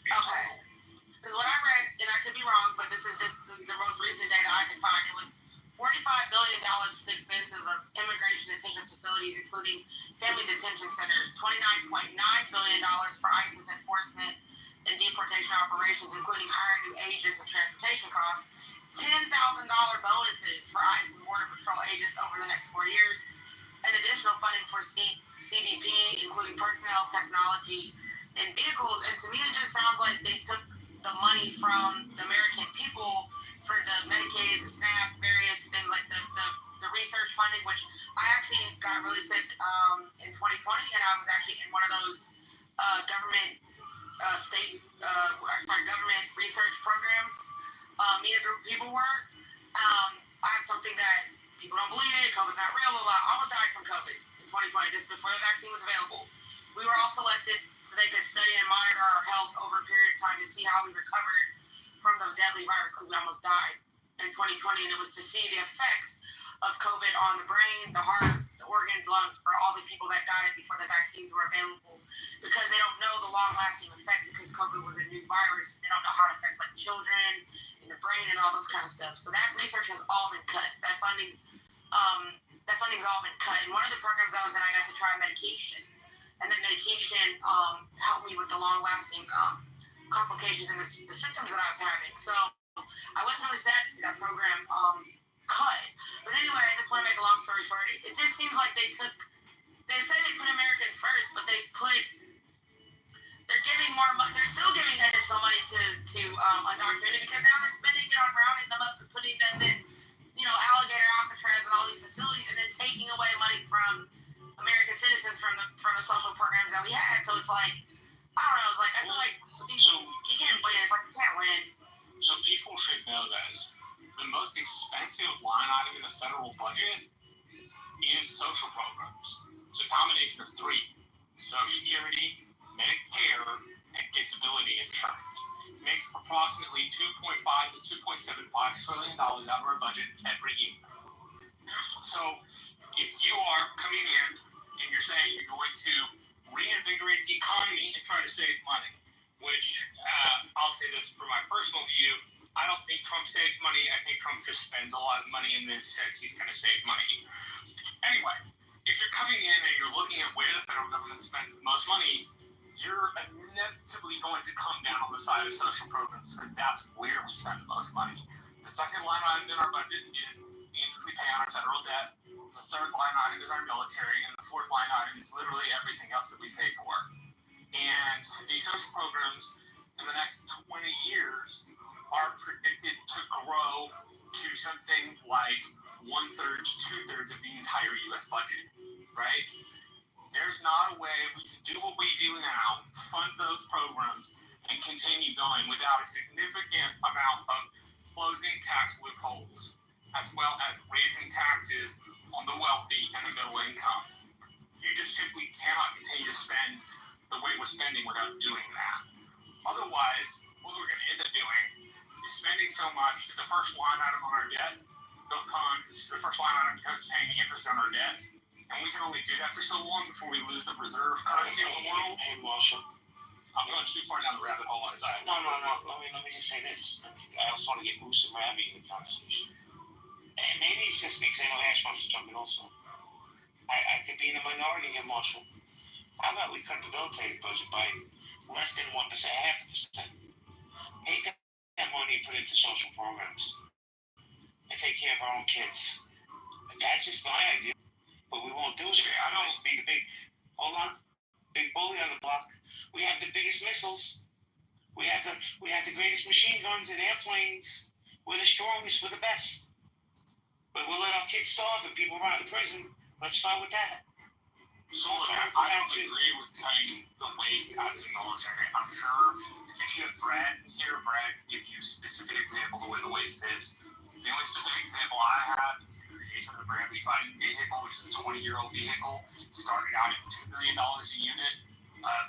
Okay. Because what I read, and I could be wrong, but this is just the most recent data I could find, it was $45 billion for the expense of immigration detention facilities, including family detention centers, $29.9 billion for ICE's enforcement and deportation operations, including hiring new agents and transportation costs, $10,000 bonuses for ICE and Border Patrol agents over the next 4 years, and additional funding for CBP, including personnel, technology, and vehicles. And to me, it just sounds like they took the money from the American people for the Medicaid, the SNAP, various things like the research funding, which I actually got really sick in 2020, and I was actually in one of those government research programs. Me and a group of people were. I have something that people don't believe it. COVID's not real, blah, blah. I almost died from COVID in 2020, just before the vaccine was available. We were all selected so they could study and monitor our health over a period of time to see how we recovered from the deadly virus, because we almost died in 2020. And it was to see the effects of COVID on the brain, the heart, the organs, lungs, for all the people that got it before the vaccines were available, because they don't know the long-lasting effects, because COVID was a new virus. They don't know how it affects like children and the brain and all this kind of stuff. So that research has all been cut. That funding's all been cut. And one of the programs I was in, I got to try medication, and that medication helped me with the long-lasting complications and the symptoms that I was having. So I was really sad to see that program cut. But anyway, I just want to make a long story short. It just seems like they say they put Americans first, but they're giving more money. They're still giving additional money to undocumented, because now they're spending it on rounding them up and putting them in, Alligator, Alcatraz, and all these facilities, and then taking away money from American citizens from the social programs that we had. So it's like, I don't know. It's like, I feel like you can't win. It's like you can't win. So people should know that massive line item in the federal budget is social programs. It's a combination of three: Social Security, Medicare, and disability insurance. It makes approximately $2.5 to $2.75 trillion out of our budget every year. So if you are coming in and you're saying you're going to reinvigorate the economy and try to save money, which I'll say this from my personal view, I don't think Trump saved money. I think Trump just spends a lot of money and then says he's going to save money. Anyway, if you're coming in and you're looking at where the federal government spends the most money, you're inevitably going to come down on the side of social programs because that's where we spend the most money. The second line item in our budget is the interest we pay on our federal debt. The third line item is our military, and the fourth line item is literally everything else that we pay for. And these social programs in the next 20 years are predicted to grow to something like 1/3 to 2/3 of the entire U.S. budget, right? There's not a way we can do what we do now, fund those programs, and continue going without a significant amount of closing tax loopholes, as well as raising taxes on the wealthy and the middle income. You just simply cannot continue to spend the way we're spending without doing that. Otherwise, what we're going to end up doing is spending so much that the first line item on our debt becomes paying the interest on our debt. And we can only do that for so long before we lose the reserve currency of the world. Hey, Marshall. I'm going too far down the rabbit hole. No. Let me just say this. I also want to get Moose and Rabbi in the conversation. And maybe it's just because I know Ash wants to jump in also. I could be in the minority here, Marshall. How about we cut the military budget by less than 1%, 0.5%? Take that money and put it into social programs and take care of our own kids. That's just my idea. But we won't do it. I don't be the big bully on the block. We have the biggest missiles. We have the greatest machine guns and airplanes. We're the strongest. We're the best. But we'll let our kids starve and people rot in prison. Let's start with that. So I don't agree with cutting the waste out of the military. I'm sure if you had Brad here, Brad could give you specific examples of where the waste is. The only specific example I have is the creation of the Bradley fighting vehicle, which is a 20-year-old vehicle. It started out at $2 million a unit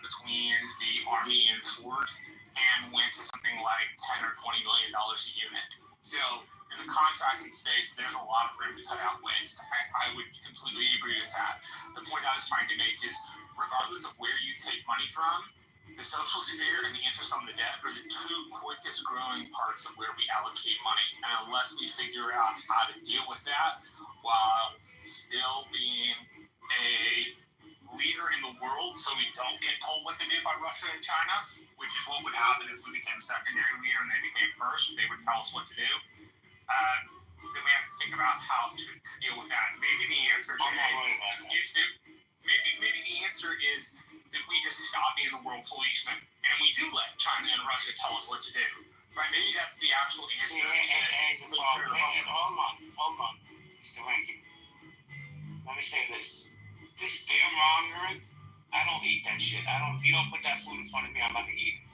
between the Army and Ford, and went to something like $10 or $20 million a unit. So in the contracting space, there's a lot of room to cut out waste. I would completely agree with that. The point I was trying to make is, regardless of where you take money from, the social sphere and the interest on the debt are the two quickest growing parts of where we allocate money. And unless we figure out how to deal with that while still being a leader in the world, so we don't get told what to do by Russia and China, which is what would happen if we became secondary leader and they became first, they would tell us what to do, then we have to think about how to deal with that. Maybe the answer is that we just stop being the world policeman and we do let China and Russia tell us what to do. Right? Maybe that's the actual answer. Hold on. Mr. Rankin. Let me say this. This fear-mongering, I don't eat that shit. You don't put that food in front of me, I'm not gonna eat it.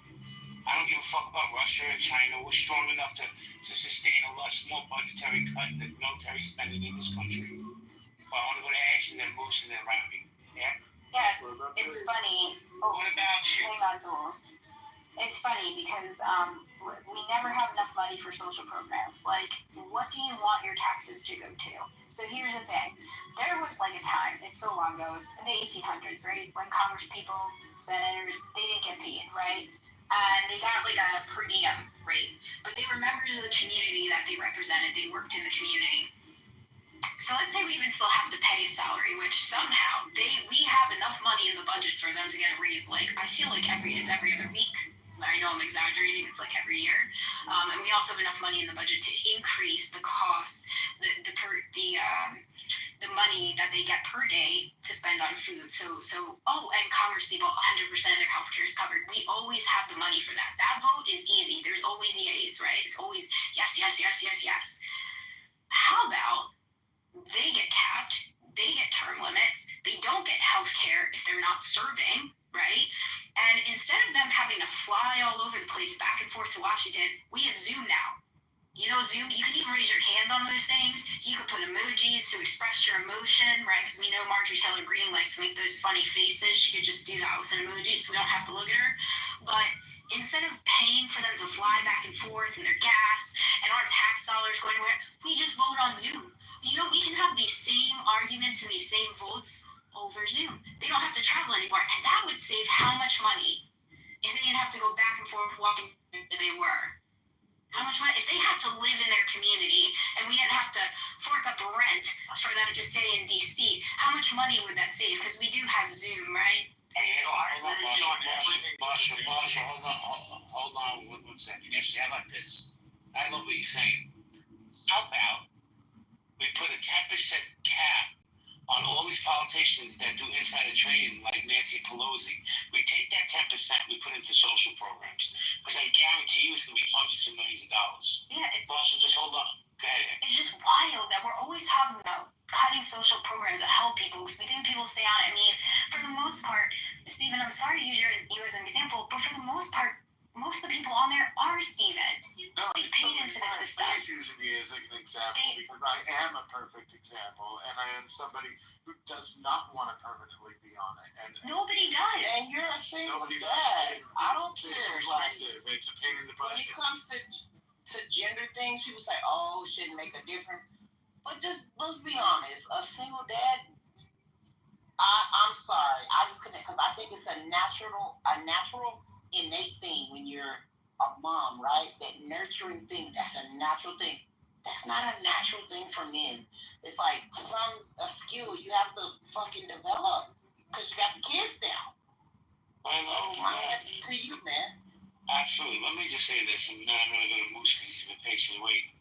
I don't give a fuck about Russia and China. We're strong enough to sustain a lot small budgetary cut in the military spending in this country. But I want to go to Ash and then Moose and then Robbie. Yeah? Yeah, it's funny. What about you? Hang on, Jules. It's funny because we never have enough money for social programs. Like, what do you want your taxes to go to? So here's the thing. There was like a time, it's so long ago, it was in the 1800s, right? When Congress people, senators, they didn't get paid, right? And they got like a per diem rate. But they were members of the community that they represented. They worked in the community. So let's say we even still have to pay a salary, which somehow we have enough money in the budget for them to get a raise. Like, I feel like it's every other week. I know I'm exaggerating, it's like every year. And we also have enough money in the budget to increase the cost, the money that they get per day to spend on food. And Congress people, 100% of their healthcare is covered. We always have the money for that. That vote is easy. There's always yeas, right? It's always yes. How about they get capped, they get term limits, they don't get healthcare if they're not serving, right? And instead of them having to fly all over the place back and forth to Washington, we have Zoom now. You know, Zoom, you can even raise your hand on those things. You could put emojis to express your emotion, right? Because we know Marjorie Taylor Greene likes to make those funny faces. She could just do that with an emoji so we don't have to look at her. But instead of paying for them to fly back and forth and their gas and our tax dollars going anywhere, we just vote on Zoom. You know, we can have these same arguments and these same votes over Zoom. They don't have to travel anymore. And that would save how much money if they didn't have to go back and forth walking where they were? How much money, if they had to live in their community and we didn't have to fork up rent for them to stay in DC, how much money would that save? Because we do have Zoom, right? Hey, Marshall, hold on 1 second. Actually, I like this. I love what you're saying. How about we put a 10% cap on all these politicians that do insider trading like Nancy Pelosi? We take that 10%, we put it into social programs. Because I guarantee you it's going to be hundreds of millions of dollars. Yeah, it's Marshall, just hold on. Go ahead. It's just wild that we're always talking about cutting social programs that help people because we think people stay on it. I mean, for the most part, Stephen, I'm sorry to use you as an example, but for the most part, most of the people on there are Stephen. No, they paid into the system. Please using me as an example because I am a perfect example, and I am somebody who does not want to permanently be on it. And nobody does. And you're a single dad. I don't care. Like, it's a pain in the butt. when it comes to gender things, people say, "Oh, it shouldn't make a difference." But just let's be honest, a single dad. I'm sorry, I just couldn't, because I think it's a natural innate thing when you're a mom, right? That nurturing thing, that's a natural thing. That's not a natural thing for men. It's like a skill you have to fucking develop because you got the kids down. To you, man. Absolutely. Let me just say this, and then I'm going to go to Moose because he's been patiently waiting.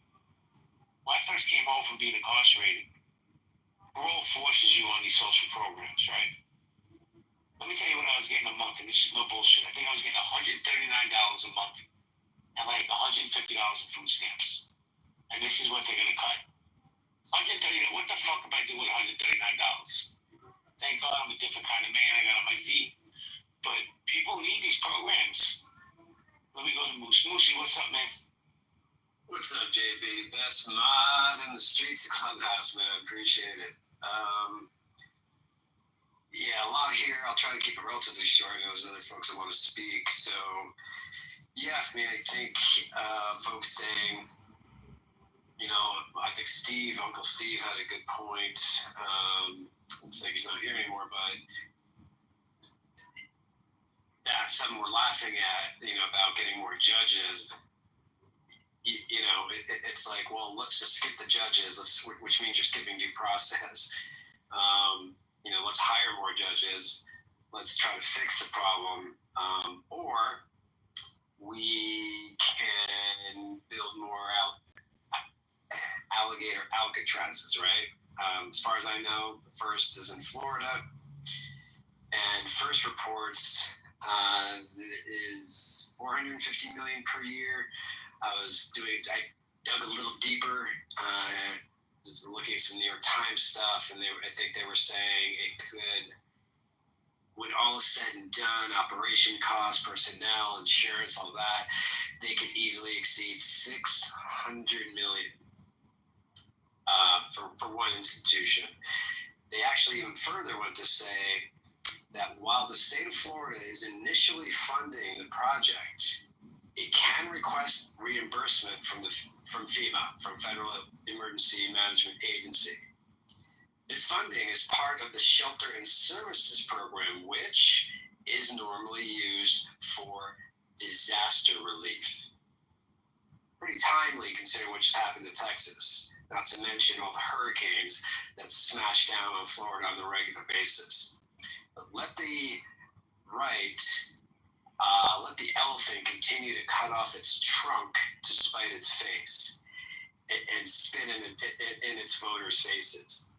When I first came home from being incarcerated, parole forces you on these social programs, right? Let me tell you what I was getting a month, and this is no bullshit. I think I was getting $139 a month and like $150 in food stamps. And this is what they're going to cut. $130. What the fuck am I doing with $139? Thank God I'm a different kind of man. I got on my feet. But people need these programs. Let me go to Moose. Moosey, what's up, man? What's up, JB? Best mod in the streets of Clubhouse, man. I appreciate it. Yeah, a lot here. I'll try to keep it relatively short. I know there's other folks that want to speak. So, yeah, I mean, I think folks saying, you know, I think Uncle Steve had a good point. Looks like he's not here anymore, but that's something we're laughing at, you know, about getting more judges. You know, it's like, well, let's just skip the judges, which means you're skipping due process. You know, let's hire more judges. Let's try to fix the problem. Or we can build more alligator Alcatrazes, right? As far as I know, the first is in Florida. And first reports is $450 million per year. I dug a little deeper, was looking at some New York Times stuff, and I think they were saying it could, when all is said and done, operation costs, personnel, insurance, all that, they could easily exceed $600 million for one institution. They actually even further went to say that while the state of Florida is initially funding the project, it can request reimbursement from FEMA, from Federal Emergency Management Agency. This funding is part of the Shelter and Services Program, which is normally used for disaster relief. Pretty timely considering what just happened to Texas, not to mention all the hurricanes that smash down on Florida on a regular basis. But let the elephant continue to cut off its trunk to spite its face and spin in its voters' faces.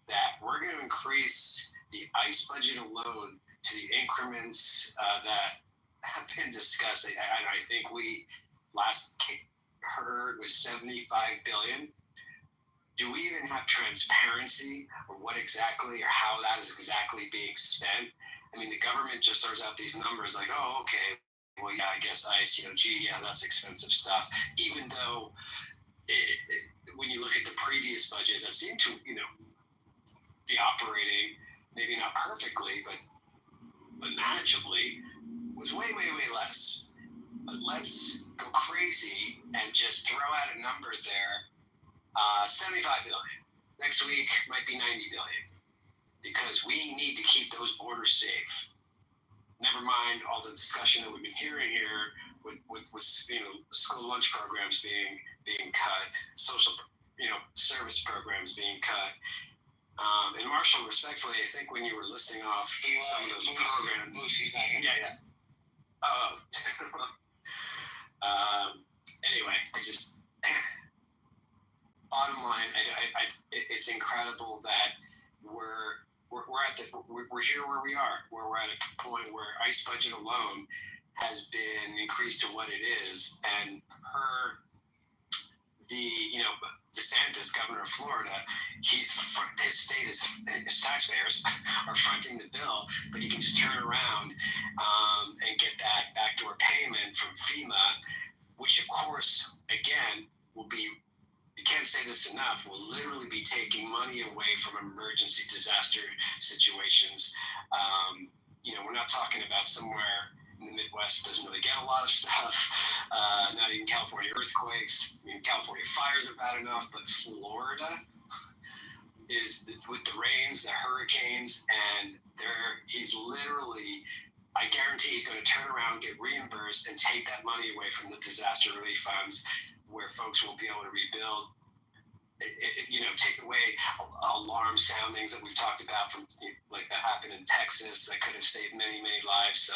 That we're going to increase the ICE budget alone to the increments that have been discussed. I think we last heard was $75 billion. Do we even have transparency or what exactly or how that is exactly being spent? I mean, the government just throws out these numbers like, oh, okay, well, yeah, I guess ICE, gee, yeah, that's expensive stuff. Even though when you look at the previous budget that seemed to, be operating, maybe not perfectly, but manageably, was way, way, way less. But let's go crazy and just throw out a number there. 75 billion. Next week might be 90 billion, because we need to keep those borders safe. Never mind all the discussion that we've been hearing here with school lunch programs being cut, social service programs being cut. And Marshall, respectfully, I think when you were listing off some of those programs, yeah. Oh. Anyway, I just bottom line, it's incredible that we're here where we are, where we're at a point where ICE budget alone has been increased to what it is, and DeSantis, governor of Florida, his state his taxpayers are fronting the bill, but he can just turn around and get that backdoor payment from FEMA, which of course, again, will be, you can't say this enough, will literally be taking money away from emergency disaster situations. We're not talking about somewhere in the Midwest that doesn't really get a lot of stuff, not even California earthquakes. California fires are bad enough, but Florida is, with the rains, the hurricanes, and he's literally, I guarantee he's going to turn around, get reimbursed, and take that money away from the disaster relief funds, where folks won't be able to rebuild. Take away alarm soundings that we've talked about from like that happened in Texas that could have saved many, many lives. So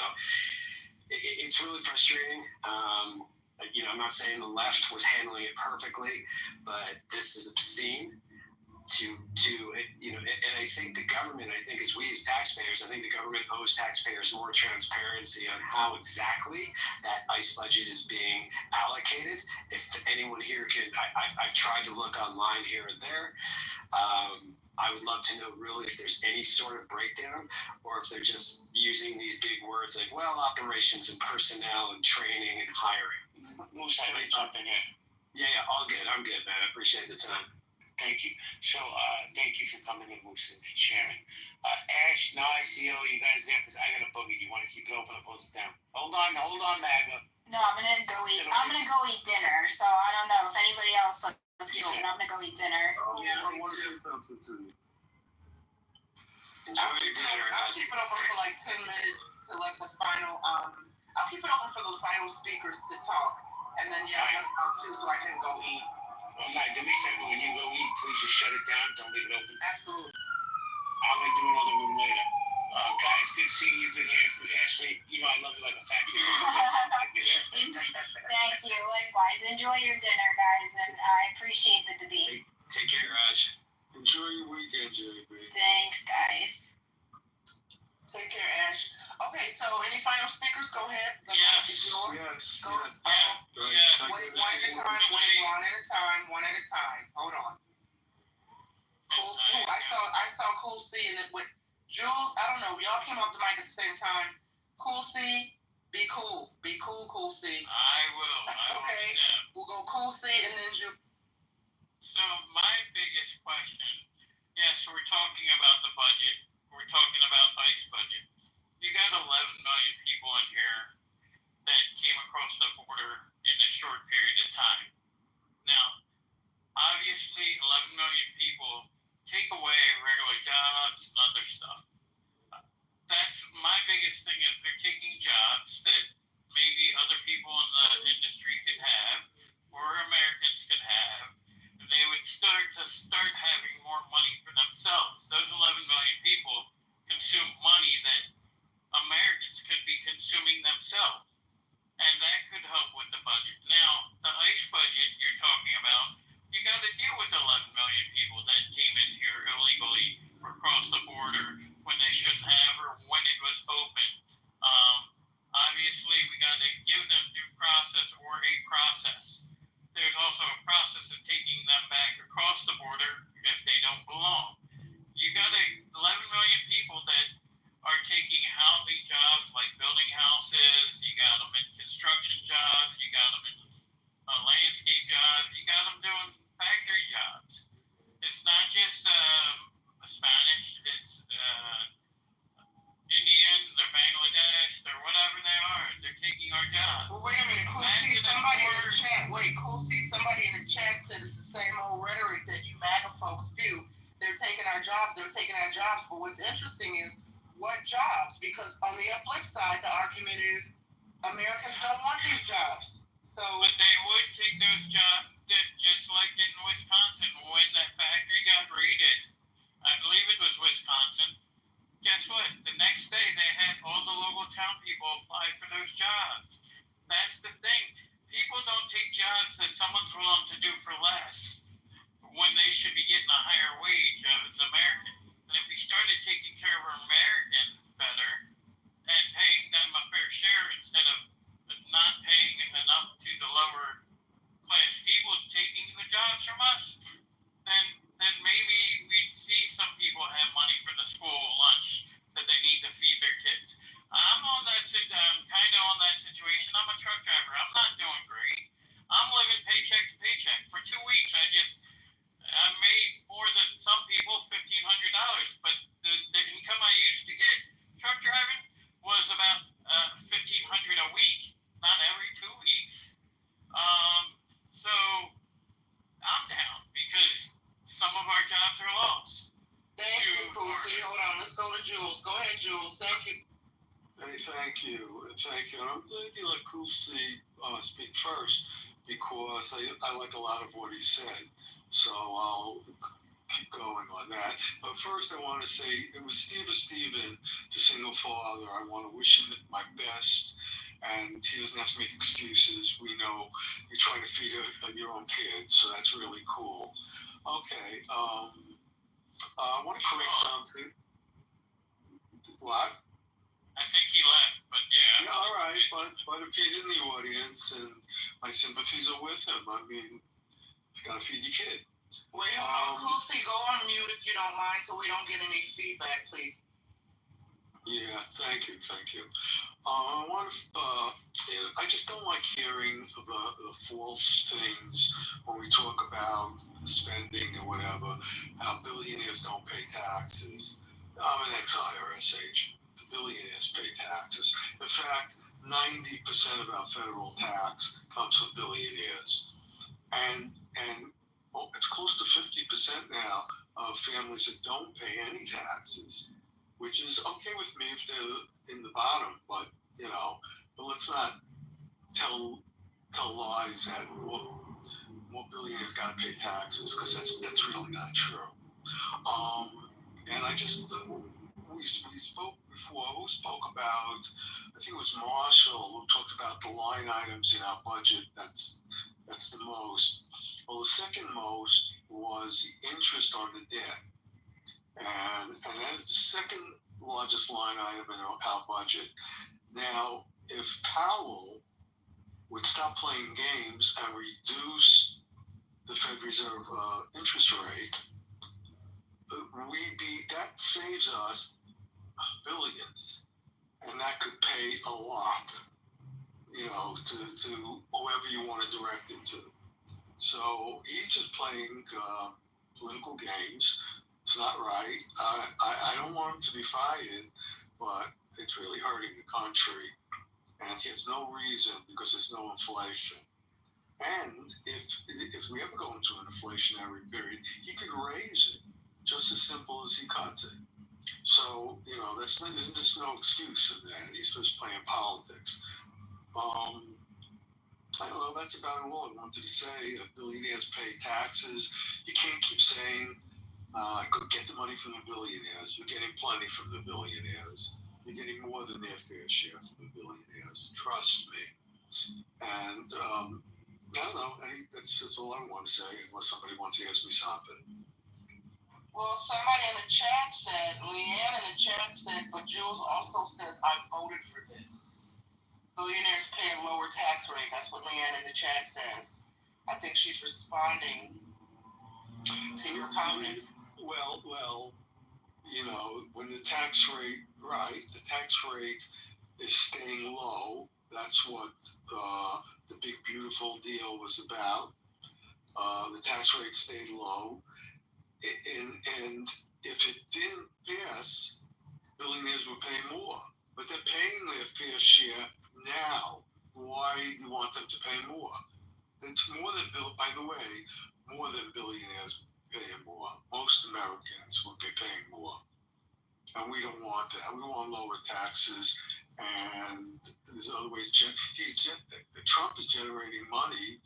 it's really frustrating. I'm not saying the left was handling it perfectly, but this is obscene. And I think the government, as we as taxpayers, I think the government owes taxpayers more transparency on how exactly that ICE budget is being allocated. If anyone here can, I've tried to look online here and there. I would love to know really if there's any sort of breakdown, or if they're just using these big words like, operations and personnel and training and hiring. Moose, I like jumping in. Yeah, all good. I'm good, man. I appreciate the time. Thank you. So, thank you for coming in, Moose, and sharing. Ash, I see all you guys there, because I got a boogie. Do you want to keep it open or close it down? Hold on, Magda. No, I'm gonna go eat dinner. So I don't know if anybody else wants to go, but I'm gonna go eat dinner. Oh, yeah, I want to say something to you. Enjoy your dinner. I'll keep it open for like 10 minutes to let the final. I'll keep it open for the final speakers to talk, and then I'll choose so I can go eat. Do me a favor, when you go eat, please just shut it down. Don't leave it open. Absolutely. I'm going to do another room later. Guys, good seeing you. Good hearing from Ashley. I love you like a fat kid. Thank you. Likewise. Enjoy your dinner, guys, and I appreciate the debate. Take care, Ash. Enjoy your weekend, JB. Thanks, guys. Take care, Ash. Okay, so any final speakers? Go ahead. The Yes. mic is yours. Yes. Go. Yes. Wait, one at a time. Hold on. Cool C. I saw Cool C and then with Jules. I don't know. Y'all came off the mic at the same time. Cool C. Be cool. Be cool, Cool C. I will. Okay. We'll go Cool C and then Jules. So my biggest question, yes, we're talking about the budget. We're talking about ICE budget. You got 11 million people in here that came across the border in a short period of time. Now, obviously, 11 million people take away regular jobs and other stuff. That's my biggest thing, is they're taking jobs that maybe other people in the industry could have, or Americans could have. And they would start having more money for themselves. Those 11 million people consume money that Americans could be taking our jobs. But what's interesting is what jobs? Because on the flip side, the argument is Americans don't want these jobs. So, but they would take those jobs, just like in Wisconsin when that factory got raided. I believe it was Wisconsin. Guess what? The next day they had all the local town people apply for those jobs. That's the thing. People don't take jobs that someone's willing to do for less when they should be getting a higher wage as American. And if we started taking care of our Americans better and paying them a fair share instead of not paying enough to the lower class people taking the jobs from us, then maybe we'd see some people have money for the school lunch that they need to feed their kids. I'm kind of on that situation. I'm a truck driver. I'm not doing great. I'm living paycheck to paycheck. For 2 weeks, I made more than some people, $1,500. But the income I used to get truck driving was about $1,500 a week, not every 2 weeks. So I'm down because some of our jobs are lost. Thank you, Kofi. Hold on, let's go to Jules. Go ahead, Jules. Thank you. Hey, thank you. I'm glad you let Kofi speak first because I like a lot of what he said. So I'll keep going on that. But first, I want to say it was Steven, the single father. I want to wish him my best. And he doesn't have to make excuses. We know you're trying to feed your own kid, so that's really cool. Okay, I want to correct something. What? I think he left, but yeah. Yeah, all right, but if he's in the audience, and my sympathies are with him. I mean, you gotta feed your kid. Wait, hold on, Kofi, go on mute if you don't mind, so we don't get any feedback, please. Yeah, thank you. I just don't like hearing the false things when we talk about spending or whatever, how billionaires don't pay taxes. I'm an ex-IRS agent. The billionaires pay taxes. In fact, 90% of our federal tax comes from billionaires. And it's close to 50% now of families that don't pay any taxes, which is okay with me if they're in the bottom, but let's not tell lies that more billionaires got to pay taxes, because that's really not true. And we spoke before. Who spoke about? I think it was Marshall who talked about the line items in our budget. That's the most. Well, the second most was the interest on the debt, and that is the second largest line item in our budget. Now, if Powell would stop playing games and reduce the Fed Reserve interest rate, that saves us billions, and that could pay a lot, to whoever you want to direct it to. So he's just playing political games. It's not right. I don't want him to be fired, but it's really hurting the country. And he has no reason, because there's no inflation. And if we ever go into an inflationary period, he could raise it just as simple as he cuts it. So, there's no excuse for that. He's just playing politics. I don't know, that's about all I wanted to say. Billionaires pay taxes. You can't keep saying, I could get the money from the billionaires. You're getting plenty from the billionaires. You're getting more than their fair share from the billionaires. Trust me. And I don't know. That's all I want to say, unless somebody wants to ask me something. Well, somebody in the chat said, Leanne in the chat said, but Jules also says, I voted for this. Billionaires pay a lower tax rate. That's what Leanne in the chat says. I think she's responding to your comments. Well, when the tax rate is staying low. That's what the Big Beautiful Deal was about. The tax rate stayed low. And if it didn't pass, billionaires would pay more. But they're paying their fair share now. Why do you want them to pay more? It's more than, by the way, more than billionaires paying more. most Americans would be paying more. And we don't want that. We want lower taxes. And there's other ways. Trump is generating money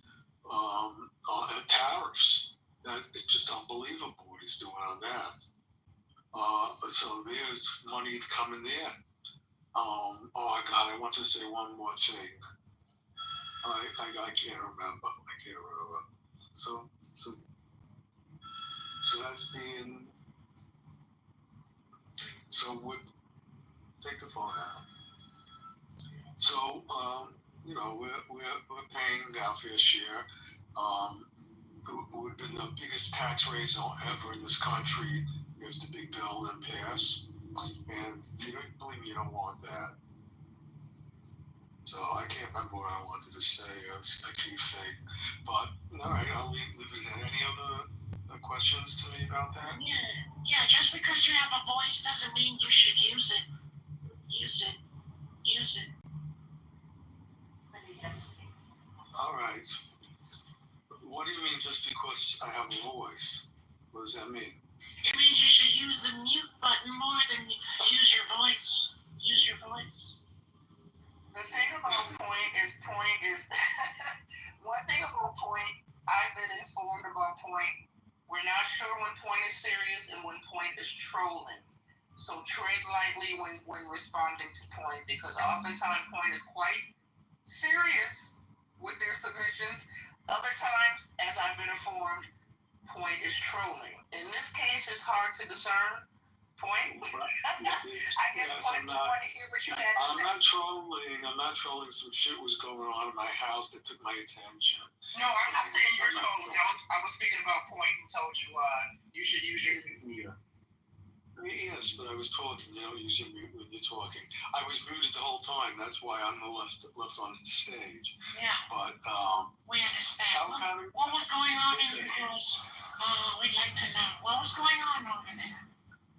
on tariffs. It's just unbelievable what he's doing on that. So there's money coming there. Oh my God! I want to say one more thing. I can't remember. So that's being. So would take the phone out. So we're paying our fair share. It would have been the biggest tax raise ever in this country if the big bill didn't pass. And believe me, you don't want that. So I can't remember what I wanted to say. I keep saying, but all right, I'll leave it at any other questions to me about that. Yeah. Just because you have a voice doesn't mean you should use it. Use it. All right. What do you mean just because I have a voice? What does that mean? It means you should use the mute button more than use your voice. Use your voice. The thing about point is one thing about point, I've been informed about point. We're not sure when point is serious and when point is trolling. So tread lightly when responding to point, because oftentimes point is quite serious with their submissions. Other times, as I've been informed, point is trolling. In this case, it's hard to discern. Point. I just want to hear what you had to say. I'm not trolling. Some shit was going on in my house that took my attention. No, I'm not saying you're trolling. I was speaking about point and told you you should use your mute meter. Yes, but I was talking. You don't use your mute when you're talking. I was muted the whole time. That's why I'm the left on the stage. Yeah. But we understand. What was going on in your house? We'd like to know. What was going on over there?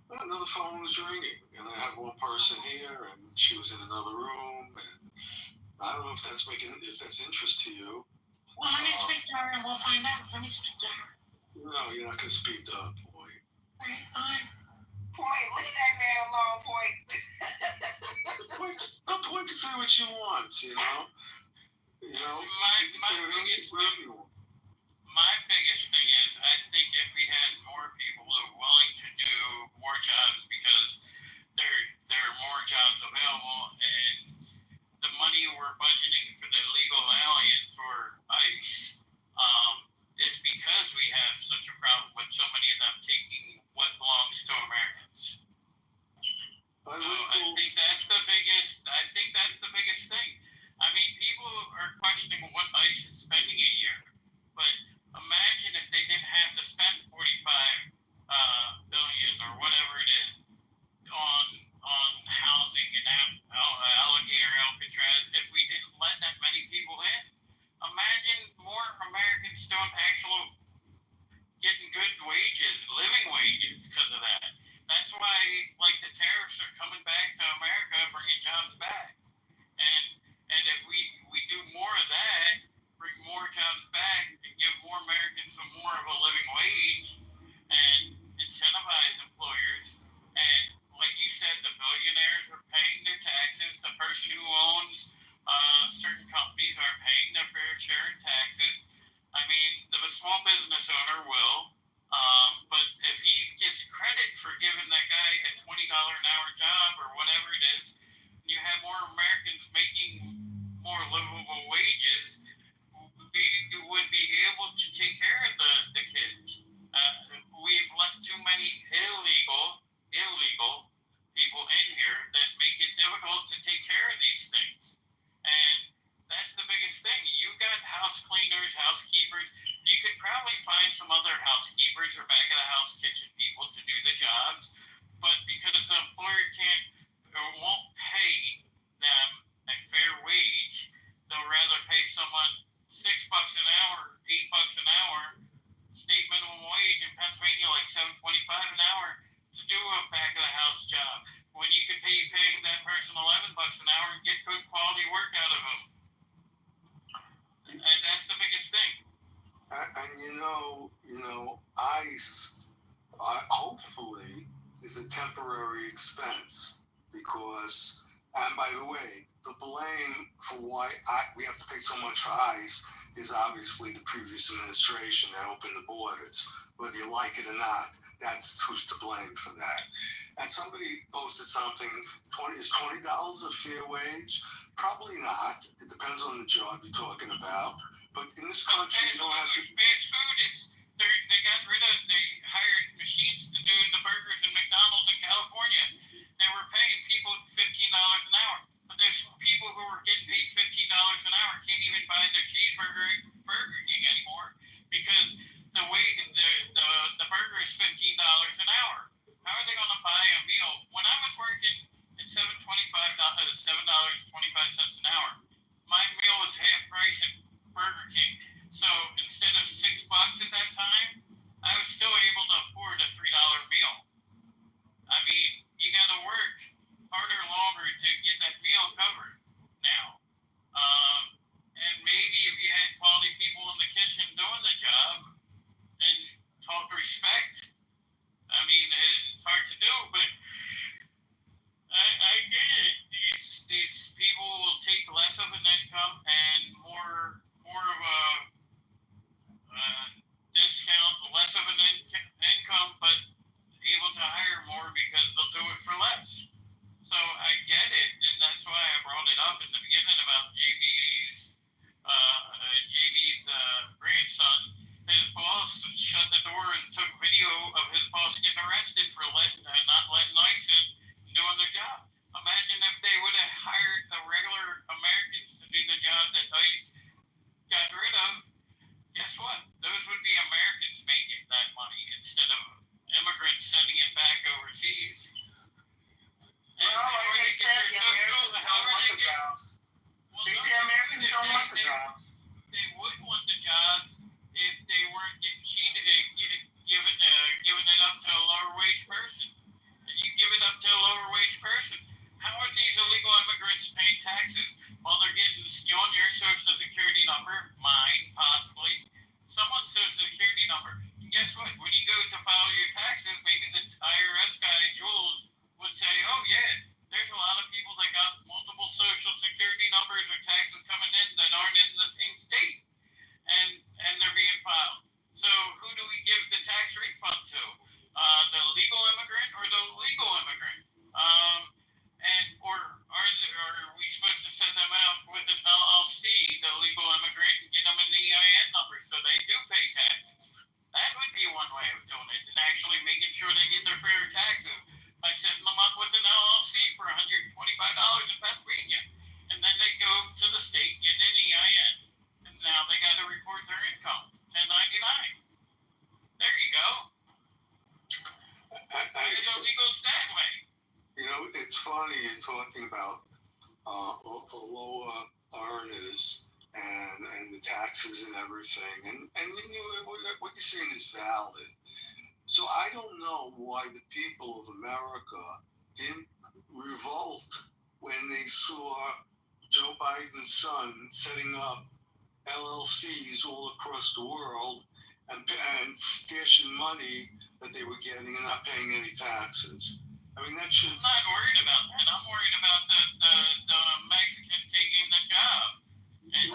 Another phone was ringing, and I had one person here, and she was in another room, and I don't know if that's interest to you. Well, let me speak to her, and we'll find out. Let me speak to her. No, you're not going to speak to her, boy. All right, fine. Point, leave that man alone, Point. The Point can say what she wants, you know. My biggest thing is, I think if we had more people who are willing to do more jobs, because there are more jobs available, and the money we're budgeting for the illegal aliens or ICE is because we have such a problem with so many of them taking what belongs to Americans. So I think that's the biggest thing. I mean, people are questioning what ICE is spending a year, but imagine if they didn't have to spend $45 billion or whatever it is on housing and alligator Alcatraz. If we didn't let that many people in, imagine more Americans doing actual getting good wages, living wages, because of that. That's why, like, the tariffs are coming back to America, bringing jobs back. And if we do more of that, bring more jobs back, and give more Americans more of a living wage, and incentivize employers, and like you said, the billionaires are paying their taxes. The person who owns certain companies are paying their fair share in taxes. I mean, the small business owner will, but if he gets credit for giving that guy a $20 an hour job or whatever it is, you have more Americans making more livable wages, we would be able to take care of the kids. We've let too many illegal people in here that make it difficult to take care of these things. And that's the biggest thing. You've got house cleaners, housekeepers. You could probably find some other housekeepers or back of the house kitchen people to do the jobs, but because the employer can't or won't pay them a fair wage, they'll rather pay someone $6 an hour, $8 an hour, state minimum wage in Pennsylvania like $7.25 an hour to do a back of the house job, when you could pay that person $11 an hour and get good quality work out of them. And that's the biggest thing. And ICE, hopefully is a temporary expense because, and by the way, the blame for why we have to pay so much for ICE is obviously the previous administration that opened the borders. Whether you like it or not, that's who's to blame for that. And somebody posted something, is $20 a fair wage? Probably not. It depends on the job you're talking about. But in this country, you don't have to. Fast food is they got rid of, they hired machines to do the burgers in McDonald's in California. They were paying people $15 an hour, but there's people who are getting paid $15 an hour can't even buy their cheeseburger at Burger King anymore because the burger is $15 an hour. How are they going to buy a meal? When I was working at $7.25 an hour, my meal was half price at Burger King. So instead of $6 at that time, I was still able to afford a $3 meal. I mean, you got to work harder, longer to get that meal covered now. And maybe if you had quality people in the kitchen doing the job and talk respect, I mean, it's hard to do, but I get it. These people will take less of an income and more of a discount, less of an income, but able to hire more because they'll do it for less. So I get it, and that's why I brought it up in the beginning about JB's grandson. His boss shut the door and took video of his boss getting arrested for not letting ICE in and doing their job. Imagine if they would have hired the regular Americans to do the job that ICE got rid of. Guess what? Those would be Americans making that money instead of immigrants sending it back overseas. Well, like they said, the Americans don't want the jobs. They say Americans don't want the jobs. They would want the jobs if they weren't getting cheated, giving it up to a lower wage person. You give it up to a lower wage person. How are these illegal immigrants paying taxes while they're stealing your social security number, mine possibly, someone's social security number? And guess what? When you go to file your taxes, maybe the IRS guy, Jules, would say, oh yeah, there's a lot of people that got multiple social security numbers or taxes coming in that aren't in the same state, and they're being filed. So who do we give the tax refund to? The legal immigrant or the legal immigrant? Or are we supposed to send them out with an LLC, the legal immigrant, and get them an EIN number so they do pay taxes? That would be one way of doing it, and actually making sure they get their fair taxes by setting them up with an LLC for $125 in Pennsylvania. And then they go to the state, get an EIN. And now they got to report their income, 1099. There you go. It's illegal that way. You know, it's funny you're talking about lower earners and the taxes and everything. And you know, what you're saying is valid. So I don't know why the people of America didn't revolt when they saw Joe Biden's son setting up LLCs all across the world and stashing money that they were getting and not paying any taxes. I mean, that should. I'm not worried about that. I'm worried about the Mexican taking the job. Hold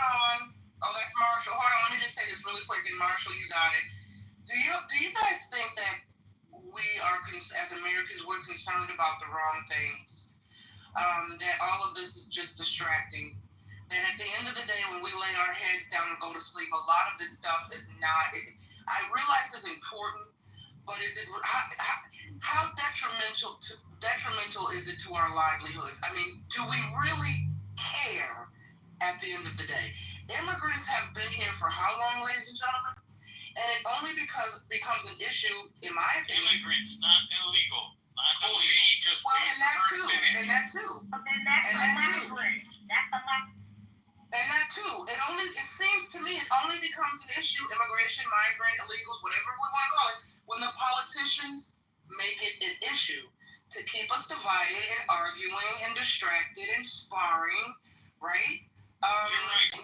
on. Oh, that's Marshall. Hold on. Let me just say this really quick. And Marshall, you got it. Do you guys think that we are, as Americans, we're concerned about the wrong things? That all of this is just distracting? That at the end of the day, when we lay our heads down and go to sleep, a lot of this stuff is not. I realize it's important, but is it how detrimental is it to our livelihoods? I mean, do we really care at the end of the day? Immigrants have been here for how long, ladies and gentlemen? And it only becomes an issue, in my opinion. Immigrants, not illegal. Not illegal. Just well, and that too. And that too. It seems to me it only becomes an issue, immigration, migrant, illegals, whatever we want to call it, when the politicians make it an issue to keep us divided and arguing and distracted and sparring, right? You're right.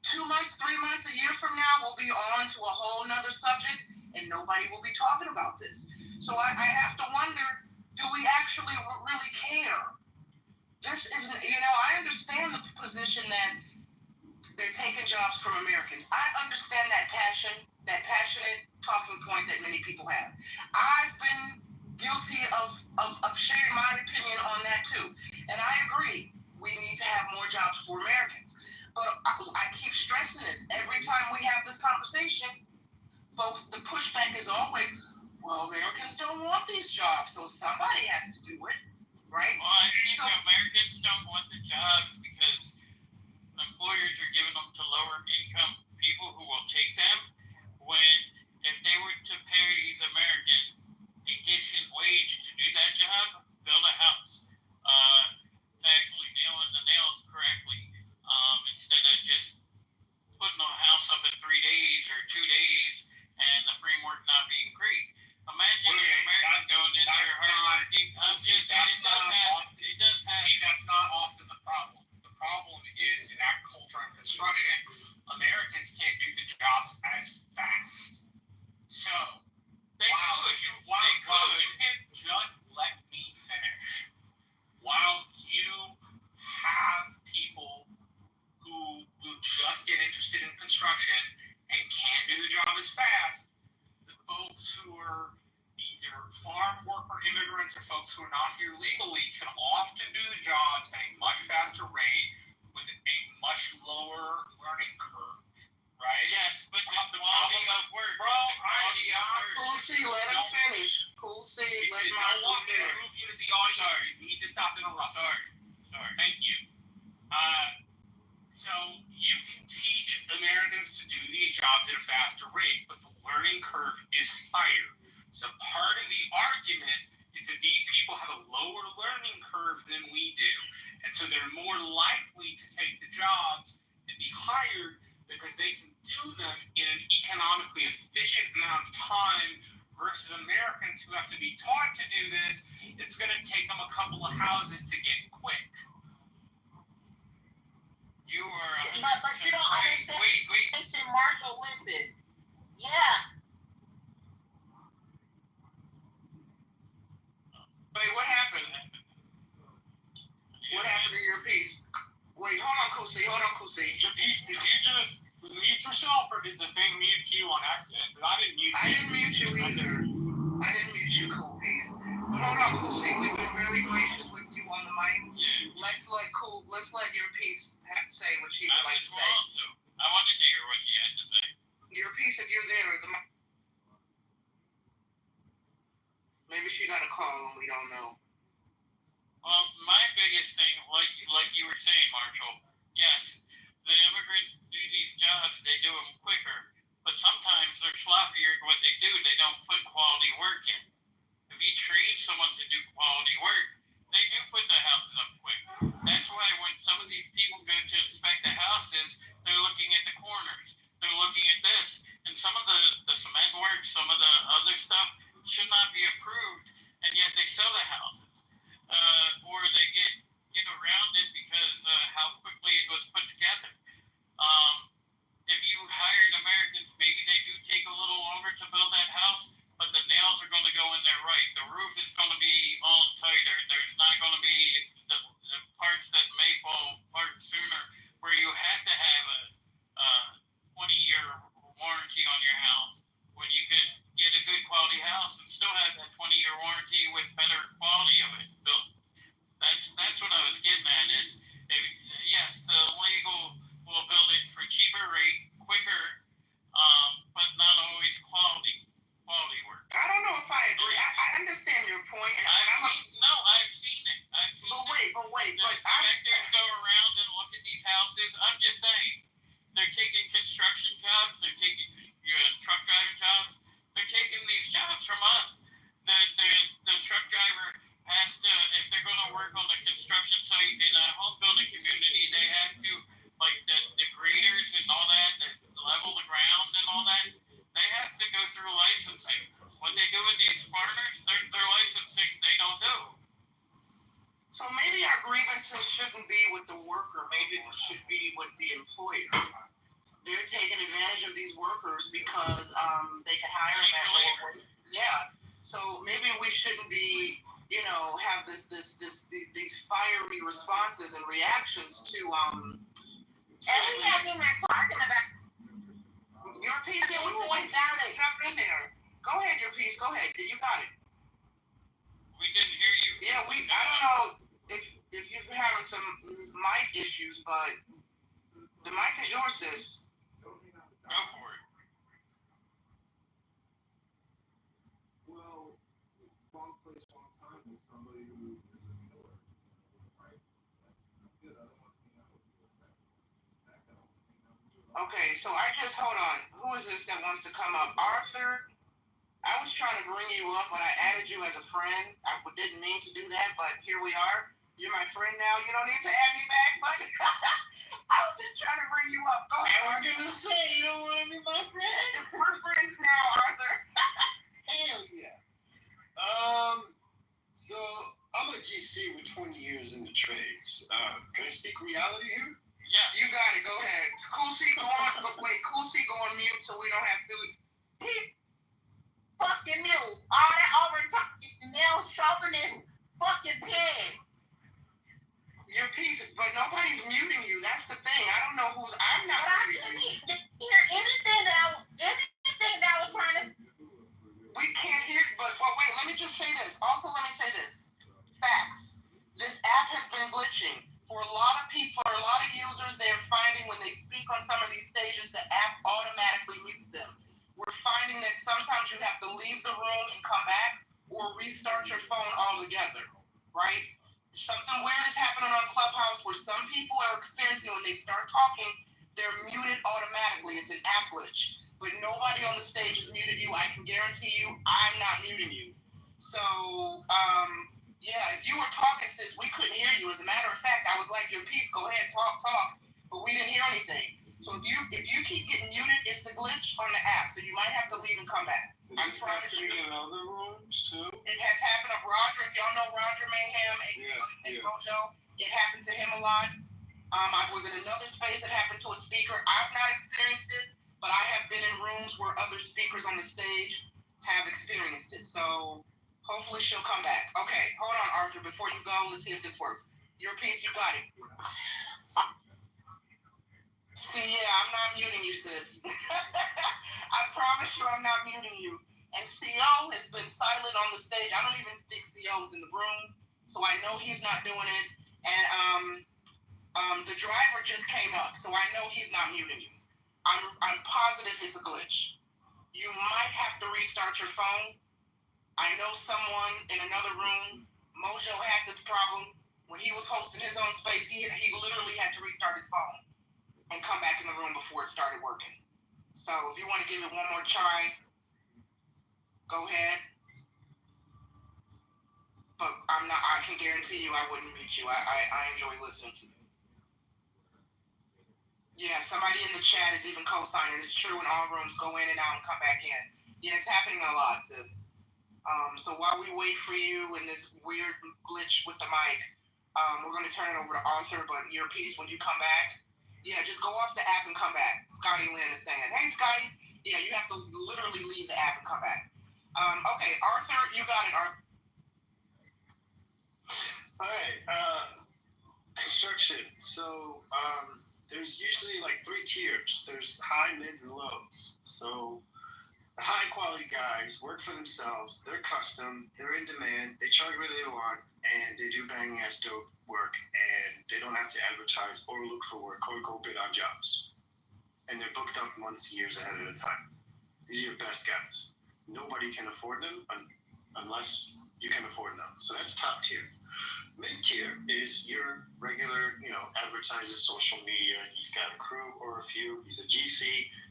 2 months, 3 months, a year from now, we'll be on to a whole nother subject and nobody will be talking about this. So I have to wonder, do we actually really care? This isn't, I understand the position that they're taking jobs from Americans. I understand that passionate talking point that many people have. I've been guilty of sharing my opinion on that too. And I agree, we need to have more jobs for Americans. But I keep stressing this. Every time we have this conversation, folks, the pushback is always, well, Americans don't want these jobs, so somebody has to do it, right? Well, I think Americans don't want the jobs because employers are giving them to lower income people who will take them, when if they were to pay the American a decent wage to do that job, build a house, to actually nail in the nails correctly, instead of just putting a house up in 3 days or 2 days and the framework not being great. Imagine an American going in there hardworking. It does happen. See, that's not often the problem. The problem is in agriculture and construction, Americans can't do the jobs as fast. So, They could. You can just let me finish. While you have people who will just get interested in construction and can't do the job as fast, the folks who are either farm worker immigrants or folks who are not here legally can often do the jobs at a much faster rate with a much lower learning curve, right? Yes, but the quality of work. Bro, Cool C, let him finish. Cool C, let him I want me to move you to the audience. You need to stop interrupting. Sorry. Thank you. So you can teach Americans to do these jobs at a faster rate, but the learning curve is higher. So part of the argument is that these people have a lower learning curve than we do. And so they're more likely to take the jobs and be hired because they can do them in an economically efficient amount of time versus Americans who have to be taught to do this. It's going to take them a couple of houses to get quick. You are. But you don't understand. Wait. Listen, Marshall, listen. Yeah. Wait, what happened? What happened to your piece? Wait, hold on, Kusi. Did you just mute yourself, or did the thing mute you on accident? Because I didn't mute you. I didn't mute you either. I didn't mute you, cool piece. But hold on, Kusi. We've been very gracious with you on the mic. Yeah. Let's let your piece say what she would like to say. I wanted to hear what she had to say. Your piece, if you're there, maybe she got a call and we don't know. Well, my biggest thing, like you were saying, Marshall, yes, the immigrants do these jobs, they do them quicker, but sometimes they're sloppier at what they do. They don't put quality work in. If you train someone to do quality work, they do put the houses up quick. That's why when some of these people go to inspect the houses, they're looking at the corners. They're looking at this. And some of the cement work, some of the other stuff should not be approved, and yet they sell the houses. Or they get around it because how quickly it was put together. If you hired Americans, maybe they do take a little longer to build that house, but the nails are going to go in there right. The roof is going to be on tighter. There's not going to be the parts that may fall apart sooner, where you have to have a 20-year warranty on your house, when you could get a good quality house and still have that 20-year warranty with better quality of it built. That's what I was getting at is, yes, the legal will build it for cheaper rate, quicker, but not always quality work. I don't know if I agree. I understand your point. And I've seen it. But wait. Inspectors go around and look at these houses. I'm just saying, they're taking construction jobs, they're taking truck driving jobs, they're taking these jobs from us. The truck driver has to, if they're going to work on the construction site in a home building community, they have to, like the graders and all that level the ground and all that, they have to go through licensing. What they do with these foreigners, their licensing, they don't do. So maybe our grievances shouldn't be with the worker, maybe it should be with the employer. they're taking advantage of these workers because they can hire them at lower wages. Yeah. So maybe we shouldn't be, have these fiery responses and reactions to And we haven't even talking about your piece. we went down it. Jump in there. Go ahead, your piece. Go ahead. You got it. We didn't hear you. Yeah, I don't know if you're having some mic issues, but the mic is yours, sis. Go for it. Well, wrong place, wrong time with somebody who is a killer, right? Good. I don't want to hang out with you. Okay, so hold on. Who is this that wants to come up? Arthur? I was trying to bring you up, but I added you as a friend. I didn't mean to do that, but here we are. You're my friend now. You don't need to add me back, but I was just trying to bring you up. Go ahead. I was going to say, you don't want to be my friend? We're friends now, Arthur. Hell yeah. So I'm a GC with 20 years in the trades. Can I speak reality here? Yeah. You got it. Go ahead. Cool C, go on. Wait, Cool C, go on mute so we don't have to. Fucking mute. All that over talking male chauvinist fucking pig. Your piece, but nobody's muting you. That's the thing. I don't know who's. I'm not. But I didn't hear anything that I was trying to. We can't hear. But wait. Let me just say this. Also, let me say this. Facts. This app has been glitching for a lot of people. For a lot of users, they're finding when they speak on some of these stages, the app automatically mutes them. We're finding that sometimes you have to leave the room and come back or restart your phone altogether, right? Something weird is happening on Clubhouse where some people are experiencing when they start talking, they're muted automatically. It's an app glitch. But nobody on the stage has muted you. I can guarantee you I'm not muting you. So, if you were talking, sis, we couldn't hear you. As a matter of fact, I was like, your piece, go ahead, talk. But we didn't hear anything. So if you keep getting muted, it's the glitch on the app. So you might have to leave and come back. Is this happening in other rooms too? It has happened to Roger. If y'all know Roger Mayhem and Mojo, it happened to him a lot. I was in another space that happened to a speaker. I've not experienced it, but I have been in rooms where other speakers on the stage have experienced it. So hopefully she'll come back. Okay, hold on, Arthur. Before you go, let's see if this works. Your piece, you got it. See, I'm not muting you, sis. I promise you I'm not muting you. And CO has been silent on the stage. I don't even think CO is in the room, so I know he's not doing it. And the driver just came up, so I know he's not muting you. I'm positive it's a glitch. You might have to restart your phone. I know someone in another room, Mojo had this problem. When he was hosting his own space, he literally had to restart his phone and come back in the room before it started working. So if you want to give it one more try, go ahead. But I can guarantee you I wouldn't mute you. I enjoy listening to you. Yeah, somebody in the chat is even co-signing. It's true in all rooms, go in and out and come back in. Yeah, it's happening a lot, sis. So while we wait for you and this weird glitch with the mic, we're going to turn it over to Arthur, but your piece, when you come back, just go off the app and come back. Scotty Lynn is saying, hey, Scotty. Yeah, you have to literally leave the app and come back. Okay, Arthur, you got it, Arthur. All right. Construction. So there's usually like 3 tiers. There's high, mids, and lows. So the high quality guys work for themselves. They're custom. They're in demand. They charge what they want, and they do banging ass dope work, and they don't have to advertise or look for work or go bid on jobs. And they're booked up months, years ahead of time. These are your best guys. Nobody can afford them unless you can afford them. So that's top tier. Mid tier is your regular, advertises social media. He's got a crew or a few. He's a GC.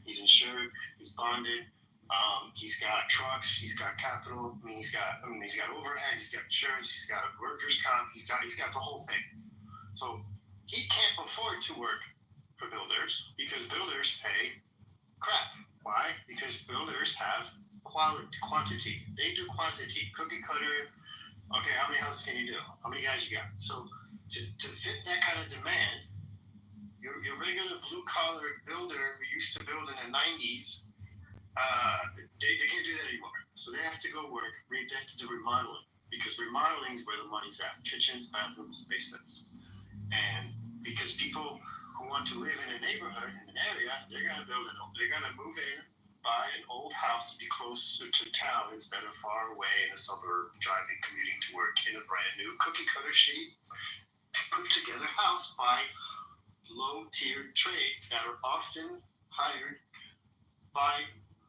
He's insured. He's bonded. He's got trucks. He's got capital. He's got overhead. He's got insurance. He's got workers' comp. He's got the whole thing. So he can't afford to work for builders because builders pay crap. Why? Because builders have quantity. They do quantity. Cookie cutter. Okay, how many houses can you do? How many guys you got? So to fit that kind of demand, your regular blue collar builder who used to build in the 90s, they can't do that anymore. So they have to go work. They have to do remodeling because remodeling is where the money's at: kitchens, bathrooms, basements. And because people who want to live in a neighborhood, in an area, they're gonna move in, buy an old house to be closer to town instead of far away in a suburb, driving, commuting to work in a brand new cookie cutter sheet, put together house by low tiered trades that are often hired by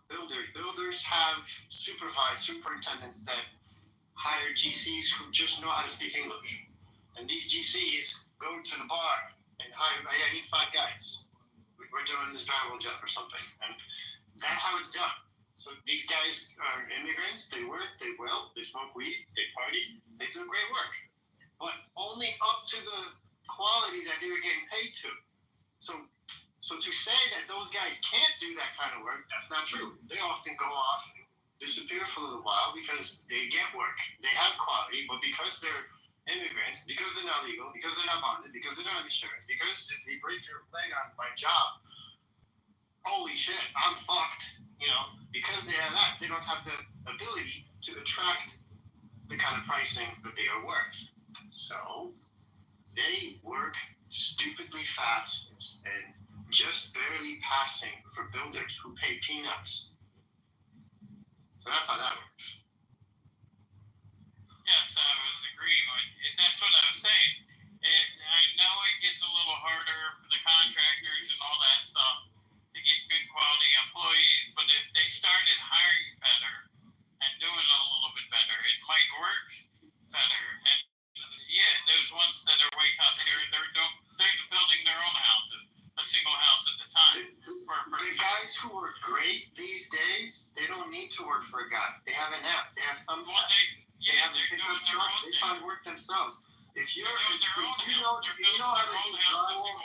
builders. Builders have superintendents that hire GCs who just know how to speak English. And these GCs go to the bar and hire, I need 5 guys. We're doing this drywall job or something. And that's how it's done. So these guys are immigrants, they work, they weld, they smoke weed, they party, they do great work. But only up to the quality that they were getting paid to. So to say that those guys can't do that kind of work, that's not true. They often go off and disappear for a little while because they get work. They have quality, but because they're immigrants, because they're not legal, because they're not bonded, because they're not insurance, because if they break your leg on my job, holy shit, I'm fucked. Because they have that, they don't have the ability to attract the kind of pricing that they are worth. So they work stupidly fast and just barely passing for builders who pay peanuts. So that's how that works. Yes, I was agreeing with you. That's what I was saying. I know it gets a little harder for the contractors and all that stuff to get good quality employees, but if they started hiring better and doing it a little bit better, it might work better. And yeah, those ones that are way top tier, they're building their own houses, a single house at a time. The guys who are great these days, they don't need to work for a guy. They have an app. They have thumbtack. They have a pickup truck. They find work themselves. If you know how to do drywall,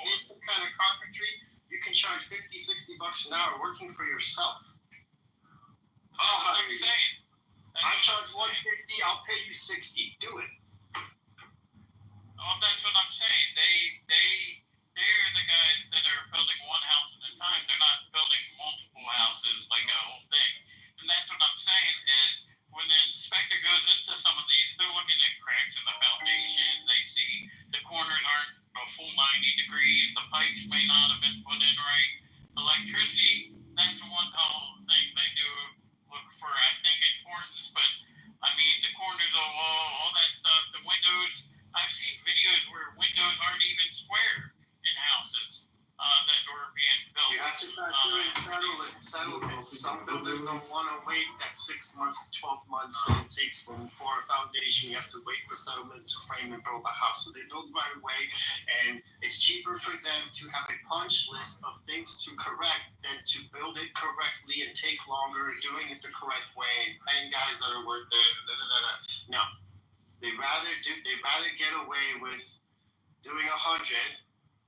get some kind of carpentry, you can charge $50, $60 an hour working for yourself. I'll hire you. I charge $150. I'll pay you $60. Do it. Well, that's what I'm saying. They're the guys that are building one house at a time. They're not building multiple houses like a whole thing. And that's what I'm saying is when the inspector goes into some of these, they're looking at cracks in the foundation. They see the corners aren't a full 90 degrees. The pipes may not have been put in right. The electricity, that's the one whole thing they do look for, I think, importance. But, I mean, the corners of the wall, all that stuff, the windows. I've seen videos where windows aren't even square in houses that were being built. You have to factor in settlement. Some builders don't want to wait that 6 months, 12 months that it takes for a foundation. You have to wait for settlement to frame and build a house. So they build right away, and it's cheaper for them to have a punch list of things to correct than to build it correctly and take longer, doing it the correct way, and paying guys that are worth it. No. They'd rather get away with doing 100,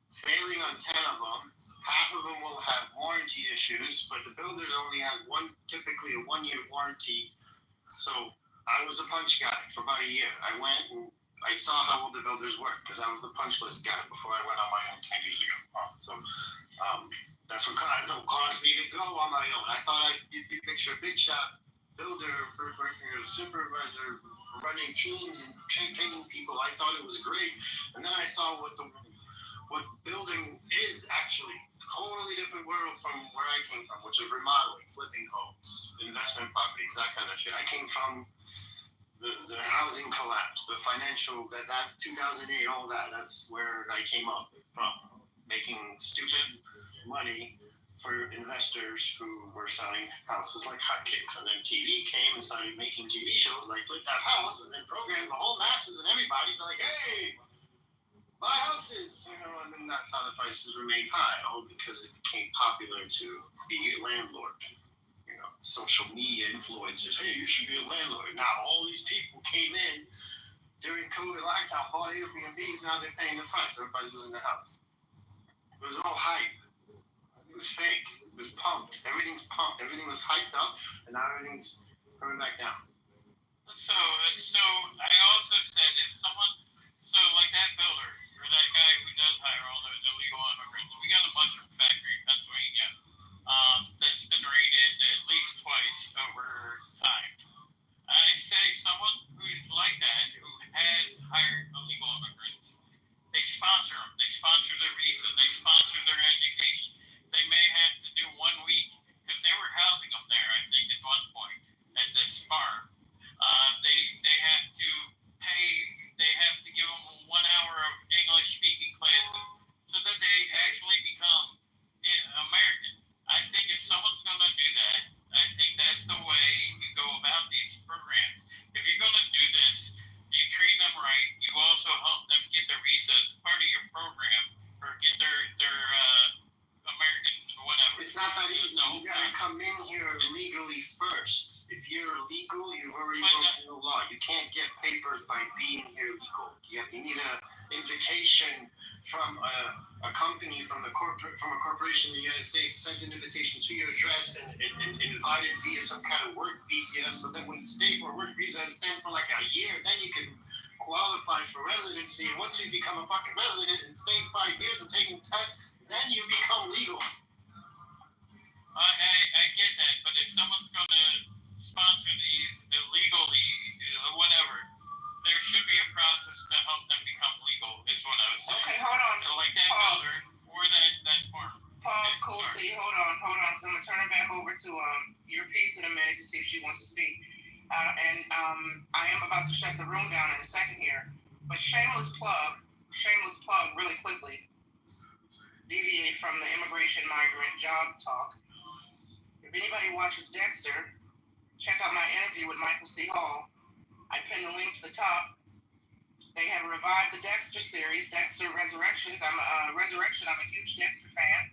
failing on 10 of them. Half of them will have warranty issues, but the builders only have typically a 1-year warranty. So I was a punch guy for about a year. I went and I saw how all the builders work because I was the punch list guy before I went on my own 10 years ago. So that's what caused me to go on my own. I thought you picture a big shot builder, supervisor, running teams and training people. I thought it was great, and then I saw what building is actually. Totally different world from where I came from, which is remodeling, flipping homes, investment properties, that kind of shit. I came from the housing collapse, the financial, that 2008, all that. That's where I came up from, making stupid money for investors who were selling houses like hotcakes. And then TV came and started making TV shows like Flip That House, and then programmed the whole masses and everybody to like, hey, buy houses, and then that's how the prices remained high, all because it became popular to be a landlord. Social media influencers, hey, you should be a landlord. Now all these people came in during COVID lockdown, bought Airbnbs, now they're paying the price. Everybody's losing their house. It was all hype. It was fake. It was pumped. Everything's pumped. Everything was hyped up, and now everything's coming back down. So I also said if someone, so like that builder or that that guy who does hire all those illegal immigrants. We got a mushroom factory in Pennsylvania that's been raided at least twice over time. I say someone who's like that, who has hired illegal immigrants, they sponsor them. They sponsor their visa. They sponsor their education. They may have to do 1 week, because they were housing them there, I think, at one point, at this farm. They have to pay, they have to give them 1 hour of English speaking classes so that they actually become American. I think if someone's going to do that, I think that's the way you go about these programs. If you're going to do this, you treat them right. You also help them get their visa as part of your program, or get their American whatever. It's not that easy. You gotta come in here legally first. If you're legal, you've already broken the law. You can't get papers by being here legal. You need an invitation from a company, from a corporation in the United States, send an invitation to your address and invited via some kind of work visa. So that when you stay for a work visa and stay for like a year, then you can qualify for residency. And once you become a fucking resident and stay 5 years and taking tests, then you become legal. I get that, but if someone's going to sponsor these illegally, whatever, there should be a process to help them become legal, is what I was saying. Okay, hold on. So like that builder or that farmer. Pause, cool. See, hold on. So I'm gonna turn it back over to your piece in a minute to see if she wants to speak. I am about to shut the room down in a second here. But shameless plug, really quickly. Deviate from the immigration migrant job talk. If anybody watches Dexter, check out my interview with Michael C. Hall. I pinned the link to the top. They have revived the Dexter series, Dexter Resurrections. I'm a huge Dexter fan.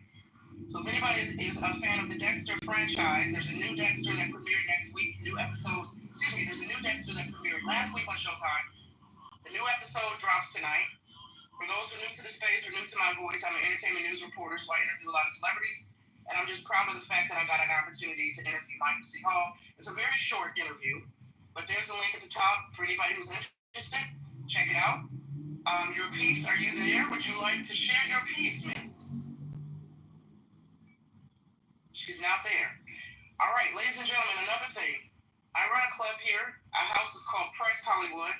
So if anybody is a fan of the Dexter franchise, there's a new Dexter that premiered next week. There's a new Dexter that premiered last week on Showtime. The new episode drops tonight. For those who are new to the space or new to my voice, I'm an entertainment news reporter, so I interview a lot of celebrities. And I'm just proud of the fact that I got an opportunity to interview Michael C. Hall. It's a very short interview, but there's a link at the top for anybody who's interested. Check it out. Your piece, are you there? Would you like to share your piece, miss? She's not there. All right, ladies and gentlemen, another thing. I run a club here. Our house is called Press Hollywood.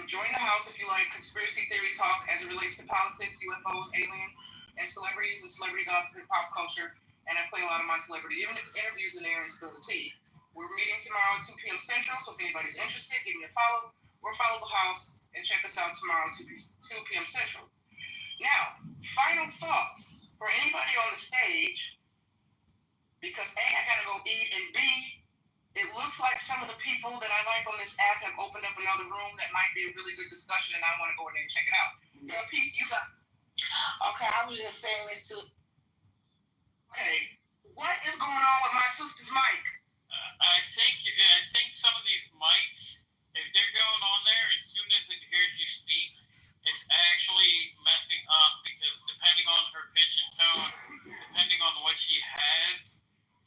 Join the house if you like conspiracy theory talk as it relates to politics, UFOs, aliens, and celebrities and celebrity gossip and pop culture. And I play a lot of my celebrity interviews in there and spill the tea. We're meeting tomorrow at 2 p.m. Central, so if anybody's interested, give me a follow or follow the house and check us out tomorrow at 2 p.m. Central. Now, final thoughts for anybody on the stage, because A, I gotta go eat, and B, it looks like some of the people that I like on this app have opened up another room that might be a really good discussion, and I want to go in there and check it out. Pete, you got... Okay, I was just saying this too. Okay, what is going on with my sister's mic? I think some of these mics, if they're going on there, as soon as it hears you speak, it's actually messing up, because depending on her pitch and tone, depending on what she has,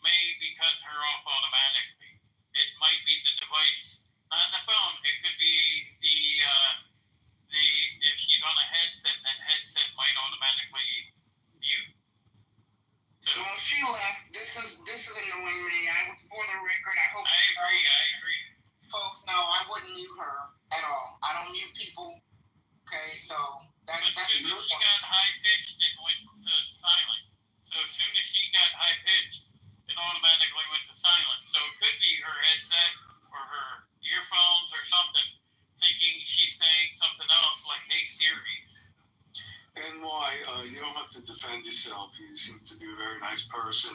may be cutting her off automatically. It might be the device, not the phone. It could be the if she's on a headset, that headset might automatically mute. So, well, she left. This is annoying me. For the record, I hope. I agree. Folks, no, I wouldn't mute her at all. I don't mute people. Okay, so that's as soon as she got high pitched, it went to silent. So as soon as she got high pitched, it automatically went to silent. So it could be her headset or her earphones or something, thinking she's saying something else like, "Hey Siri." And why? You don't have to defend yourself. You seem to be a very nice person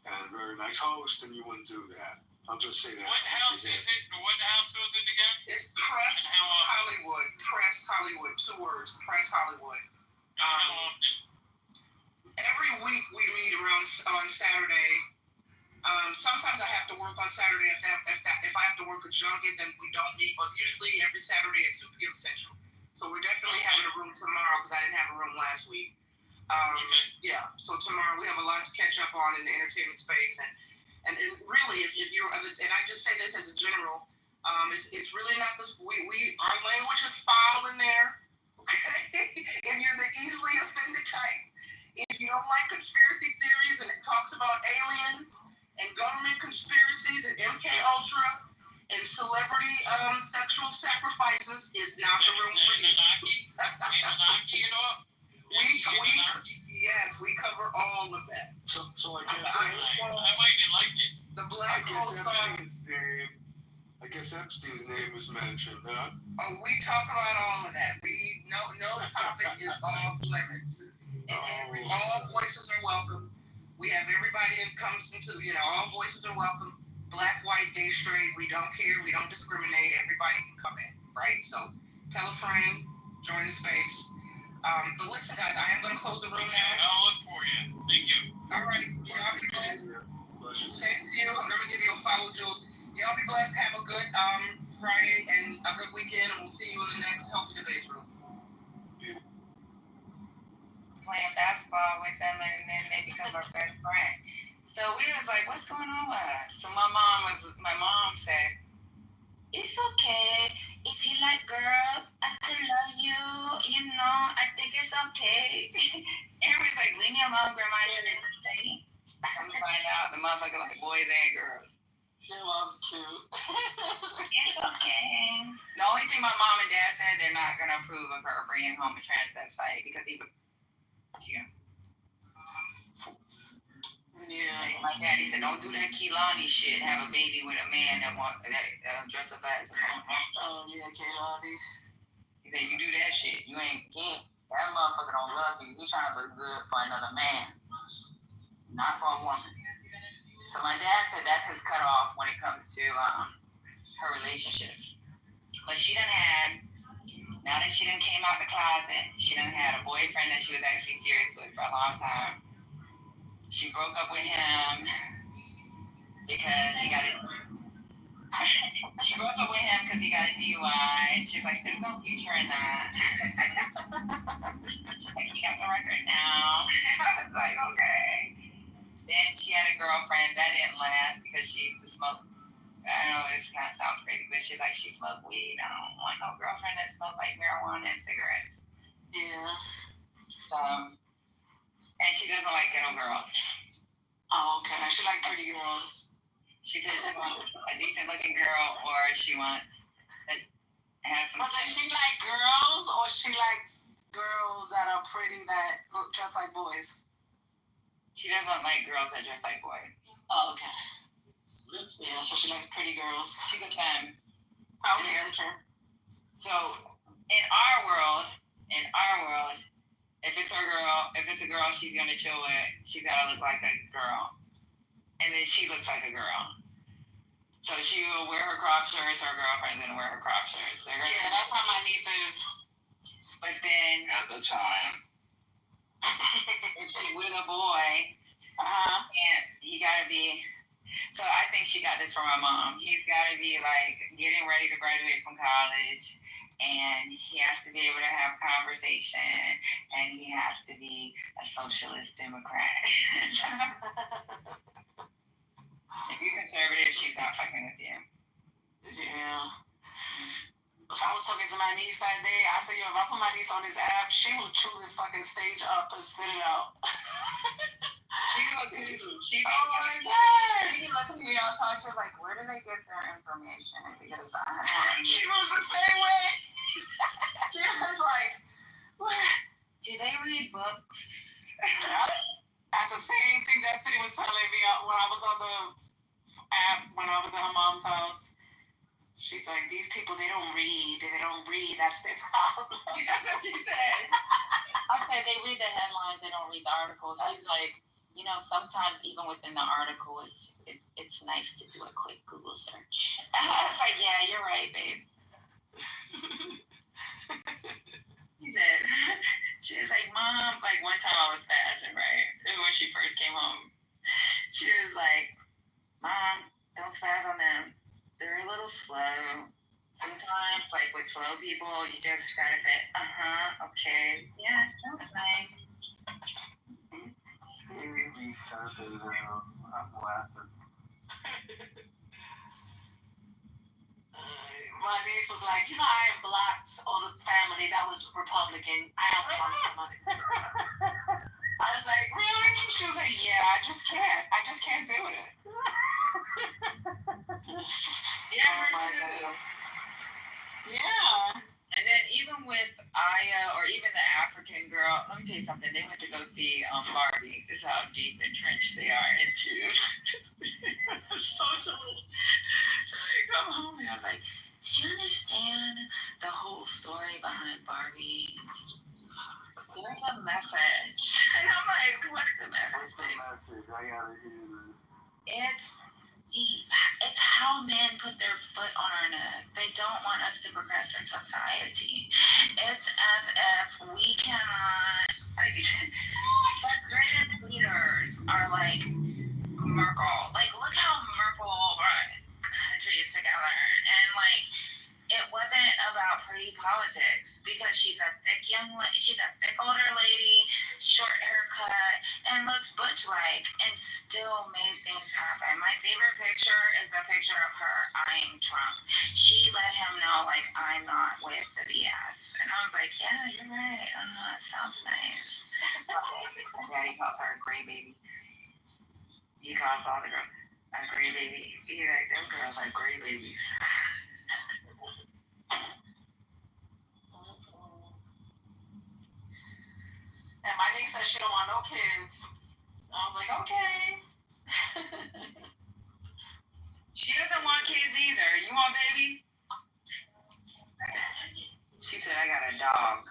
and a very nice host, and you wouldn't do that. I'll just say that. What house is it? What house was it again? It's Press Hollywood. Press Hollywood. 2 words. Press Hollywood. How often? Every week we meet around on Saturday. Sometimes I have to work on Saturday. If I have to work a junket, then we don't meet. But usually every Saturday at 2 p.m. Central. So we're definitely having a room tomorrow because I didn't have a room last week. Yeah. So tomorrow we have a lot to catch up on in the entertainment space, and really, if you're, and I just say this as a general, it's really not this. Our language is foul in there. Okay? If you're the easily offended type, if you don't like conspiracy theories and it talks about aliens and government conspiracies and MK Ultra and celebrity sexual sacrifices, is not the room for you. Yes, we cover all of that. So I guess I might even like it. The black hole song. I guess Epstein's name is mentioned, huh? Oh, we talk about all of that. No topic is off limits. And all voices are welcome. We have everybody that comes into, all voices are welcome. Black, white, gay, straight, we don't care. We don't discriminate. Everybody can come in, right? So tell a friend, join the space. But listen, guys, I am going to close the room now. I'll look for you. Thank you. All right. Y'all be blessed. Same to you. I'm going to give you a follow, Jules. Y'all be blessed. Have a good Friday and a good weekend. And we'll see you in the next Healthy Debates room. Playing basketball with them, and then they become our best friend. So we was like, what's going on with her? So my mom said, it's okay. If you like girls, I still love you. I think it's okay. Everybody's like, leave me alone, grandma. Come to find out, the motherfucker like boys and girls. She loves cute. It's okay. The only thing my mom and dad said, they're not going to approve of her bringing home a transvestite because he would. Yeah. Like my daddy said, don't do that Kehlani shit. Have a baby with a man that dress up as a woman. Oh yeah, Kehlani. He said, you do that shit, you ain't king. That motherfucker don't love you. He trying to look good for another man, not for a woman. So my dad said that's his cutoff when it comes to her relationships. But she done had, now that she done came out the closet, she done had a boyfriend that she was actually serious with for a long time. She broke up with him because he got it. She broke up with him because he got a DUI, and she's like, "There's no future in that." She's like, "He got the record now." I was like, "Okay." Then she had a girlfriend that didn't last because she used to smoke. I know this kind of sounds crazy, but she's like, she smoked weed. I don't want no girlfriend that smells like marijuana and cigarettes. Yeah. So. And she doesn't like ghetto girls. Oh, okay. She like pretty girls. She just wants a decent looking girl, or she wants to have some. But does she like girls, or she likes girls that are pretty that dress like boys? She doesn't like girls that dress like boys. Oh, okay. Yeah, so she likes pretty girls. She's a femme. Okay. So in our world, if it's a girl she's gonna chill with, she's gotta look like a girl. And then she looks like a girl. So she will wear her crop shirts, her girlfriend's gonna wear her crop shirts. Yeah, that's how my niece is. But then that's how I am. if she's with a boy, and he gotta be. So I think she got this from my mom. He's gotta be like getting ready to graduate from college. And he has to be able to have conversation, and he has to be a socialist Democrat. If you're conservative, she's not fucking with you. Yeah. So I was talking to my niece that day. I said, yo, if I put my niece on this app, she will chew this fucking stage up and spit it out. She looked at me. She be looking at me all the time. She was like, where do they get their information? Because she was the same way. She was like, do they read books? That's the same thing that City was telling me when I was on the app, when I was at her mom's house. She's like, these people, they don't read. That's their problem. That's what she said. I said, they read the headlines, they don't read the articles. She's like, sometimes even within the article, it's nice to do a quick Google search. I was like, yeah, you're right, babe. She was like, Mom, like one time I was spazzing, right? When she first came home. She was like, Mom, don't spaz on them. They're a little slow. Sometimes, like with slow people, you just gotta say, okay. Yeah, that was nice. My my niece was like, I have blocked all the family that was Republican. I have blocked them. I was like, really? She was like, yeah, I just can't do it. Yeah, her too. Yeah. And then even with Aya or even the African girl, let me tell you something. They went to go see Barbie. This is how deep entrenched they are into socialism. So they come home and I was like, do you understand the whole story behind Barbie? There's a message. And I'm like, what's the message? It's how men put their foot on our neck. They don't want us to progress in society. It's as if we cannot. The greatest leaders are like Merkel. Like, look how Merkel brought countries together. And like, it wasn't about pretty politics because she's a thick older lady, short haircut, and looks butch-like, and still made things happen. My favorite picture is the picture of her eyeing Trump. She let him know, like, I'm not with the BS. And I was like, yeah, you're right. It sounds nice. My daddy calls her a gray baby. He calls all the girls a gray baby. He's like, them girls are gray babies. And my niece said she don't want no kids. I was like, okay. She doesn't want kids either. You want babies? She said, I got a dog.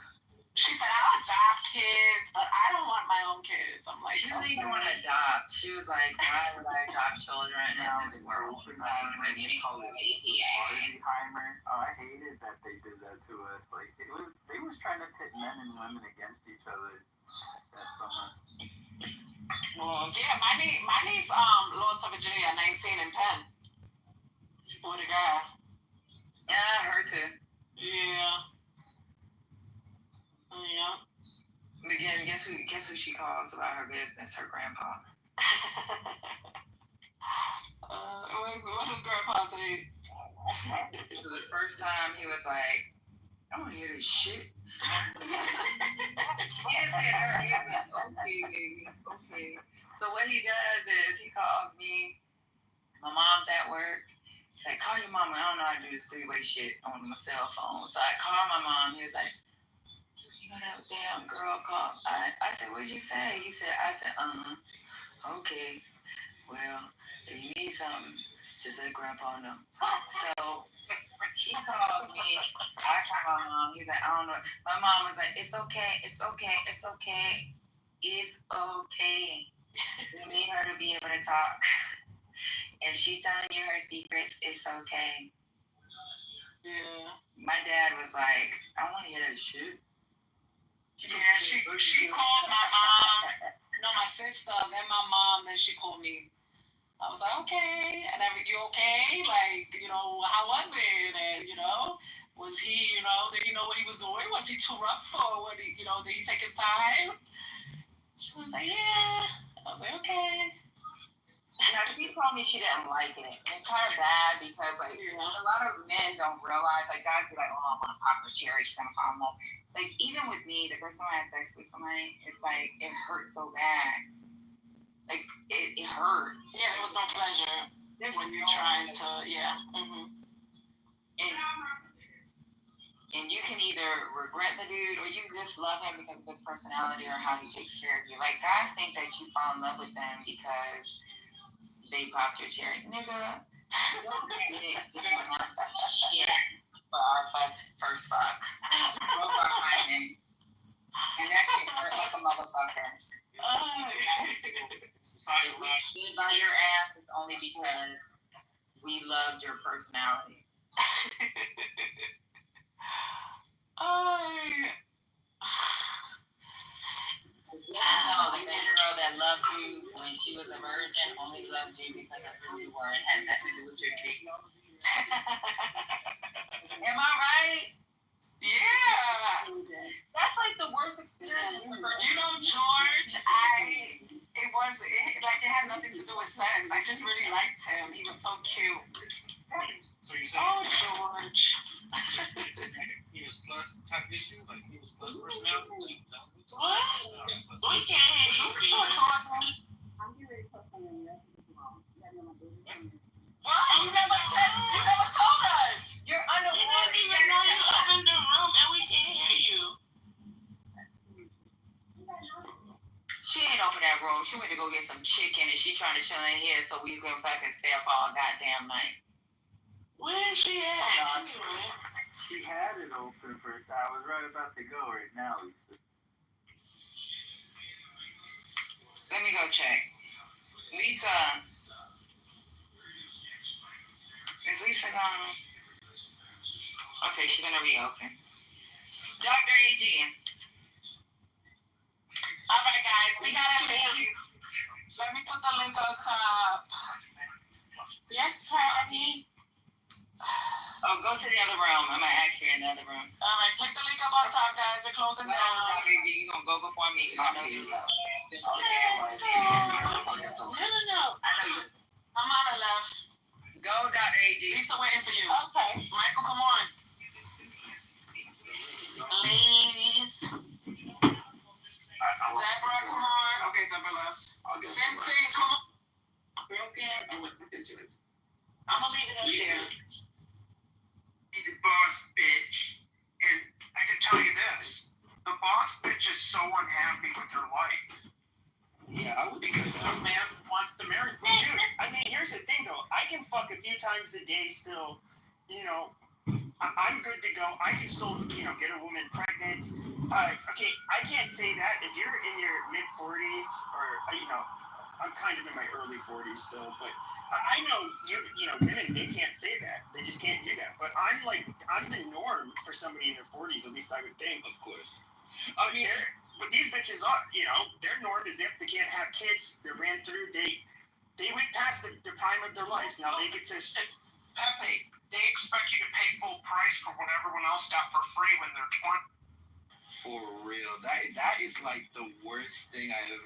She said, I'll adopt kids, but I don't want my own kids. I'm like, she doesn't even want to adopt. She was like, why would I adopt children in this world? Like, any whole baby. I hated that they did that to us. Like, they was trying to pit men and women against each other. Well, yeah, my niece lost to Virginia at 19 and 10. With a guy. Yeah, her too. Yeah. Yeah. But again, guess who she calls about her business? Her grandpa. What does grandpa say? So the first time he was like, I don't hear this shit. He didn't say her. He was like, okay, baby, okay. So what he does is he calls me. My mom's at work. He's like, call your mama. I don't know how to do this three-way shit on my cell phone. So I call my mom. He was like, you know that damn girl called. I said, what'd you say? He said, okay. Well, if you need something, just let grandpa know. So he called me. I called my mom. He's like, I don't know. My mom was like, it's okay. It's okay. It's okay. It's okay. We need her to be able to talk. If she's telling you her secrets, it's okay. Yeah. My dad was like, I want to hear that shit. Yeah, she called my mom. No, my sister. Then my mom. Then she called me. I was like, okay. And then, you okay? Like, how was it? And, was he, did he know what he was doing? Was he too rough? Or did he take his time? She was like, yeah. I was like, okay. Now, she told me she didn't like it. And it's kind of bad because, like, a lot of men don't realize, like, guys be like, oh, I'm going to pop her cherry. She's going to fall in love. Like, even with me, the first time I had sex with somebody, it's like, it hurt so bad. Like, it hurt. Yeah, there was no pleasure when you're trying to, yeah. Mm-hmm. And you can either regret the dude or you just love him because of his personality or how he takes care of you. Like, guys think that you fall in love with them because they popped your cherry. Nigga, didn't want to shit for our first fuck. Broke our hymen. And that shit hurt like a motherfucker. If we stood by your ass, it's only because we loved your personality. No, the girl that loved you when she was a virgin only loved you because of who you were and had nothing to do with your dick. Am I right? Yeah. That's like the worst experience. George, it had nothing to do with sex. I just really liked him. He was so cute. So you said, oh, George. type issue, like he was plus personality. What? We can't hear you, Peter. Why? You never said. You never told us. You're You underwater. didn't even know you opened the room and we can't hear you. She ain't open that room. She went to go get some chicken and she trying to chill in here so we can fucking stay up all goddamn night. Where is she at? Anyway. She had it open first. I was right about to go right now, Lisa. Let me go check. Lisa. Is Lisa gone? Okay, she's gonna reopen. Dr. AG. All right, guys, we got a link. Let me put the link on top. Yes, Patty. Oh, go to the other room. I'm gonna ask you in the other room. All right, click the link up on top, guys. We're closing down. Dr. AG, you gonna go before me? I know you love. Let's go. No. I'm on the left. Go, Dr. AG. Lisa waiting for you. Okay. Michael, come on. Ladies. Deborah, come on. Okay, Deborah left. Simpson, come on. Broken. I'm gonna leave it up there. Be the boss bitch. And I can tell you this, the boss bitch is so unhappy with her life. Yeah, Because the man wants to marry me. Dude, I mean, here's the thing though. I can fuck a few times a day still. You know, I'm good to go. I can still, get a woman pregnant. Okay, I can't say that. If you're in your mid-40s or, I'm kind of in my early 40s still, but I know women, they can't say that. They just can't do that. But I'm the norm for somebody in their 40s, at least I would think. of course. I mean, but these bitches are, their norm is they can't have kids. They ran through, they went past the prime of their lives. Now they get to... Pepe, they expect you to pay full price for what everyone else got for free when they're 20. For real, that is like the worst thing I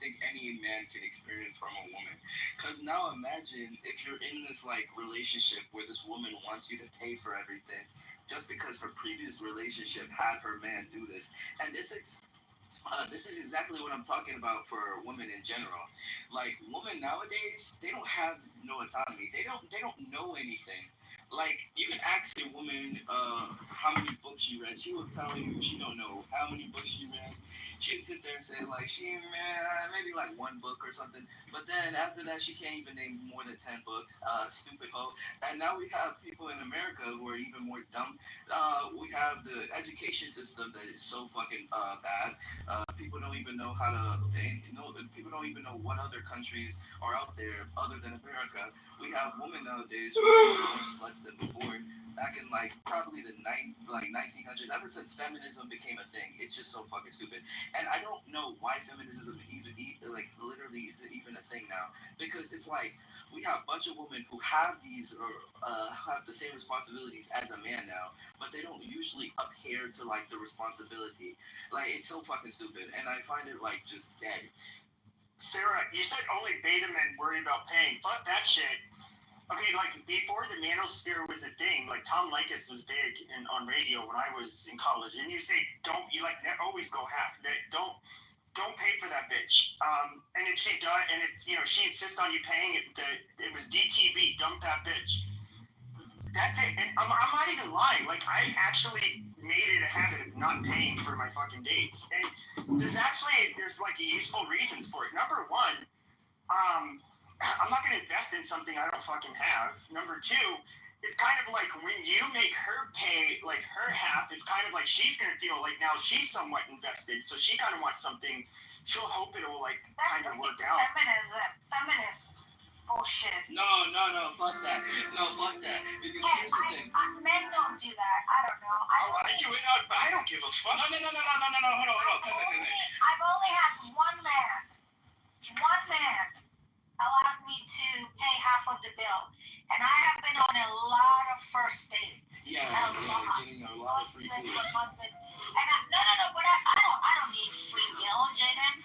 think any man can experience from a woman. Cause now imagine if you're in this like relationship where this woman wants you to pay for everything, just because her previous relationship had her man do this. And this is exactly what I'm talking about for women in general. Like women nowadays, they don't have no autonomy. They don't know anything. Like, you can ask a woman how many books she read. She will tell you she don't know how many books she read. She'd sit there and say, like, maybe like one book or something. But then after that, she can't even name more than 10 books. Stupid hoe. And now we have people in America who are even more dumb. We have the education system that is so fucking bad. People don't even know people don't even know what other countries are out there other than America. We have women nowadays who are more sluts than before. Back in probably the 1900s, ever since feminism became a thing, it's just so fucking stupid. And I don't know why feminism literally is even a thing now, because it's like we have a bunch of women who have these have the same responsibilities as a man now, but they don't usually adhere to like the responsibility. Like, it's so fucking stupid, and I find it like just dead. Sarah, you said only beta men worry about paying. Fuck that shit. Okay, like before the manosphere was a thing, like Tom Likas was big on radio when I was in college, and you say always go half. Don't pay for that bitch. And if she does, and if she insists on you paying it, it was DTB. Dump that bitch. That's it. And I'm not even lying. Like, I actually made it a habit of not paying for my fucking dates, and there's like useful reasons for it. Number one, I'm not going to invest in something I don't fucking have. Number two, it's kind of like when you make her pay like her half, it's kind of like she's going to feel like now she's somewhat invested, so she kind of wants something. She'll hope it will kind of work out. Feminist bullshit. No, fuck that. No, fuck that. Because here's the thing. Men don't do that. I don't know. I do it, but I don't give a fuck. No, hold on. I've only had one man allowed me to pay half of the bill, and I have been on a lot of first dates. Yeah, getting a lot of free food. And but I don't need free meal, Jaden.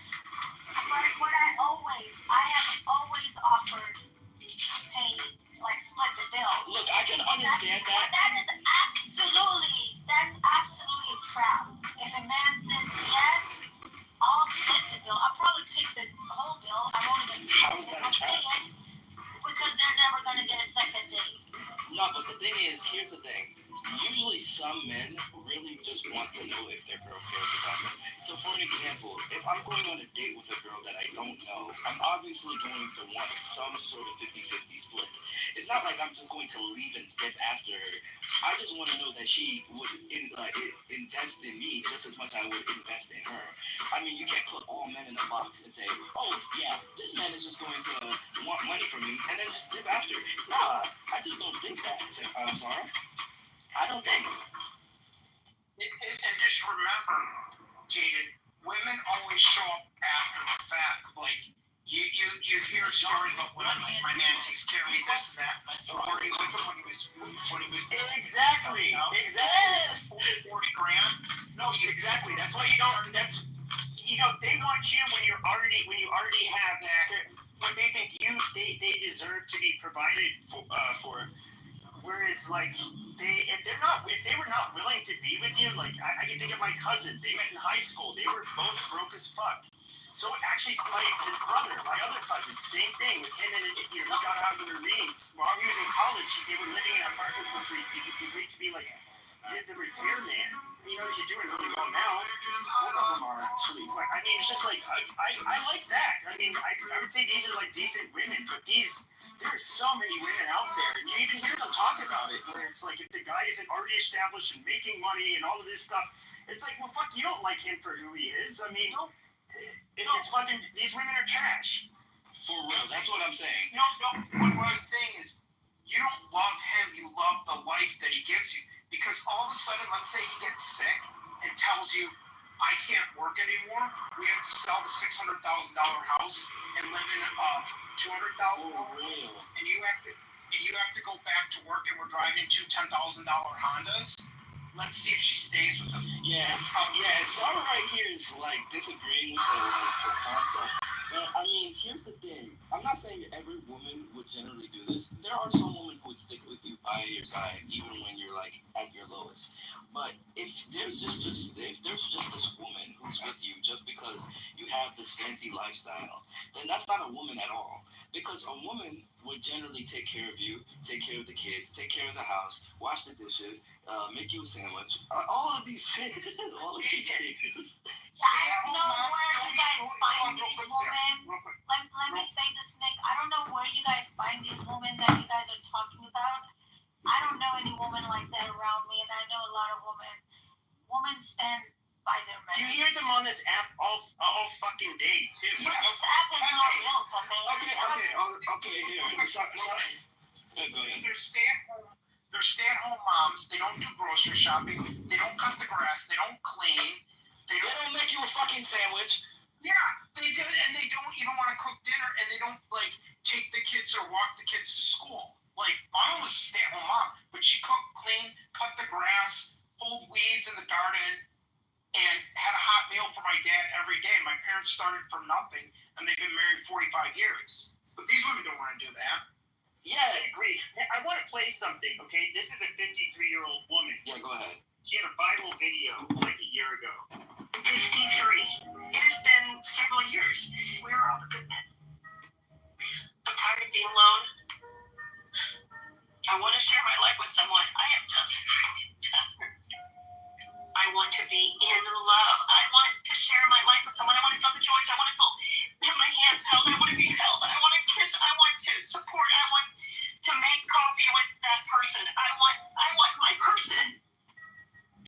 But I have always offered to pay, split the bill. Look, I can understand that. But that's absolutely No, but the thing is, here's the thing. Usually some men really just want to know if their girl cares about them. So for an example, if I'm going on a date with a girl that I don't know, I'm obviously going to want some sort of 50-50 split. It's not like I'm just going to leave and dip after her. I just want to know that she would invest in me just as much as I would invest in her. I mean, you can't put all men in a box and say, oh, yeah, this man is just going to want money from me and then just dip after. Nah, I just don't think that. Sarah? I don't think. And just remember, Jaden, women always show up after the fact. Like, you hear a story about when my man takes care of me, this and that. Or he with him when he was Exactly. Exactly. 40 grand. No, exactly. That's why you don't. That's they want you when you already have what they think they deserve to be provided for. Whereas, like, if they were not willing to be with you, like, I can think of my cousin. They met in high school. They were both broke as fuck. So actually, like, his brother, my other cousin, same thing with him. And he got out of the Marines while he was in college. They were living in an apartment for free. He agreed to be like the repairman. You know, he's doing really well now. Both of them are actually. But I mean, it's just like I like that. I mean, I would say these are like decent women, but there are so many women out there, and you even hear them talk about it, where it's like if the guy isn't already established and making money and all of this stuff, it's like, well, fuck, you don't like him for who he is. I mean, it's fucking. These women are trash. For real, that's what I'm saying. No. What I was saying is, you don't love him. You love the life that he gives you. Because all of a sudden, let's say he gets sick and tells you, I can't work anymore. We have to sell the $600,000 house and live in a $200,000 house. And you have to go back to work, and we're driving two $10,000 Hondas. Let's see if she stays with him. Yeah, Sarah right here is like disagreeing with the concept. But I mean, here's the thing. I'm not saying every woman would generally do this. There are some women who would stick with you by your side even when you're like at your lowest. But if there's just this woman who's with you just because you have this fancy lifestyle, then that's not a woman at all. Because a woman would generally take care of you, take care of the kids, take care of the house, wash the dishes, make you a sandwich. All of these things. I don't know where you guys find these women. Let me say this, Nick. I don't know where you guys find these women that you guys are talking about. I don't know any woman like that around me, and I know a lot of women. Women stand by their men. You hear them on this app all fucking day, too. Yeah, this app is not real, man. Okay, here. Go ahead. They're stay-at-home moms. They don't do grocery shopping. They don't cut the grass. They don't clean. They don't make you a fucking sandwich. Yeah, they do, and they don't even want to cook dinner, and they don't, like, take the kids or walk the kids to school. Like, mom was a stay-at-home mom, but she cooked, cleaned, cut the grass, pulled weeds in the garden, and had a hot meal for my dad every day. My parents started from nothing, and they've been married 45 years. But these women don't want to do that. Yeah, I agree. I want to play something, okay? This is a 53-year-old woman. Yeah, go ahead. She had a viral video like a year ago. 53. It has been several years. Where are all the good men? I'm tired of being alone. I want to share my life with someone. I am just